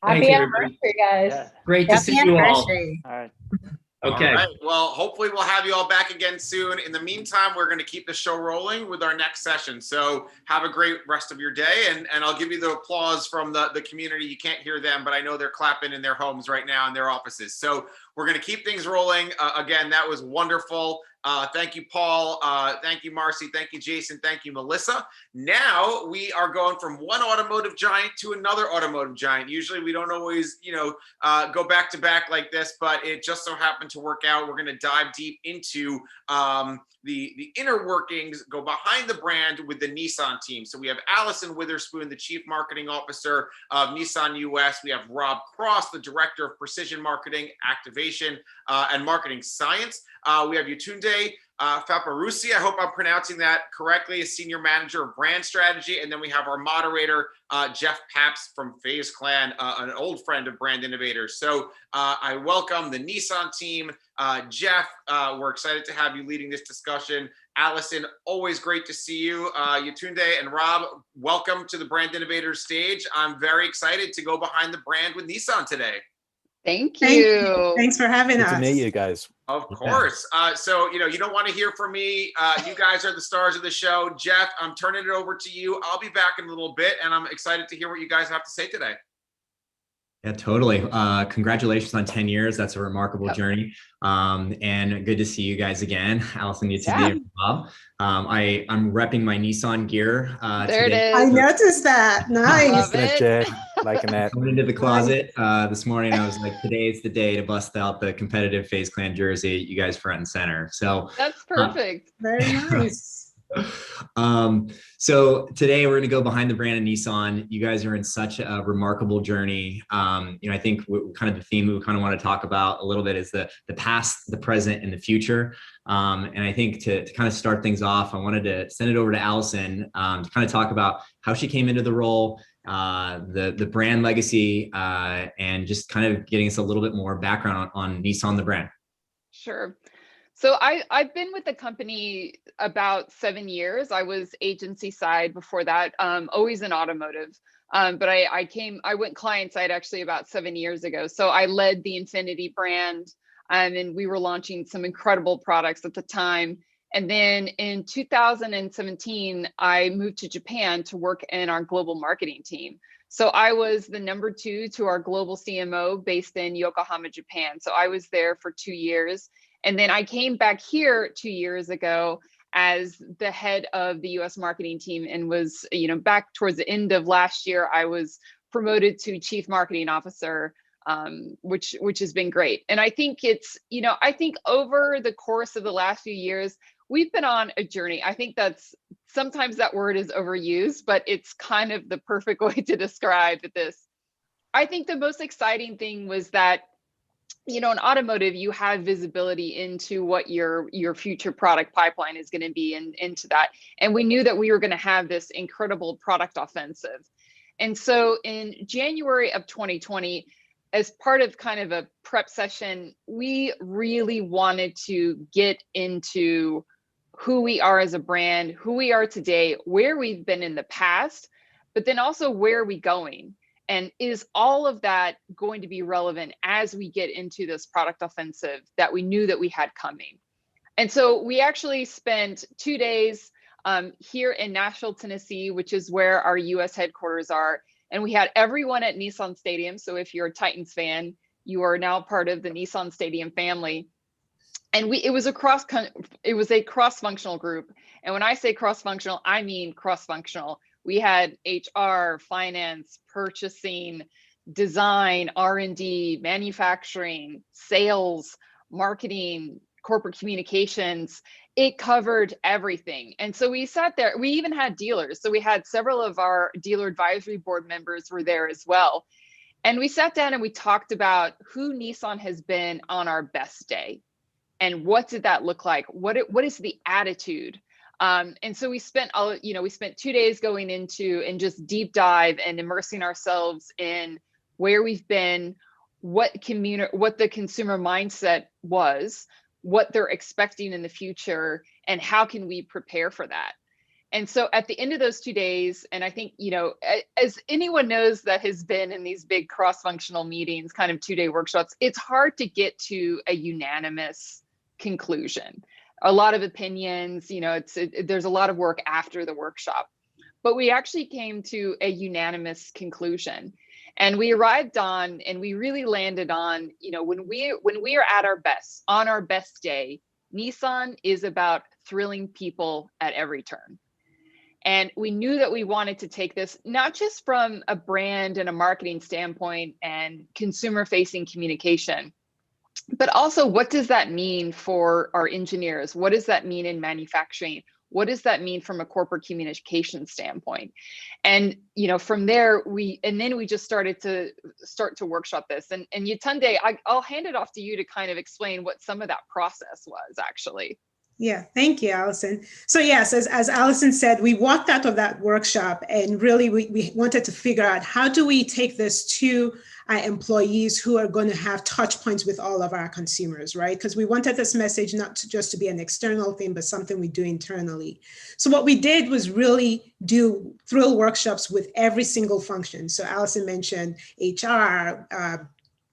Happy anniversary, guys. Yeah. Great to see you all. All right. Okay. All right. Well, hopefully we'll have you all back again soon. In the meantime, we're going to keep the show rolling with our next session. So have a great rest of your day. And I'll give you the applause from the community. You can't hear them, but I know they're clapping in their homes right now in their offices. So we're going to keep things rolling. Again, that was wonderful. Thank you, Paul. Thank you, Marcy. Thank you, Jason. Thank you, Melissa. Now we are going from one automotive giant to another automotive giant. Usually we don't always, go back to back like this, but it just so happened to work out. We're going to dive deep into the inner workings, go behind the brand with the Nissan team. So we have Allison Witherspoon, the Chief Marketing Officer of Nissan US. We have Rob Cross, the Director of Precision Marketing, Activation, and Marketing Science. We have Yetunde Faparusi, I hope I'm pronouncing that correctly, as Senior Manager of Brand Strategy. And then we have our moderator, Jeff Paps from FaZe Clan, an old friend of Brand Innovators. So I welcome the Nissan team. Jeff, we're excited to have you leading this discussion. Allison, always great to see you. Yetunde and Rob, welcome to the Brand Innovators stage. I'm very excited to go behind the brand with Nissan today. Thank you. Thanks for having us. Good to meet you guys. Of course. So, you don't want to hear from me. You guys are the stars of the show. Jeff, I'm turning it over to you. I'll be back in a little bit, and I'm excited to hear what you guys have to say today. Yeah, totally. Congratulations on 10 years. That's a remarkable journey. And good to see you guys again, Allison, you today, and Bob. I'm repping my Nissan gear. There today. it is. I noticed that. Nice. Liking that. Went into the closet this morning. I was like, today is the day to bust out the competitive FaZe Clan jersey. You guys front and center. So that's perfect. Very nice. So today we're going to go behind the brand of Nissan. You guys are in such a remarkable journey. I think kind of the theme we kind of want to talk about a little bit is the past, the present, and the future. And I think to kind of start things off, I wanted to send it over to Allison to kind of talk about how she came into the role, the brand legacy, and just kind of getting us a little bit more background on Nissan, the brand. Sure. So I've been with the company about 7 years. I was agency side before that, always in automotive. But I went client side actually about 7 years ago. So I led the Infinity brand, and we were launching some incredible products at the time. And then in 2017, I moved to Japan to work in our global marketing team. So I was the number 2 to our global CMO based in Yokohama, Japan. So I was there for 2 years. And then I came back here 2 years ago as the head of the US marketing team, and was, back towards the end of last year, I was promoted to Chief Marketing Officer, which has been great. And I think it's, I think over the course of the last few years, we've been on a journey. I think sometimes that word is overused, but it's kind of the perfect way to describe this. I think the most exciting thing was that, in automotive, you have visibility into what your future product pipeline is going to be, and into that. And we knew that we were going to have this incredible product offensive. And so in January of 2020, as part of kind of a prep session, we really wanted to get into who we are as a brand, who we are today, where we've been in the past, but then also where are we going? And is all of that going to be relevant as we get into this product offensive that we knew that we had coming? And so we actually spent 2 days here in Nashville, Tennessee, which is where our US headquarters are. And we had everyone at Nissan Stadium. So if you're a Titans fan, you are now part of the Nissan Stadium family. And it was a cross-functional group. And when I say cross-functional, I mean cross-functional. We had HR, finance, purchasing, design, R&D, manufacturing, sales, marketing, corporate communications. It covered everything. And so we sat there, we even had dealers. So we had several of our dealer advisory board members were there as well. And we sat down and we talked about who Nissan has been on our best day. And what did that look like? What is the attitude? And so we spent 2 days going into and just deep dive and immersing ourselves in where we've been, what the consumer mindset was, what they're expecting in the future, and how can we prepare for that. And so at the end of those 2 days, and I think, as anyone knows that has been in these big cross-functional meetings, kind of 2-day workshops, it's hard to get to a unanimous conclusion. A lot of opinions, there's a lot of work after the workshop, but we actually came to a unanimous conclusion. And we arrived on, and we really landed on, when we are at our best, on our best day, Nissan is about thrilling people at every turn. And we knew that we wanted to take this, not just from a brand and a marketing standpoint and consumer facing communication, but also what does that mean for our engineers? What does that mean in manufacturing? What does that mean from a corporate communication standpoint? And from there, we just started to workshop this. And Yetunde, I'll hand it off to you to kind of explain what some of that process was actually. Yeah, thank you, Allison. So yes, as Allison said, we walked out of that workshop and really we wanted to figure out how do we take this to our employees who are going to have touch points with all of our consumers, right? Because we wanted this message not just to be an external thing, but something we do internally. So what we did was really do thrill workshops with every single function. So Allison mentioned HR,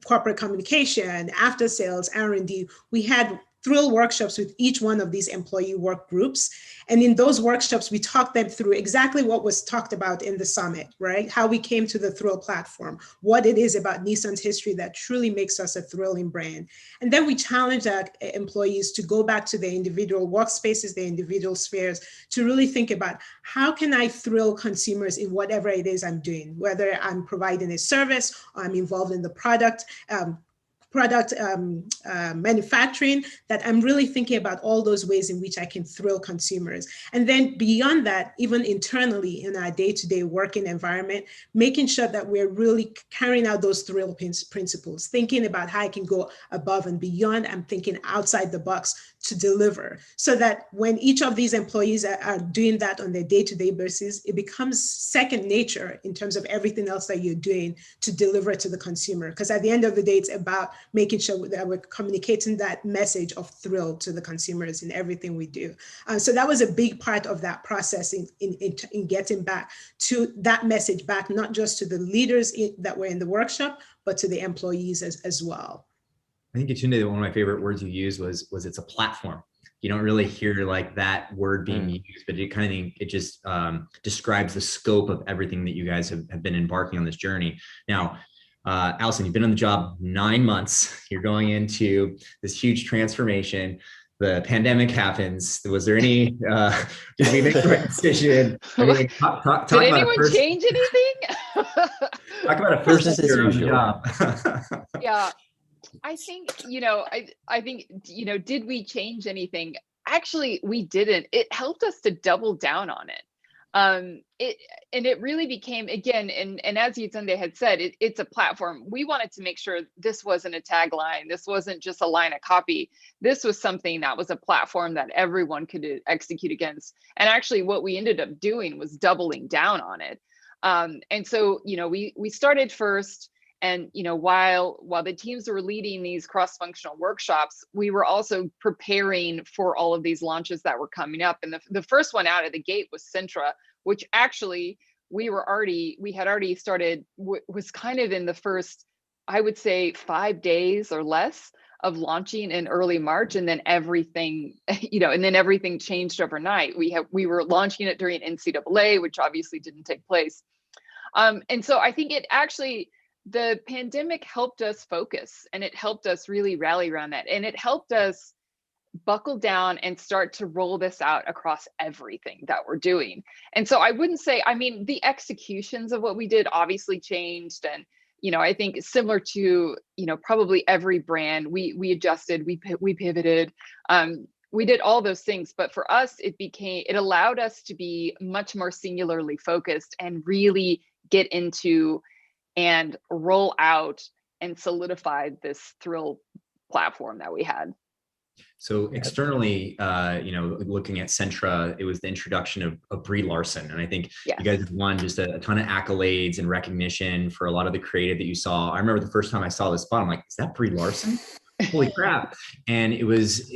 corporate communication, after sales, R&D. We had thrill workshops with each one of these employee work groups. And in those workshops, we talked them through exactly what was talked about in the summit, right? How we came to the Thrill platform, what it is about Nissan's history that truly makes us a thrilling brand. And then we challenged our employees to go back to their individual workspaces, their individual spheres, to really think about how can I thrill consumers in whatever it is I'm doing, whether I'm providing a service or I'm involved in the product manufacturing, that I'm really thinking about all those ways in which I can thrill consumers. And then beyond that, even internally in our day-to-day working environment, making sure that we're really carrying out those thrill principles, thinking about how I can go above and beyond. I'm thinking outside the box to deliver, so that when each of these employees are doing that on their day-to-day basis, it becomes second nature in terms of everything else that you're doing to deliver to the consumer. Because at the end of the day, it's about making sure that we're communicating that message of thrill to the consumers in everything we do. So that was a big part of that process in getting back to that message back, not just to the leaders that were in the workshop, but to the employees as well. I think Yetunde, one of my favorite words you used was it's a platform. You don't really hear like that word being used, but it just describes the scope of everything that you guys have been embarking on this journey. Now, Allison, you've been on the job 9 months. You're going into this huge transformation. The pandemic happens. Was there any, did we make the right decision? I mean, talk Did anyone change anything? Talk about a first year on the job. Yeah. I think, I think, did we change anything? Actually, we didn't. It helped us to double down on it. It really became, again, and as Yetunde had said, it's a platform. We wanted to make sure this wasn't a tagline. This wasn't just a line of copy. This was something that was a platform that everyone could execute against. And actually what we ended up doing was doubling down on it. And so, we started first. And while the teams were leading these cross-functional workshops, we were also preparing for all of these launches that were coming up. And the first one out of the gate was Sentra, which actually we had already started, was kind of in the first, I would say, 5 days or less of launching in early March, and then everything, and then everything changed overnight. We were launching it during NCAA, which obviously didn't take place. And so I think the pandemic helped us focus, and it helped us really rally around that. And it helped us buckle down and start to roll this out across everything that we're doing. And so I wouldn't say, the executions of what we did obviously changed. And, I think similar to, probably every brand, we adjusted, we pivoted, we did all those things. But for us, it allowed us to be much more singularly focused and really get into and roll out and solidify this Thrill platform that we had. So externally, looking at Centra, it was the introduction of Brie Larson. And I think you guys have won just a ton of accolades and recognition for a lot of the creative that you saw. I remember the first time I saw this spot, I'm like, is that Brie Larson? Holy crap. And it was,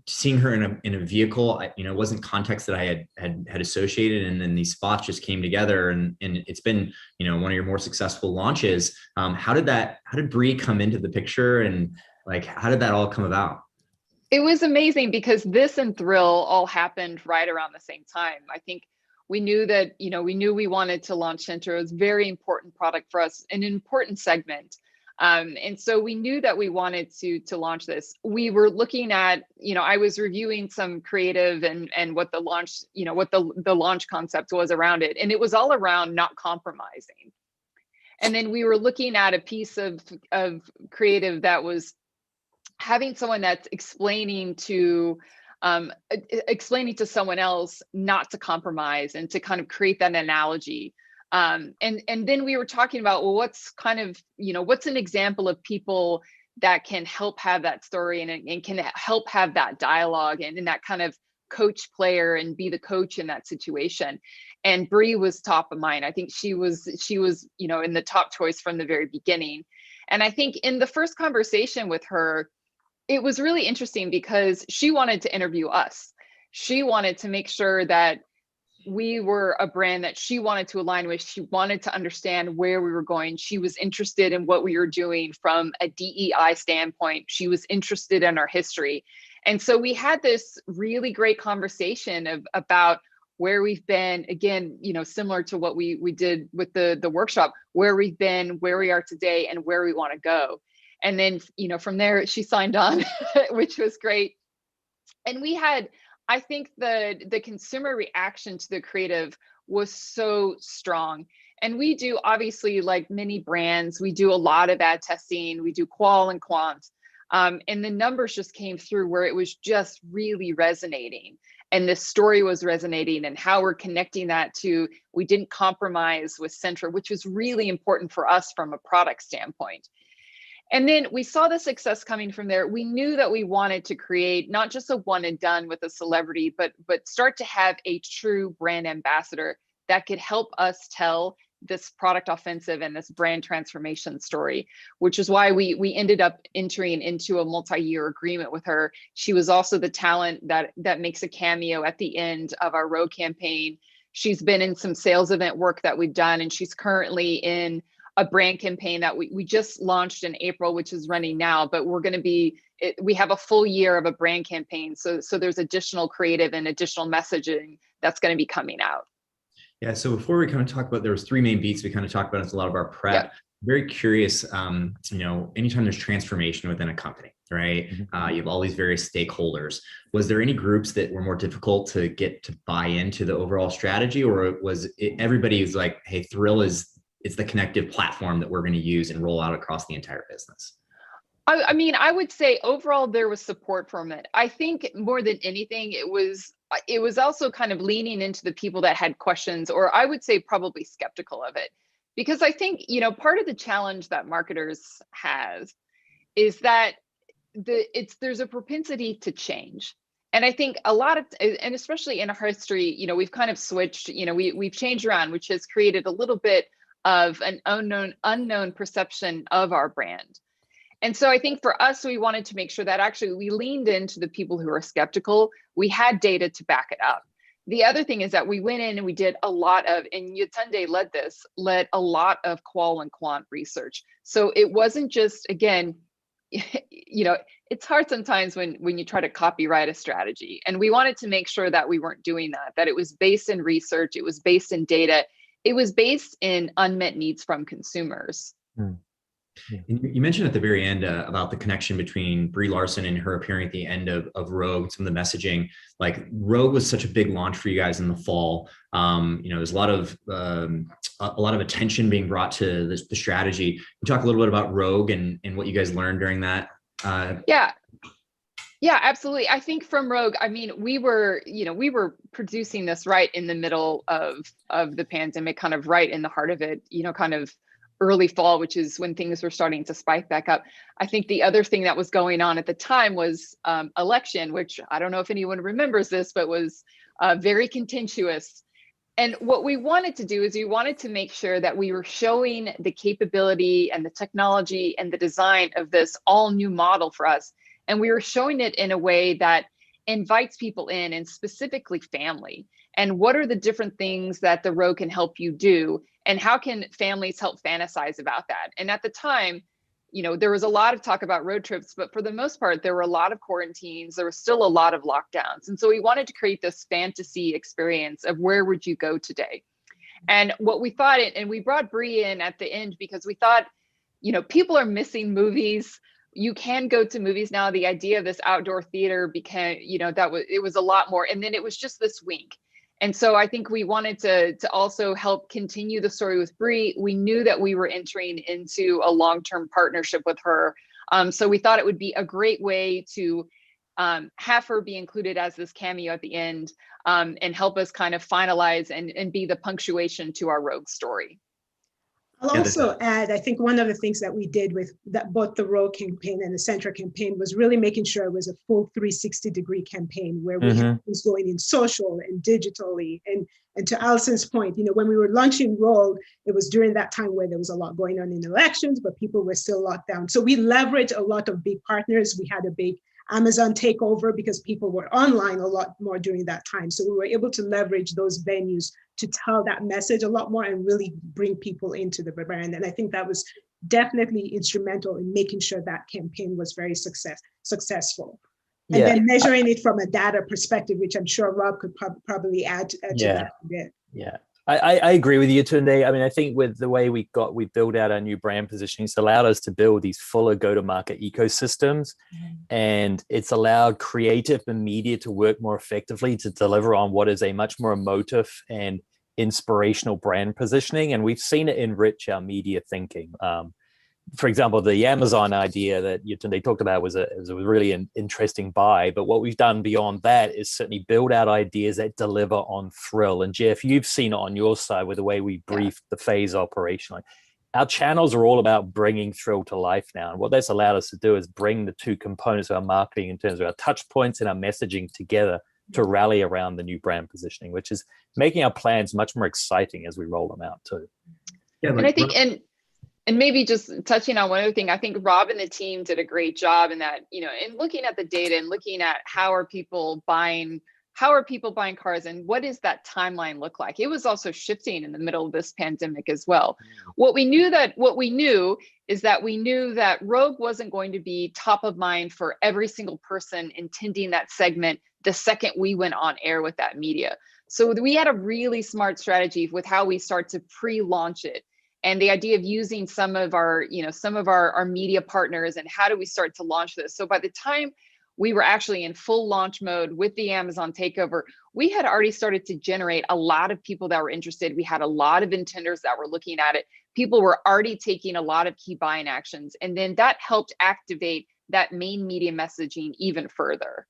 seeing her in a vehicle, it wasn't context that I had associated. And then these spots just came together, and it's been, one of your more successful launches. How did Brie come into the picture, and like, how did that all come about? It was amazing because this and Thrill all happened right around the same time. I think we knew that, we wanted to launch Centra. It was a very important product for us, an important segment. And so we knew that we wanted to launch this. We were looking at, I was reviewing some creative and what the launch, what the launch concept was around it. And it was all around not compromising. And then we were looking at a piece of creative that was having someone that's explaining to someone else not to compromise and to kind of create that analogy. And then we were talking about, well, what's an example of people that can help have that story and can help have that dialogue and that kind of coach player and be the coach in that situation. And Brie was top of mind. I think she was, in the top choice from the very beginning. And I think in the first conversation with her, it was really interesting because she wanted to interview us. She wanted to make sure that we were a brand that she wanted to align with. She wanted to understand where we were going. She was interested in what we were doing from a DEI standpoint. She was interested in our history. And so we had this really great conversation about where we've been, again, similar to what we did with the workshop, where we've been, where we are today, and where we want to go. And then, from there, she signed on, which was great. And we had, I think the consumer reaction to the creative was so strong. And we do, obviously, like many brands, we do a lot of ad testing, we do qual and quant. And the numbers just came through where it was just really resonating. And the story was resonating, and how we're connecting that to, we didn't compromise with Centra, which was really important for us from a product standpoint. And then we saw the success coming from there. We knew that we wanted to create not just a one and done with a celebrity, but start to have a true brand ambassador that could help us tell this product offensive and this brand transformation story, which is why we ended up entering into a multi-year agreement with her. She was also the talent that makes a cameo at the end of our Row campaign. She's been in some sales event work that we've done, and she's currently in a brand campaign that we just launched in April, which is running now, but we have a full year of a brand campaign. So there's additional creative and additional messaging that's going to be coming out. Yeah. So before we kind of talk about, there was 3 main beats we kind of talked about as a lot of our prep. Yep. Very curious, anytime there's transformation within a company, right? You have all these various stakeholders. Was there any groups that were more difficult to get to buy into the overall strategy, or was it, everybody was like, hey, Thrill it's the connective platform that we're going to use and roll out across the entire business? I mean, I would say overall there was support from it. I think more than anything, it was also kind of leaning into the people that had questions, or I would say probably skeptical of it. Because I think, part of the challenge that marketers have is that there's a propensity to change. And I think a lot of, and especially in our history, we've kind of switched, we've changed around, which has created a little bit of an unknown perception of our brand. And so I think for us, we wanted to make sure that actually we leaned into the people who are skeptical. We had data to back it up. The other thing is that we went in and we did a lot of, and Yatunde led a lot of qual and quant research. So it wasn't just, again, you know, it's hard sometimes when you try to copyright a strategy. And we wanted to make sure that we weren't doing that, that it was based in research, it was based in data, it was based in unmet needs from consumers. You mentioned at the very end about the connection between Brie Larson and her appearing at the end of Rogue, some of the messaging. Like Rogue was such a big launch for you guys in the fall. You know, there's a lot of attention being brought to the strategy. Can you talk a little bit about Rogue and what you guys learned during that? Yeah, absolutely. I think from Rogue, I mean, we were producing this right in the middle of the pandemic, kind of right in the heart of it, you know, kind of early fall, which is when things were starting to spike back up. I think the other thing that was going on at the time was election, which I don't know if anyone remembers this, but was very contentious. And what we wanted to do is we wanted to make sure that we were showing the capability and the technology and the design of this all new model for us. And we were showing it in a way that invites people in, and specifically family. And what are the different things that the Rogue can help you do? And how can families help fantasize about that? And at the time, you know, there was a lot of talk about road trips, but for the most part, there were a lot of quarantines. There was still a lot of lockdowns. And so we wanted to create this fantasy experience of where would you go today? And what we thought, and we brought Brie in at the end because we thought, you know, people are missing movies. You can go to movies now. The idea of this outdoor theater became, you know, it was a lot more. And then it was just this wink. And so I think we wanted to also help continue the story with Brie. We knew that we were entering into a long-term partnership with her. So we thought it would be a great way to have her be included as this cameo at the end and help us kind of finalize and be the punctuation to our Rogue story. I'll also add, I think one of the things that we did with that, both the Rogue campaign and the Centra campaign, was really making sure it was a full 360-degree campaign where we was going in social and digitally. And to Allison's point, you know, when we were launching Rogue, it was during that time where there was a lot going on in elections, but people were still locked down. So we leveraged a lot of big partners. We had a big Amazon takeover because people were online a lot more during that time. So we were able to leverage those venues to tell that message a lot more and really bring people into the brand. And I think that was definitely instrumental in making sure that campaign was very successful. And then measuring it from a data perspective, which I'm sure Rob could probably add to that a bit. Yeah. I agree with you, Tunde. I mean, I think with the way we built out our new brand positioning, it's allowed us to build these fuller go-to-market ecosystems, and it's allowed creative and media to work more effectively to deliver on what is a much more emotive and inspirational brand positioning. And we've seen it enrich our media thinking. For example, the Amazon idea that Tunde talked about was a really an interesting buy. But what we've done beyond that is certainly build out ideas that deliver on thrill. And Jeff, you've seen it on your side with the way we briefed the phase operationally. Our channels are all about bringing thrill to life now. And what that's allowed us to do is bring the two components of our marketing in terms of our touch points and our messaging together to rally around the new brand positioning, which is making our plans much more exciting as we roll them out too. Yeah, and I think, and maybe just touching on one other thing, I think Rob and the team did a great job in that, you know, in looking at the data and looking at how are people buying cars and what does that timeline look like? It was also shifting in the middle of this pandemic as well. What we knew is that Rogue wasn't going to be top of mind for every single person intending that segment the second we went on air with that media. So we had a really smart strategy with how we start to pre-launch it. And the idea of using some of our media partners and how do we start to launch this? So by the time we were actually in full launch mode with the Amazon takeover, we had already started to generate a lot of people that were interested. We had a lot of intenders that were looking at it. People were already taking a lot of key buying actions. And then that helped activate that main media messaging even further.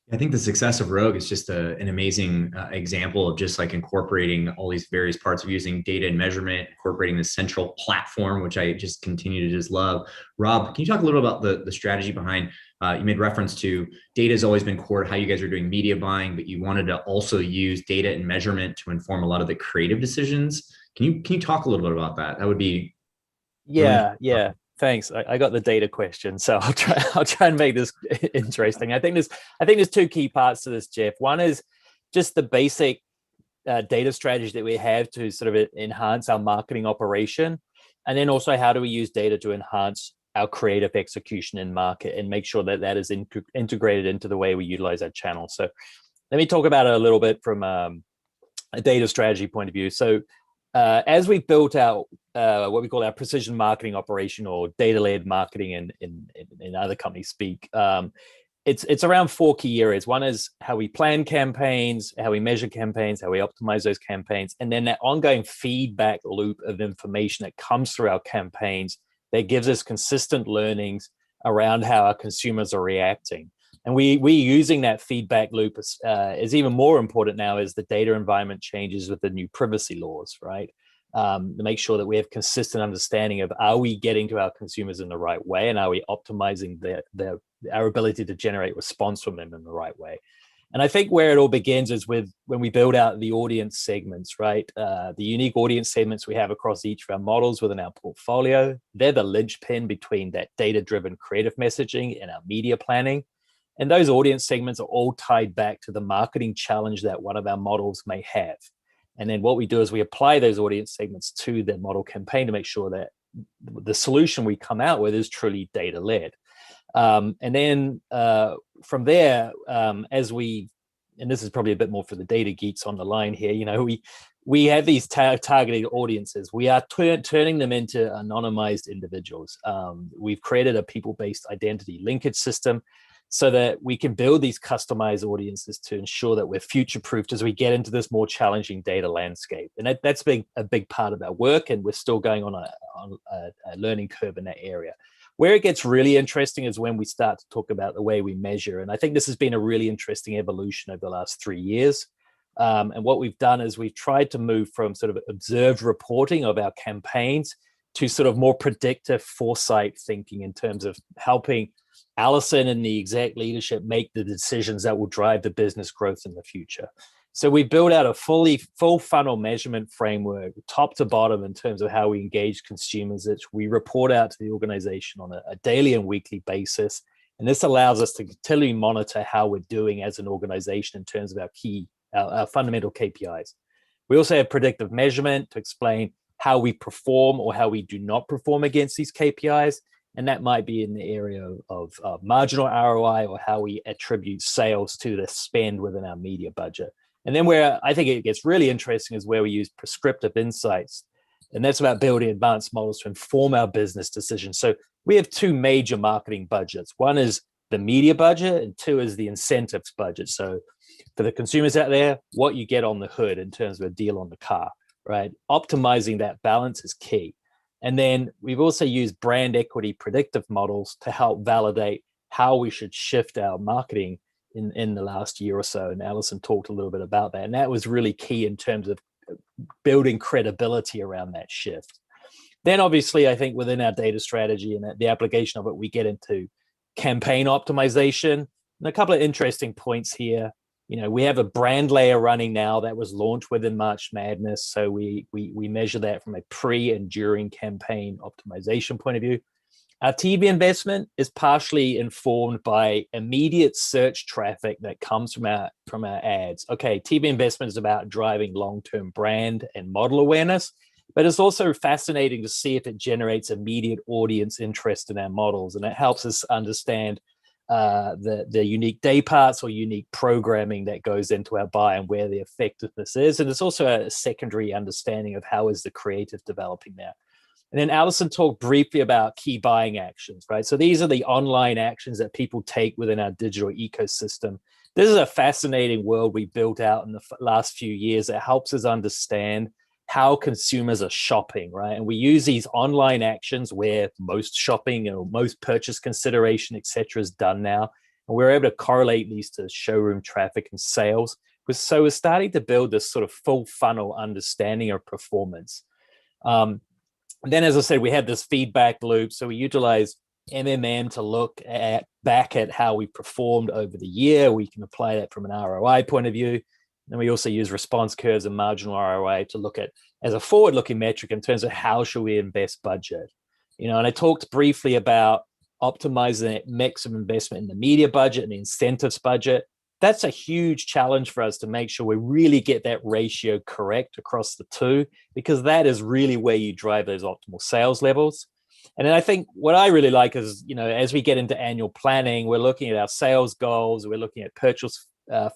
I think the success of Rogue is just an amazing example of just like incorporating all these various parts of using data and measurement, incorporating the central platform, which I just continue to just love. Rob, can you talk a little about the strategy behind, you made reference to data has always been core to how you guys are doing media buying, but you wanted to also use data and measurement to inform a lot of the creative decisions. Can you talk a little bit about that? That would be. Yeah. Thanks. I got the data question, so I'll try and make this interesting. I think there's two key parts to this, Jeff. One is just the basic data strategy that we have to sort of enhance our marketing operation, and then also how do we use data to enhance our creative execution in market and make sure that that is integrated into the way we utilize our channel. So let me talk about it a little bit from a data strategy point of view. So as we built out what we call our precision marketing operation, or data-led marketing in other companies speak, it's around 4 key areas. One is how we plan campaigns, how we measure campaigns, how we optimize those campaigns, and then that ongoing feedback loop of information that comes through our campaigns that gives us consistent learnings around how our consumers are reacting. And we using that feedback loop is even more important now as the data environment changes with the new privacy laws, right? To make sure that we have consistent understanding of, are we getting to our consumers in the right way, and are we optimizing our ability to generate response from them in the right way? And I think where it all begins is with when we build out the audience segments, right? The unique audience segments we have across each of our models within our portfolio, they're the linchpin between that data-driven creative messaging and our media planning. And those audience segments are all tied back to the marketing challenge that one of our models may have. And then what we do is we apply those audience segments to the model campaign to make sure that the solution we come out with is truly data-led. And then from there, and this is probably a bit more for the data geeks on the line here, we have these targeted audiences. We are turning them into anonymized individuals. We've created a people-based identity linkage system so that we can build these customized audiences to ensure that we're future-proofed as we get into this more challenging data landscape. And that's been a big part of our work, and we're still going on a learning curve in that area. Where it gets really interesting is when we start to talk about the way we measure. And I think this has been a really interesting evolution over the last 3 years. And what we've done is we've tried to move from sort of observed reporting of our campaigns to sort of more predictive foresight thinking in terms of helping Allison and the exec leadership make the decisions that will drive the business growth in the future. So we built out a full funnel measurement framework, top to bottom, in terms of how we engage consumers, that we report out to the organization on a daily and weekly basis. And this allows us to continually monitor how we're doing as an organization in terms of our fundamental KPIs. We also have predictive measurement to explain how we perform or how we do not perform against these KPIs. And that might be in the area of marginal ROI, or how we attribute sales to the spend within our media budget. And then where I think it gets really interesting is where we use prescriptive insights. And that's about building advanced models to inform our business decisions. So we have 2 major marketing budgets. One is the media budget, and 2 is the incentives budget. So for the consumers out there, what you get on the hood in terms of a deal on the car, right? Optimizing that balance is key. And then we've also used brand equity predictive models to help validate how we should shift our marketing in the last year or so. And Allison talked a little bit about that. And that was really key in terms of building credibility around that shift. Then obviously, I think within our data strategy and the application of it, we get into campaign optimization. And a couple of interesting points here. We have a brand layer running now that was launched within March Madness. So we measure that from a pre and during campaign optimization point of view. Our TV investment is partially informed by immediate search traffic that comes from our ads. Okay, TV investment is about driving long-term brand and model awareness, but it's also fascinating to see if it generates immediate audience interest in our models, and it helps us understand the unique day parts or unique programming that goes into our buy and where the effectiveness is. And it's also a secondary understanding of how is the creative developing there. And then Allison talked briefly about key buying actions, right? So these are the online actions that people take within our digital ecosystem. This is a fascinating world we built out in the last few years that helps us understand how consumers are shopping, right? And we use these online actions where most shopping or most purchase consideration, et cetera, is done now. And we're able to correlate these to showroom traffic and sales. So we're starting to build this sort of full funnel understanding of performance. And then, as I said, we have this feedback loop. So we utilize MMM to look back at how we performed over the year. We can apply that from an ROI point of view. And we also use response curves and marginal ROI to look at as a forward-looking metric in terms of how should we invest budget. And I talked briefly about optimizing that mix of investment in the media budget and the incentives budget. That's a huge challenge for us to make sure we really get that ratio correct across the 2, because that is really where you drive those optimal sales levels. And then I think what I really like is, as we get into annual planning, we're looking at our sales goals, we're looking at purchase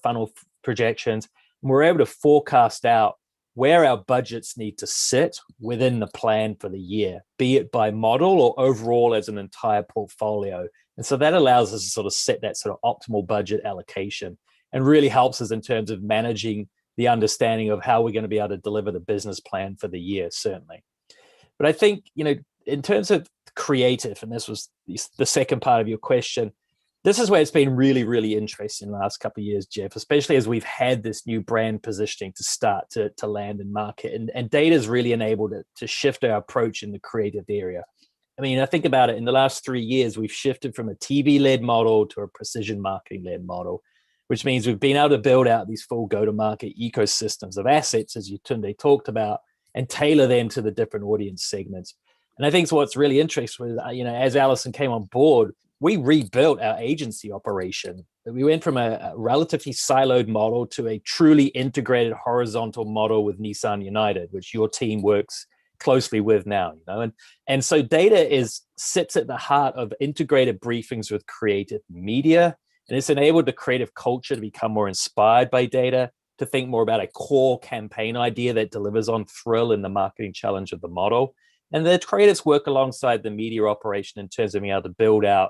funnel projections, and we're able to forecast out where our budgets need to sit within the plan for the year, be it by model or overall as an entire portfolio. And so that allows us to sort of set that sort of optimal budget allocation and really helps us in terms of managing the understanding of how we're going to be able to deliver the business plan for the year, certainly. But I think, in terms of creative, and this was the second part of your question, this is where it's been really, really interesting in the last couple of years, Jeff, especially as we've had this new brand positioning to start to land and market. And data has really enabled it to shift our approach in the creative area. I mean, I think about it, in the last 3 years, we've shifted from a TV-led model to a precision marketing-led model, which means we've been able to build out these full go-to-market ecosystems of assets, as Tunde talked about, and tailor them to the different audience segments. And I think what's really interesting was, as Alison came on board, we rebuilt our agency operation. We went from a relatively siloed model to a truly integrated horizontal model with Nissan United, which your team works closely with now. And so data sits at the heart of integrated briefings with creative media, and it's enabled the creative culture to become more inspired by data, to think more about a core campaign idea that delivers on thrill in the marketing challenge of the model. And the creatives work alongside the media operation in terms of being able to build out,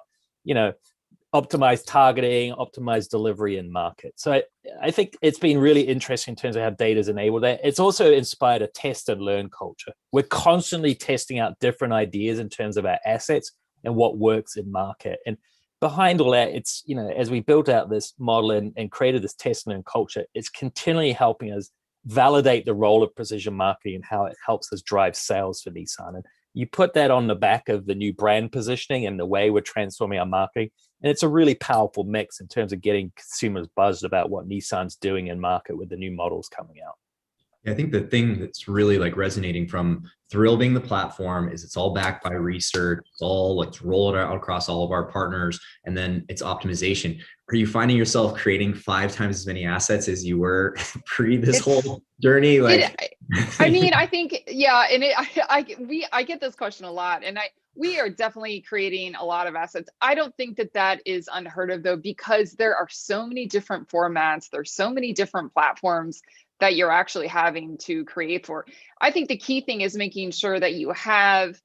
optimized targeting, optimized delivery in market. So I think it's been really interesting in terms of how data's enabled that. It's also inspired a test and learn culture. We're constantly testing out different ideas in terms of our assets and what works in market. And behind all that, it's, as we built out this model and created this test and learn culture, it's continually helping us validate the role of precision marketing and how it helps us drive sales for Nissan. And you put that on the back of the new brand positioning and the way we're transforming our marketing, and it's a really powerful mix in terms of getting consumers buzzed about what Nissan's doing in market with the new models coming out. I think the thing that's really resonating from Thrill being the platform is it's all backed by research. It's all let's roll it out across all of our partners, and then it's optimization. Are you finding yourself creating 5 times as many assets as you were pre this whole journey? I think, yeah, and I get this question a lot, and we are definitely creating a lot of assets. I don't think that is unheard of, though, because there are so many different formats. There's so many different platforms that you're actually having to create for. I think the key thing is making sure that you have,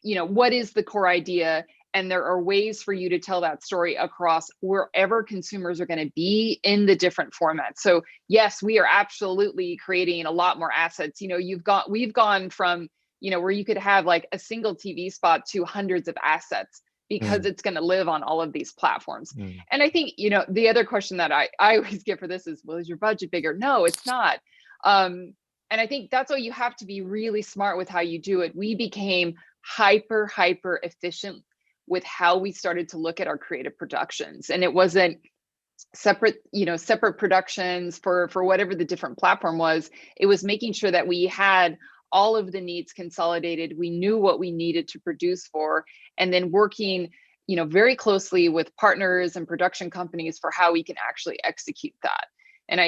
what is the core idea, and there are ways for you to tell that story across wherever consumers are going to be in the different formats. So yes, we are absolutely creating a lot more assets. We've gone from, where you could have a single TV spot to hundreds of assets, because it's going to live on all of these platforms. And I think, the other question that I always get for this is, well, is your budget bigger? No, it's not. And I think that's why you have to be really smart with how you do it. We became hyper efficient with how we started to look at our creative productions. And it wasn't separate productions for whatever the different platform was. It was making sure that we had all of the needs consolidated. We knew what we needed to produce for, and then working, very closely with partners and production companies for how we can actually execute that. And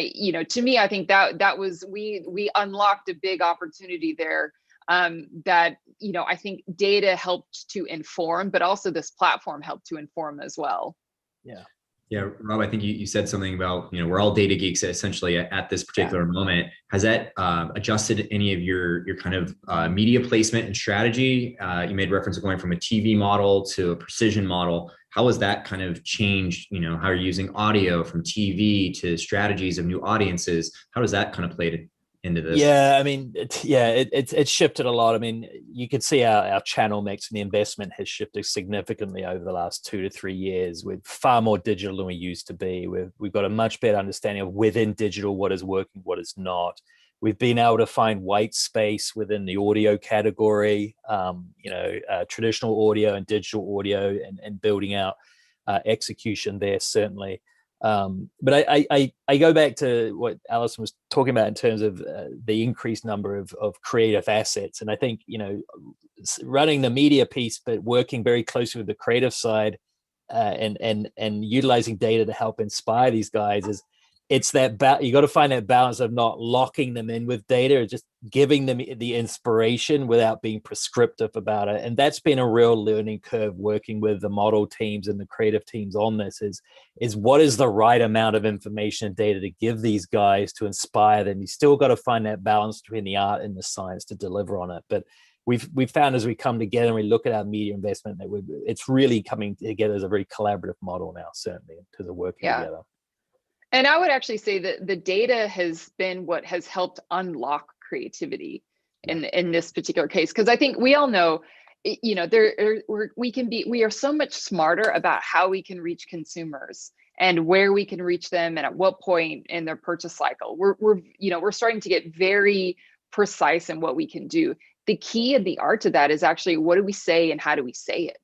to me, I think that was, we unlocked a big opportunity there, that, I think data helped to inform, but also this platform helped to inform as well. Yeah. Yeah, Rob, I think you said something about, we're all data geeks essentially at this particular moment. Has that adjusted any of your kind of media placement and strategy? You made reference to going from a TV model to a precision model. How has that kind of changed, how you're using audio from TV to strategies of new audiences? How does that kind of play into this? Yeah, I mean, it's shifted a lot. I mean, you could see our channel mix and the investment has shifted significantly over the last 2 to 3 years. With far more digital than we used to be. We've got a much better understanding of within digital what is working, what is not. We've been able to find white space within the audio category, traditional audio and digital audio, and building out execution there, certainly. But I go back to what Alison was talking about in terms of the increased number of creative assets. And I think, running the media piece, but working very closely with the creative side and utilizing data to help inspire these guys it's that you got to find that balance of not locking them in with data, just giving them the inspiration without being prescriptive about it. And that's been a real learning curve working with the model teams and the creative teams on this is what is the right amount of information and data to give these guys to inspire them. You still got to find that balance between the art and the science to deliver on it. But we've found as we come together and we look at our media investment that it's really coming together as a very collaborative model now, certainly in terms of working together. And I would actually say that the data has been what has helped unlock creativity in this particular case. Because I think we all know, we are so much smarter about how we can reach consumers and where we can reach them and at what point in their purchase cycle. We're starting to get very precise in what we can do. The key and the art to that is actually, what do we say and how do we say it?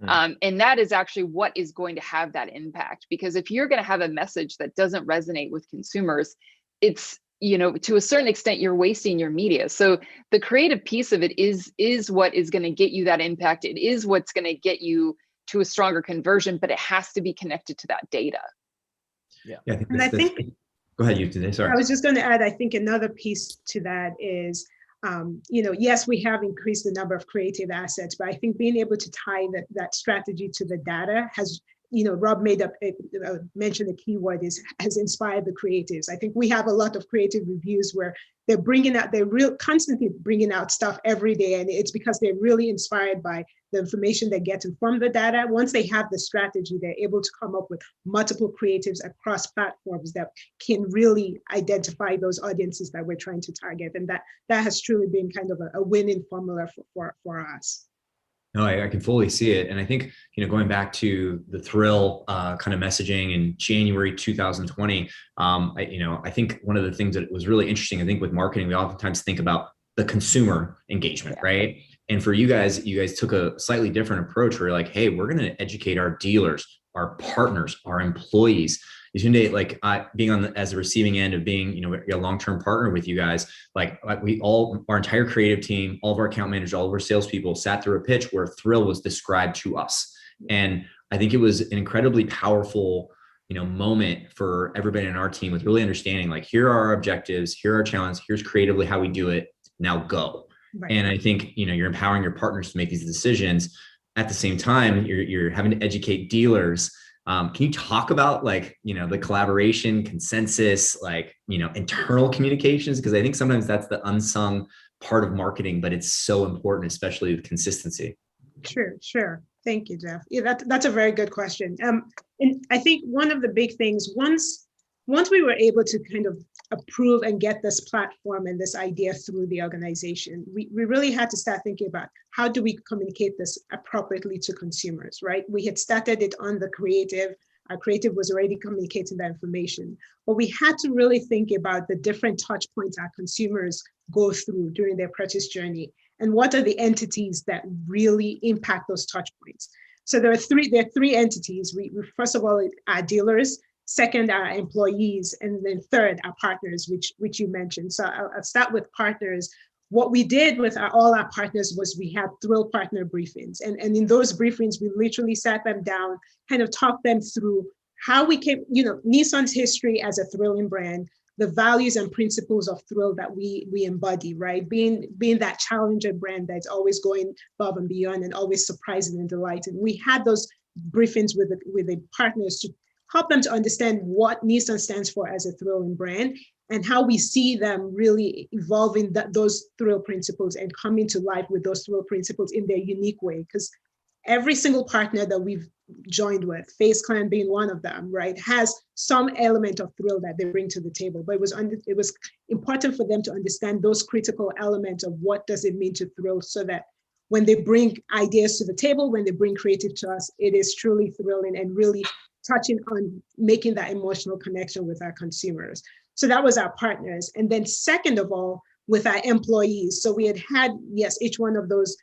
And that is actually what is going to have that impact. Because if you're going to have a message that doesn't resonate with consumers, it's, to a certain extent, you're wasting your media. So the creative piece of it is what is going to get you that impact. It is what's going to get you to a stronger conversion, but it has to be connected to that data. Yeah. And I think, go ahead, you today. Sorry. I was just going to add, I think another piece to that is, yes, we have increased the number of creative assets, but I think being able to tie that strategy to the data has, Rob mentioned the key word has inspired the creatives. I think we have a lot of creative reviews where they're constantly bringing out stuff every day. And it's because they're really inspired by the information they're getting from the data. Once they have the strategy, they're able to come up with multiple creatives across platforms that can really identify those audiences that we're trying to target. And that has truly been kind of a winning formula for us. No, I can fully see it. And I think, going back to the thrill kind of messaging in January 2020, I think one of the things that was really interesting, I think with marketing, we oftentimes think about the consumer engagement, right? And for you guys took a slightly different approach where you're like, hey, we're going to educate our dealers, our partners, our employees. Being on as a receiving end of being, a long-term partner with you guys, our entire creative team, all of our account managers, all of our salespeople sat through a pitch where thrill was described to us. And I think it was an incredibly powerful, moment for everybody in our team with really understanding, here are our objectives, here are our challenges, here's creatively how we do it, now go. Right. And I think, you're empowering your partners to make these decisions. At the same time, you're having to educate dealers. Can you talk about the collaboration, consensus, internal communications? Because I think sometimes that's the unsung part of marketing, but it's so important, especially with consistency. Sure. Thank you, Jeff. Yeah, that's a very good question. And I think one of the big things, once we were able to kind of approve and get this platform and this idea through the organization, we really had to start thinking about how do we communicate this appropriately to consumers, right? We had started it on the creative. Our creative was already communicating that information, but we had to really think about the different touch points our consumers go through during their purchase journey. And what are the entities that really impact those touch points? So there are three entities. We first of all, our dealers, second, our employees, and then third, our partners, which you mentioned. So I'll start with partners. What we did with all our partners was we had Thrill partner briefings. And in those briefings, we literally sat them down, kind of talked them through how we came, Nissan's history as a thrilling brand, the values and principles of Thrill that we embody, right? Being that challenger brand that's always going above and beyond and always surprising and delighting. We had those briefings with the partners to help them to understand what Nissan stands for as a thrilling brand and how we see them really evolving those thrill principles and coming to life with those thrill principles in their unique way. Because every single partner that we've joined with, Face Clan being one of them, right, has some element of thrill that they bring to the table. But it was important for them to understand those critical elements of what does it mean to thrill, so that when they bring ideas to the table, when they bring creative to us, it is truly thrilling and really touching on making that emotional connection with our consumers. So that was our partners. And then second of all, with our employees. So we had, yes, each one of those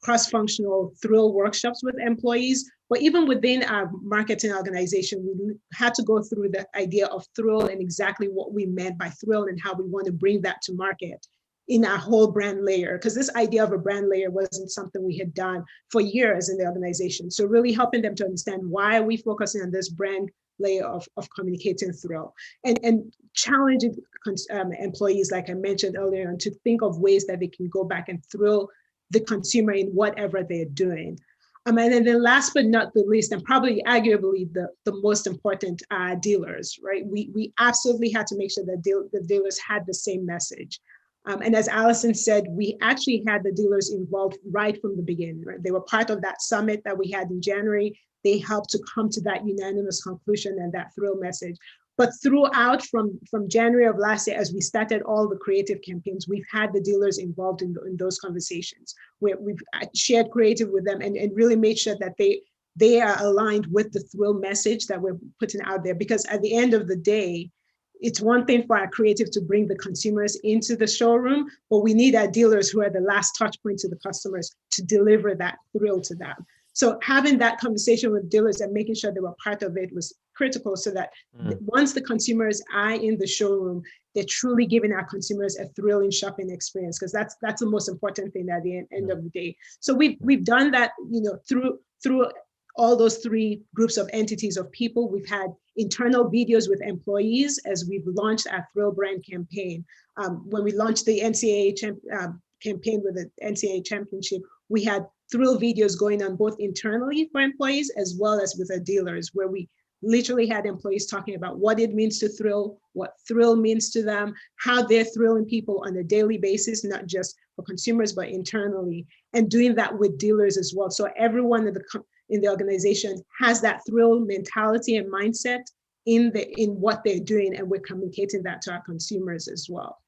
cross-functional thrill workshops with employees, but even within our marketing organization, we had to go through the idea of thrill and exactly what we meant by thrill and how we want to bring that to market in our whole brand layer, because this idea of a brand layer wasn't something we had done for years in the organization. So really helping them to understand, why are we focusing on this brand layer of communicating thrill, and challenging employees, like I mentioned earlier, to think of ways that they can go back and thrill the consumer in whatever they're doing. And then last but not the least, and probably arguably the most important, dealers, right? We absolutely had to make sure that the dealers had the same message. And as Allison said, we actually had the dealers involved right from the beginning, right? They were part of that summit that we had in January. They helped to come to that unanimous conclusion and that thrill message. But throughout from January of last year, as we started all the creative campaigns, we've had the dealers involved in those conversations, where we've shared creative with them and really made sure that they are aligned with the thrill message that we're putting out there. Because at the end of the day, it's one thing for our creative to bring the consumers into the showroom, but we need our dealers, who are the last touch point to the customers, to deliver that thrill to them. So having that conversation with dealers and making sure they were part of it was critical, so that once the consumers are in the showroom, they're truly giving our consumers a thrilling shopping experience, because that's the most important thing at the end of the day. So we've done that, through all those three groups of entities of people. We've had internal videos with employees as we've launched our Thrill brand campaign. When we launched the NCAA campaign with the NCAA championship, we had thrill videos going on both internally for employees as well as with our dealers, where we literally had employees talking about what it means to thrill, what thrill means to them, how they're thrilling people on a daily basis, not just for consumers, but internally, and doing that with dealers as well. So everyone in the organization has that thrill mentality and mindset in what they're doing, and we're communicating that to our consumers as well.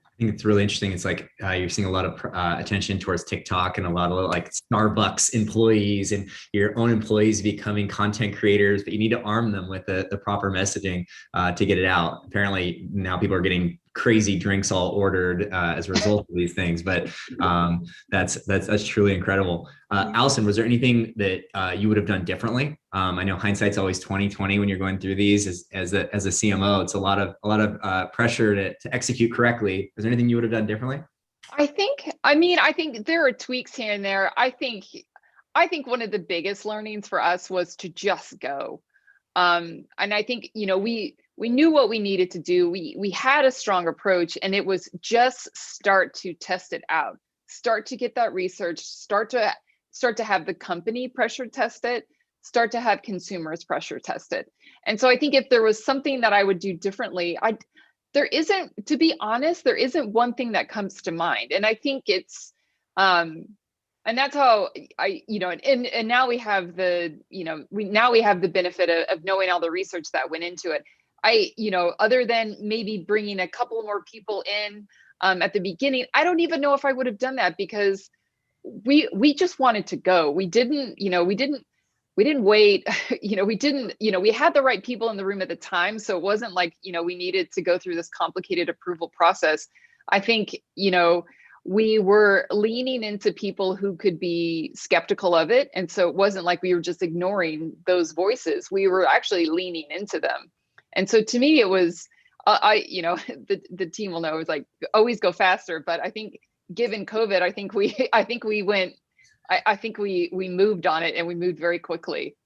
I think it's really interesting. It's like you're seeing a lot of attention towards TikTok, and a lot of like Starbucks employees and your own employees becoming content creators, but you need to arm them with the proper messaging to get it out. Apparently now people are getting crazy drinks all ordered as a result of these things, but that's truly incredible. Allison, was there anything that you would have done differently? I know hindsight's always 2020 when you're going through these as a CMO. It's a lot of pressure to execute correctly. Is there anything you would have done differently? I think there are tweaks here and there. I think one of the biggest learnings for us was to just go. And I think, we knew what we needed to do. We had a strong approach, and it was just start to test it out, start to get that research, start to have the company pressure test it, start to have consumers pressure test it. And so I think if there was something that I would do differently, there isn't, to be honest, there isn't one thing that comes to mind. And I think it's, and that's how and now we have the, we have the benefit of knowing all the research that went into it. Other than maybe bringing a couple more people in at the beginning, I don't even know if I would have done that, because we just wanted to go. We didn't wait. We had the right people in the room at the time. So it wasn't like, we needed to go through this complicated approval process. I think, we were leaning into people who could be skeptical of it. And so it wasn't like we were just ignoring those voices. We were actually leaning into them. And so to me, it was, the team will know, it was like, always go faster. But I think given COVID, I think we moved on it, and we moved very quickly.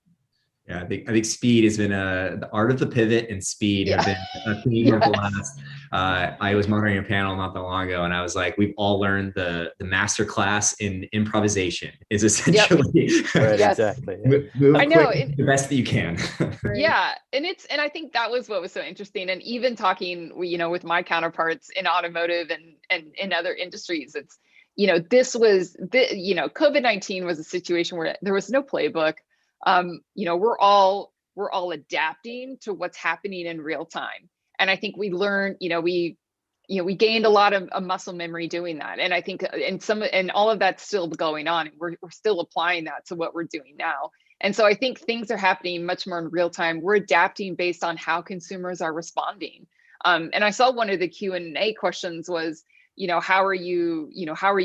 Yeah, I think speed has been the art of the pivot, and speed have been a theme of the last. I was moderating a panel not that long ago, and I was like, we've all learned the master class in improvisation is essentially right, exactly. Move I know quick, the best that you can. Yeah, and I think that was what was so interesting. And even talking, with my counterparts in automotive and in other industries, it's COVID-19 was a situation where there was no playbook. We're all adapting to what's happening in real time. And I think we learned, we gained a lot of muscle memory doing that. And I think, and all of that's still going on. We're still applying that to what we're doing now. And so I think things are happening much more in real time. We're adapting based on how consumers are responding. And I saw one of the Q&A questions was, how are you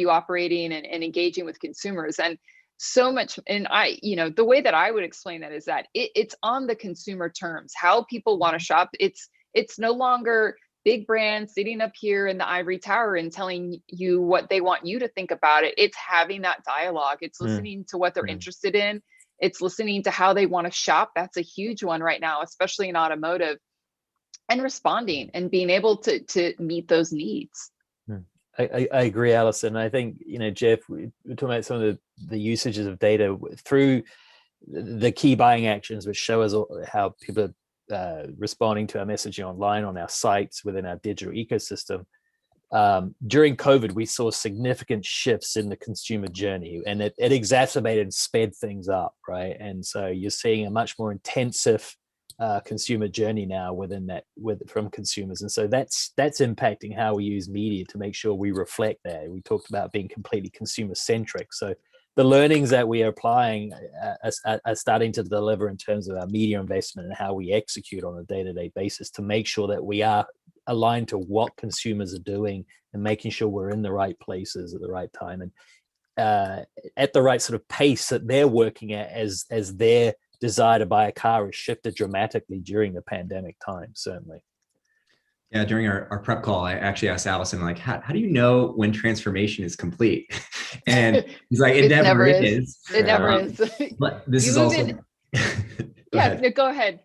operating and engaging with consumers? And so much, and the way that I would explain that is that it's on the consumer terms, how people want to shop. It's no longer big brands sitting up here in the ivory tower and telling you what they want you to think about it. It's having that dialogue. It's listening to what they're interested in. It's listening to how they want to shop. That's a huge one right now, especially in automotive, and responding and being able to meet those needs. I agree, Alison. I think, Jeff, we're talking about some of the usages of data through the key buying actions, which show us how people are responding to our messaging online, on our sites, within our digital ecosystem. During COVID, we saw significant shifts in the consumer journey, and it exacerbated and sped things up, right? And so you're seeing a much more intensive consumer journey now from consumers, and so that's impacting how we use media to make sure we reflect that. We talked about being completely consumer centric, so the learnings that we are applying are starting to deliver in terms of our media investment and how we execute on a day-to-day basis to make sure that we are aligned to what consumers are doing and making sure we're in the right places at the right time and at the right sort of pace that they're working at as their desire to buy a car has shifted dramatically during the pandemic time, certainly. Yeah, during our prep call, I actually asked Alison, like, how do you know when transformation is complete? And he's like, it never is. It never is. But this is also. Go ahead.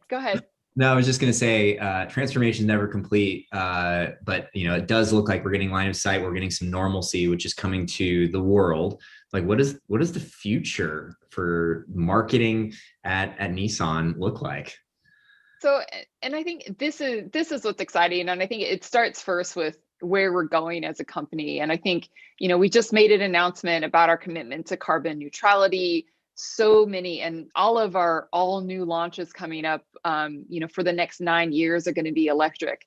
No, I was just going to say, transformation is never complete, but it does look like we're getting line of sight. We're getting some normalcy, which is coming to the world. Like, what is the future for marketing at Nissan look like? So, and I think this is what's exciting, and I think it starts first with where we're going as a company. And I think we just made an announcement about our commitment to carbon neutrality. So many, and all of our all new launches coming up, for the next 9 years are going to be electric.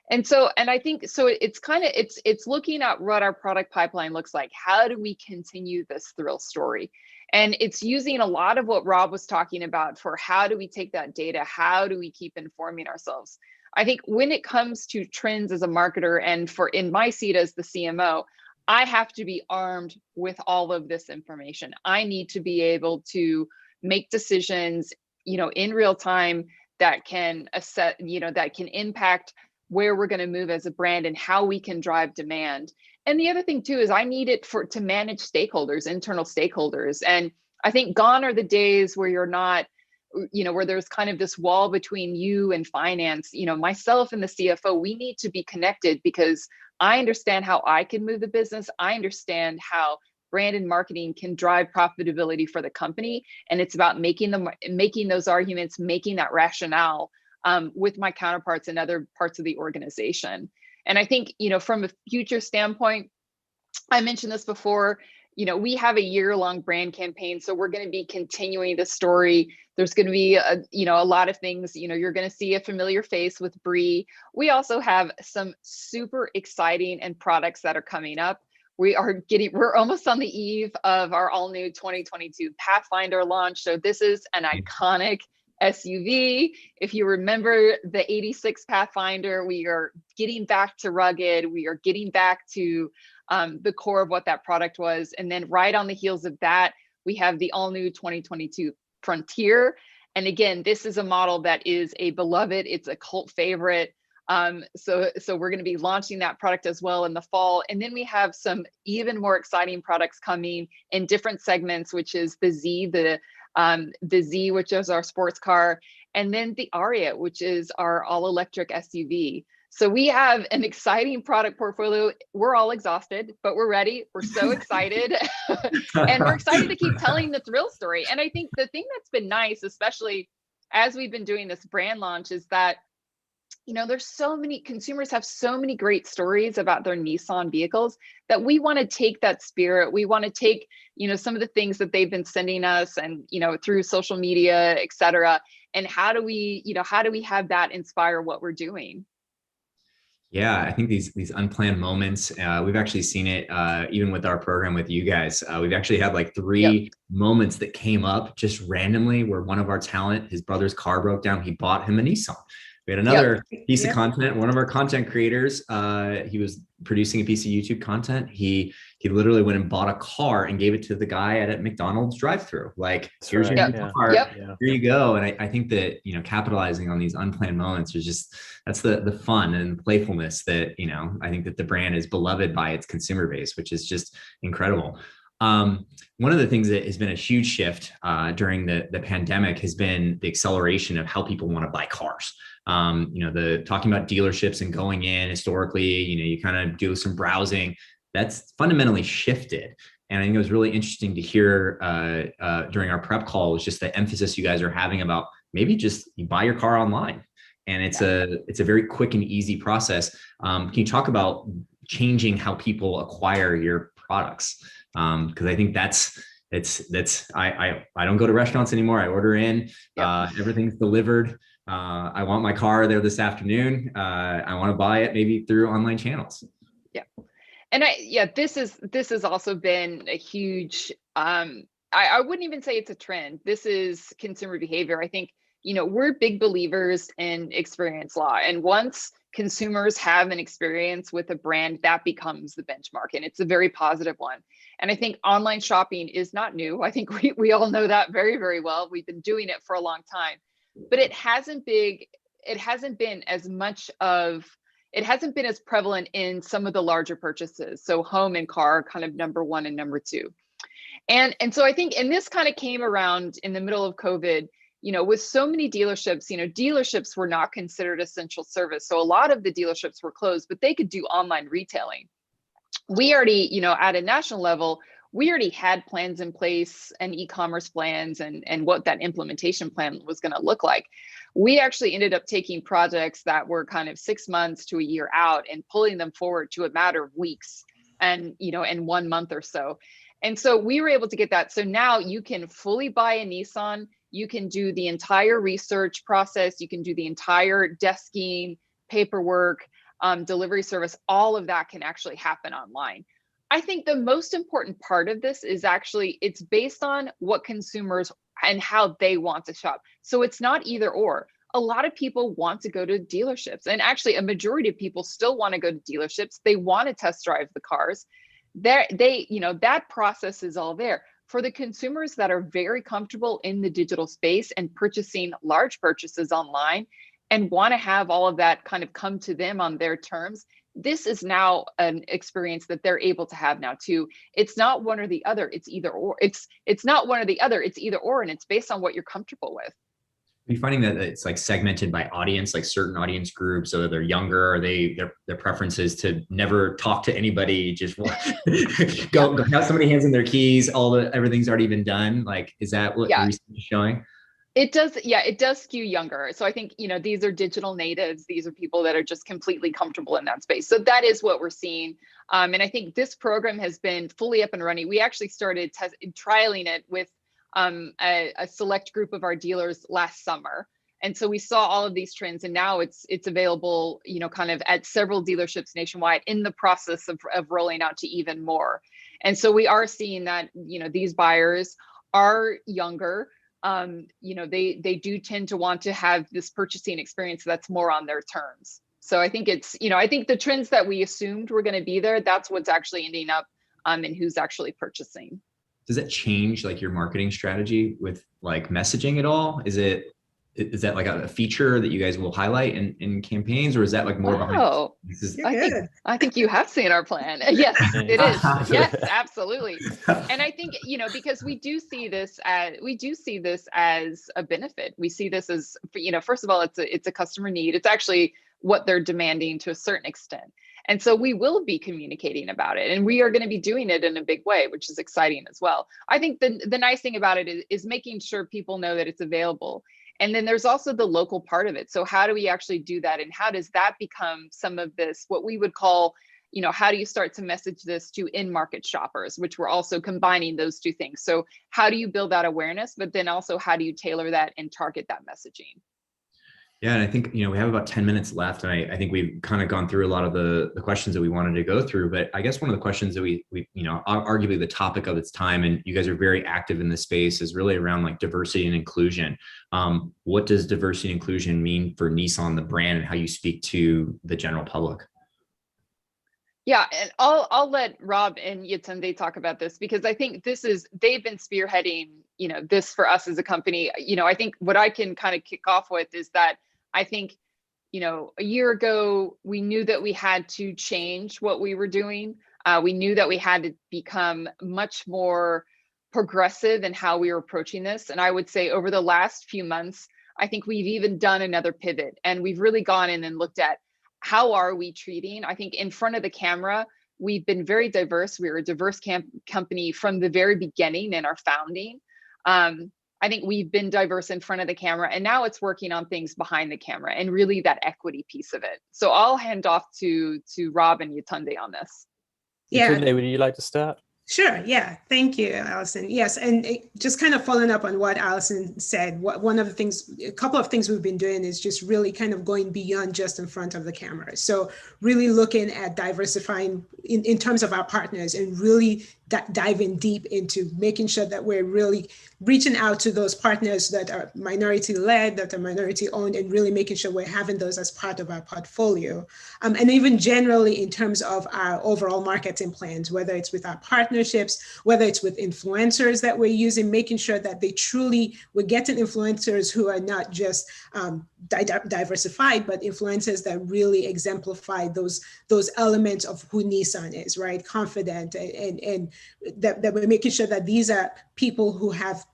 And I think it's looking at what our product pipeline looks like. How do we continue this thrill story? And it's using a lot of what Rob was talking about for how do we take that data? How do we keep informing ourselves? I think when it comes to trends as a marketer, and in my seat as the CMO, I have to be armed with all of this information. I need to be able to make decisions, in real time that can assess, that can impact where we're going to move as a brand and how we can drive demand. And the other thing too is I need it to manage stakeholders, internal stakeholders. And I think gone are the days where you're not, where there's kind of this wall between you and finance. Myself and the CFO, we need to be connected because I understand how I can move the business. I understand how brand and marketing can drive profitability for the company. And it's about making those arguments, making that rationale with my counterparts in other parts of the organization. And I think, from a future standpoint, I mentioned this before, we have a year-long brand campaign. So we're going to be continuing the story. There's going to be a lot of things, you're going to see a familiar face with Bree. We also have some super exciting products that are coming up. We're almost on the eve of our all new 2022 Pathfinder launch. So this is an iconic SUV. If you remember the 86 Pathfinder, we are getting back to rugged. We are getting back to the core of what that product was. And then right on the heels of that, we have the all new 2022 Frontier. And again, this is a model that is a beloved, it's a cult favorite. So we're going to be launching that product as well in the fall. And then we have some even more exciting products coming in different segments, which is the Z, which is our sports car, and then the Aria, which is our all-electric SUV. So we have an exciting product portfolio. We're all exhausted, but we're ready. We're so excited. And we're excited to keep telling the thrill story. And I think the thing that's been nice, especially as we've been doing this brand launch, is that there's so many consumers have so many great stories about their Nissan vehicles that we want to take that spirit. We want to take, some of the things that they've been sending us and, through social media, et cetera. And how do we have that inspire what we're doing? Yeah, I think these unplanned moments, we've actually seen it even with our program with you guys. We've actually had like 3 moments that came up just randomly where one of our talent, his brother's car broke down. He bought him a Nissan. We had another piece of content. One of our content creators, he was producing a piece of YouTube content. He literally went and bought a car and gave it to the guy at McDonald's drive-thru. Like, here's your new car. Here you go. And I think that, capitalizing on these unplanned moments is that's the fun and playfulness that, I think that the brand is beloved by its consumer base, which is just incredible. One of the things that has been a huge shift during the pandemic has been the acceleration of how people want to buy cars. The talking about dealerships and going in historically, you kind of do some browsing. That's fundamentally shifted. And I think it was really interesting to hear during our prep call was just the emphasis you guys are having about maybe just you buy your car online. And it's a very quick and easy process. Can you talk about changing how people acquire your products? Because I think I don't go to restaurants anymore. I order in, everything's delivered. I want my car there this afternoon. I want to buy it maybe through online channels. Yeah. And this has also been a huge, I wouldn't even say it's a trend. This is consumer behavior. I think, we're big believers in experience law. And once consumers have an experience with a brand, that becomes the benchmark. And it's a very positive one. And I think online shopping is not new. I think we all know that very, very well. We've been doing it for a long time, but it hasn't been as prevalent in some of the larger purchases. So home and car are kind of number one and number two. And so I think, and this kind of came around in the middle of COVID, with so many dealerships, dealerships were not considered essential service. So a lot of the dealerships were closed, but they could do online retailing. We already, at a national level, we already had plans in place and e-commerce plans and what that implementation plan was going to look like. We actually ended up taking projects that were kind of 6 months to a year out and pulling them forward to a matter of weeks and, in 1 month or so. And so we were able to get that. So now you can fully buy a Nissan. You can do the entire research process. You can do the entire desking, paperwork, delivery service. All of that can actually happen online. I think the most important part of this is actually it's based on what consumers and how they want to shop. So it's not either or. A lot of people want to go to dealerships, and actually a majority of people still want to go to dealerships. They want to test drive the cars. That process is all there. For the consumers that are very comfortable in the digital space and purchasing large purchases online and want to have all of that kind of come to them on their terms, this is now an experience that they're able to have now too. It's not one or the other, it's either or. It's not one or the other, it's either or, and it's based on what you're comfortable with. Are you finding that it's like segmented by audience, like certain audience groups, so they're younger, or their preference is to never talk to anybody, just go have somebody hands in their keys, everything's already been done? Like, is that what the research is showing? It does skew younger. So I think, these are digital natives. These are people that are just completely comfortable in that space. So that is what we're seeing. And I think this program has been fully up and running. We actually started trialing it with a select group of our dealers last summer. And so we saw all of these trends, and now it's available, kind of at several dealerships nationwide, in the process of rolling out to even more. And so we are seeing that, these buyers are younger. They do tend to want to have this purchasing experience that's more on their terms. So I think I think the trends that we assumed were going to be there, that's what's actually ending up and who's actually purchasing. Does that change like your marketing strategy with like messaging at all? Is that like a feature that you guys will highlight in campaigns, or is that like more behind? I think you have seen our plan. Yes, it is. Yes, absolutely. And I think, because we do see this as a benefit. We see this as, first of all, it's a customer need. It's actually what they're demanding to a certain extent. And so we will be communicating about it, and we are going to be doing it in a big way, which is exciting as well. I think the nice thing about it is making sure people know that it's available. And then there's also the local part of it. So how do we actually do that? And how does that become some of this, what we would call, how do you start to message this to in-market shoppers, which we're also combining those two things. So how do you build that awareness, but then also how do you tailor that and target that messaging? Yeah, and I think, we have about 10 minutes left, and I think we've kind of gone through a lot of the questions that we wanted to go through. But I guess one of the questions that we arguably the topic of its time, and you guys are very active in this space, is really around like diversity and inclusion. What does diversity and inclusion mean for Nissan, the brand, and how you speak to the general public? Yeah, and I'll let Rob and Yetunde talk about this, because I think they've been spearheading, this for us as a company. I think what I can kind of kick off with is that I think, a year ago, we knew that we had to change what we were doing. We knew that we had to become much more progressive in how we were approaching this. And I would say over the last few months, I think we've even done another pivot, and we've really gone in and looked at how are we treating. I think in front of the camera, we've been very diverse. We were a diverse company from the very beginning in our founding. I think we've been diverse in front of the camera, and now it's working on things behind the camera and really that equity piece of it. So I'll hand off to Rob and Yatunde on this. Yeah. Yatunde, would you like to start? Sure. Yeah. Thank you, Allison. Yes. And just kind of following up on what Allison said, one of the things, a couple of things we've been doing is just really kind of going beyond just in front of the camera. So really looking at diversifying in terms of our partners and really diving deep into making sure that we're really reaching out to those partners that are minority led, that are minority owned, and really making sure we're having those as part of our portfolio. And even generally in terms of our overall marketing plans, whether it's with our partnerships, whether it's with influencers that we're using, making sure that we're getting influencers who are not just diversified, but influencers that really exemplify those elements of who Nissan is, right? Confident, and that we're making sure that these are people who have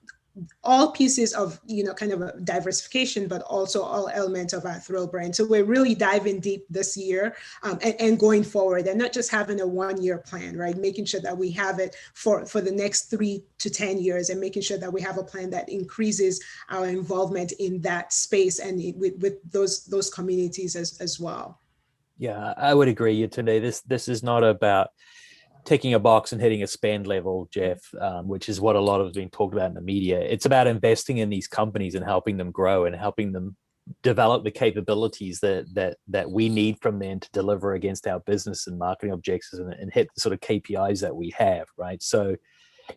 all pieces of, kind of a diversification, but also all elements of our thrill brand. So we're really diving deep this year and going forward, and not just having a 1-year plan, right? Making sure that we have it for the next 3 to 10 years, and making sure that we have a plan that increases our involvement in that space and with those communities as well. Yeah, I would agree, Yatunde. This is not about ticking a box and hitting a spend level, Jeff, which is what a lot of has been talked about in the media. It's about investing in these companies and helping them grow and helping them develop the capabilities that we need from them to deliver against our business and marketing objectives and hit the sort of KPIs that we have, right? So,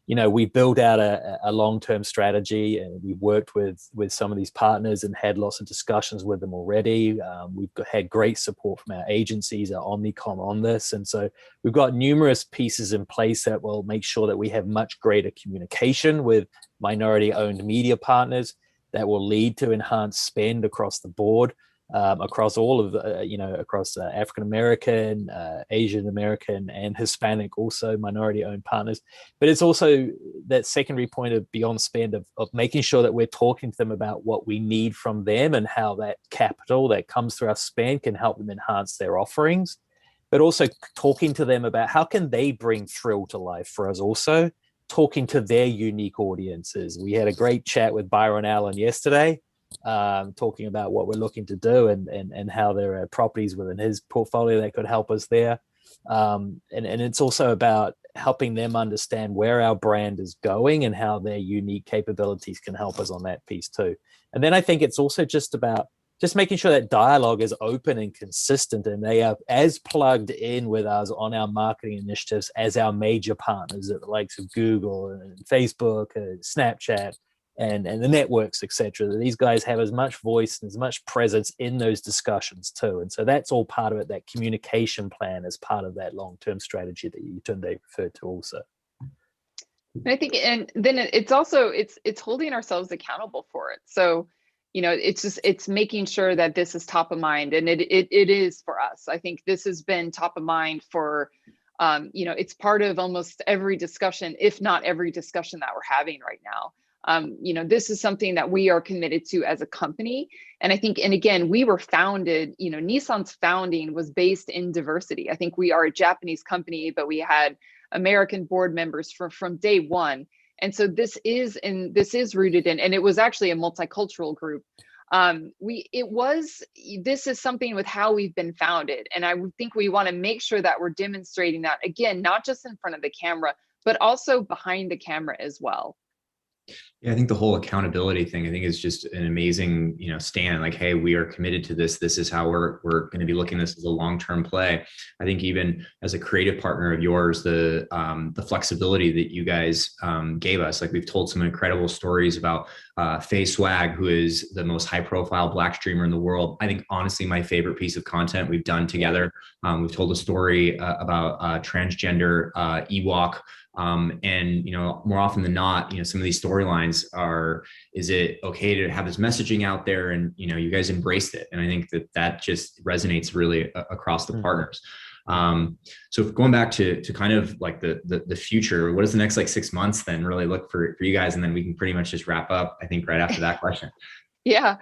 we built out a long-term strategy, and we've worked with some of these partners and had lots of discussions with them already. We've had great support from our agencies, our Omnicom on this. And so we've got numerous pieces in place that will make sure that we have much greater communication with minority-owned media partners that will lead to enhanced spend across the board. Across all of across African American, Asian American, and Hispanic, also minority-owned partners. But it's also that secondary point of beyond spend of making sure that we're talking to them about what we need from them and how that capital that comes through our spend can help them enhance their offerings. But also talking to them about how can they bring thrill to life for us, also talking to their unique audiences. We had a great chat with Byron Allen yesterday, talking about what we're looking to do and how there are properties within his portfolio that could help us there. And it's also about helping them understand where our brand is going and how their unique capabilities can help us on that piece too. And then I think it's also just about just making sure that dialogue is open and consistent, and they are as plugged in with us on our marketing initiatives as our major partners at the likes of Google and Facebook and Snapchat and the networks, etc. These guys have as much voice and as much presence in those discussions too. And so that's all part of it, that communication plan as part of that long-term strategy that Yatunde referred to also. I think, and then it's also, it's holding ourselves accountable for it. So, it's making sure that this is top of mind, and it is for us. I think this has been top of mind for, it's part of almost every discussion, if not every discussion that we're having right now. This is something that we are committed to as a company. And I think, and again, we were founded, Nissan's founding was based in diversity. I think we are a Japanese company, but we had American board members from day one. And so this is rooted in, and it was actually a multicultural group. This is something with how we've been founded. And I think we want to make sure that we're demonstrating that, again, not just in front of the camera, but also behind the camera as well. Yeah, I think the whole accountability thing, I think, is just an amazing, stand. Like, hey, we are committed to this. This is how we're going to be looking at this as a long-term play. I think even as a creative partner of yours, the flexibility that you guys gave us, like we've told some incredible stories about Faye Swag, who is the most high-profile Black streamer in the world. I think, honestly, my favorite piece of content we've done together. We've told a story about transgender Ewok. And more often than not, some of these storylines are, is it okay to have this messaging out there? And you guys embraced it, and I think that just resonates really across the partners. So going back to kind of like the future, what does the next like 6 months then really look for you guys? And then we can pretty much just wrap up, I think, right after that question. Yeah.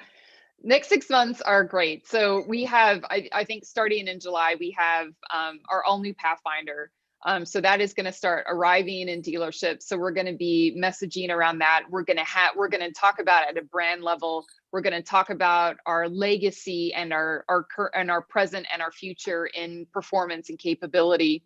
Next 6 months are great. So we have, I think starting in July, we have our all new Pathfinder. So that is going to start arriving in dealerships. So we're going to be messaging around that. We're going to talk about at a brand level. We're going to talk about our legacy and our present and our future in performance and capability.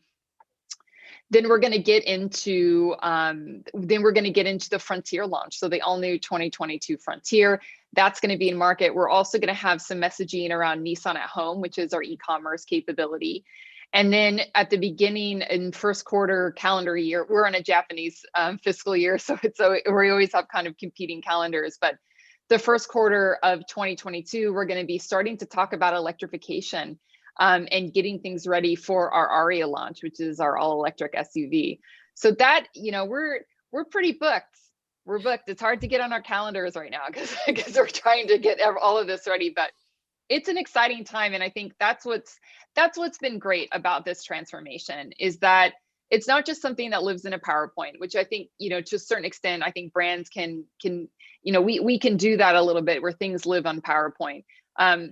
Then we're going to get into the Frontier launch. So the all new 2022 Frontier, that's going to be in market. We're also going to have some messaging around Nissan at Home, which is our e-commerce capability. And then at the beginning in first quarter calendar year, we're in a Japanese fiscal year, so we always have kind of competing calendars. But the first quarter of 2022, we're going to be starting to talk about electrification and getting things ready for our Aria launch, which is our all-electric SUV. So that, we're pretty booked. We're booked. It's hard to get on our calendars right now because we're trying to get all of this ready, but it's an exciting time. And I think that's what's been great about this transformation, is that it's not just something that lives in a PowerPoint, which I think, to a certain extent, I think brands can we can do that a little bit where things live on PowerPoint.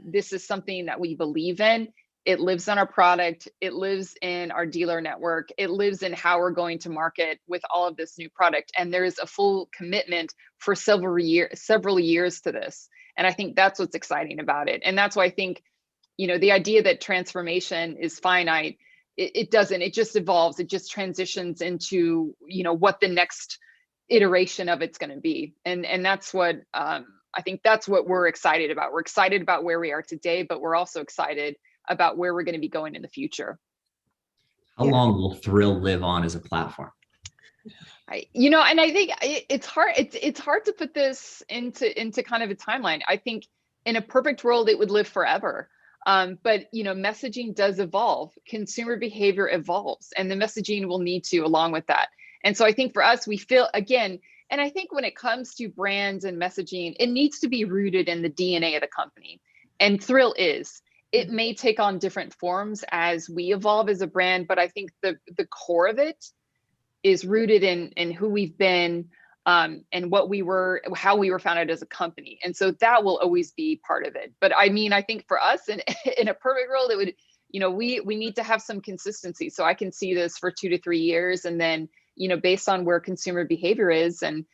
This is something that we believe in. It lives on our product. It lives in our dealer network. It lives in how we're going to market with all of this new product. And there's a full commitment for several years to this. And I think that's what's exciting about it. And that's why I think, the idea that transformation is finite, it doesn't. It just evolves. It just transitions into, what the next iteration of it's going to be. And that's what I think that's what we're excited about. We're excited about where we are today, but we're also excited about where we're going to be going in the future. How long will Thrill live on as a platform? And I think it's hard. It's hard to put this into kind of a timeline. I think in a perfect world, it would live forever. But messaging does evolve. Consumer behavior evolves, and the messaging will need to along with that. And so I think for us, we feel again, and I think when it comes to brands and messaging, it needs to be rooted in the DNA of the company. And Thrill is. It may take on different forms as we evolve as a brand, but I think the core of it is rooted in who we've been and how we were founded as a company. And so that will always be part of it. But I mean, I think for us in a perfect world, it would, we need to have some consistency. So I can see this for 2 to 3 years. And then, based on where consumer behavior is, and,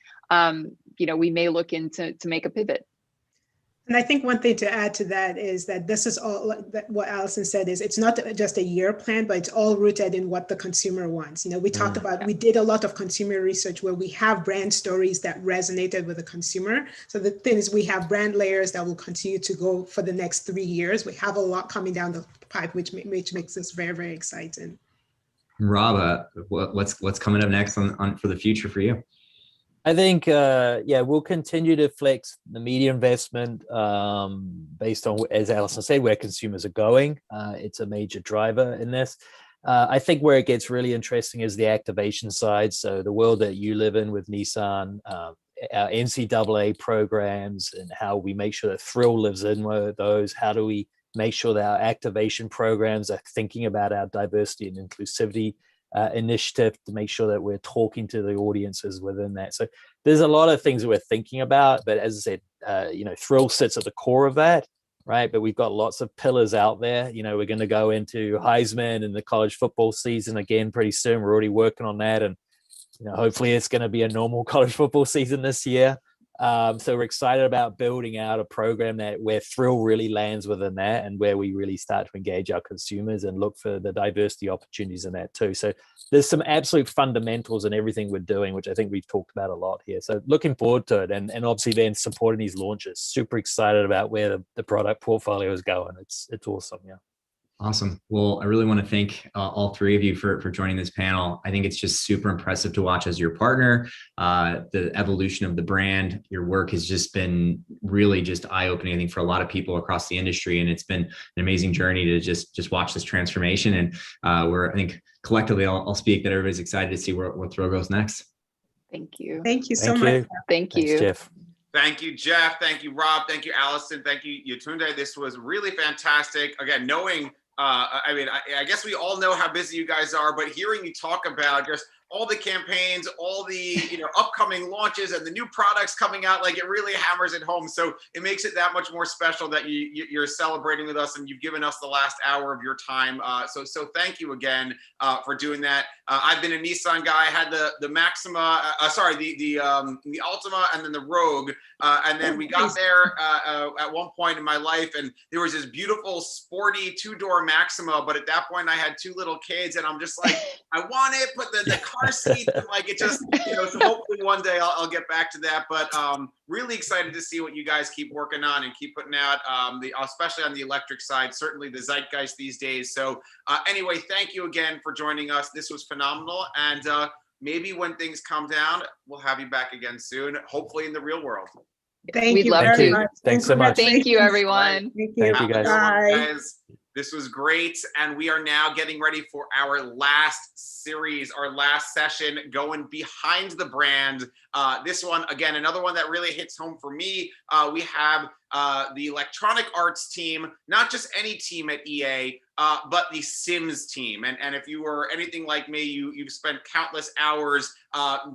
we may look into make a pivot. And I think one thing to add to that is that this is all what Allison said is it's not just a year plan, but it's all rooted in what the consumer wants. We talked about, we did a lot of consumer research where we have brand stories that resonated with the consumer. So the thing is we have brand layers that will continue to go for the next 3 years. We have a lot coming down the pipe, which makes this very, very exciting. Rob, what's coming up next on for the future for you? I think, we'll continue to flex the media investment based on, as Allison said, where consumers are going. It's a major driver in this. I think where it gets really interesting is the activation side. So the world that you live in with Nissan, our NCAA programs, and how we make sure that Thrill lives in with those. How do we make sure that our activation programs are thinking about our diversity and inclusivity initiative to make sure that we're talking to the audiences within that. So there's a lot of things that we're thinking about, but as I said, Thrill sits at the core of that, right? But we've got lots of pillars out there. We're going to go into Heisman and the college football season again pretty soon. We're already working on that, and hopefully it's going to be a normal college football season this year. So we're excited about building out a program where Thrill really lands within that, and where we really start to engage our consumers and look for the diversity opportunities in that too. So there's some absolute fundamentals in everything we're doing, which I think we've talked about a lot here. So looking forward to it, and obviously then supporting these launches. Super excited about where the product portfolio is going. It's awesome. Yeah. Awesome. Well, I really want to thank all three of you for joining this panel. I think it's just super impressive to watch as your partner, the evolution of the brand. Your work has just been really just eye-opening, I think, for a lot of people across the industry. And it's been an amazing journey to just watch this transformation. And I think collectively, I'll speak that everybody's excited to see where Thrill goes next. Thank you. Thank you so much. Thank you. Thanks, Jeff. Thank you, Jeff. Thank you, Rob. Thank you, Allison. Thank you, Yetunde. This was really fantastic. Again, knowing I mean, I guess we all know how busy you guys are, but hearing you talk about just all the campaigns, all the upcoming launches and the new products coming out, like it really hammers it home. So it makes it that much more special that you're celebrating with us and you've given us the last hour of your time. So thank you again for doing that. I've been a Nissan guy. I had the Maxima, the Altima, and then the Rogue, and then we got there at one point in my life, and there was this beautiful sporty two-door Maxima. But at that point, I had two little kids, and I'm just like, I want it, but the car seats, and like it just, so hopefully one day I'll get back to that. But really excited to see what you guys keep working on and keep putting out, especially on the electric side, certainly the zeitgeist these days. So anyway, thank you again for joining us. This was phenomenal. And maybe when things calm down, we'll have you back again soon, hopefully in the real world. Thank you very much. Thanks so much. Thank you, everyone. Thank you. Thank you, guys. Guys. This was great. And we are now getting ready for our last series, our last session, going behind the brand. This one, again, another one that really hits home for me. We have the Electronic Arts team, not just any team at EA, but the Sims team. And if you were anything like me, you've spent countless hours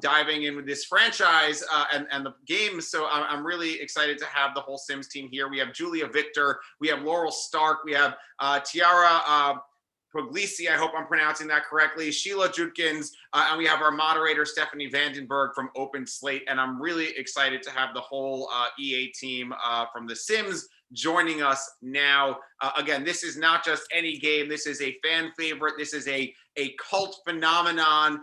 diving in with this franchise and the games. So I'm really excited to have the whole Sims team here. We have Julia Victor, we have Laurel Stark, we have Tiara Puglisi, I hope I'm pronouncing that correctly, Sheila Judkins, and we have our moderator, Stephanie Vandenberg from Open Slate. And I'm really excited to have the whole EA team from The Sims joining us now. Again, this is not just any game. This is a fan favorite. This is a cult phenomenon.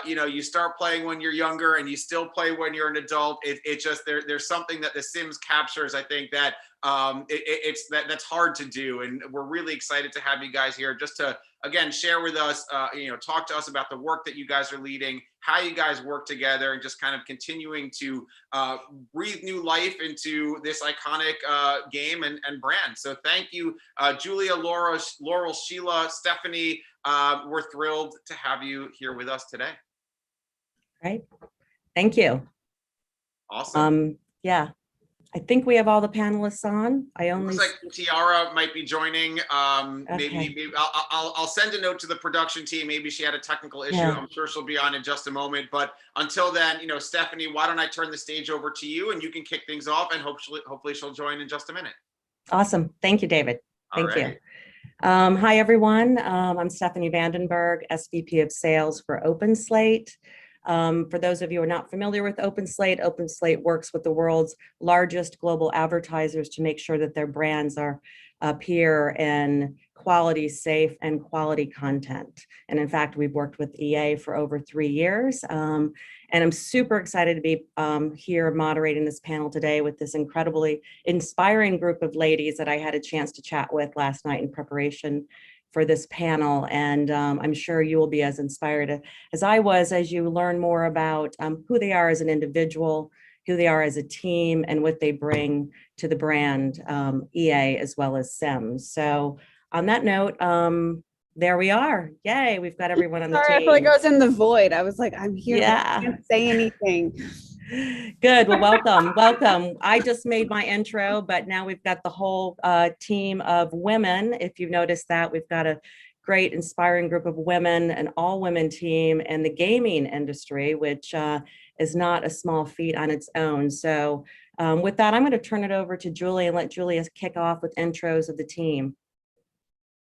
You start playing when you're younger and you still play when you're an adult. It just, there's something that The Sims captures, I think, that that's hard to do. And we're really excited to have you guys here just to, again, share with us, talk to us about the work that you guys are leading, how you guys work together, and just kind of continuing to breathe new life into this iconic game and brand. So thank you, Julia, Laurel, Sheila, Stephanie. We're thrilled to have you here with us today. Right. Thank you. Awesome. Yeah. I think we have all the panelists on. Looks like Tiara might be joining. Maybe I'll send a note to the production team. Maybe she had a technical issue. Yeah. I'm sure she'll be on in just a moment. But until then, Stephanie, why don't I turn the stage over to you and you can kick things off, and hopefully she'll join in just a minute. Awesome. Thank you, David. Thank All right. you. Hi, everyone. I'm Stephanie Vandenberg, SVP of Sales for Open Slate. For those of you who are not familiar with Open Slate works with the world's largest global advertisers to make sure that their brands appear in quality, safe, and quality content. And in fact, we've worked with EA for over 3 years. And I'm super excited to be here moderating this panel today with this incredibly inspiring group of ladies that I had a chance to chat with last night in preparation for this panel. And I'm sure you will be as inspired as I was as you learn more about who they are as an individual, who they are as a team, and what they bring to the brand EA as well as Sims. So on that note, there we are. Yay, we've got everyone on the Sorry, team. I feel like I was in the void. I was like, I'm here, but Yeah. I can't say anything. Good. Well, welcome. Welcome. I just made my intro, but now we've got the whole team of women. If you've noticed that, we've got a great, inspiring group of women, an all-women team in the gaming industry, which is not a small feat on its own. So with that, I'm going to turn it over to Julie and let Julia kick off with intros of the team.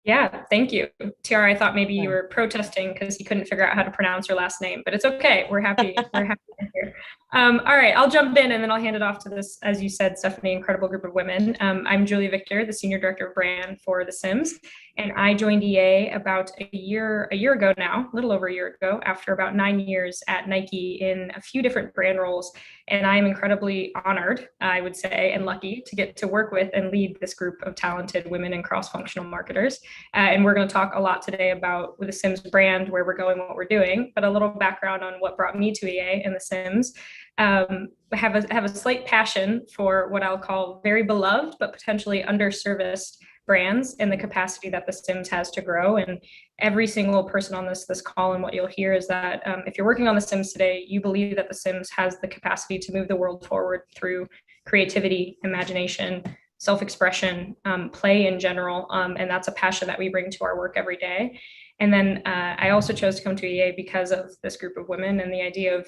Yeah, thank you. Tiara, I thought maybe you were protesting because you couldn't figure out how to pronounce your last name, but it's okay. We're happy. We're happy you're here. All right, I'll jump in and then I'll hand it off to this, as you said, Stephanie, incredible group of women. I'm Julia Victor, the Senior Director of Brand for The Sims. And I joined EA about a year ago now, a little over a year ago, after about 9 years at Nike in a few different brand roles. And I'm incredibly honored, I would say, and lucky to get to work with and lead this group of talented women and cross-functional marketers. And we're going to talk a lot today about with the Sims brand, where we're going, what we're doing, but a little background on what brought me to EA and the Sims. I have a slight passion for what I'll call very beloved, but potentially underserviced brands and the capacity that the Sims has to grow. And every single person on this call, and what you'll hear is that if you're working on the Sims today, you believe that the Sims has the capacity to move the world forward through creativity, imagination, self-expression, play in general. And that's a passion that we bring to our work every day. And then I also chose to come to EA because of this group of women and the idea of,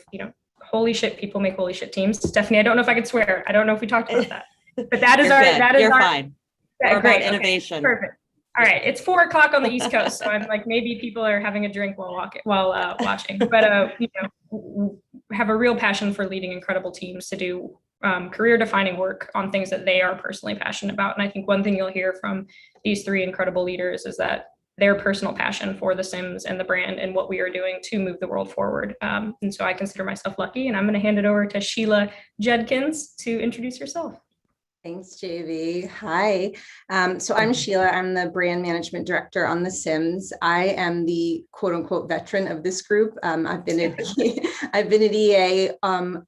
holy shit, people make holy shit teams. Stephanie, I don't know if I could swear. I don't know if we talked about that, but that is You're fine. We're great. about innovation. Okay, perfect. All right, it's 4:00 on the East Coast, so I'm like, maybe people are having a drink while watching. But have a real passion for leading incredible teams to do career-defining work on things that they are personally passionate about. And I think one thing you'll hear from these three incredible leaders is that their personal passion for The Sims and the brand and what we are doing to move the world forward. And so I consider myself lucky. And I'm going to hand it over to Sheila Judkins to introduce yourself. Thanks, JV. Hi. So I'm Sheila. I'm the brand management director on The Sims. I am the quote unquote veteran of this group. I've been at EA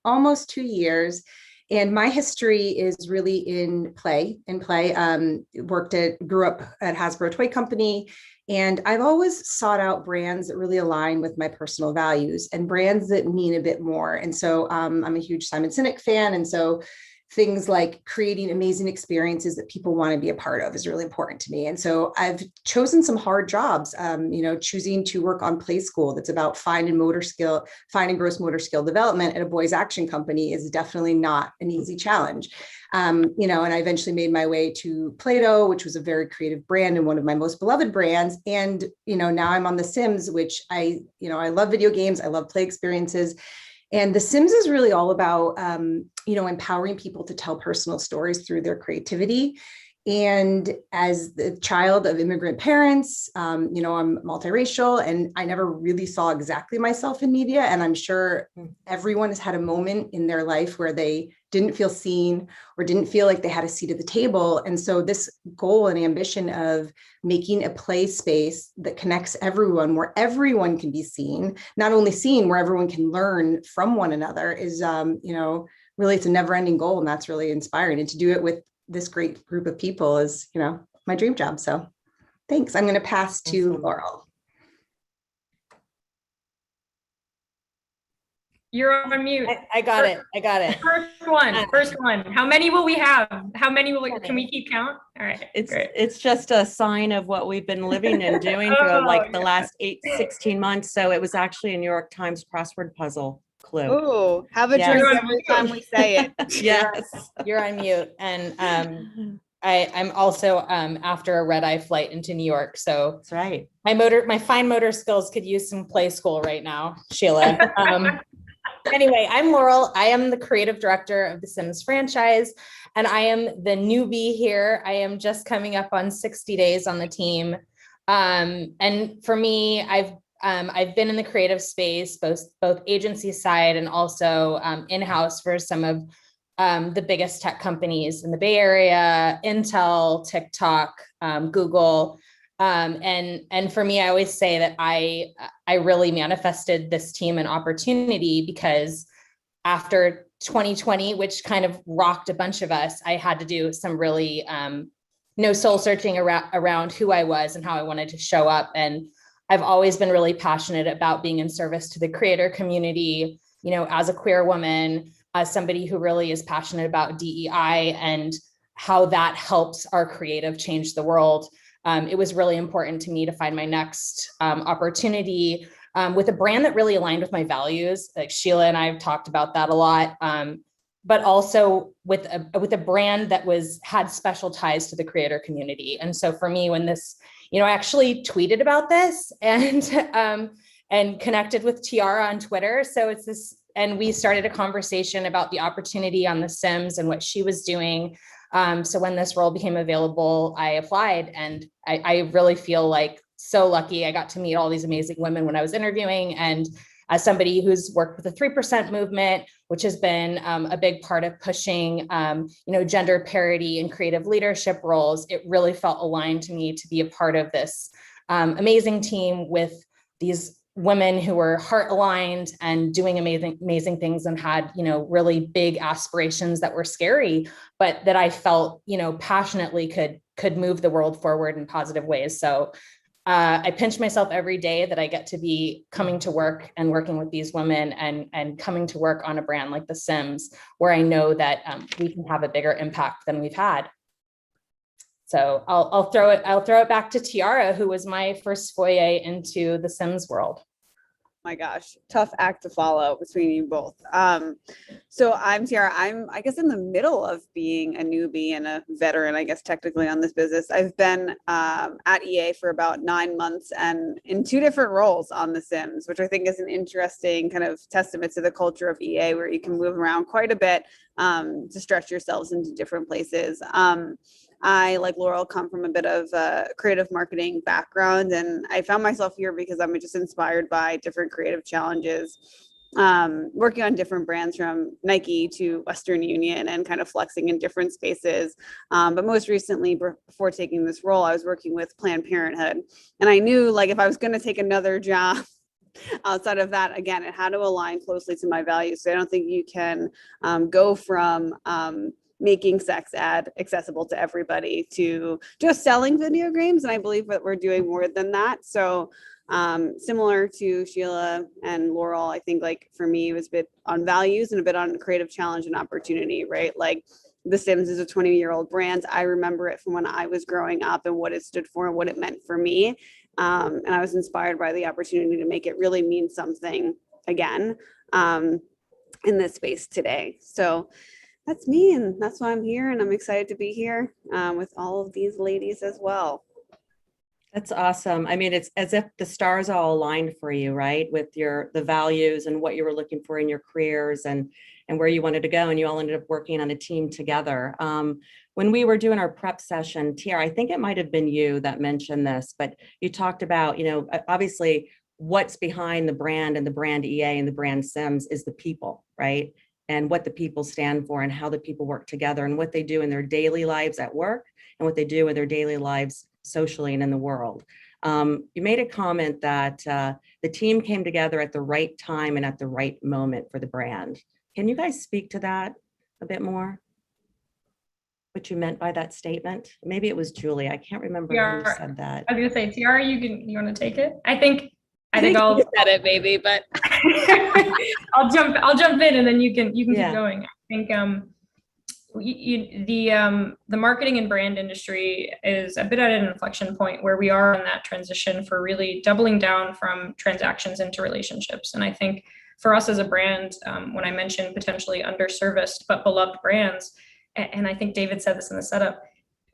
almost 2 years. And my history is really in play. Grew up at Hasbro Toy Company. And I've always sought out brands that really align with my personal values and brands that mean a bit more. And so I'm a huge Simon Sinek fan. And so things like creating amazing experiences that people want to be a part of is really important to me. And so I've chosen some hard jobs, choosing to work on Play School that's about fine and gross motor skill development at a boys action company is definitely not an easy challenge. And I eventually made my way to Play-Doh, which was a very creative brand and one of my most beloved brands. And, now I'm on The Sims, which I love video games. I love play experiences. And The Sims is really all about, empowering people to tell personal stories through their creativity. And as the child of immigrant parents, I'm multiracial and I never really saw exactly myself in media. And I'm sure everyone has had a moment in their life where they didn't feel seen or didn't feel like they had a seat at the table. And so this goal and ambition of making a play space that connects everyone, where everyone can be seen, not only seen, where everyone can learn from one another is, really, it's a never ending goal. And that's really inspiring. And to do it with this great group of people is, my dream job. So thanks. I'm going to pass to Laurel. You're on mute. I got it. First one. How many will we have? Can we keep count? All right. It's just a sign of what we've been living and doing for the last 16 months. So it was actually a New York Times crossword puzzle clue. Oh, have a drink every time we say it. Yes. You're on mute. And I'm also after a red-eye flight into New York. So that's right. My fine motor skills could use some play school right now, Sheila. Anyway, I'm Laurel. I am the creative director of the Sims franchise, and I am the newbie here. I am just coming up on 60 days on the team. And for me, I've been in the creative space, both agency side and also in-house for some of the biggest tech companies in the Bay Area, Intel, TikTok, Google. And for me, I always say that I really manifested this team an opportunity because after 2020, which kind of rocked a bunch of us, I had to do some really soul searching around who I was and how I wanted to show up. And I've always been really passionate about being in service to the creator community, as a queer woman, as somebody who really is passionate about DEI and how that helps our creative change the world. It was really important to me to find my next opportunity with a brand that really aligned with my values. Like Sheila and I have talked about that a lot, but also with a brand that had special ties to the creator community. And so for me, when this, I actually tweeted about this and connected with Tiara on Twitter. So it's this, and we started a conversation about the opportunity on The Sims and what she was doing. So when this role became available, I applied, and I really feel like so lucky. I got to meet all these amazing women when I was interviewing. And as somebody who's worked with the 3% movement, which has been a big part of pushing, gender parity in creative leadership roles, it really felt aligned to me to be a part of this amazing team with these women who were heart aligned and doing amazing things and had, really big aspirations that were scary, but that I felt, passionately could move the world forward in positive ways. So I pinch myself every day that I get to be coming to work and working with these women and coming to work on a brand like The Sims, where I know that we can have a bigger impact than we've had. So I'll throw it back to Tiara, who was my first foyer into the Sims world. My gosh, tough act to follow between you both. So I'm Tiara. I'm, I guess, in the middle of being a newbie and a veteran, I guess, technically on this business. I've been at EA for about 9 months and in 2 different roles on The Sims, which I think is an interesting kind of testament to the culture of EA, where you can move around quite a bit to stretch yourselves into different places. I, like Laurel, come from a bit of a creative marketing background, and I found myself here because I'm just inspired by different creative challenges, working on different brands from Nike to Western Union and kind of flexing in different spaces. But most recently, before taking this role, I was working with Planned Parenthood, and I knew, like, if I was going to take another job outside of that, again, it had to align closely to my values. So I don't think you can go from making sex ed accessible to everybody to just selling video games. And I believe that we're doing more than that. So similar to Sheila and Laurel, I think, like, for me, it was a bit on values and a bit on creative challenge and opportunity, right? Like, The Sims is a 20-year-old brand. I remember it from when I was growing up and what it stood for and what it meant for me. And I was inspired by the opportunity to make it really mean something again in this space today. So that's me, and that's why I'm here, and I'm excited to be here with all of these ladies as well. That's awesome. I mean, it's as if the stars all aligned for you, right? With the values and what you were looking for in your careers and where you wanted to go, and you all ended up working on a team together. When we were doing our prep session, Tiara, I think it might have been you that mentioned this, but you talked about, obviously what's behind the brand and the brand EA and the brand Sims is the people, right? And what the people stand for and how the people work together and what they do in their daily lives at work and what they do in their daily lives socially and in the world. You made a comment that the team came together at the right time and at the right moment for the brand. Can you guys speak to that a bit more? What you meant by that statement? Maybe it was Julie. I can't remember who said that. I was gonna say, Tiara, you want to take it? I think I'll said it maybe, but I'll jump in and then you can keep going. I think the marketing and brand industry is a bit at an inflection point where we are on that transition for really doubling down from transactions into relationships. And I think for us as a brand, when I mentioned potentially underserviced but beloved brands, and I think David said this in the setup,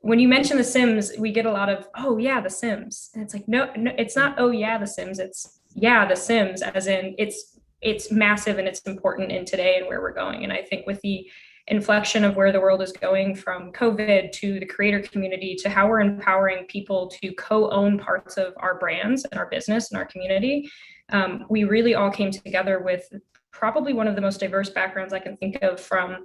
when you mention The Sims, we get a lot of, oh yeah, The Sims. And it's like, no, it's not, oh yeah, The Sims. It's, yeah, The Sims, as in it's massive and it's important in today and where we're going. And I think with the inflection of where the world is going, from COVID to the creator community to how we're empowering people to co-own parts of our brands and our business and our community, we really all came together with probably one of the most diverse backgrounds I can think of, from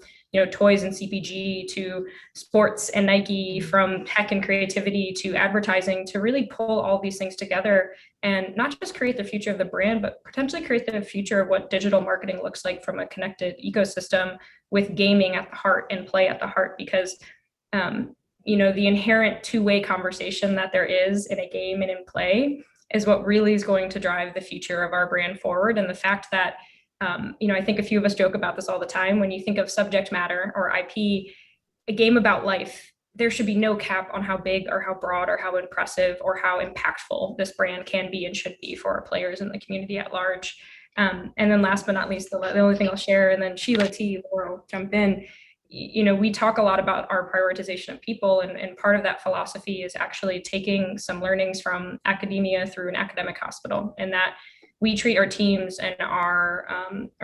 toys and CPG to sports and Nike, from tech and creativity to advertising, to really pull all these things together and not just create the future of the brand, but potentially create the future of what digital marketing looks like from a connected ecosystem with gaming at the heart and play at the heart. Because the inherent two-way conversation that there is in a game and in play is what really is going to drive the future of our brand forward. And the fact that I think a few of us joke about this all the time. When you think of subject matter or IP, a game about life, there should be no cap on how big or how broad or how impressive or how impactful this brand can be and should be for our players and the community at large. And then last but not least, the only thing I'll share, and then Sheila T, Laurel, jump in. We talk a lot about our prioritization of people, and part of that philosophy is actually taking some learnings from academia through an academic hospital, and that we treat our teams and our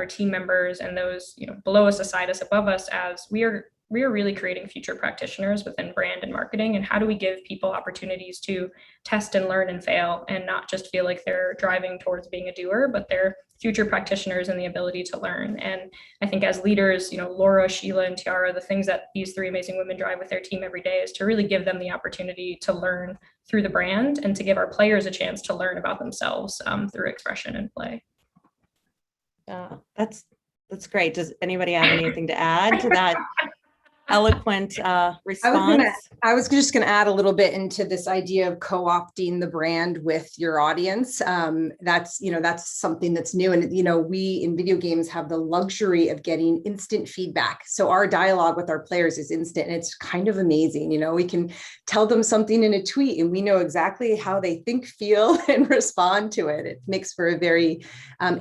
team members and those below us, aside us, above us, as we are really creating future practitioners within brand and marketing. And how do we give people opportunities to test and learn and fail, and not just feel like they're driving towards being a doer, but they're future practitioners and the ability to learn. And I think as leaders, Laura, Sheila, and Tiara, the things that these three amazing women drive with their team every day is to really give them the opportunity to learn through the brand, and to give our players a chance to learn about themselves through expression and play. That's great. Does anybody have anything to add to that? eloquent response. I was just going to add a little bit into this idea of co-opting the brand with your audience. That's something that's new. And, we in video games have the luxury of getting instant feedback. So our dialogue with our players is instant, and it's kind of amazing. We can tell them something in a tweet and we know exactly how they think, feel, and respond to it. It makes for a very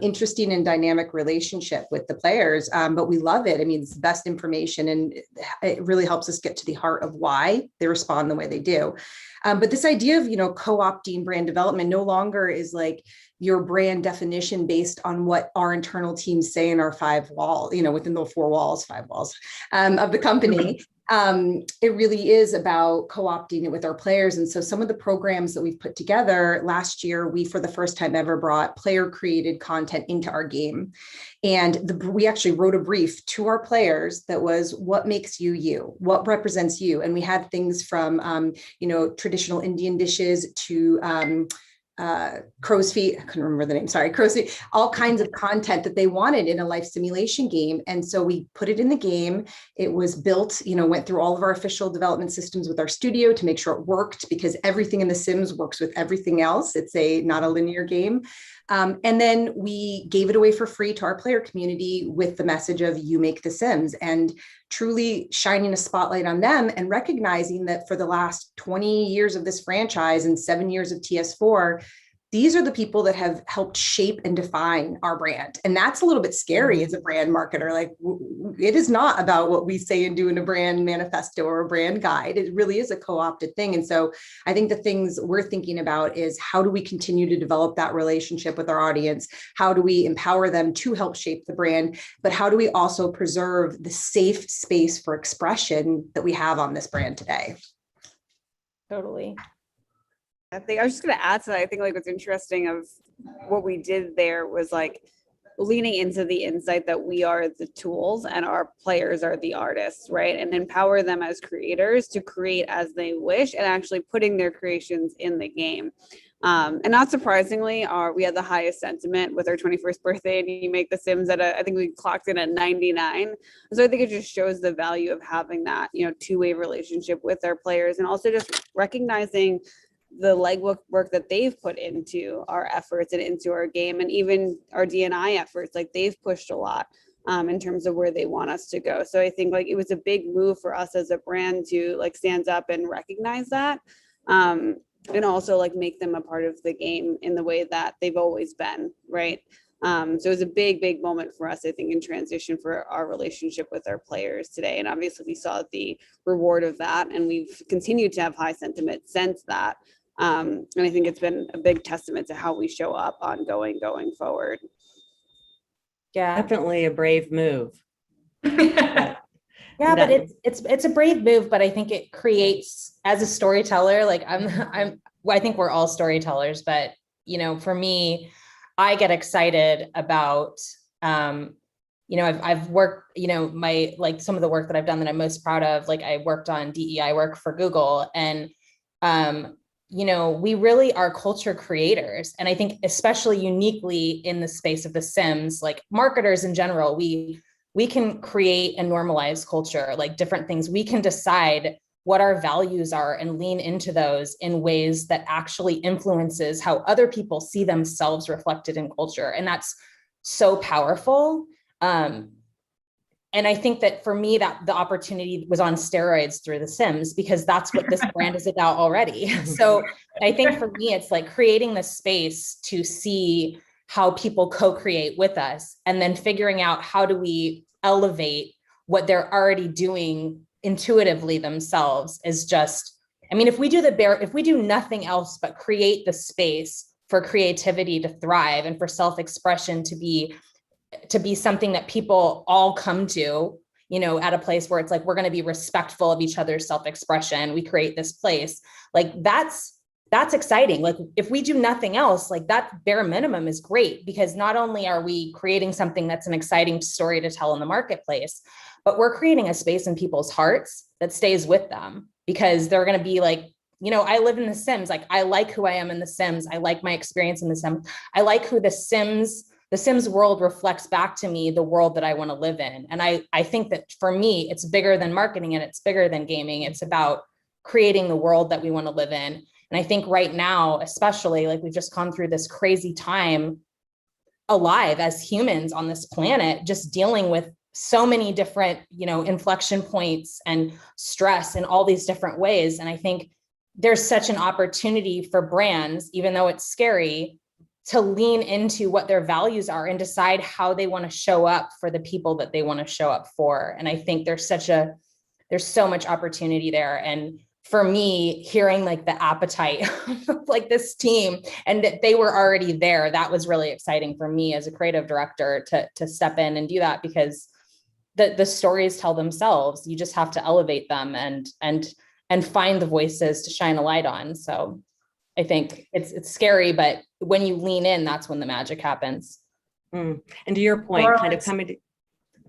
interesting and dynamic relationship with the players. But we love it. I mean, it's the best information, and it really helps us get to the heart of why they respond the way they do. But this idea of, co-opting brand development no longer is like your brand definition based on what our internal teams say in our 5 walls, within the 4 walls, 5 walls of the company. It really is about co-opting it with our players. And so some of the programs that we've put together last year, we, for the first time ever, brought player created content into our game. And we actually wrote a brief to our players that was, what makes you, you? What represents you? And we had things from, traditional Indian dishes to crow's feet. I couldn't remember the name. Sorry, crow's feet, all kinds of content that they wanted in a life simulation game. And so we put it in the game. It was built, went through all of our official development systems with our studio to make sure it worked, because everything in The Sims works with everything else. It's not a linear game. And then we gave it away for free to our player community with the message of you make The Sims, and truly shining a spotlight on them and recognizing that for the last 20 years of this franchise and 7 years of TS4, these are the people that have helped shape and define our brand. And that's a little bit scary as a brand marketer. Like, it is not about what we say and do in a brand manifesto or a brand guide. It really is a co-opted thing. And so I think the things we're thinking about is, how do we continue to develop that relationship with our audience? How do we empower them to help shape the brand? But how do we also preserve the safe space for expression that we have on this brand today? Totally. I was just going to add to that. I think what's interesting of what we did there was leaning into the insight that we are the tools and our players are the artists, right? And empower them as creators to create as they wish, and actually putting their creations in the game. And not surprisingly, we had the highest sentiment with our 21st birthday, and you make The Sims at I think we clocked in at 99. So I think it just shows the value of having that, two-way relationship with our players, and also just recognizing the legwork that they've put into our efforts and into our game, and even our D&I efforts. They've pushed a lot in terms of where they want us to go. So I think it was a big move for us as a brand to stand up and recognize that, and also make them a part of the game in the way that they've always been, right? So it was a big moment for us, I think, in transition for our relationship with our players today. And obviously we saw the reward of that, and we've continued to have high sentiment since that. And I think it's been a big testament to how we show up going forward. Yeah, definitely a brave move. Yeah, but it's a brave move, but I think it creates, as a storyteller, I think we're all storytellers, but for me, I get excited about I've worked, some of the work that I've done that I'm most proud of, I worked on DEI work for Google, and we really are culture creators. And I think especially uniquely in the space of The Sims, marketers in general, we can create and normalize culture, different things. We can decide what our values are and lean into those in ways that actually influences how other people see themselves reflected in culture. And that's so powerful. And I think that for me, that the opportunity was on steroids through The Sims, because that's what this brand is about already. So I think for me, it's creating the space to see how people co-create with us, and then figuring out how do we elevate what they're already doing intuitively themselves is just, if we do nothing else but create the space for creativity to thrive and for self-expression to be something that people all come to, at a place where it's we're going to be respectful of each other's self-expression. We create this place that's exciting. If we do nothing else, that bare minimum is great, because not only are we creating something that's an exciting story to tell in the marketplace, but we're creating a space in people's hearts that stays with them, because they're going to be I live in The Sims. I like who I am in The Sims. I like my experience in The Sims. I like who The Sims the Sims world reflects back to me the world that I want to live in. And I think that for me, it's bigger than marketing and it's bigger than gaming. It's about creating the world that we want to live in. And I think right now, especially, like, we've just gone through this crazy time alive as humans on this planet, just dealing with so many different, inflection points and stress in all these different ways. And I think there's such an opportunity for brands, even though it's scary, to lean into what their values are and decide how they want to show up for the people that they want to show up for. And I think there's so much opportunity there. And for me, hearing like the appetite of like this team and that they were already there, that was really exciting for me as a creative director to step in and do that, because the stories tell themselves. You just have to elevate them and find the voices to shine a light on. So I think it's scary, but when you lean in, that's when the magic happens. And to your point, kind of coming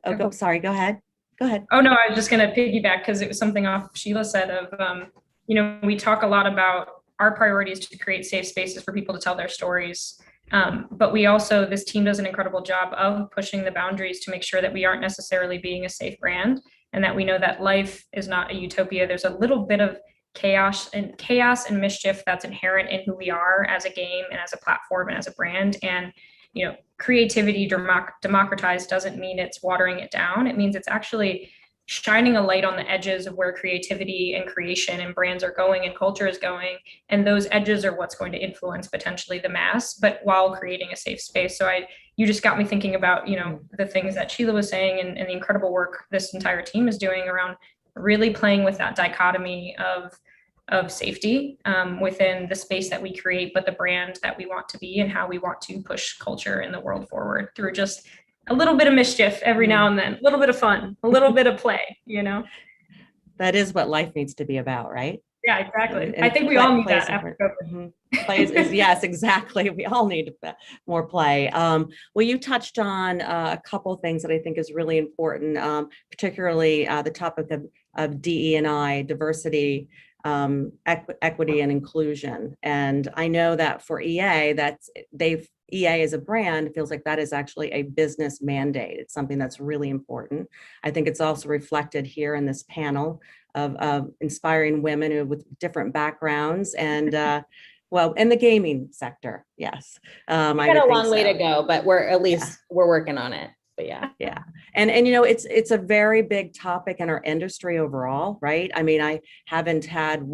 to, sorry, go ahead. Go ahead. Oh, no, I was just going to piggyback because it was something off Sheila said of, we talk a lot about our priority is to create safe spaces for people to tell their stories. But we also, this team does an incredible job of pushing the boundaries to make sure that we aren't necessarily being a safe brand, and that we know that life is not a utopia. There's a little bit of chaos and mischief that's inherent in who we are as a game and as a platform and as a brand. And creativity democratized doesn't mean it's watering it down. It means it's actually shining a light on the edges of where creativity and creation and brands are going and culture is going. And those edges are what's going to influence potentially the mass, but while creating a safe space. So you just got me thinking about, the things that Sheila was saying and the incredible work this entire team is doing around really playing with that dichotomy of safety within the space that we create, but the brand that we want to be and how we want to push culture in the world forward through just a little bit of mischief every now and then, a little bit of fun, a little bit of play, That is what life needs to be about, right? Yeah, exactly. I think we all need that after COVID. Yes, exactly. We all need more play. Well, you touched on a couple of things that I think is really important, particularly the topic of DE&I, diversity, equity, and inclusion. And I know that for EA, EA as a brand feels like that is actually a business mandate. It's something that's really important. I think it's also reflected here in this panel of inspiring women with different backgrounds and in the gaming sector. Yes. We've got a long way to go, but we're working on it. But yeah. And it's a very big topic in our industry overall, right? I mean, I haven't had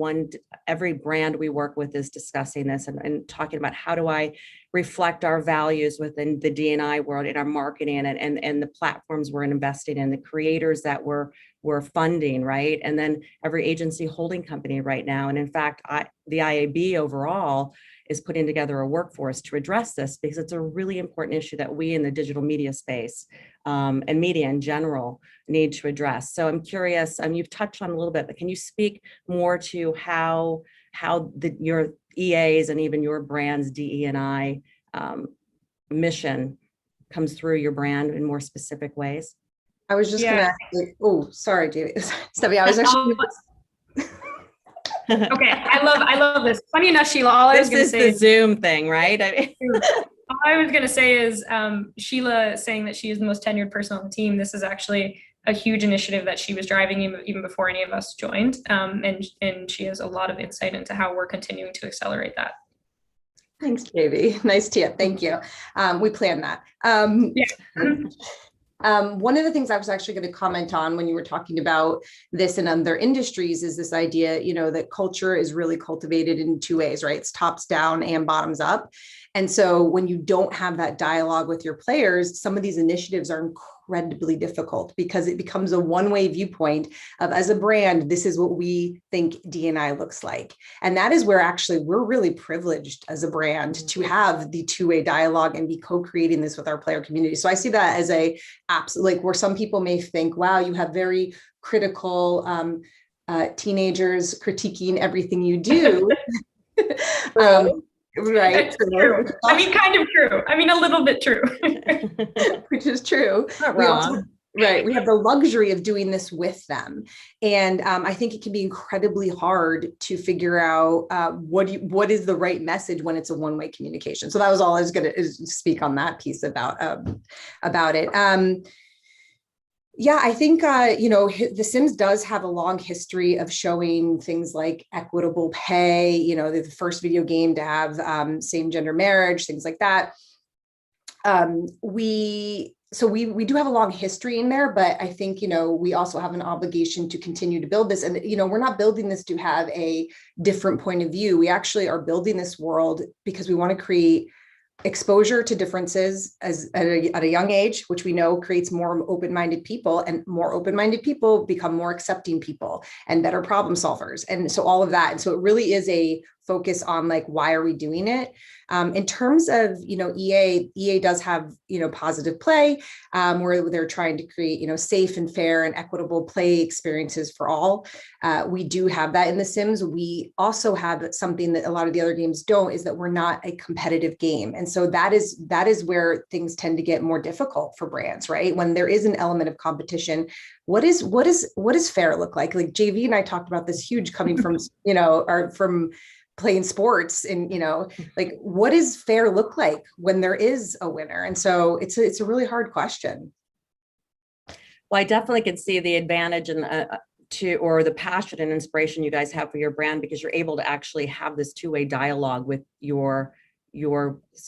every brand we work with is discussing this and talking about how do I reflect our values within the D&I world, in our marketing and the platforms we're investing in, the creators that we're funding, right? And then every agency holding company right now. And in fact, the IAB overall is putting together a workforce to address this, because it's a really important issue that we in the digital media space and media in general need to address. So I'm curious, you've touched on a little bit, but can you speak more to how your EAs and even your brand's DE&I mission comes through your brand in more specific ways? I was just going to ask you, oh, sorry, David. Stephanie, I was actually okay, I love this. Funny enough, Sheila, all I was going to say is the Zoom thing, right? All I was going to say is Sheila saying that she is the most tenured person on the team. This is actually a huge initiative that she was driving even before any of us joined, and she has a lot of insight into how we're continuing to accelerate that. Thanks, Davey. Nice tip. Thank you. We planned that. One of the things I was actually going to comment on when you were talking about this in other industries is this idea, that culture is really cultivated in two ways, right? It's tops down and bottoms up. And so when you don't have that dialogue with your players, some of these initiatives are incredibly difficult because it becomes a one-way viewpoint of, as a brand, this is what we think D&I looks like. And that is where actually we're really privileged as a brand to have the two-way dialogue and be co-creating this with our player community. So I see that as like where some people may think, wow, you have very critical teenagers critiquing everything you do. Right. True. I mean, kind of true. I mean, a little bit true. Which is true. Not wrong. Right. We have the luxury of doing this with them. And I think it can be incredibly hard to figure out what is the right message when it's a one-way communication. So that was all I was going to speak on that piece about it. Yeah, I think, The Sims does have a long history of showing things like equitable pay, they're the first video game to have same gender marriage, things like that. We do have a long history in there, but I think, we also have an obligation to continue to build this. And, we're not building this to have a different point of view. We actually are building this world because we want to create exposure to differences at a young age, which we know creates more open-minded people, and more open-minded people become more accepting people and better problem solvers. And so all of that. And so it really is a focus on like, why are we doing it? In terms of, EA does have, positive play, where they're trying to create, safe and fair and equitable play experiences for all. We do have that in The Sims. We also have something that a lot of the other games don't, is that we're not a competitive game. And so that is where things tend to get more difficult for brands, right? When there is an element of competition, what does fair look like? Like JV and I talked about this huge coming from, from playing sports, and like, what does fair look like when there is a winner? And so it's a really hard question. Well, I definitely can see the advantage and or the passion and inspiration you guys have for your brand, because you're able to actually have this two-way dialogue with your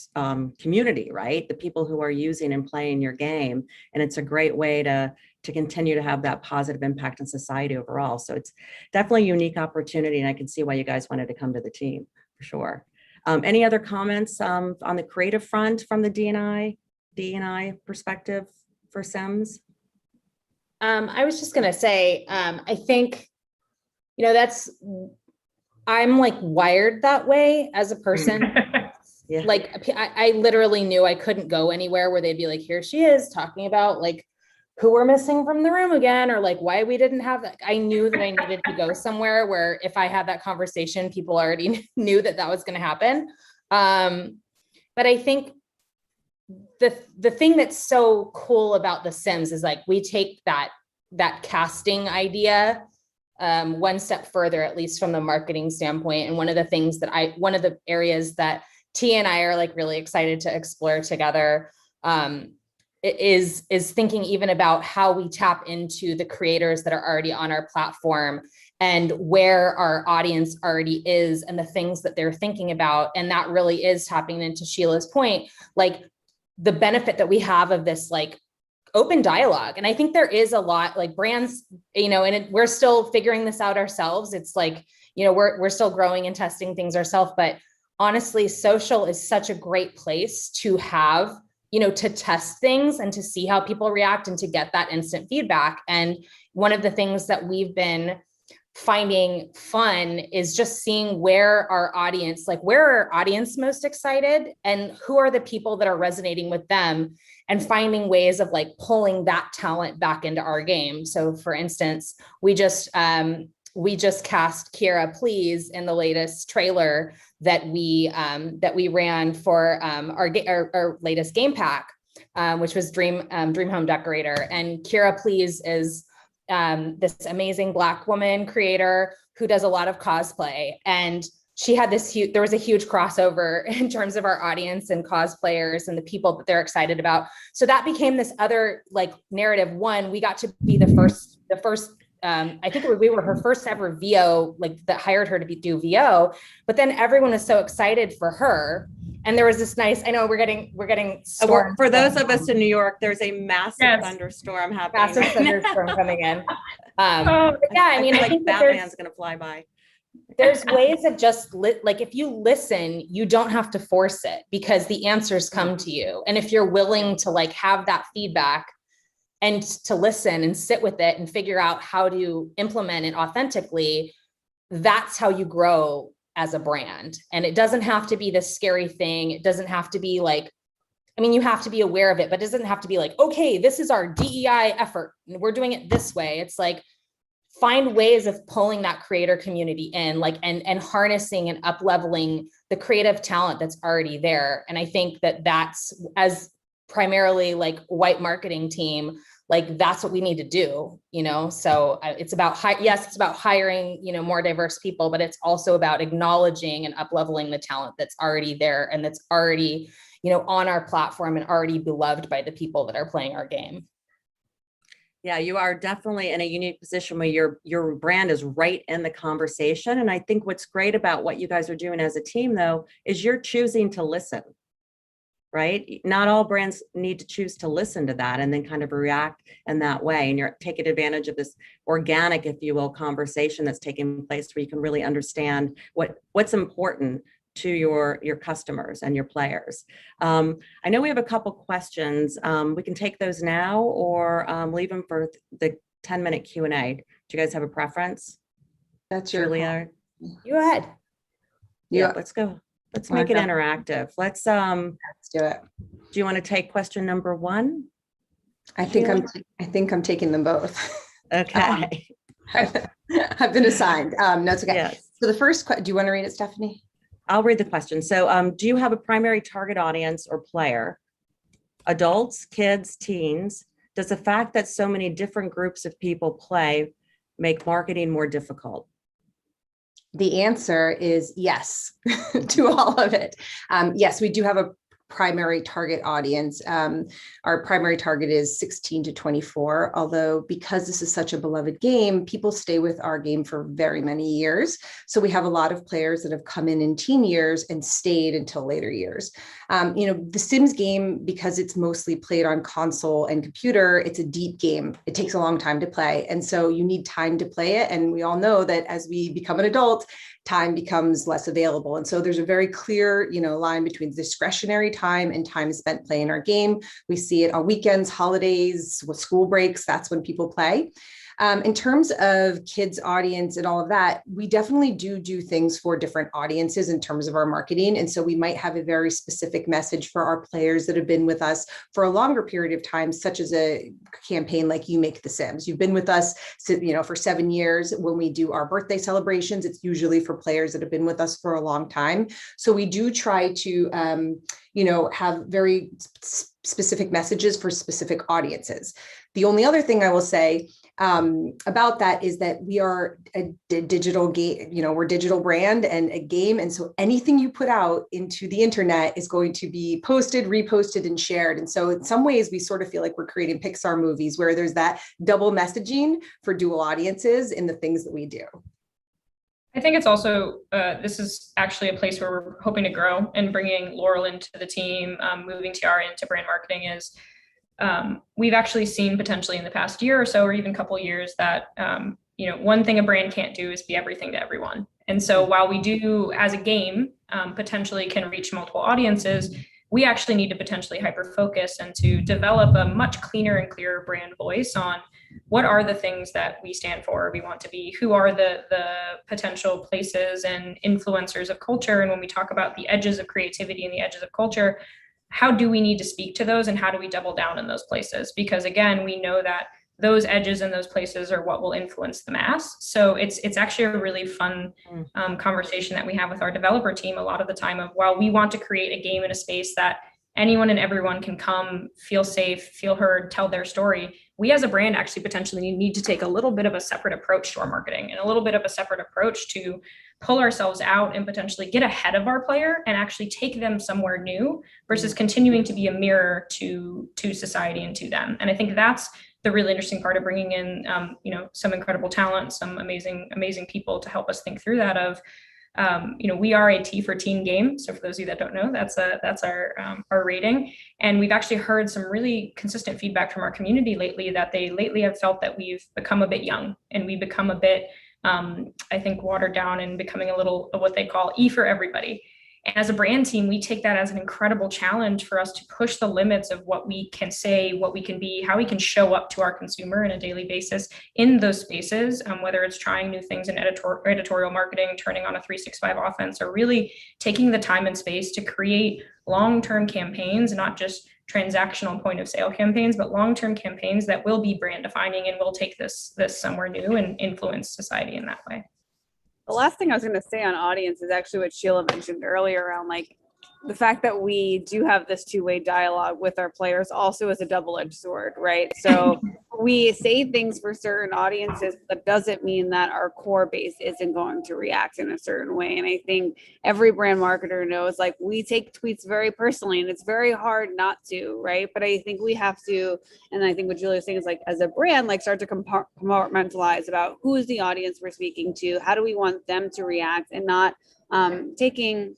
community, right? The people who are using and playing your game. And it's a great way to continue to have that positive impact on society overall. So it's definitely a unique opportunity, and I can see why you guys wanted to come to the team for sure. Any other comments on the creative front from the D&I perspective for Sims? I was just gonna say, I think, I'm like wired that way as a person. Yeah. Like I literally knew I couldn't go anywhere where they'd be like, here she is talking about like who we're missing from the room again, or like why we didn't have that. I knew that I needed to go somewhere where if I had that conversation, people already knew that was going to happen. But I think the thing that's so cool about The Sims is like, we take that casting idea one step further, at least from the marketing standpoint. And one of the areas that T and I are like really excited to explore together is thinking even about how we tap into the creators that are already on our platform and where our audience already is and the things that they're thinking about. And that really is tapping into Sheila's point, like the benefit that we have of this like open dialogue. And I think there is a lot like brands, we're still figuring this out ourselves. It's like, we're still growing and testing things ourselves, but honestly, social is such a great place to have, to test things and to see how people react and to get that instant feedback. And one of the things that we've been finding fun is just seeing where our audience most excited and who are the people that are resonating with them, and finding ways of like pulling that talent back into our game. So for instance, we just cast Kira Please in the latest trailer that we ran for our latest game pack, which was Dream Home Decorator. And Kira Please is this amazing Black woman creator who does a lot of cosplay, and she had there was a huge crossover in terms of our audience and cosplayers and the people that they're excited about. So that became this other like narrative. One, we got to be the first I think we were her first ever VO, like that hired her to do VO, but then everyone was so excited for her. And there was this nice, I know we're getting storm. For those of us in New York, there's a massive thunderstorm happening. Massive thunderstorm coming in. I think Batman's going to fly by. There's ways of just like, if you listen, you don't have to force it because the answers come to you. And if you're willing to like have that feedback and to listen and sit with it and figure out how to implement it authentically, that's how you grow as a brand. And it doesn't have to be this scary thing. It doesn't have to be like, you have to be aware of it, but it doesn't have to be like, okay, this is our DEI effort and we're doing it this way. It's like, find ways of pulling that creator community in, like, and harnessing and up-leveling the creative talent that's already there. And I think that that's, as primarily like white marketing team, like that's what we need to do, so it's about yes, it's about hiring, more diverse people, but it's also about acknowledging and up-leveling the talent that's already there and that's already, on our platform and already beloved by the people that are playing our game. Yeah, you are definitely in a unique position where your brand is right in the conversation. And I think what's great about what you guys are doing as a team, though, is you're choosing to listen, right? Not all brands need to choose to listen to that and then kind of react in that way. And you're taking advantage of this organic, if you will, conversation that's taking place where you can really understand what's important to your customers and your players. I know we have a couple questions. We can take those now or leave them for the 10-minute Q&A. Do you guys have a preference? That's your Julia. You go ahead. Yeah, let's go. Let's make it interactive. Let's do it. Do you want to take question number 1? I think I'm taking them both. Okay. I've been assigned. No, it's okay. Yes. So the first question, do you want to read it, Stephanie? I'll read the question. So do you have a primary target audience or player? Adults, kids, teens? Does the fact that so many different groups of people play make marketing more difficult? The answer is yes to all of it. Yes, we do have a primary target audience. Our primary target is 16 to 24, although because this is such a beloved game, people stay with our game for very many years. So we have a lot of players that have come in teen years and stayed until later years. The Sims game, because it's mostly played on console and computer, it's a deep game. It takes a long time to play. And so you need time to play it. And we all know that as we become an adult, time becomes less available. And so there's a very clear, line between discretionary time and time spent playing our game. We see it on weekends, holidays, with school breaks, that's when people play. In terms of kids audience and all of that, we definitely do things for different audiences in terms of our marketing. And so we might have a very specific message for our players that have been with us for a longer period of time, such as a campaign like You Make the Sims. You've been with us, for 7 years. When we do our birthday celebrations, it's usually for players that have been with us for a long time. So we do try to, have very specific messages for specific audiences. The only other thing I will say about that is that we are a digital game, we're a digital brand and a game. And so anything you put out into the internet is going to be posted, reposted, and shared. And so in some ways, we sort of feel like we're creating Pixar movies where there's that double messaging for dual audiences in the things that we do. I think it's also, this is actually a place where we're hoping to grow, and bringing Laurel into the team, moving Tiara into brand marketing is, we've actually seen potentially in the past year or so, or even couple years, that one thing a brand can't do is be everything to everyone. And so while we do as a game potentially can reach multiple audiences, we actually need to potentially hyper focus and to develop a much cleaner and clearer brand voice on what are the things that we stand for, we want to be, who are the potential places and influencers of culture. And when we talk about the edges of creativity and the edges of culture, how do we need to speak to those, and how do we double down in those places? Because again, we know that those edges in those places are what will influence the mass. So it's actually a really fun conversation that we have with our developer team a lot of the time of, while we want to create a game in a space that anyone and everyone can come, feel safe, feel heard, tell their story, we as a brand actually potentially need to take a little bit of a separate approach to our marketing and a little bit of a separate approach to pull ourselves out and potentially get ahead of our player and actually take them somewhere new versus continuing to be a mirror to society and to them. And I think that's the really interesting part of bringing in, some incredible talent, some amazing people to help us think through that of, we are a T for teen game. So for those of you that don't know, that's our rating. And we've actually heard some really consistent feedback from our community lately that they lately have felt that we've become a bit young, and we become a bit, I think, watered down and becoming a little of what they call E for everybody. And as a brand team, we take that as an incredible challenge for us to push the limits of what we can say, what we can be, how we can show up to our consumer on a daily basis in those spaces, whether it's trying new things in editorial marketing, turning on a 365 offense, or really taking the time and space to create long-term campaigns, not just transactional point of sale campaigns, but long-term campaigns that will be brand defining and will take this somewhere new and influence society in that way. The last thing I was going to say on audience is actually what Sheila mentioned earlier around, like, the fact that we do have this two-way dialogue with our players also is a double-edged sword, right? So we say things for certain audiences, but doesn't mean that our core base isn't going to react in a certain way. And I think every brand marketer knows, like, we take tweets very personally, and it's very hard not to, right? But I think we have to, and I think what Julia's saying is, like, as a brand, like, start to compartmentalize about who is the audience we're speaking to, how do we want them to react, and not taking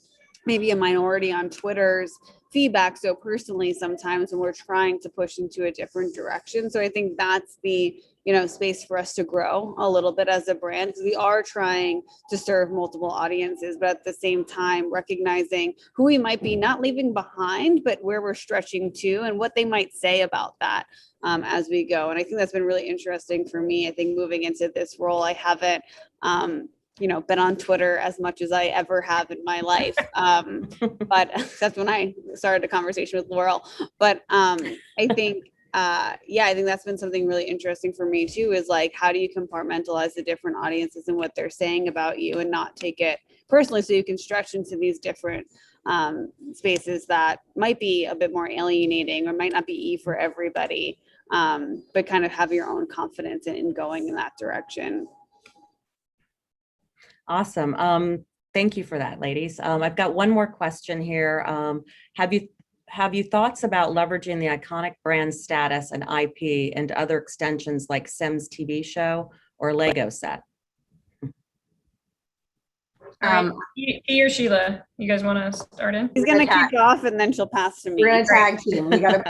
maybe a minority on Twitter's feedback so personally sometimes when we're trying to push into a different direction. So I think that's the, you know, space for us to grow a little bit as a brand, because we are trying to serve multiple audiences, but at the same time recognizing who we might be not leaving behind, but where we're stretching to and what they might say about that as we go. And I think that's been really interesting for me. I think moving into this role, I haven't you know, been on Twitter as much as I ever have in my life. But that's when I started a conversation with Laurel. But I think, yeah, I think that's been something really interesting for me too, is like, how do you compartmentalize the different audiences and what they're saying about you and not take it personally, so you can stretch into these different spaces that might be a bit more alienating or might not be for everybody, but kind of have your own confidence in going in that direction. Awesome. Thank you for that, ladies. I've got one more question here. Have you thoughts about leveraging the iconic brand status and IP into other extensions like Sims TV show or Lego set? He or Sheila, you guys want to start in? He's gonna kick off and then she'll pass to me. We're gonna tag team. We got a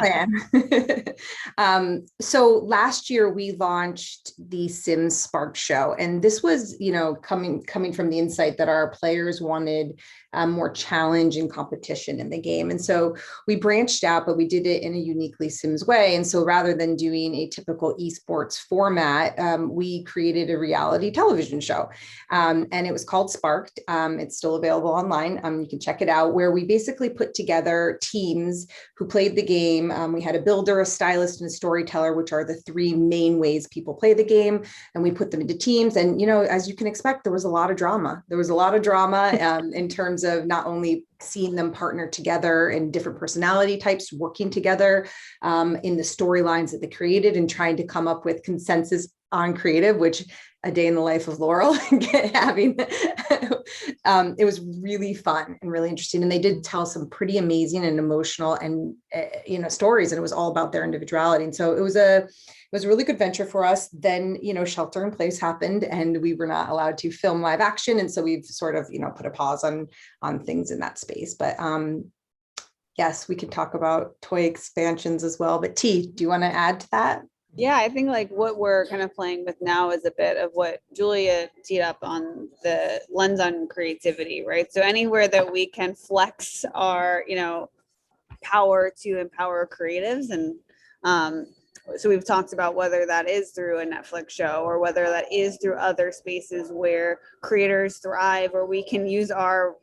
plan. So last year we launched the Sims Spark Show, and this was, you know, coming from the insight that our players wanted more challenge and competition in the game. And so we branched out, but we did it in a uniquely Sims way. And so rather than doing a typical esports format, we created a reality television show, and it was called Sparked. It's still available online. You can check it out, where we basically put together teams who played the game. We had a builder, a stylist, and a storyteller, which are the three main ways people play the game. And we put them into teams. And, you know, as you can expect, there was a lot of drama. There was a lot of drama in terms of not only seeing them partner together in different personality types, working together in the storylines that they created and trying to come up with consensus on creative, which a day in the life of Laurel having it was really fun and really interesting. And they did tell some pretty amazing and emotional and you know, stories, and it was all about their individuality. And so it was a really good venture for us. Then, you know, shelter in place happened and we were not allowed to film live action. And so we've sort of, you know, put a pause on things in that space. But yes, we could talk about toy expansions as well. But T, do you want to add to that? Yeah, I think like what we're kind of playing with now is a bit of what Julia teed up on the lens on creativity, right? So anywhere that we can flex our, you know, power to empower creatives. And so we've talked about whether that is through a Netflix show or whether that is through other spaces where creators thrive, or we can use our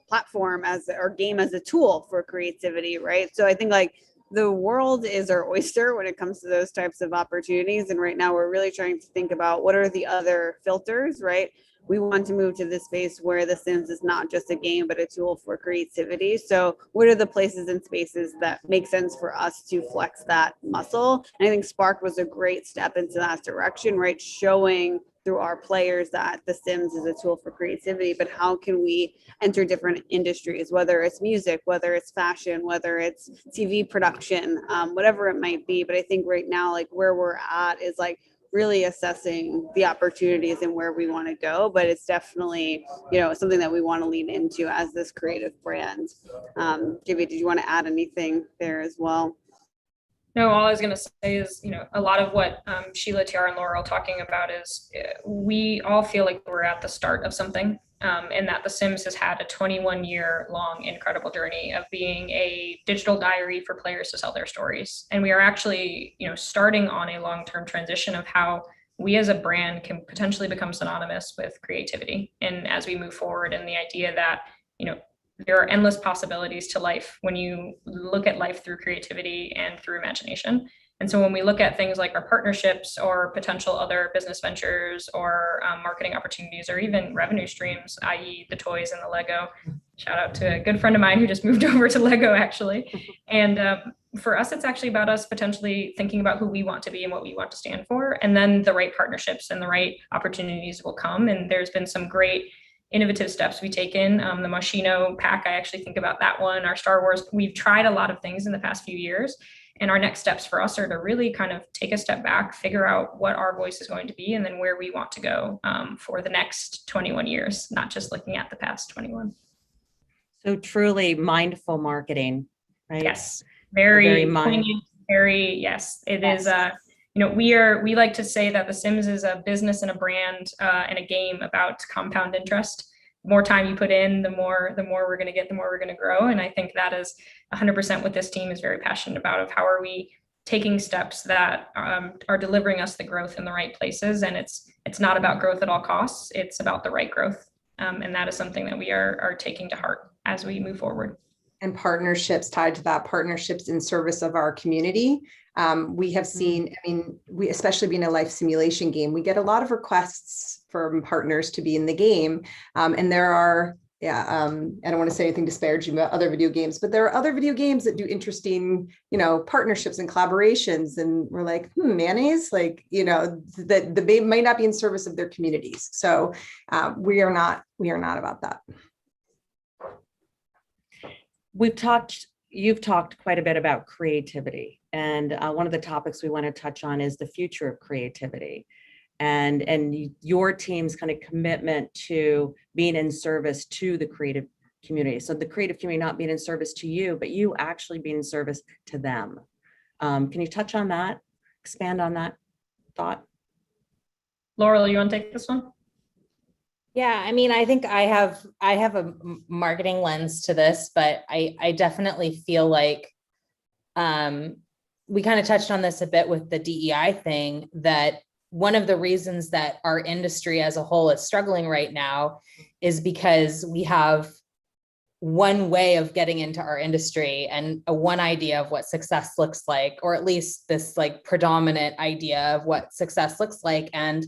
platform as our game as a tool for creativity, right? So I think like the world is our oyster when it comes to those types of opportunities. And right now we're really trying to think about what are the other filters, right? We want to move to this space where The Sims is not just a game, but a tool for creativity. So what are the places and spaces that make sense for us to flex that muscle? And I think Spark was a great step into that direction, right? Showing through our players that The Sims is a tool for creativity, but how can we enter different industries, whether it's music, whether it's fashion, whether it's TV production, whatever it might be. But I think right now, like where we're at is like really assessing the opportunities and where we want to go. But it's definitely, you know, something that we want to lean into as this creative brand. JB, did you want to add anything there as well? No, all I was going to say is, you know, a lot of what Sheila, Tiara, and Laura are talking about is we all feel like we're at the start of something, and that The Sims has had a 21-year long incredible journey of being a digital diary for players to tell their stories. And we are actually, you know, starting on a long-term transition of how we as a brand can potentially become synonymous with creativity. And as we move forward, and the idea that, you know, there are endless possibilities to life when you look at life through creativity and through imagination. And so when we look at things like our partnerships or potential other business ventures or marketing opportunities or even revenue streams, i.e. the toys and the Lego, Shout out to a good friend of mine who just moved over to Lego, actually. And for us, it's actually about us potentially thinking about who we want to be and what we want to stand for. And then the right partnerships and the right opportunities will come. And there's been some great innovative steps we taken. The Moschino pack, I actually think about that one. Our Star Wars, we've tried a lot of things in the past few years. And our next steps for us are to really kind of take a step back, figure out what our voice is going to be, and then where we want to go for the next 21 years, not just looking at the past 21. So truly mindful marketing, right? Yes, very mindful. poignant, very, yes, it is. We like to say that The Sims is a business and a brand and a game about compound interest. The more time you put in, the more we're going to get, the more we're going to grow. And I think that is 100% what this team is very passionate about, of how are we taking steps that are delivering us the growth in the right places. And it's not about growth at all costs. It's about the right growth. And that is something that we are taking to heart as we move forward. And partnerships tied to that, partnerships in service of our community. We have seen, we, especially being a life simulation game, we get a lot of requests from partners to be in the game. And there are, I don't want to say anything disparaging about other video games, but there are other video games that do interesting, partnerships and collaborations. And we're like, mayonnaise, that they might not be in service of their communities. So we are not about that. You've talked quite a bit about creativity, and one of the topics we want to touch on is the future of creativity, and your team's kind of commitment to being in service to the creative community. So the creative community not being in service to you, but you actually being in service to them. Can you touch on that? Expand on that thought? Laurel, you want to take this one? Yeah, I think I have a marketing lens to this, but I definitely feel like we kind of touched on this a bit with the DEI thing, that one of the reasons that our industry as a whole is struggling right now is because we have one way of getting into our industry and one idea of what success looks like, or at least this predominant idea of what success looks like. And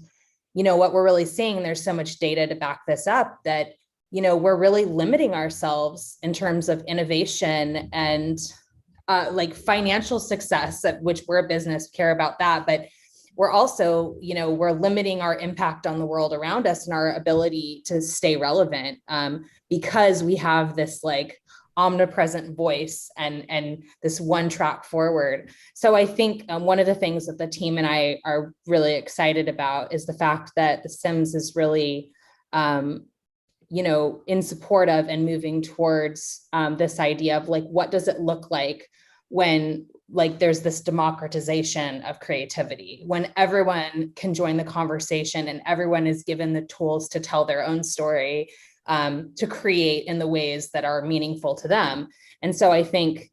what we're really seeing, there's so much data to back this up, that, we're really limiting ourselves in terms of innovation and financial success, at which we're a business, care about that. But we're also, we're limiting our impact on the world around us and our ability to stay relevant because we have this omnipresent voice and this one track forward. So I think one of the things that the team and I are really excited about is the fact that The Sims is really, in support of and moving towards this idea of what does it look like when there's this democratization of creativity, when everyone can join the conversation and everyone is given the tools to tell their own story, to create in the ways that are meaningful to them. And so I think,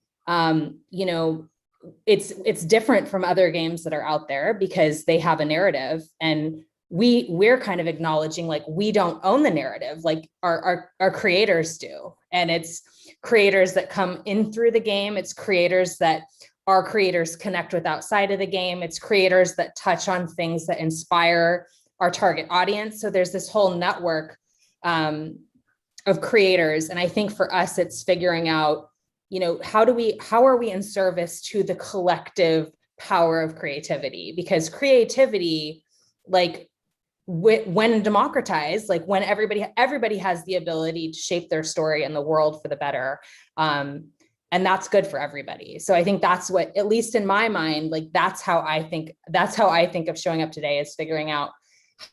it's different from other games that are out there because they have a narrative, and we're kind of acknowledging we don't own the narrative, our creators do. And it's creators that come in through the game. It's creators that our creators connect with outside of the game. It's creators that touch on things that inspire our target audience. So there's this whole network of creators. And I think for us, it's figuring out, how are we in service to the collective power of creativity? Because creativity, when democratized, when everybody has the ability to shape their story and the world for the better. And that's good for everybody. So I think that's what, at least in my mind, that's how I think of showing up today, is figuring out,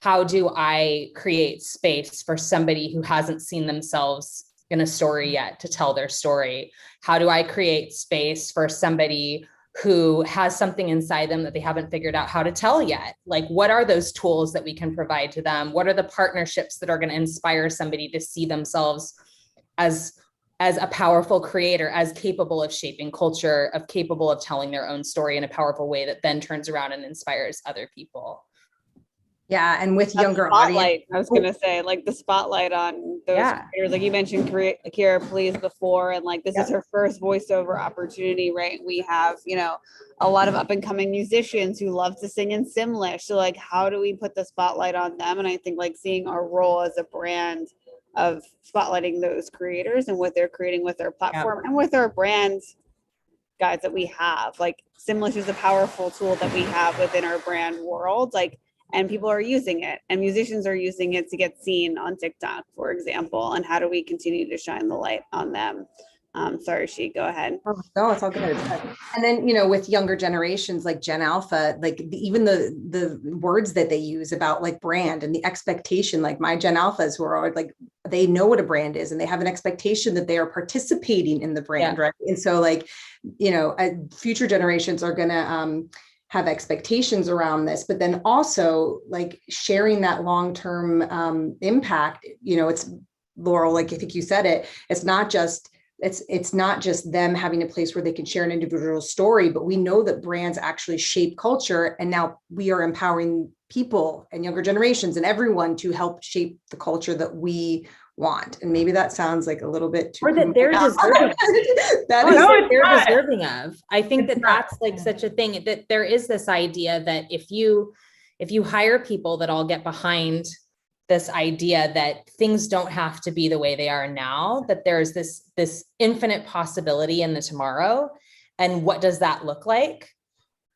how do I create space for somebody who hasn't seen themselves in a story yet to tell their story? How do I create space for somebody who has something inside them that they haven't figured out how to tell yet? What are those tools that we can provide to them? What are the partnerships that are going to inspire somebody to see themselves as a powerful creator, as capable of shaping culture, of capable of telling their own story in a powerful way that then turns around and inspires other people? Yeah, and with younger audience. I was gonna say, the spotlight on those creators, you mentioned Kira Please before, and this is her first voiceover opportunity, right? We have, a lot of up and coming musicians who love to sing in Simlish. So how do we put the spotlight on them? And I think seeing our role as a brand of spotlighting those creators and what they're creating with their platform and with our brands guys that we have. Like Simlish is a powerful tool that we have within our brand world, like, and people are using it and musicians are using it to get seen on TikTok, for example. And how do we continue to shine the light on them? Sorry, She, go ahead. Oh, no, it's all good. And then, with younger generations like Gen Alpha, like even the words that they use about like brand and the expectation, like my Gen Alphas who are like, they know what a brand is and they have an expectation that they are participating in the brand, right? And so like, future generations are going to have expectations around this, but then also like sharing that long-term impact, it's Laurel, like I think you said it, it's not just them having a place where they can share an individual story, but we know that brands actually shape culture. And now we are empowering people and younger generations and everyone to help shape the culture that we want. And maybe that sounds like a little bit too. Or that they're deserving. They're deserving of. I think that that's like such a thing, that there is this idea that if you hire people that all get behind this idea that things don't have to be the way they are now, that there's this infinite possibility in the tomorrow. And what does that look like?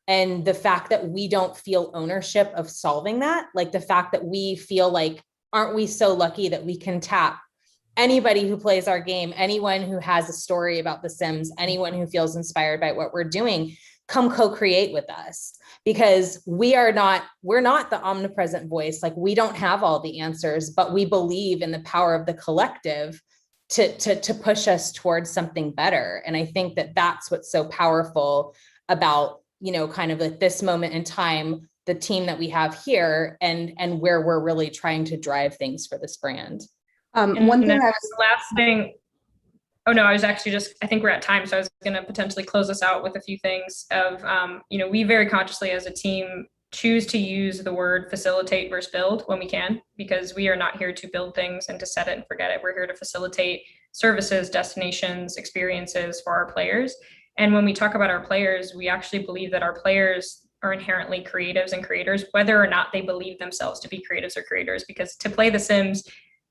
And the fact that we don't feel ownership of solving that, like the fact that we feel like, aren't we so lucky that we can tap anybody who plays our game, anyone who has a story about The Sims, anyone who feels inspired by what we're doing, come co-create with us, because we're not the omnipresent voice. Like we don't have all the answers, but we believe in the power of the collective to push us towards something better. And I think that that's what's so powerful about, kind of like this moment in time, the team that we have here and where we're really trying to drive things for this brand. One thing last thing. Oh no, I was actually I think we're at time. So I was going to potentially close us out with a few things of, we very consciously as a team choose to use the word facilitate versus build when we can, because we are not here to build things and to set it and forget it. We're here to facilitate services, destinations, experiences for our players. And when we talk about our players, we actually believe that our players are inherently creatives and creators, whether or not they believe themselves to be creatives or creators, because to play The Sims,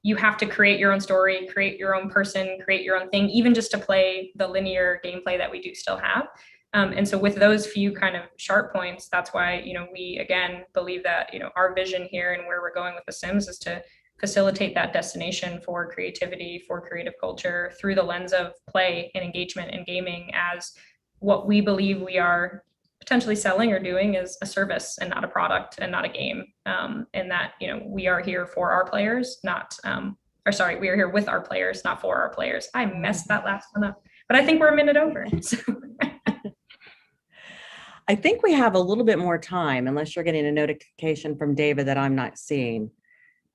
you have to create your own story, create your own person, create your own thing, even just to play the linear gameplay that we do still have. And so with those few kind of sharp points, that's why, we again believe that, our vision here and where we're going with The Sims is to facilitate that destination for creativity, for creative culture through the lens of play and engagement and gaming, as what we believe we are potentially selling or doing is a service and not a product and not a game. And that, we are here for our players, we are here with our players, not for our players. I messed that last one up, but I think we're a minute over. So. I think we have a little bit more time, unless you're getting a notification from David that I'm not seeing.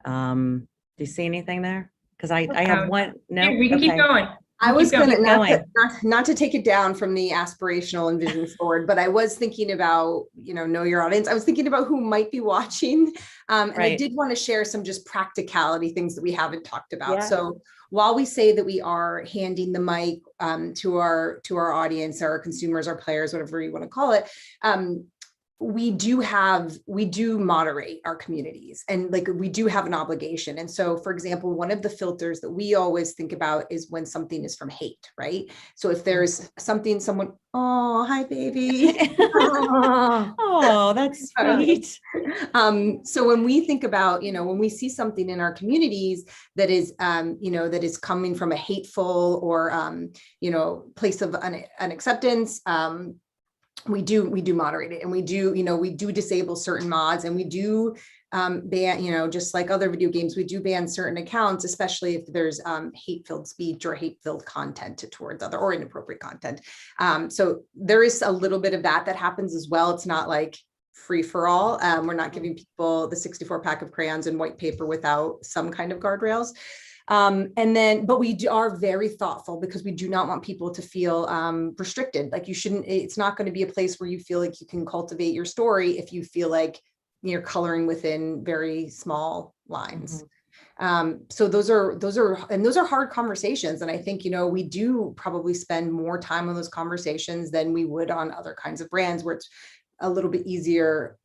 Do you see anything there? Because I have one. No, we can keep going. I was going to not to take it down from the aspirational and vision forward, but I was thinking about, know your audience. I was thinking about who might be watching. And I did want to share some just practicality things that we haven't talked about. Yeah. So while we say that we are handing the mic to our audience, our consumers, our players, whatever you want to call it, we do moderate our communities, and like we do have an obligation. And so, for example, one of the filters that we always think about is when something is from hate, right? So if there's someone, oh, hi, baby. Oh, that's sweet. So when we think about, when we see something in our communities that is, that is coming from a hateful or, place of unacceptance, we do moderate it, and we do disable certain mods, and we do ban, just like other video games, we do ban certain accounts, especially if there's hate-filled speech or hate-filled content towards other or inappropriate content. So there is a little bit of that happens as well. It's not like free for all. We're not giving people the 64-pack of crayons and white paper without some kind of guardrails. But we are very thoughtful, because we do not want people to feel restricted. Like it's not going to be a place where you feel like you can cultivate your story if you feel like you're coloring within very small lines. So those are hard conversations. And I think, we do probably spend more time on those conversations than we would on other kinds of brands where it's a little bit easier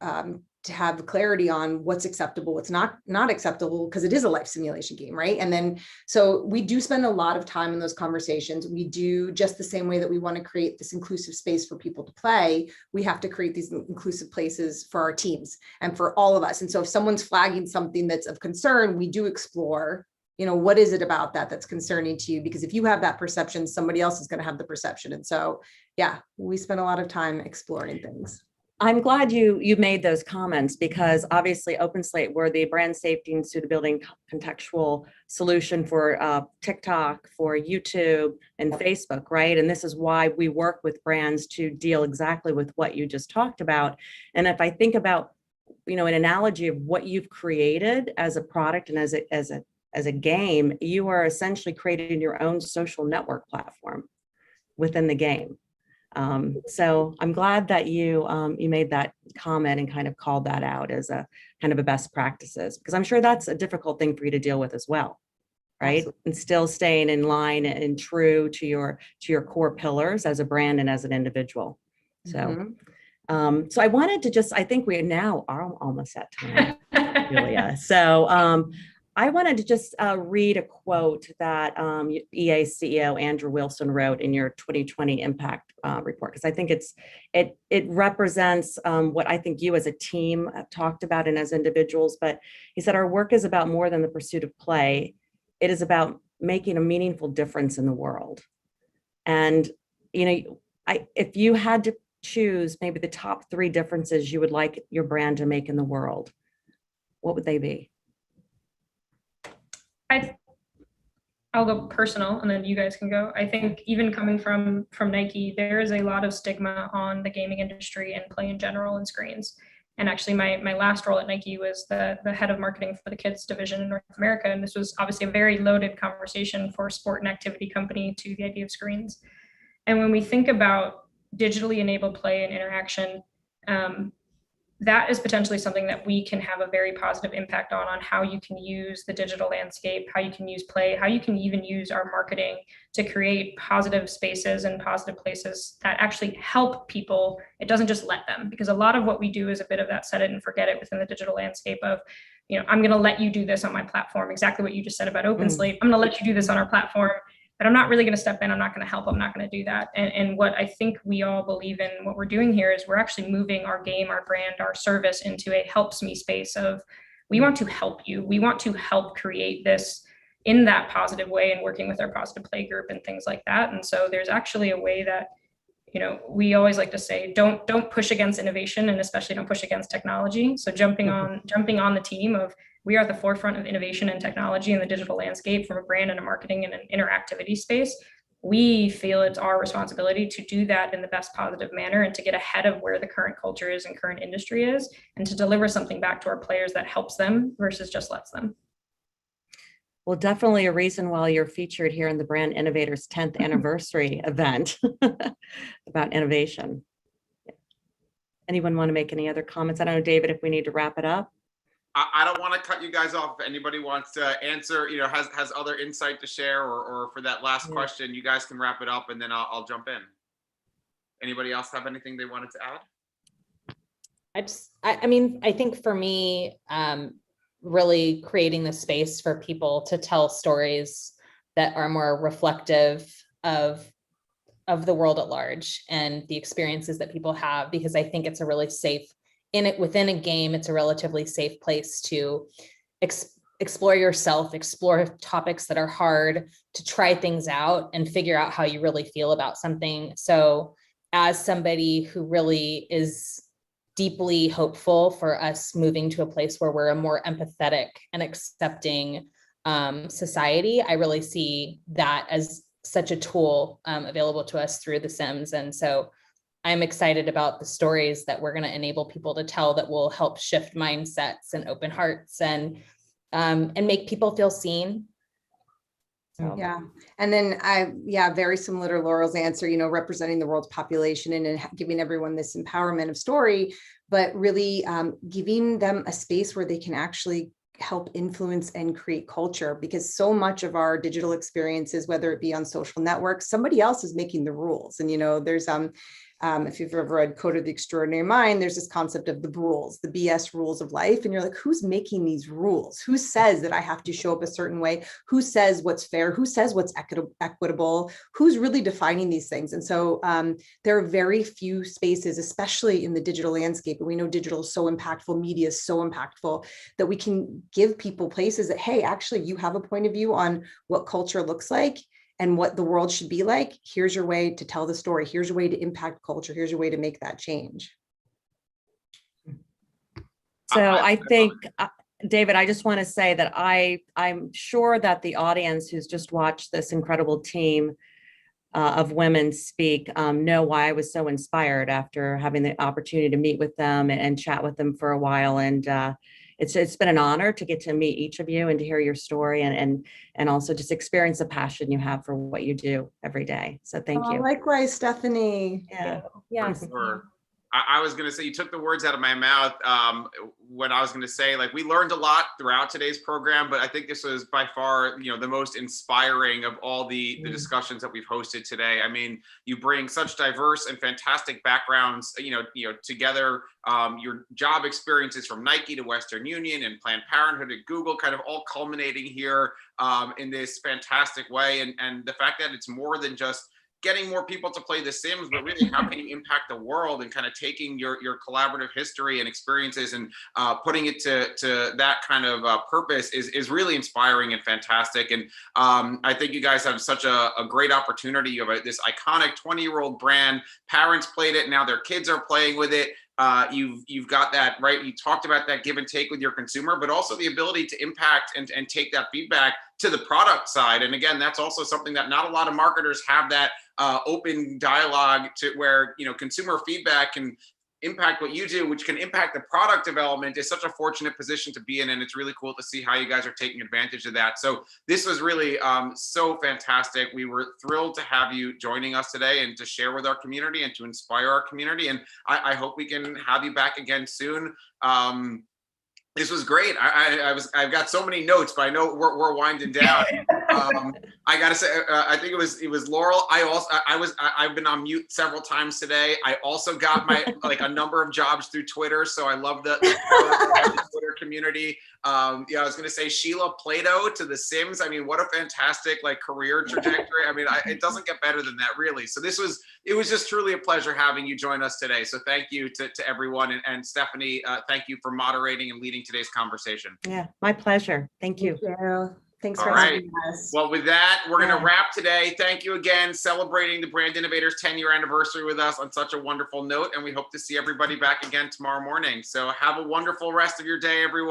to have clarity on what's acceptable, what's not acceptable, because it is a life simulation game, right? And then, so we do spend a lot of time in those conversations. We do, just the same way that we want to create this inclusive space for people to play, we have to create these inclusive places for our teams and for all of us. And so if someone's flagging something that's of concern, we do explore, what is it about that that's concerning to you? Because if you have that perception, somebody else is going to have the perception. And so, yeah, we spend a lot of time exploring things. I'm glad you made those comments, because obviously OpenSlate, we're the brand safety and suitability contextual solution for TikTok, for YouTube and Facebook, right? And this is why we work with brands to deal exactly with what you just talked about. And if I think about, an analogy of what you've created as a product and as a game, you are essentially creating your own social network platform within the game. So I'm glad that you made that comment and kind of called that out as a kind of a best practices, because I'm sure that's a difficult thing for you to deal with as well, right? Absolutely. And still staying in line and true to your core pillars as a brand and as an individual. So, so I wanted to I think we now are almost at time, Julia. So, I wanted to just read a quote that EA CEO Andrew Wilson wrote in your 2020 impact report, because I think it represents what I think you as a team have talked about and as individuals. But he said, our work is about more than the pursuit of play. It is about making a meaningful difference in the world. And, if you had to choose maybe the top 3 differences you would like your brand to make in the world, what would they be? I'll go personal and then you guys can go. I think even coming from Nike, there is a lot of stigma on the gaming industry and play in general and screens. And actually my last role at Nike was the head of marketing for the kids division in North America. And this was obviously a very loaded conversation for a sport and activity company to the idea of screens. And when we think about digitally enabled play and interaction, that is potentially something that we can have a very positive impact on how you can use the digital landscape, how you can use play, how you can even use our marketing to create positive spaces and positive places that actually help people. It doesn't just let them, because a lot of what we do is a bit of that set it and forget it within the digital landscape of, I'm going to let you do this on my platform. Exactly what you just said about OpenSlate. I'm going to let you do this on our platform, but I'm not really going to step in. I'm not going to help. I'm not going to do that. And what I think we all believe in, what we're doing here is we're actually moving our game, our brand, our service into a helps me space of, we want to help you. We want to help create this in that positive way and working with our positive play group and things like that. And so there's actually a way that, we always like to say, don't push against innovation, and especially don't push against technology. So jumping on the team of, we are at the forefront of innovation and technology in the digital landscape from a brand and a marketing and an interactivity space. We feel it's our responsibility to do that in the best positive manner and to get ahead of where the current culture is and current industry is, and to deliver something back to our players that helps them versus just lets them. Well, definitely a reason why you're featured here in the Brand Innovators 10th anniversary event about innovation. Anyone want to make any other comments? I don't know, David, if we need to wrap it up. I don't want to cut you guys off. If anybody wants to answer, has other insight to share, or for that last question, you guys can wrap it up and then I'll jump in. Anybody else have anything they wanted to add? I think for me, really creating the space for people to tell stories that are more reflective of the world at large and the experiences that people have, because I think it's a really safe, within a game, it's a relatively safe place to explore yourself, explore topics that are hard, to try things out and figure out how you really feel about something. So as somebody who really is deeply hopeful for us moving to a place where we're a more empathetic and accepting society, I really see that as such a tool available to us through The Sims. And so I'm excited about the stories that we're going to enable people to tell that will help shift mindsets and open hearts and make people feel seen. So. Yeah. And then very similar to Laurel's answer, representing the world's population and giving everyone this empowerment of story, but really giving them a space where they can actually help influence and create culture, because so much of our digital experiences, whether it be on social networks, somebody else is making the rules. And, there's If you've ever read Code of the Extraordinary Mind, there's this concept of the rules, the BS rules of life. And you're like, who's making these rules? Who says that I have to show up a certain way? Who says what's fair? Who says what's equitable? Who's really defining these things? And so there are very few spaces, especially in the digital landscape. And we know digital is so impactful, media is so impactful, that we can give people places that, hey, actually, you have a point of view on what culture looks like and what the world should be like. Here's your way to tell the story. Here's your way to impact culture. Here's your way to make that change. So I think, David, I just want to say that I'm sure that the audience who's just watched this incredible team of women speak know why I was so inspired after having the opportunity to meet with them and chat with them for a while. And it's been an honor to get to meet each of you and to hear your story and also just experience the passion you have for what you do every day. So thank you. Likewise, Stephanie. Yeah. For sure. I was going to say, you took the words out of my mouth when I was going to say, like, we learned a lot throughout today's program, but I think this was by far, the most inspiring of all the discussions that we've hosted today. I mean, you bring such diverse and fantastic backgrounds, together, your job experiences from Nike to Western Union and Planned Parenthood at Google, kind of all culminating here in this fantastic way. And the fact that it's more than just getting more people to play The Sims, but really how can you impact the world, and kind of taking your collaborative history and experiences and putting it to that kind of purpose is really inspiring and fantastic. And I think you guys have such a great opportunity. You have this iconic 20-year-old brand. Parents played it, now their kids are playing with it. You've got that, right? You talked about that give and take with your consumer, but also the ability to impact and take that feedback to the product side. And again, that's also something that not a lot of marketers have, that open dialogue to where, consumer feedback can impact what you do, which can impact the product development, is such a fortunate position to be in. And it's really cool to see how you guys are taking advantage of that. So this was really so fantastic. We were thrilled to have you joining us today and to share with our community and to inspire our community. And I hope we can have you back again soon. This was great. I've got so many notes, but I know we're winding down. I gotta say, I think it was Laurel. I've been on mute several times today. I also got my a number of jobs through Twitter, so I love the Twitter community. I was gonna say Sheila Plato to The Sims. I mean, what a fantastic career trajectory. I mean, it doesn't get better than that, really. So it was just truly a pleasure having you join us today. So thank you to everyone, and Stephanie, thank you for moderating and leading today's conversation. Yeah, my pleasure. Thank you. Thanks All for right. having us. Well, with that, we're going to wrap today. Thank you again, celebrating the Brand Innovators 10-year anniversary with us on such a wonderful note. And we hope to see everybody back again tomorrow morning. So have a wonderful rest of your day, everyone.